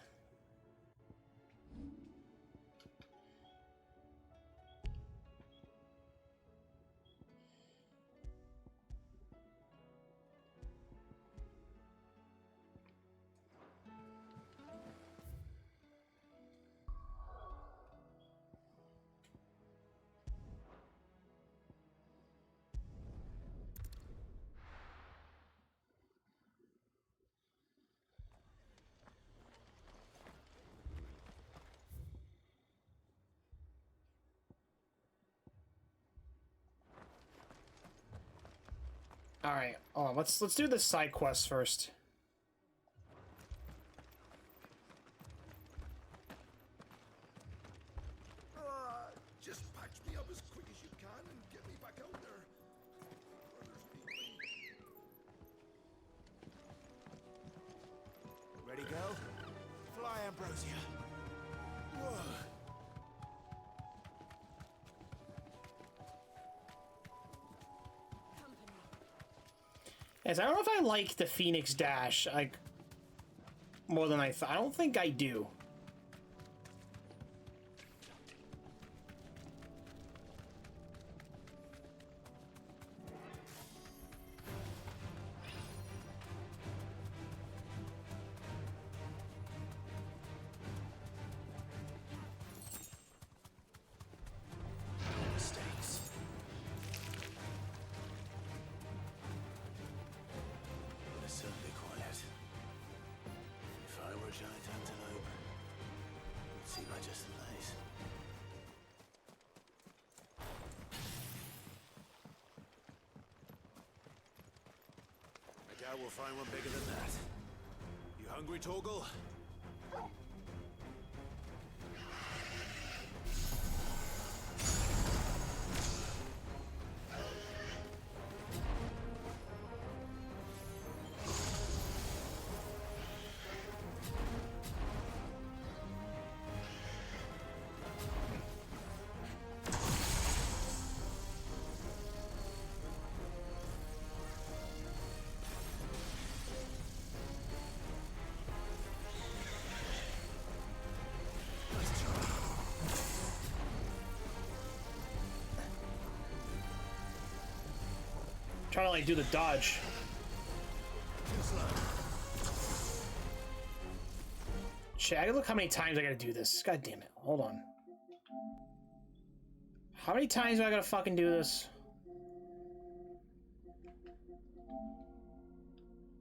All right, hold on. Let's do the side quests first. Just patch me up as quick as you can and get me back out there. Brothers need me. Ready, go? Fly, Ambrosia. Whoa. Yes, I don't know if I like the Phoenix Dash, like, more than I thought. I don't think I do. Mistakes. It's certainly quiet. If I were a giant antelope, it'd seem like just a place. I doubt we'll find one bigger than that. You hungry, Torgal? Trying to like do the dodge. Shit, I gotta look how many times I gotta do this. God damn it. Hold on. How many times do I gotta fucking do this?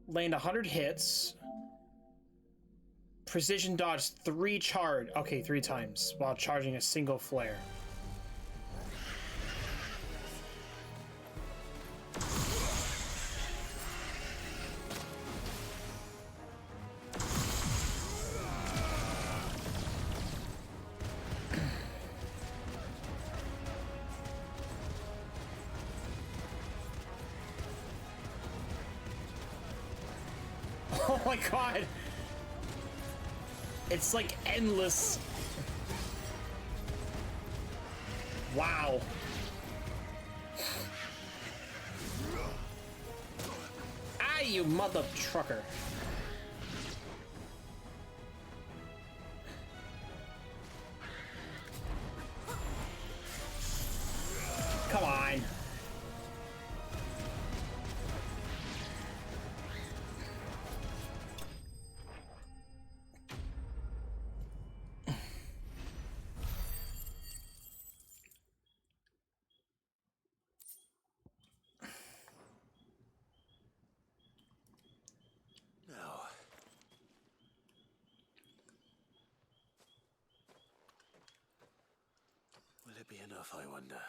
Land 100 hits. Precision dodge 3 charge. Okay, 3 times while charging a single flare. Oh my god! It's like endless. Wow. Ah, you mother trucker. be enough, I wonder.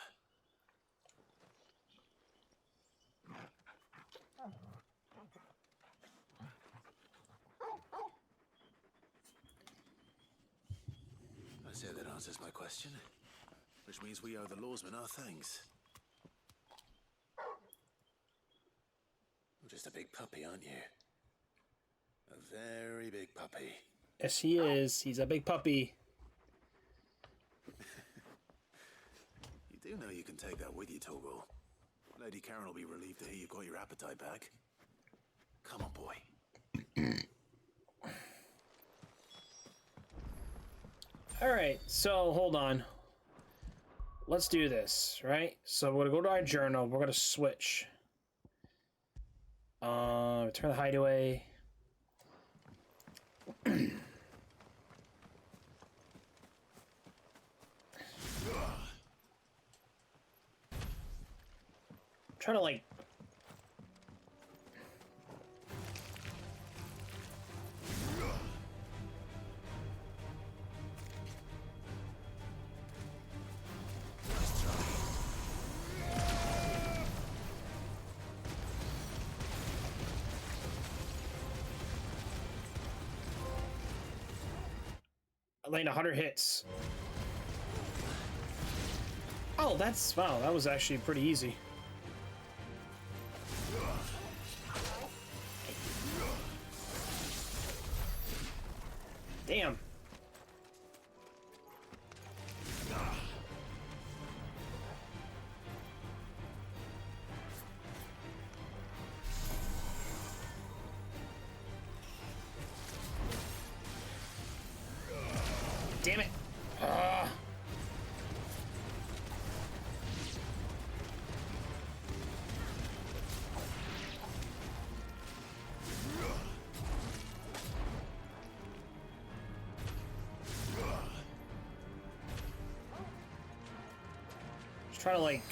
I say that answers my question. Which means we owe the lawsmen our thanks. You're just a big puppy, aren't you? A very big puppy. Yes, he is. He's a big puppy. You do know you can take that with you, Torgal. Lady Karen will be relieved to hear you've got your appetite back. Come on, boy. Alright, so hold on. Let's do this, right? So we're gonna go to our journal. We're gonna switch. Return the hideaway. Trying to like land 100 hits. Oh, that's wow, that was actually pretty easy. Damn. Damn it. Just try to like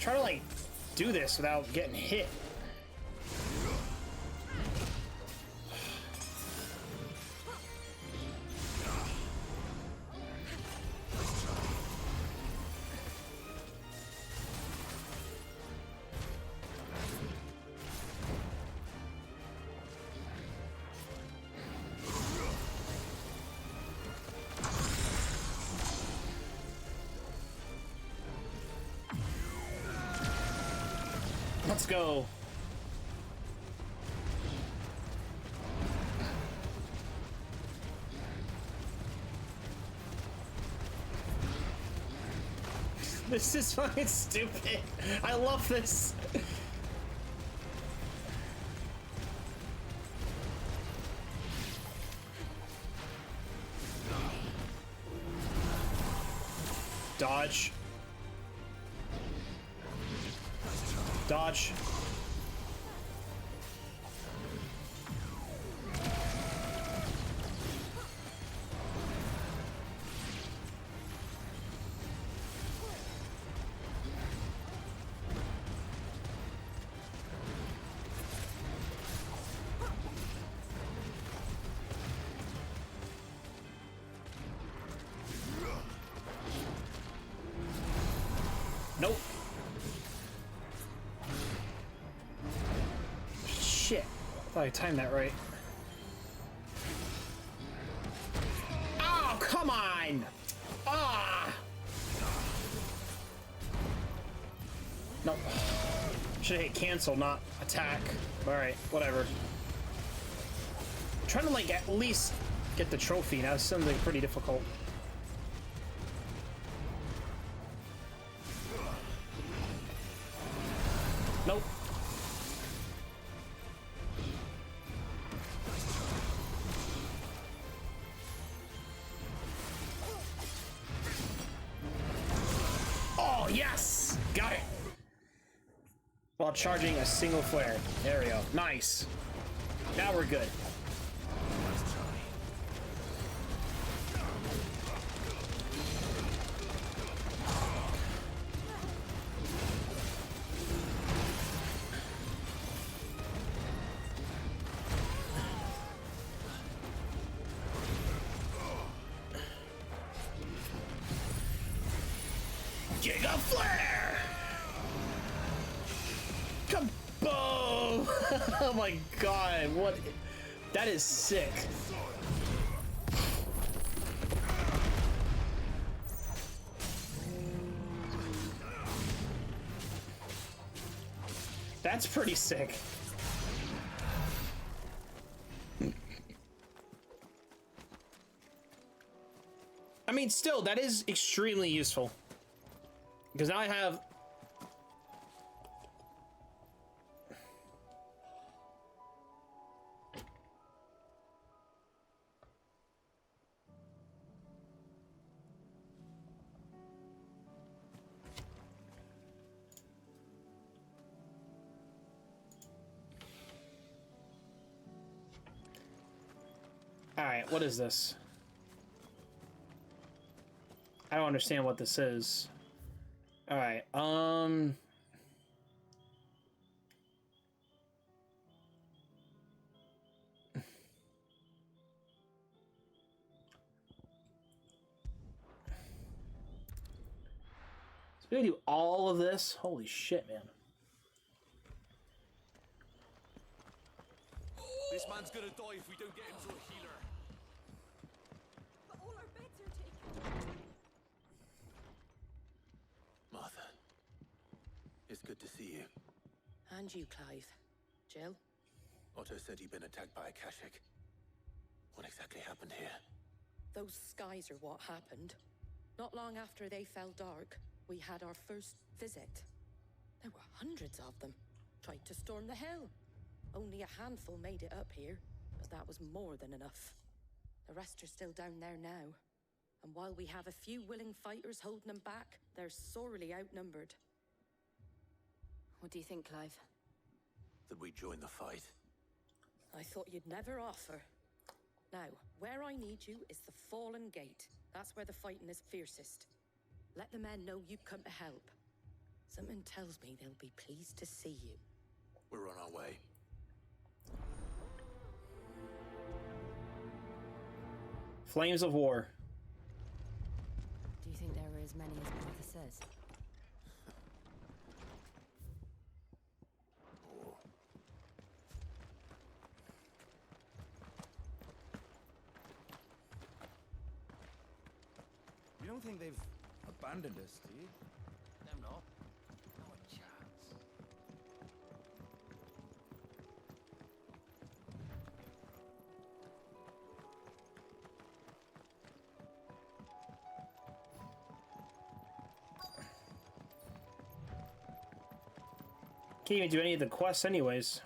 try to like do this without getting hit. Let's go. This is fucking stupid. I love this. Dodge. Dodge. Nope. Shit. I thought I timed that right. Oh, come on! Ah! Nope. Should have hit cancel, not attack. Alright, whatever. I'm trying to, like, at least get the trophy. Now, this sounds like pretty difficult. Nope. Oh, yes! Got it! While charging a single flare. There we go. Nice. Now we're good. Giga flare! Kaboom! Oh my god, what? That is sick. That's pretty sick. I mean, still, that is extremely useful. Because now I have... Alright, what is this? I don't understand what this is. Alright, so we do all of this? Holy shit, man. This man's gonna die if we don't get him to a healer. But all our beds are taken. Martha, it's good to see you. And you, Clive. Jill? Otto said you'd been attacked by a Akashic. What exactly happened here? Those skies are what happened. Not long after they fell dark, we had our first visit. There were hundreds of them. Tried to storm the hill. Only a handful made it up here, but that was more than enough. The rest are still down there now. And while we have a few willing fighters holding them back, they're sorely outnumbered. What do you think, Clive? That we join the fight. I thought you'd never offer. Now, where I need you is the Fallen Gate. That's where the fighting is fiercest. Let the men know you've come to help. Something tells me they'll be pleased to see you. We're on our way. Flames of War. Do you think there are as many as Martha says? You don't think they've abandoned us, do you? Them not. Not a chance. Can't even do any of the quests anyways.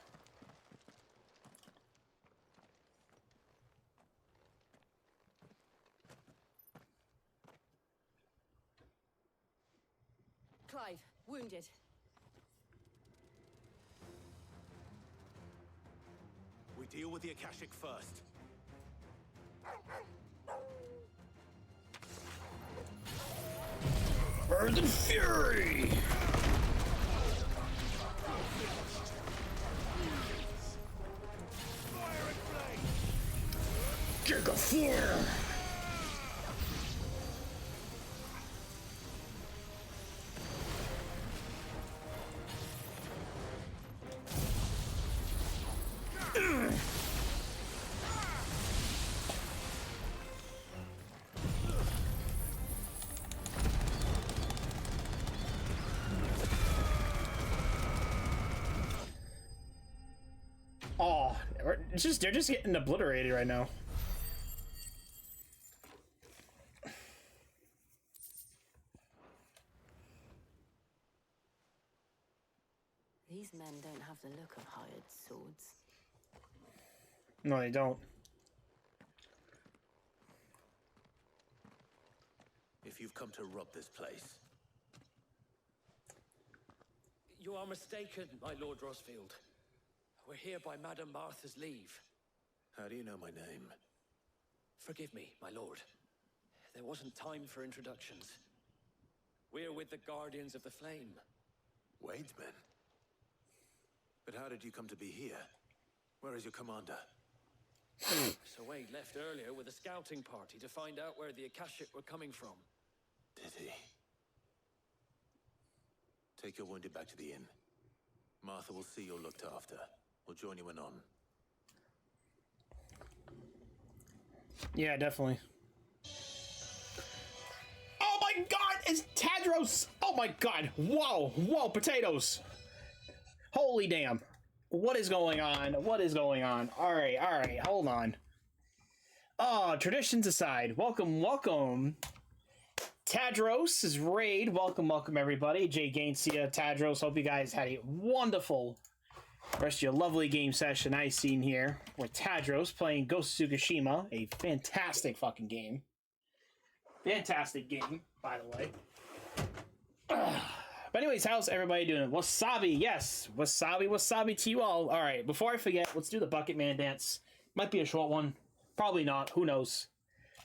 Clive, wounded. We deal with the Akashic first. Burn and Fury! Giga Flare! Oh, they're just getting obliterated right now. These men don't have the look of hired swords. No, they don't. If you've come to rob this place, You are mistaken, my Lord Rosfield. We're here by Madame Martha's leave. how do you know my name? Forgive me, my lord. There wasn't time for introductions. We're with the Guardians of the Flame. Wade's men? But how did you come to be here? Where is your commander? Sir Wade left earlier with a scouting party to find out where the Akashic were coming from. Did he? Take your wounded back to the inn. Martha will see you're looked after. We'll join you anon. Yeah, definitely. Oh my god, it's Tadros! Oh my god, whoa, whoa, potatoes! Holy damn. What is going on? What is going on? Alright, hold on. Oh, traditions aside, welcome, welcome. Tadros' raid, welcome, welcome everybody. Jay Gainsia, Tadros, hope you guys had a wonderful rest of your lovely game session I seen here with Tadros playing Ghost of Tsushima, a fantastic fucking game. Fantastic game, by the way. But anyways, how's everybody doing? Wasabi, yes. Wasabi to you all. Alright, before I forget, let's do the Bucketman dance. Might be a short one. Probably not. Who knows?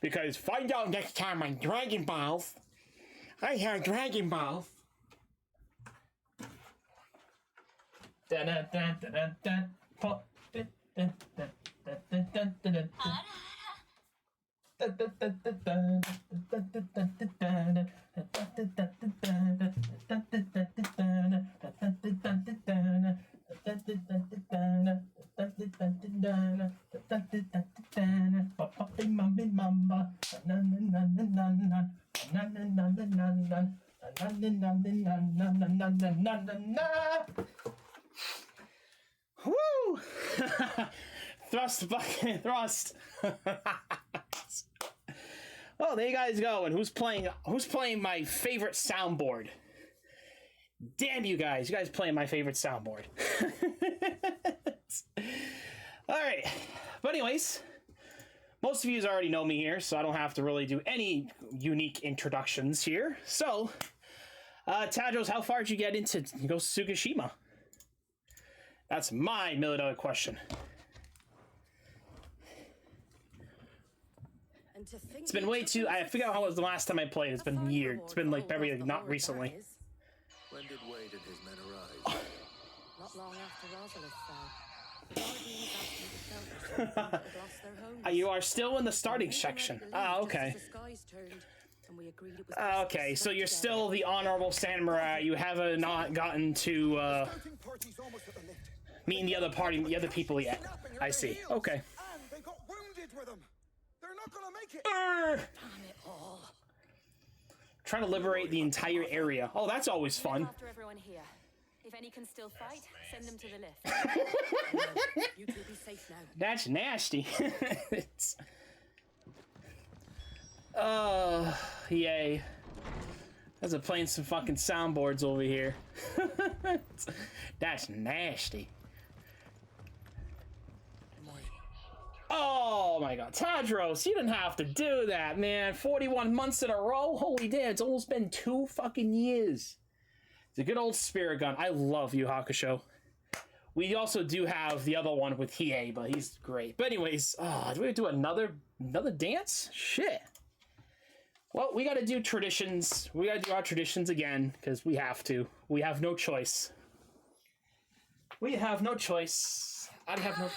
Because find out next time on Dragon Balls. I have Dragon Balls. Woo! Thrust, bucket, thrust. Oh, there you guys go. And who's playing my favorite soundboard? Damn you guys playing my favorite soundboard. All right. But anyways, most of you already know me here, so I don't have to really do any unique introductions here. So, Tadros, how far did you get into Ghost of Tsushima? That's my $1 million question. It's been way too. I forgot how it was the last time I played. It's been years. It's been like very not recently. When did Wade and his men arrive? Not long after Rosalith fell. The Guardians asked me to shelter some had lost their homes. You are still in the starting section. Ah, okay. Okay, so you're still the honorable samurai. You haven't not gotten to meet the other party, the other people yet. I see. Okay. And they got wounded with them. They're not gonna make it. Damn it all. Trying to liberate the entire area. Oh, that's always fun. After everyone here. If any can still fight, send them to the lift. You two be safe now. That's nasty. It's... yay. As I'm playing some fucking soundboards over here. That's nasty. Oh my god, Tadros, you didn't have to do that, man. 41 months in a row? Holy damn, it's almost been 2 fucking years. It's a good old spirit gun. I love Yu Hakusho. We also do have the other one with Hiei, but he's great. But anyways, do we do another dance? Shit. Well, we gotta do traditions. We gotta do our traditions again, because we have to. We have no choice. We have no choice. I have no...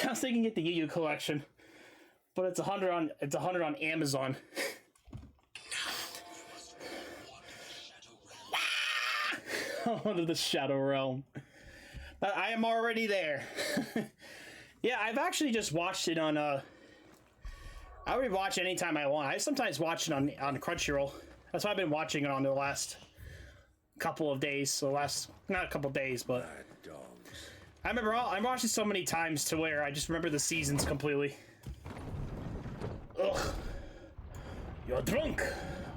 I was thinking get the Yu Yu collection. But it's 100 on Amazon. Under the Shadow Realm. But I am already there. Yeah, I've actually just watched it on I already watch it anytime I want. I sometimes watch it on Crunchyroll. That's why I've been watching it on the last couple of days. So not a couple of days, but I remember I watched it so many times to where I just remember the seasons completely. Ugh. You're drunk.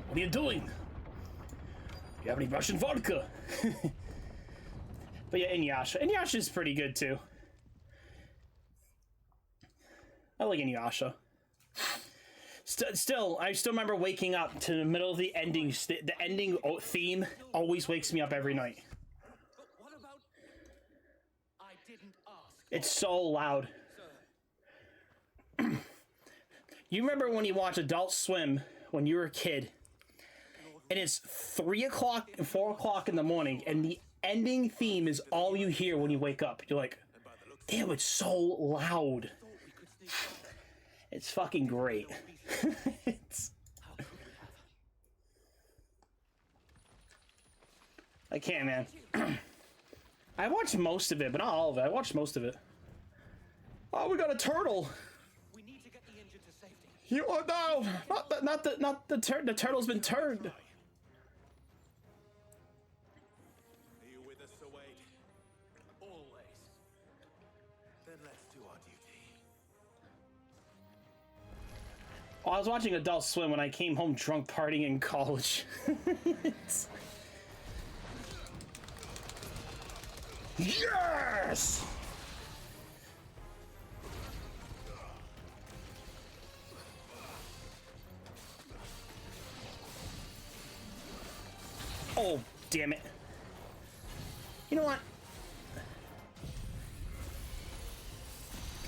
What are you doing? You have any Russian vodka? But yeah, Inuyasha. Inuyasha is pretty good too. I like Inuyasha. Still, I still remember waking up to the middle of the ending. The ending theme always wakes me up every night. It's so loud. You remember when you watch Adult Swim when you were a kid, and it's 3 o'clock and 4 o'clock in the morning, and the ending theme is all you hear when you wake up. You're like, damn, it's so loud. It's fucking great. I can't, man. I watched most of it, but not all of it. I watched most of it. Oh, we got a turtle. You oh no! Not the turtle's been turned. Are you with us, Sir Wade? Always. Then let's do our duty. Oh, I was watching Adult Swim when I came home drunk partying in college. Yes! Oh, damn it. You know what?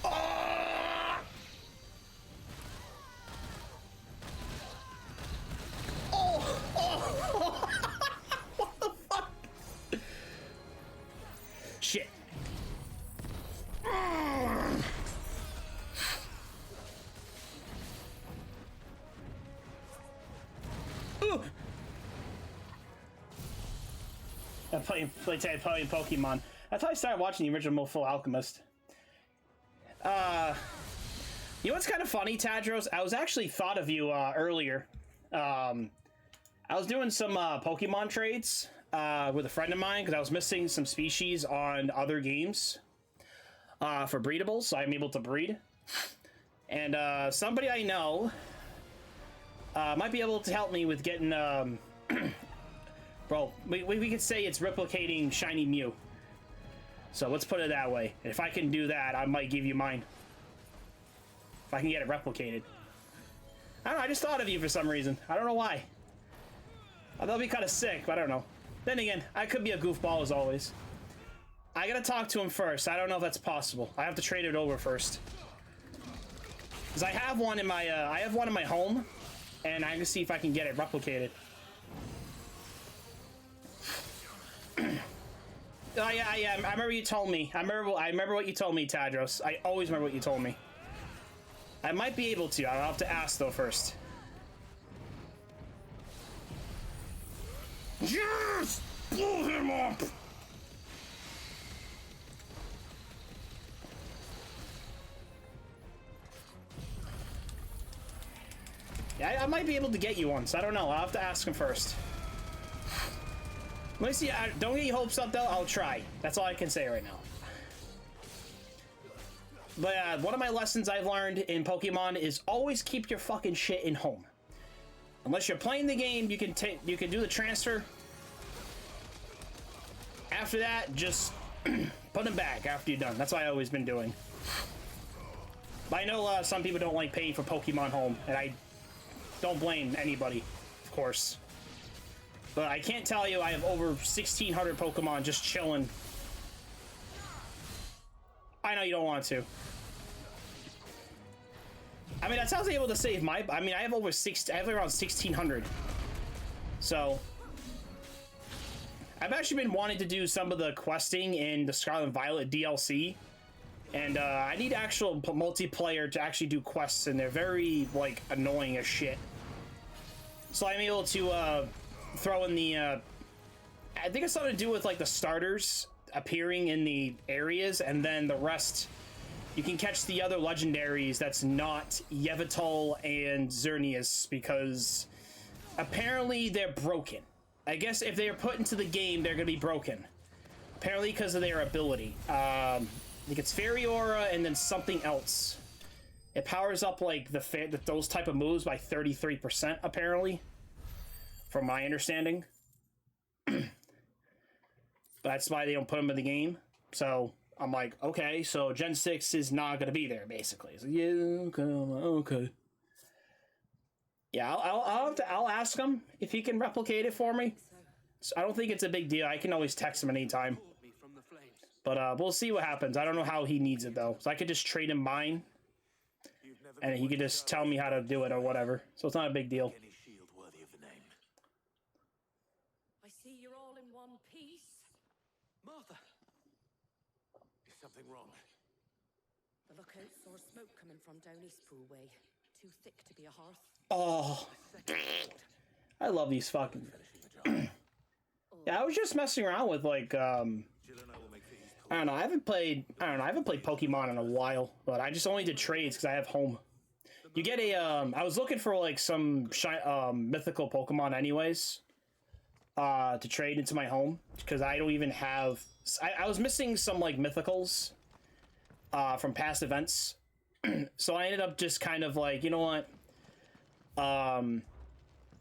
Oh! Oh! What the fuck? Shit. Ooh. I'm playing Pokemon. That's how I started watching the original Full Alchemist. You know what's kind of funny, Tadros? I was actually thought of you earlier. I was doing some Pokemon trades with a friend of mine because I was missing some species on other games for breedables, so I'm able to breed. And somebody I know might be able to help me with getting... Bro, we could say it's replicating Shiny Mew. So let's put it that way. If I can do that, I might give you mine. If I can get it replicated. I don't know, I just thought of you for some reason. I don't know why. That'll be kind of sick, but I don't know. Then again, I could be a goofball as always. I gotta talk to him first. I don't know if that's possible. I have to trade it over first. Because I have one in my home, and I can see if I can get it replicated. Oh yeah, I remember you told me. I remember what you told me, Tadros. I always remember what you told me. I might be able to. I'll have to ask though first. Yes! Blow him up! Yeah, I might be able to get you one, so I don't know. I'll have to ask him first. Let me see. Don't get your hopes up, though. I'll try. That's all I can say right now. But one of my lessons I've learned in Pokemon is always keep your fucking shit in home. Unless you're playing the game, you can do the transfer. After that, just put them back after you're done. That's what I've always been doing. But I know some people don't like paying for Pokemon Home, and I don't blame anybody, of course. But I can't tell you I have over 1,600 Pokemon just chilling. I know you don't want to. I mean, that's how I was able to save my... I mean, I have around 1,600. So... I've actually been wanting to do some of the questing in the Scarlet and Violet DLC. And I need actual multiplayer to actually do quests, and they're very, like, annoying as shit. So I'm able to throw in the... I think it's something to do with, like, the starters appearing in the areas, and then the rest... You can catch the other legendaries that's not Yevitol and Xerneas, because apparently they're broken. I guess if they are put into the game, they're going to be broken. Apparently because of their ability. I think it's Fairy Aura and then something else. It powers up like those type of moves by 33%, apparently. From my understanding. That's why they don't put them in the game. So... I'm like, okay, so Gen 6 is not going to be there, basically. So, yeah, okay. Yeah, I'll ask him if he can replicate it for me. So I don't think it's a big deal. I can always text him anytime. But we'll see what happens. I don't know how he needs it, though. So I could just trade him mine. And he could just tell me how to do it or whatever. So it's not a big deal. I see you're all in one piece. Martha! Something wrong. The lookout saw smoke coming from down Eastpool way. Too thick to be a hearth. Oh. I love these fucking... Yeah, I was just messing around with, like, I don't know, I haven't played Pokemon in a while, but I just only did trades because I have home. You get a, I was looking for, like, some mythical Pokemon anyways, to trade into my home, because I don't even have... I was missing some, like, mythicals from past events. So I ended up just kind of, like, you know what?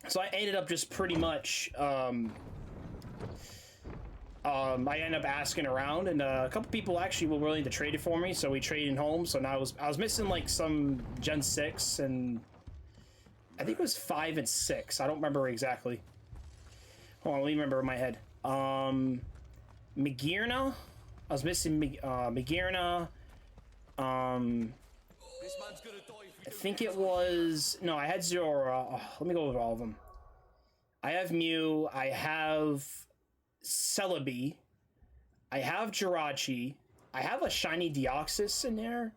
So I ended up just pretty much, I ended up asking around, and a couple people actually were willing to trade it for me, so we traded home. So now I was missing, like, some Gen 6, and I think it was 5 and 6. I don't remember exactly. Hold on, let me remember in my head. Magearna? I was missing Magearna. I think it was... No, I had Zora. Let me go over all of them. I have Mew. I have Celebi. I have Jirachi. I have a shiny Deoxys in there.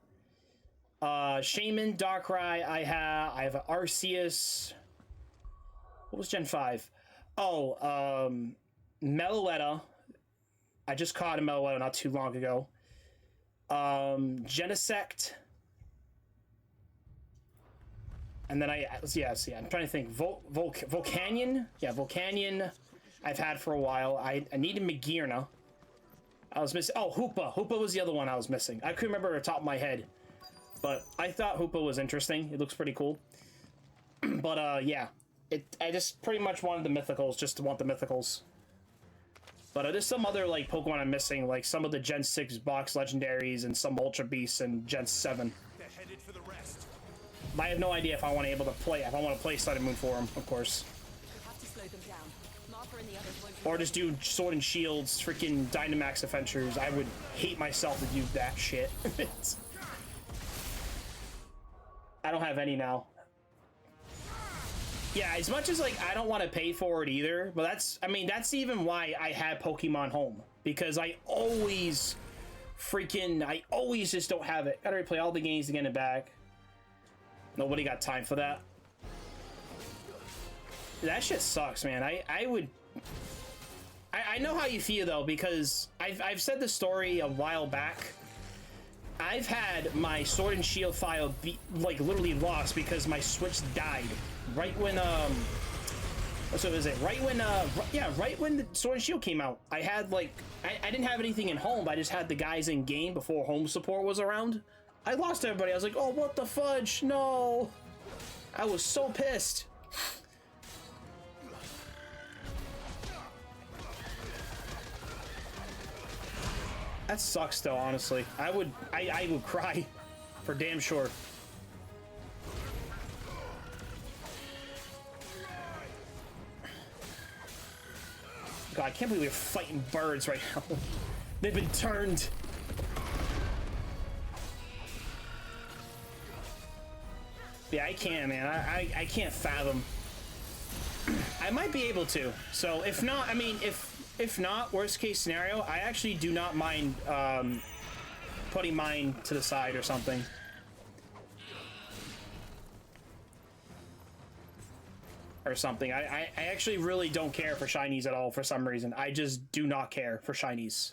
Shaman, Darkrai. I have an Arceus. What was Gen 5? Oh, Meloetta. I just caught a Meloetta not too long ago. Genesect. And then let's see, I'm trying to think. Volcanion? Yeah, Volcanion I've had for a while. I needed Magearna. I was missing... Oh, Hoopa. Hoopa was the other one I was missing. I couldn't remember at the top of my head. But I thought Hoopa was interesting. It looks pretty cool. But, yeah. I just pretty much wanted the mythicals, just to want the mythicals. But there's some other, like, Pokemon I'm missing, like some of the Gen 6 box legendaries and some Ultra Beasts and Gen 7. They're headed for the rest. I have no idea if I want to play Sun and Moon for them, of course. Have to slow them down. Martha and the others won't... Or just do Sword and Shield's freaking Dynamax Adventures. I would hate myself to do that shit. I don't have any now. Yeah, as much as, like, I don't want to pay for it either, but that's even why I had Pokemon Home. Because I always just don't have it. Gotta replay all the games to get it back. Nobody got time for that. That shit sucks, man. I know how you feel, though, because I've said the story a while back. I've had my Sword and Shield file be, like, literally lost because my Switch died. Right when, so is it? Right when the Sword and Shield came out. I had, like, I didn't have anything in home. I just had the guys in game before home support was around. I lost everybody. I was like, oh, what the fudge? No. I was so pissed. That sucks, though, honestly. I would cry for damn sure. God, I can't believe we're fighting birds right now. They've been turned. Yeah, I can't, man. I can't fathom. I might be able to. So if not, I mean, if not, worst case scenario, I actually do not mind putting mine to the side or something. Or something. I actually really don't care for shinies at all for some reason. I just do not care for shinies.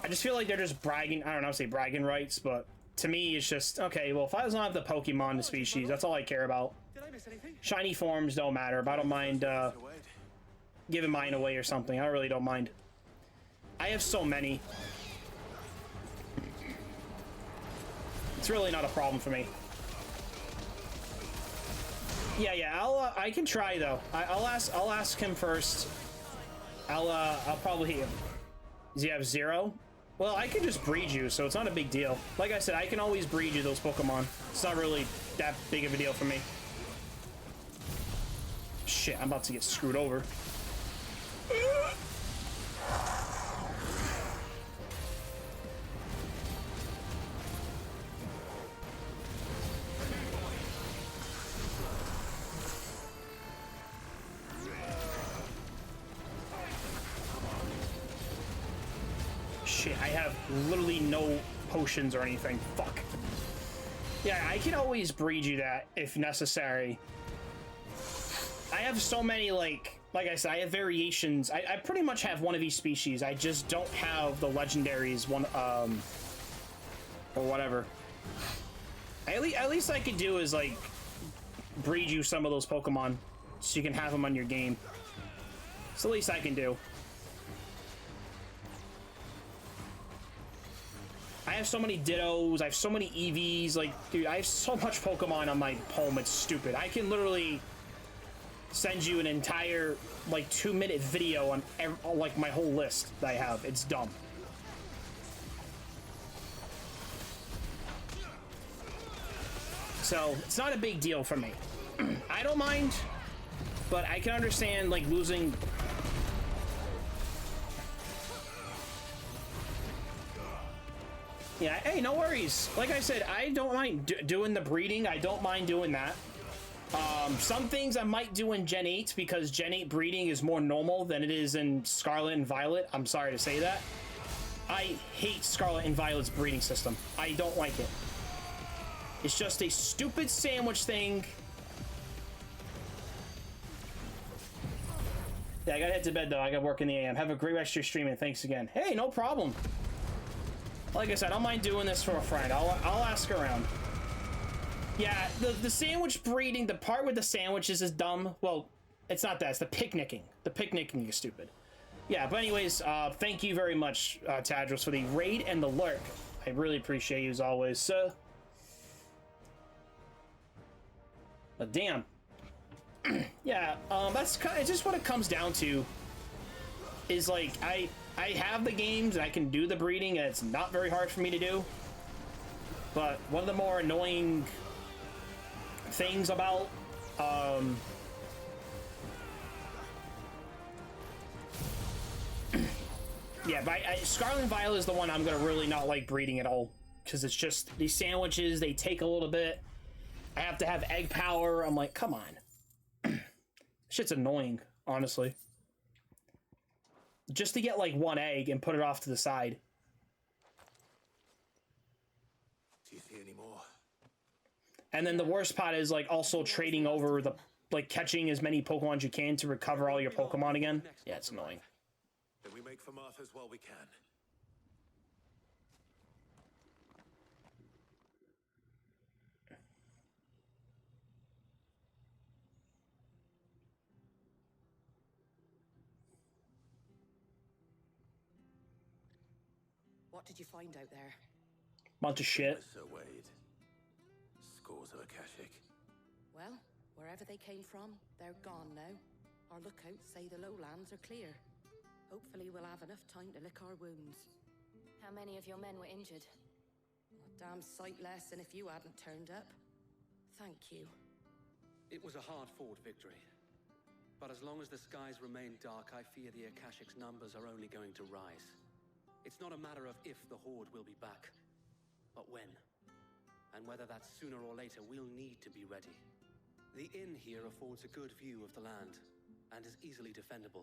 I just feel like they're just bragging. I don't know, say bragging rights, but to me it's just, okay, well, if I don't have the Pokemon, the species, that's all I care about. Shiny forms don't matter, but I don't mind giving mine away or something. I really don't mind. I have so many. It's really not a problem for me. Yeah, I can try though. I'll ask him first. I'll probably. Does he have 0? Well, I can just breed you, so it's not a big deal. Like I said, I can always breed you those Pokemon. It's not really that big of a deal for me. Shit, I'm about to get screwed over. Shit, I have literally no potions or anything. Fuck. Yeah, I can always breed you that if necessary. I have so many, like I said, I have variations. I pretty much have one of each species. I just don't have the legendaries one, or whatever. At least I could do is, like, breed you some of those Pokemon so you can have them on your game. It's the least I can do. I have so many Dittos, I have so many EVs, like, dude, I have so much Pokemon on my home, it's stupid. I can literally send you an entire, like, 2-minute video on, like, my whole list that I have. It's dumb. So, it's not a big deal for me. I don't mind, but I can understand, like, losing... Yeah, hey, no worries. Like I said, I don't mind doing the breeding. I don't mind doing that. Some things I might do in Gen 8 because Gen 8 breeding is more normal than it is in Scarlet and Violet. I'm sorry to say that. I hate Scarlet and Violet's breeding system. I don't like it. It's just a stupid sandwich thing. Yeah, I gotta head to bed though. I gotta work in the AM. Have a great rest of your stream and thanks again. Hey, no problem. Like I said, I don't mind doing this for a friend. I'll ask around. Yeah, the sandwich breeding, the part with the sandwiches is dumb. Well, it's not that. It's the picnicking. The picnicking is stupid. Yeah, but anyways, thank you very much, Tadros, for the raid and the lurk. I really appreciate you as always, sir. But damn. Yeah, that's kind of just what it comes down to. Is like, I have the games and I can do the breeding and it's not very hard for me to do. But one of the more annoying things about yeah, but Scarlet and Violet is the one I'm gonna really not like breeding at all, because it's just these sandwiches, they take a little bit. I have to have egg power. I'm like, come on. Shit's annoying, honestly. Just to get like one egg and put it off to the side. Do you see any more? And then the worst part is like also trading over the, like, catching as many Pokemon as you can to recover all your Pokemon again. Yeah, it's annoying. Then we make for Martha's while we can. What did you find out there? Bunch of shit. Sir Wade. Scores of Akashic. Well, wherever they came from, they're gone now. Our lookouts say the lowlands are clear. Hopefully we'll have enough time to lick our wounds. How many of your men were injured? A damn sight less than if you hadn't turned up. Thank you. It was a hard-fought victory. But as long as the skies remain dark, I fear the Akashic's numbers are only going to rise. It's not a matter of if the Horde will be back, but when. And whether that's sooner or later, we'll need to be ready. The inn here affords a good view of the land, and is easily defendable.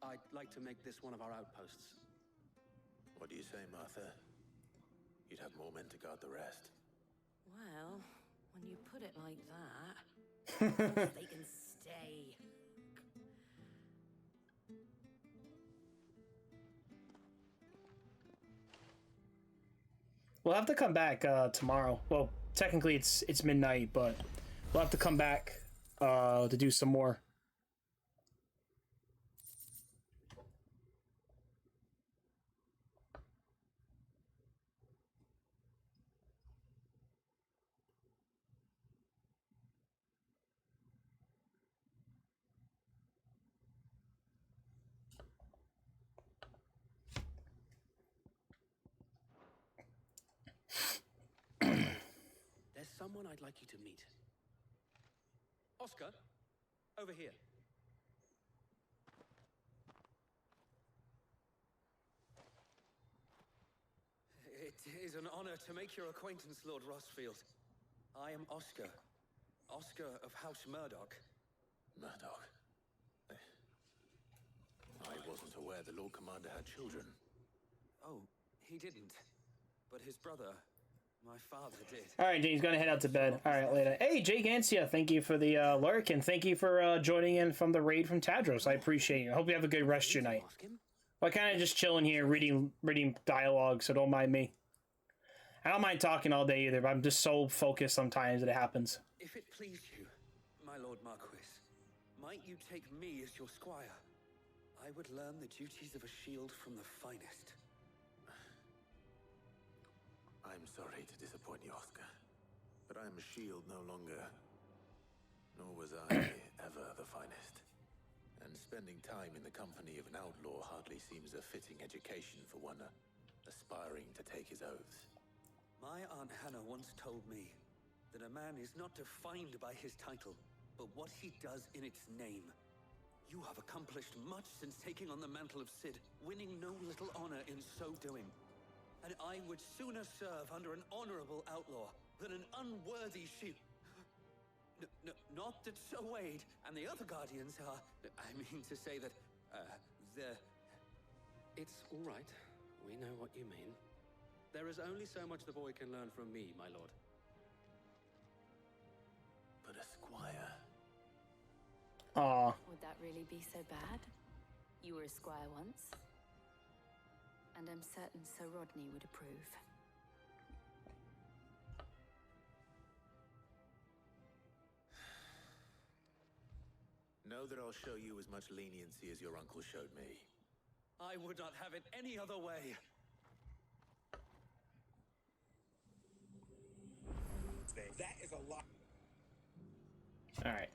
I'd like to make this one of our outposts. What do you say, Martha? You'd have more men to guard the rest. Well, when you put it like that, they can stay. We'll have to come back tomorrow. Well, technically it's midnight, but we'll have to come back to do some more. There's someone I'd like you to meet. Oscar, over here. It is an honor to make your acquaintance, Lord Rossfield. I am Oscar. Oscar of House Murdoch. Murdoch? I wasn't aware the Lord Commander had children. Oh, he didn't. But his brother, my father, did. All right, James, gonna head out to bed. All right, later. Hey, Jake Ansia, thank you for the lurk, and thank you for joining in from the raid from Tadros. I appreciate you. I hope you have a good rest of your night. I kind of just chilling here, reading dialogue, so don't mind me. I don't mind talking all day either, but I'm just so focused sometimes that it happens. If it please you, my Lord Marquis, might you take me as your squire? I would learn the duties of a shield from the finest. I'm sorry to disappoint you, Oscar, but I am a shield no longer. Nor was I ever the finest. And spending time in the company of an outlaw hardly seems a fitting education for one aspiring to take his oaths. My Aunt Hannah once told me that a man is not defined by his title, but what he does in its name. You have accomplished much since taking on the mantle of Cid, winning no little honor in so doing. And I would sooner serve under an honorable outlaw than an unworthy shield. Not that Sir Wade and the other guardians are... I mean to say that, It's all right. We know what you mean. There is only so much the boy can learn from me, my lord. But a squire... Aw. Would that really be so bad? You were a squire once. And I'm certain Sir Rodney would approve. Know that I'll show you as much leniency as your uncle showed me. I would not have it any other way. That is a lot. All right.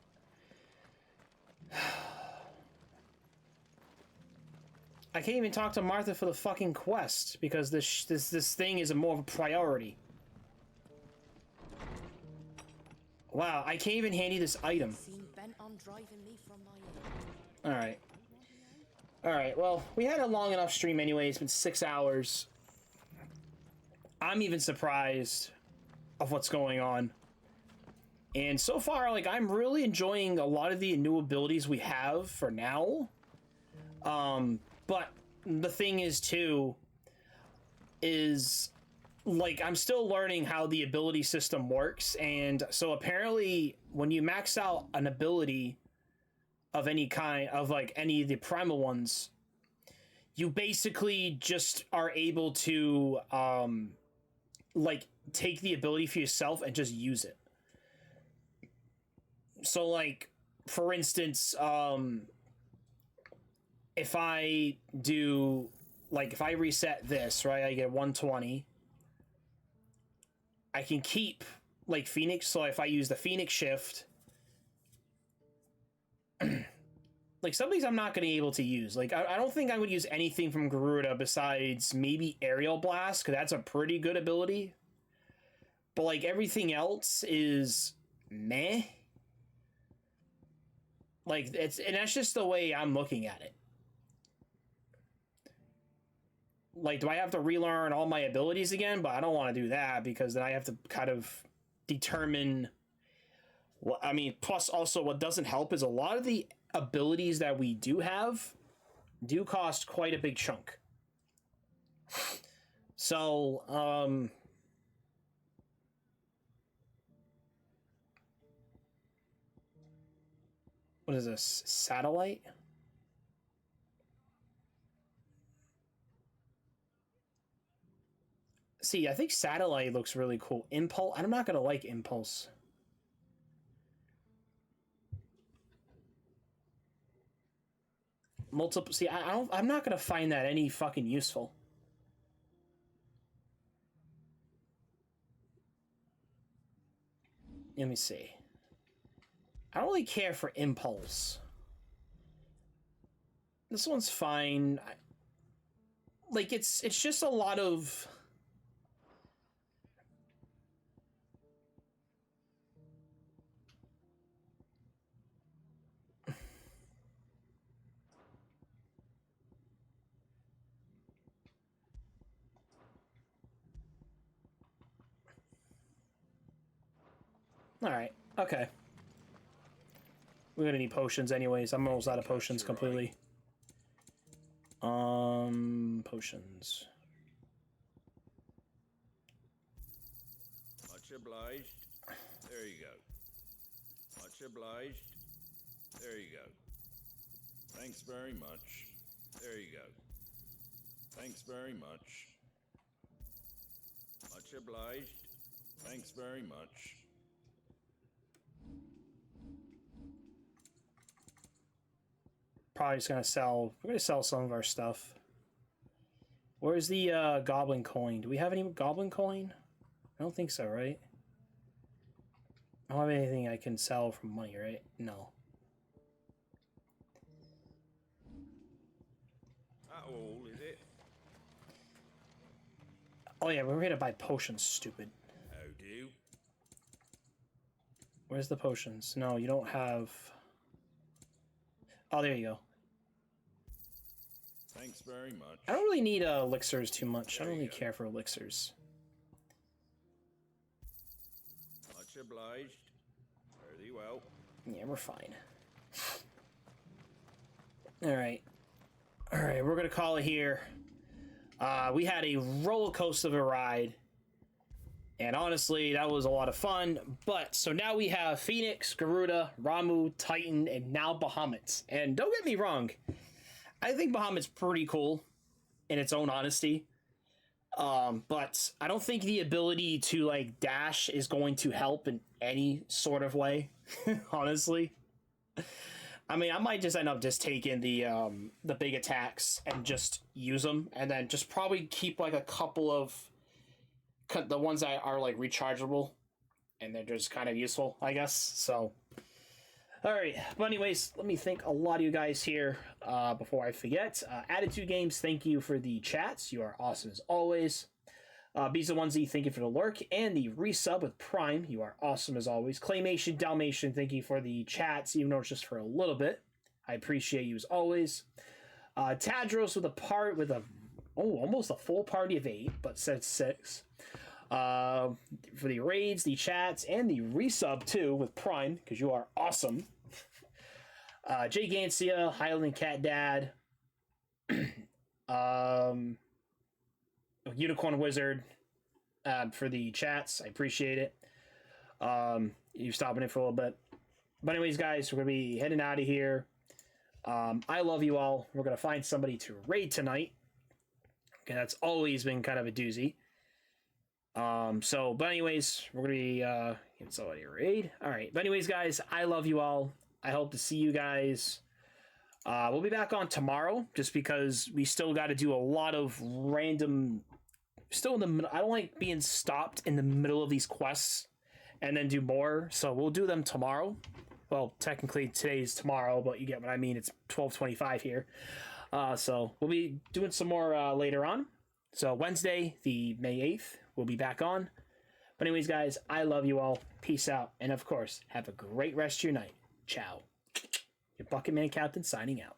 I can't even talk to Martha for the fucking quest because this thing is more of a priority. Wow, I can't even hand you this item. Alright. Alright, well, we had a long enough stream anyway. It's been 6 hours. I'm even surprised of what's going on. And so far, like, I'm really enjoying a lot of the new abilities we have for now. But the thing is, too, is, like, I'm still learning how the ability system works. And so apparently, when you max out an ability of any kind, of, like, any of the primal ones, you basically just are able to, like, take the ability for yourself and just use it. So, like, for instance, if I do, like, if I reset this, right, I get 120. I can keep, like, Phoenix, so if I use the Phoenix shift, like, some of these I'm not going to be able to use. Like, I don't think I would use anything from Garuda besides maybe Aerial Blast, because that's a pretty good ability. But, like, everything else is meh. Like, and that's just the way I'm looking at it. Like, do I have to relearn all my abilities again? But I don't want to do that because then I have to kind of determine what, I mean, plus also what doesn't help is a lot of the abilities that we do have do cost quite a big chunk. So, what is this? Satellite? See, I think Satellite looks really cool. Impulse? I'm not gonna like Impulse. Multiple. See, I'm not gonna find that any fucking useful. Let me see. I don't really care for Impulse. This one's fine. Like, it's just a lot of... Alright, okay. We're gonna need potions anyways. I'm almost out of potions completely. Potions. Much obliged. There you go. Much obliged. There you go. Thanks very much. There you go. Thanks very much. Much obliged. Thanks very much. Probably just gonna sell. We're gonna sell some of our stuff. Where's the goblin coin? Do we have any goblin coin? I don't think so, right? I don't have anything I can sell for money, right? No. All is it? Oh yeah, we're here to buy potions, stupid. How do? Where's the potions? No, you don't have... Oh, there you go. Thanks very much. I don't really need elixirs too much. I don't really care for elixirs. Much obliged. Very well. Yeah, we're fine. Alright. Alright, we're gonna call it here. We had a roller coaster of a ride. And honestly, that was a lot of fun. But, so now we have Phoenix, Garuda, Ramu, Titan, and now Bahamut. And don't get me wrong, I think Bahamut's pretty cool in its own honesty. But I don't think the ability to, like, dash is going to help in any sort of way, honestly. I mean, I might just end up just taking the big attacks and just use them, and then just probably keep, like, a couple of the ones that are like rechargeable, and they're just kind of useful, I guess. So, all right. But anyways, let me thank a lot of you guys here before I forget. Attitude Games, thank you for the chats. You are awesome as always. Bees the Onesie, thank you for the lurk and the resub with Prime. You are awesome as always. Claymation, Dalmatian, thank you for the chats, even though it's just for a little bit. I appreciate you as always. Tadros with almost a full party of 8, but said 6. For the raids, the chats, and the resub too with Prime, because you are awesome. Jay Gancia, Highland Cat Dad, Unicorn Wizard, for the chats. I appreciate it. You stopping it for a little bit. But anyways, guys, we're gonna be heading out of here. I love you all. We're gonna find somebody to raid tonight. Okay, that's always been kind of a doozy. But anyways, we're gonna be getting somebody to raid. Alright, but anyways, guys, I love you all. I hope to see you guys. We'll be back on tomorrow, just because we still got to do a lot of random... Still in the middle. I don't like being stopped in the middle of these quests and then do more, so we'll do them tomorrow. Well, technically today's tomorrow, but you get what I mean. It's 12:25 here. So we'll be doing some more later on. So Wednesday, the May 8th, we'll be back on. But anyways, guys, I love you all. Peace out. And of course, have a great rest of your night. Ciao. Your Bucketman Captain signing out.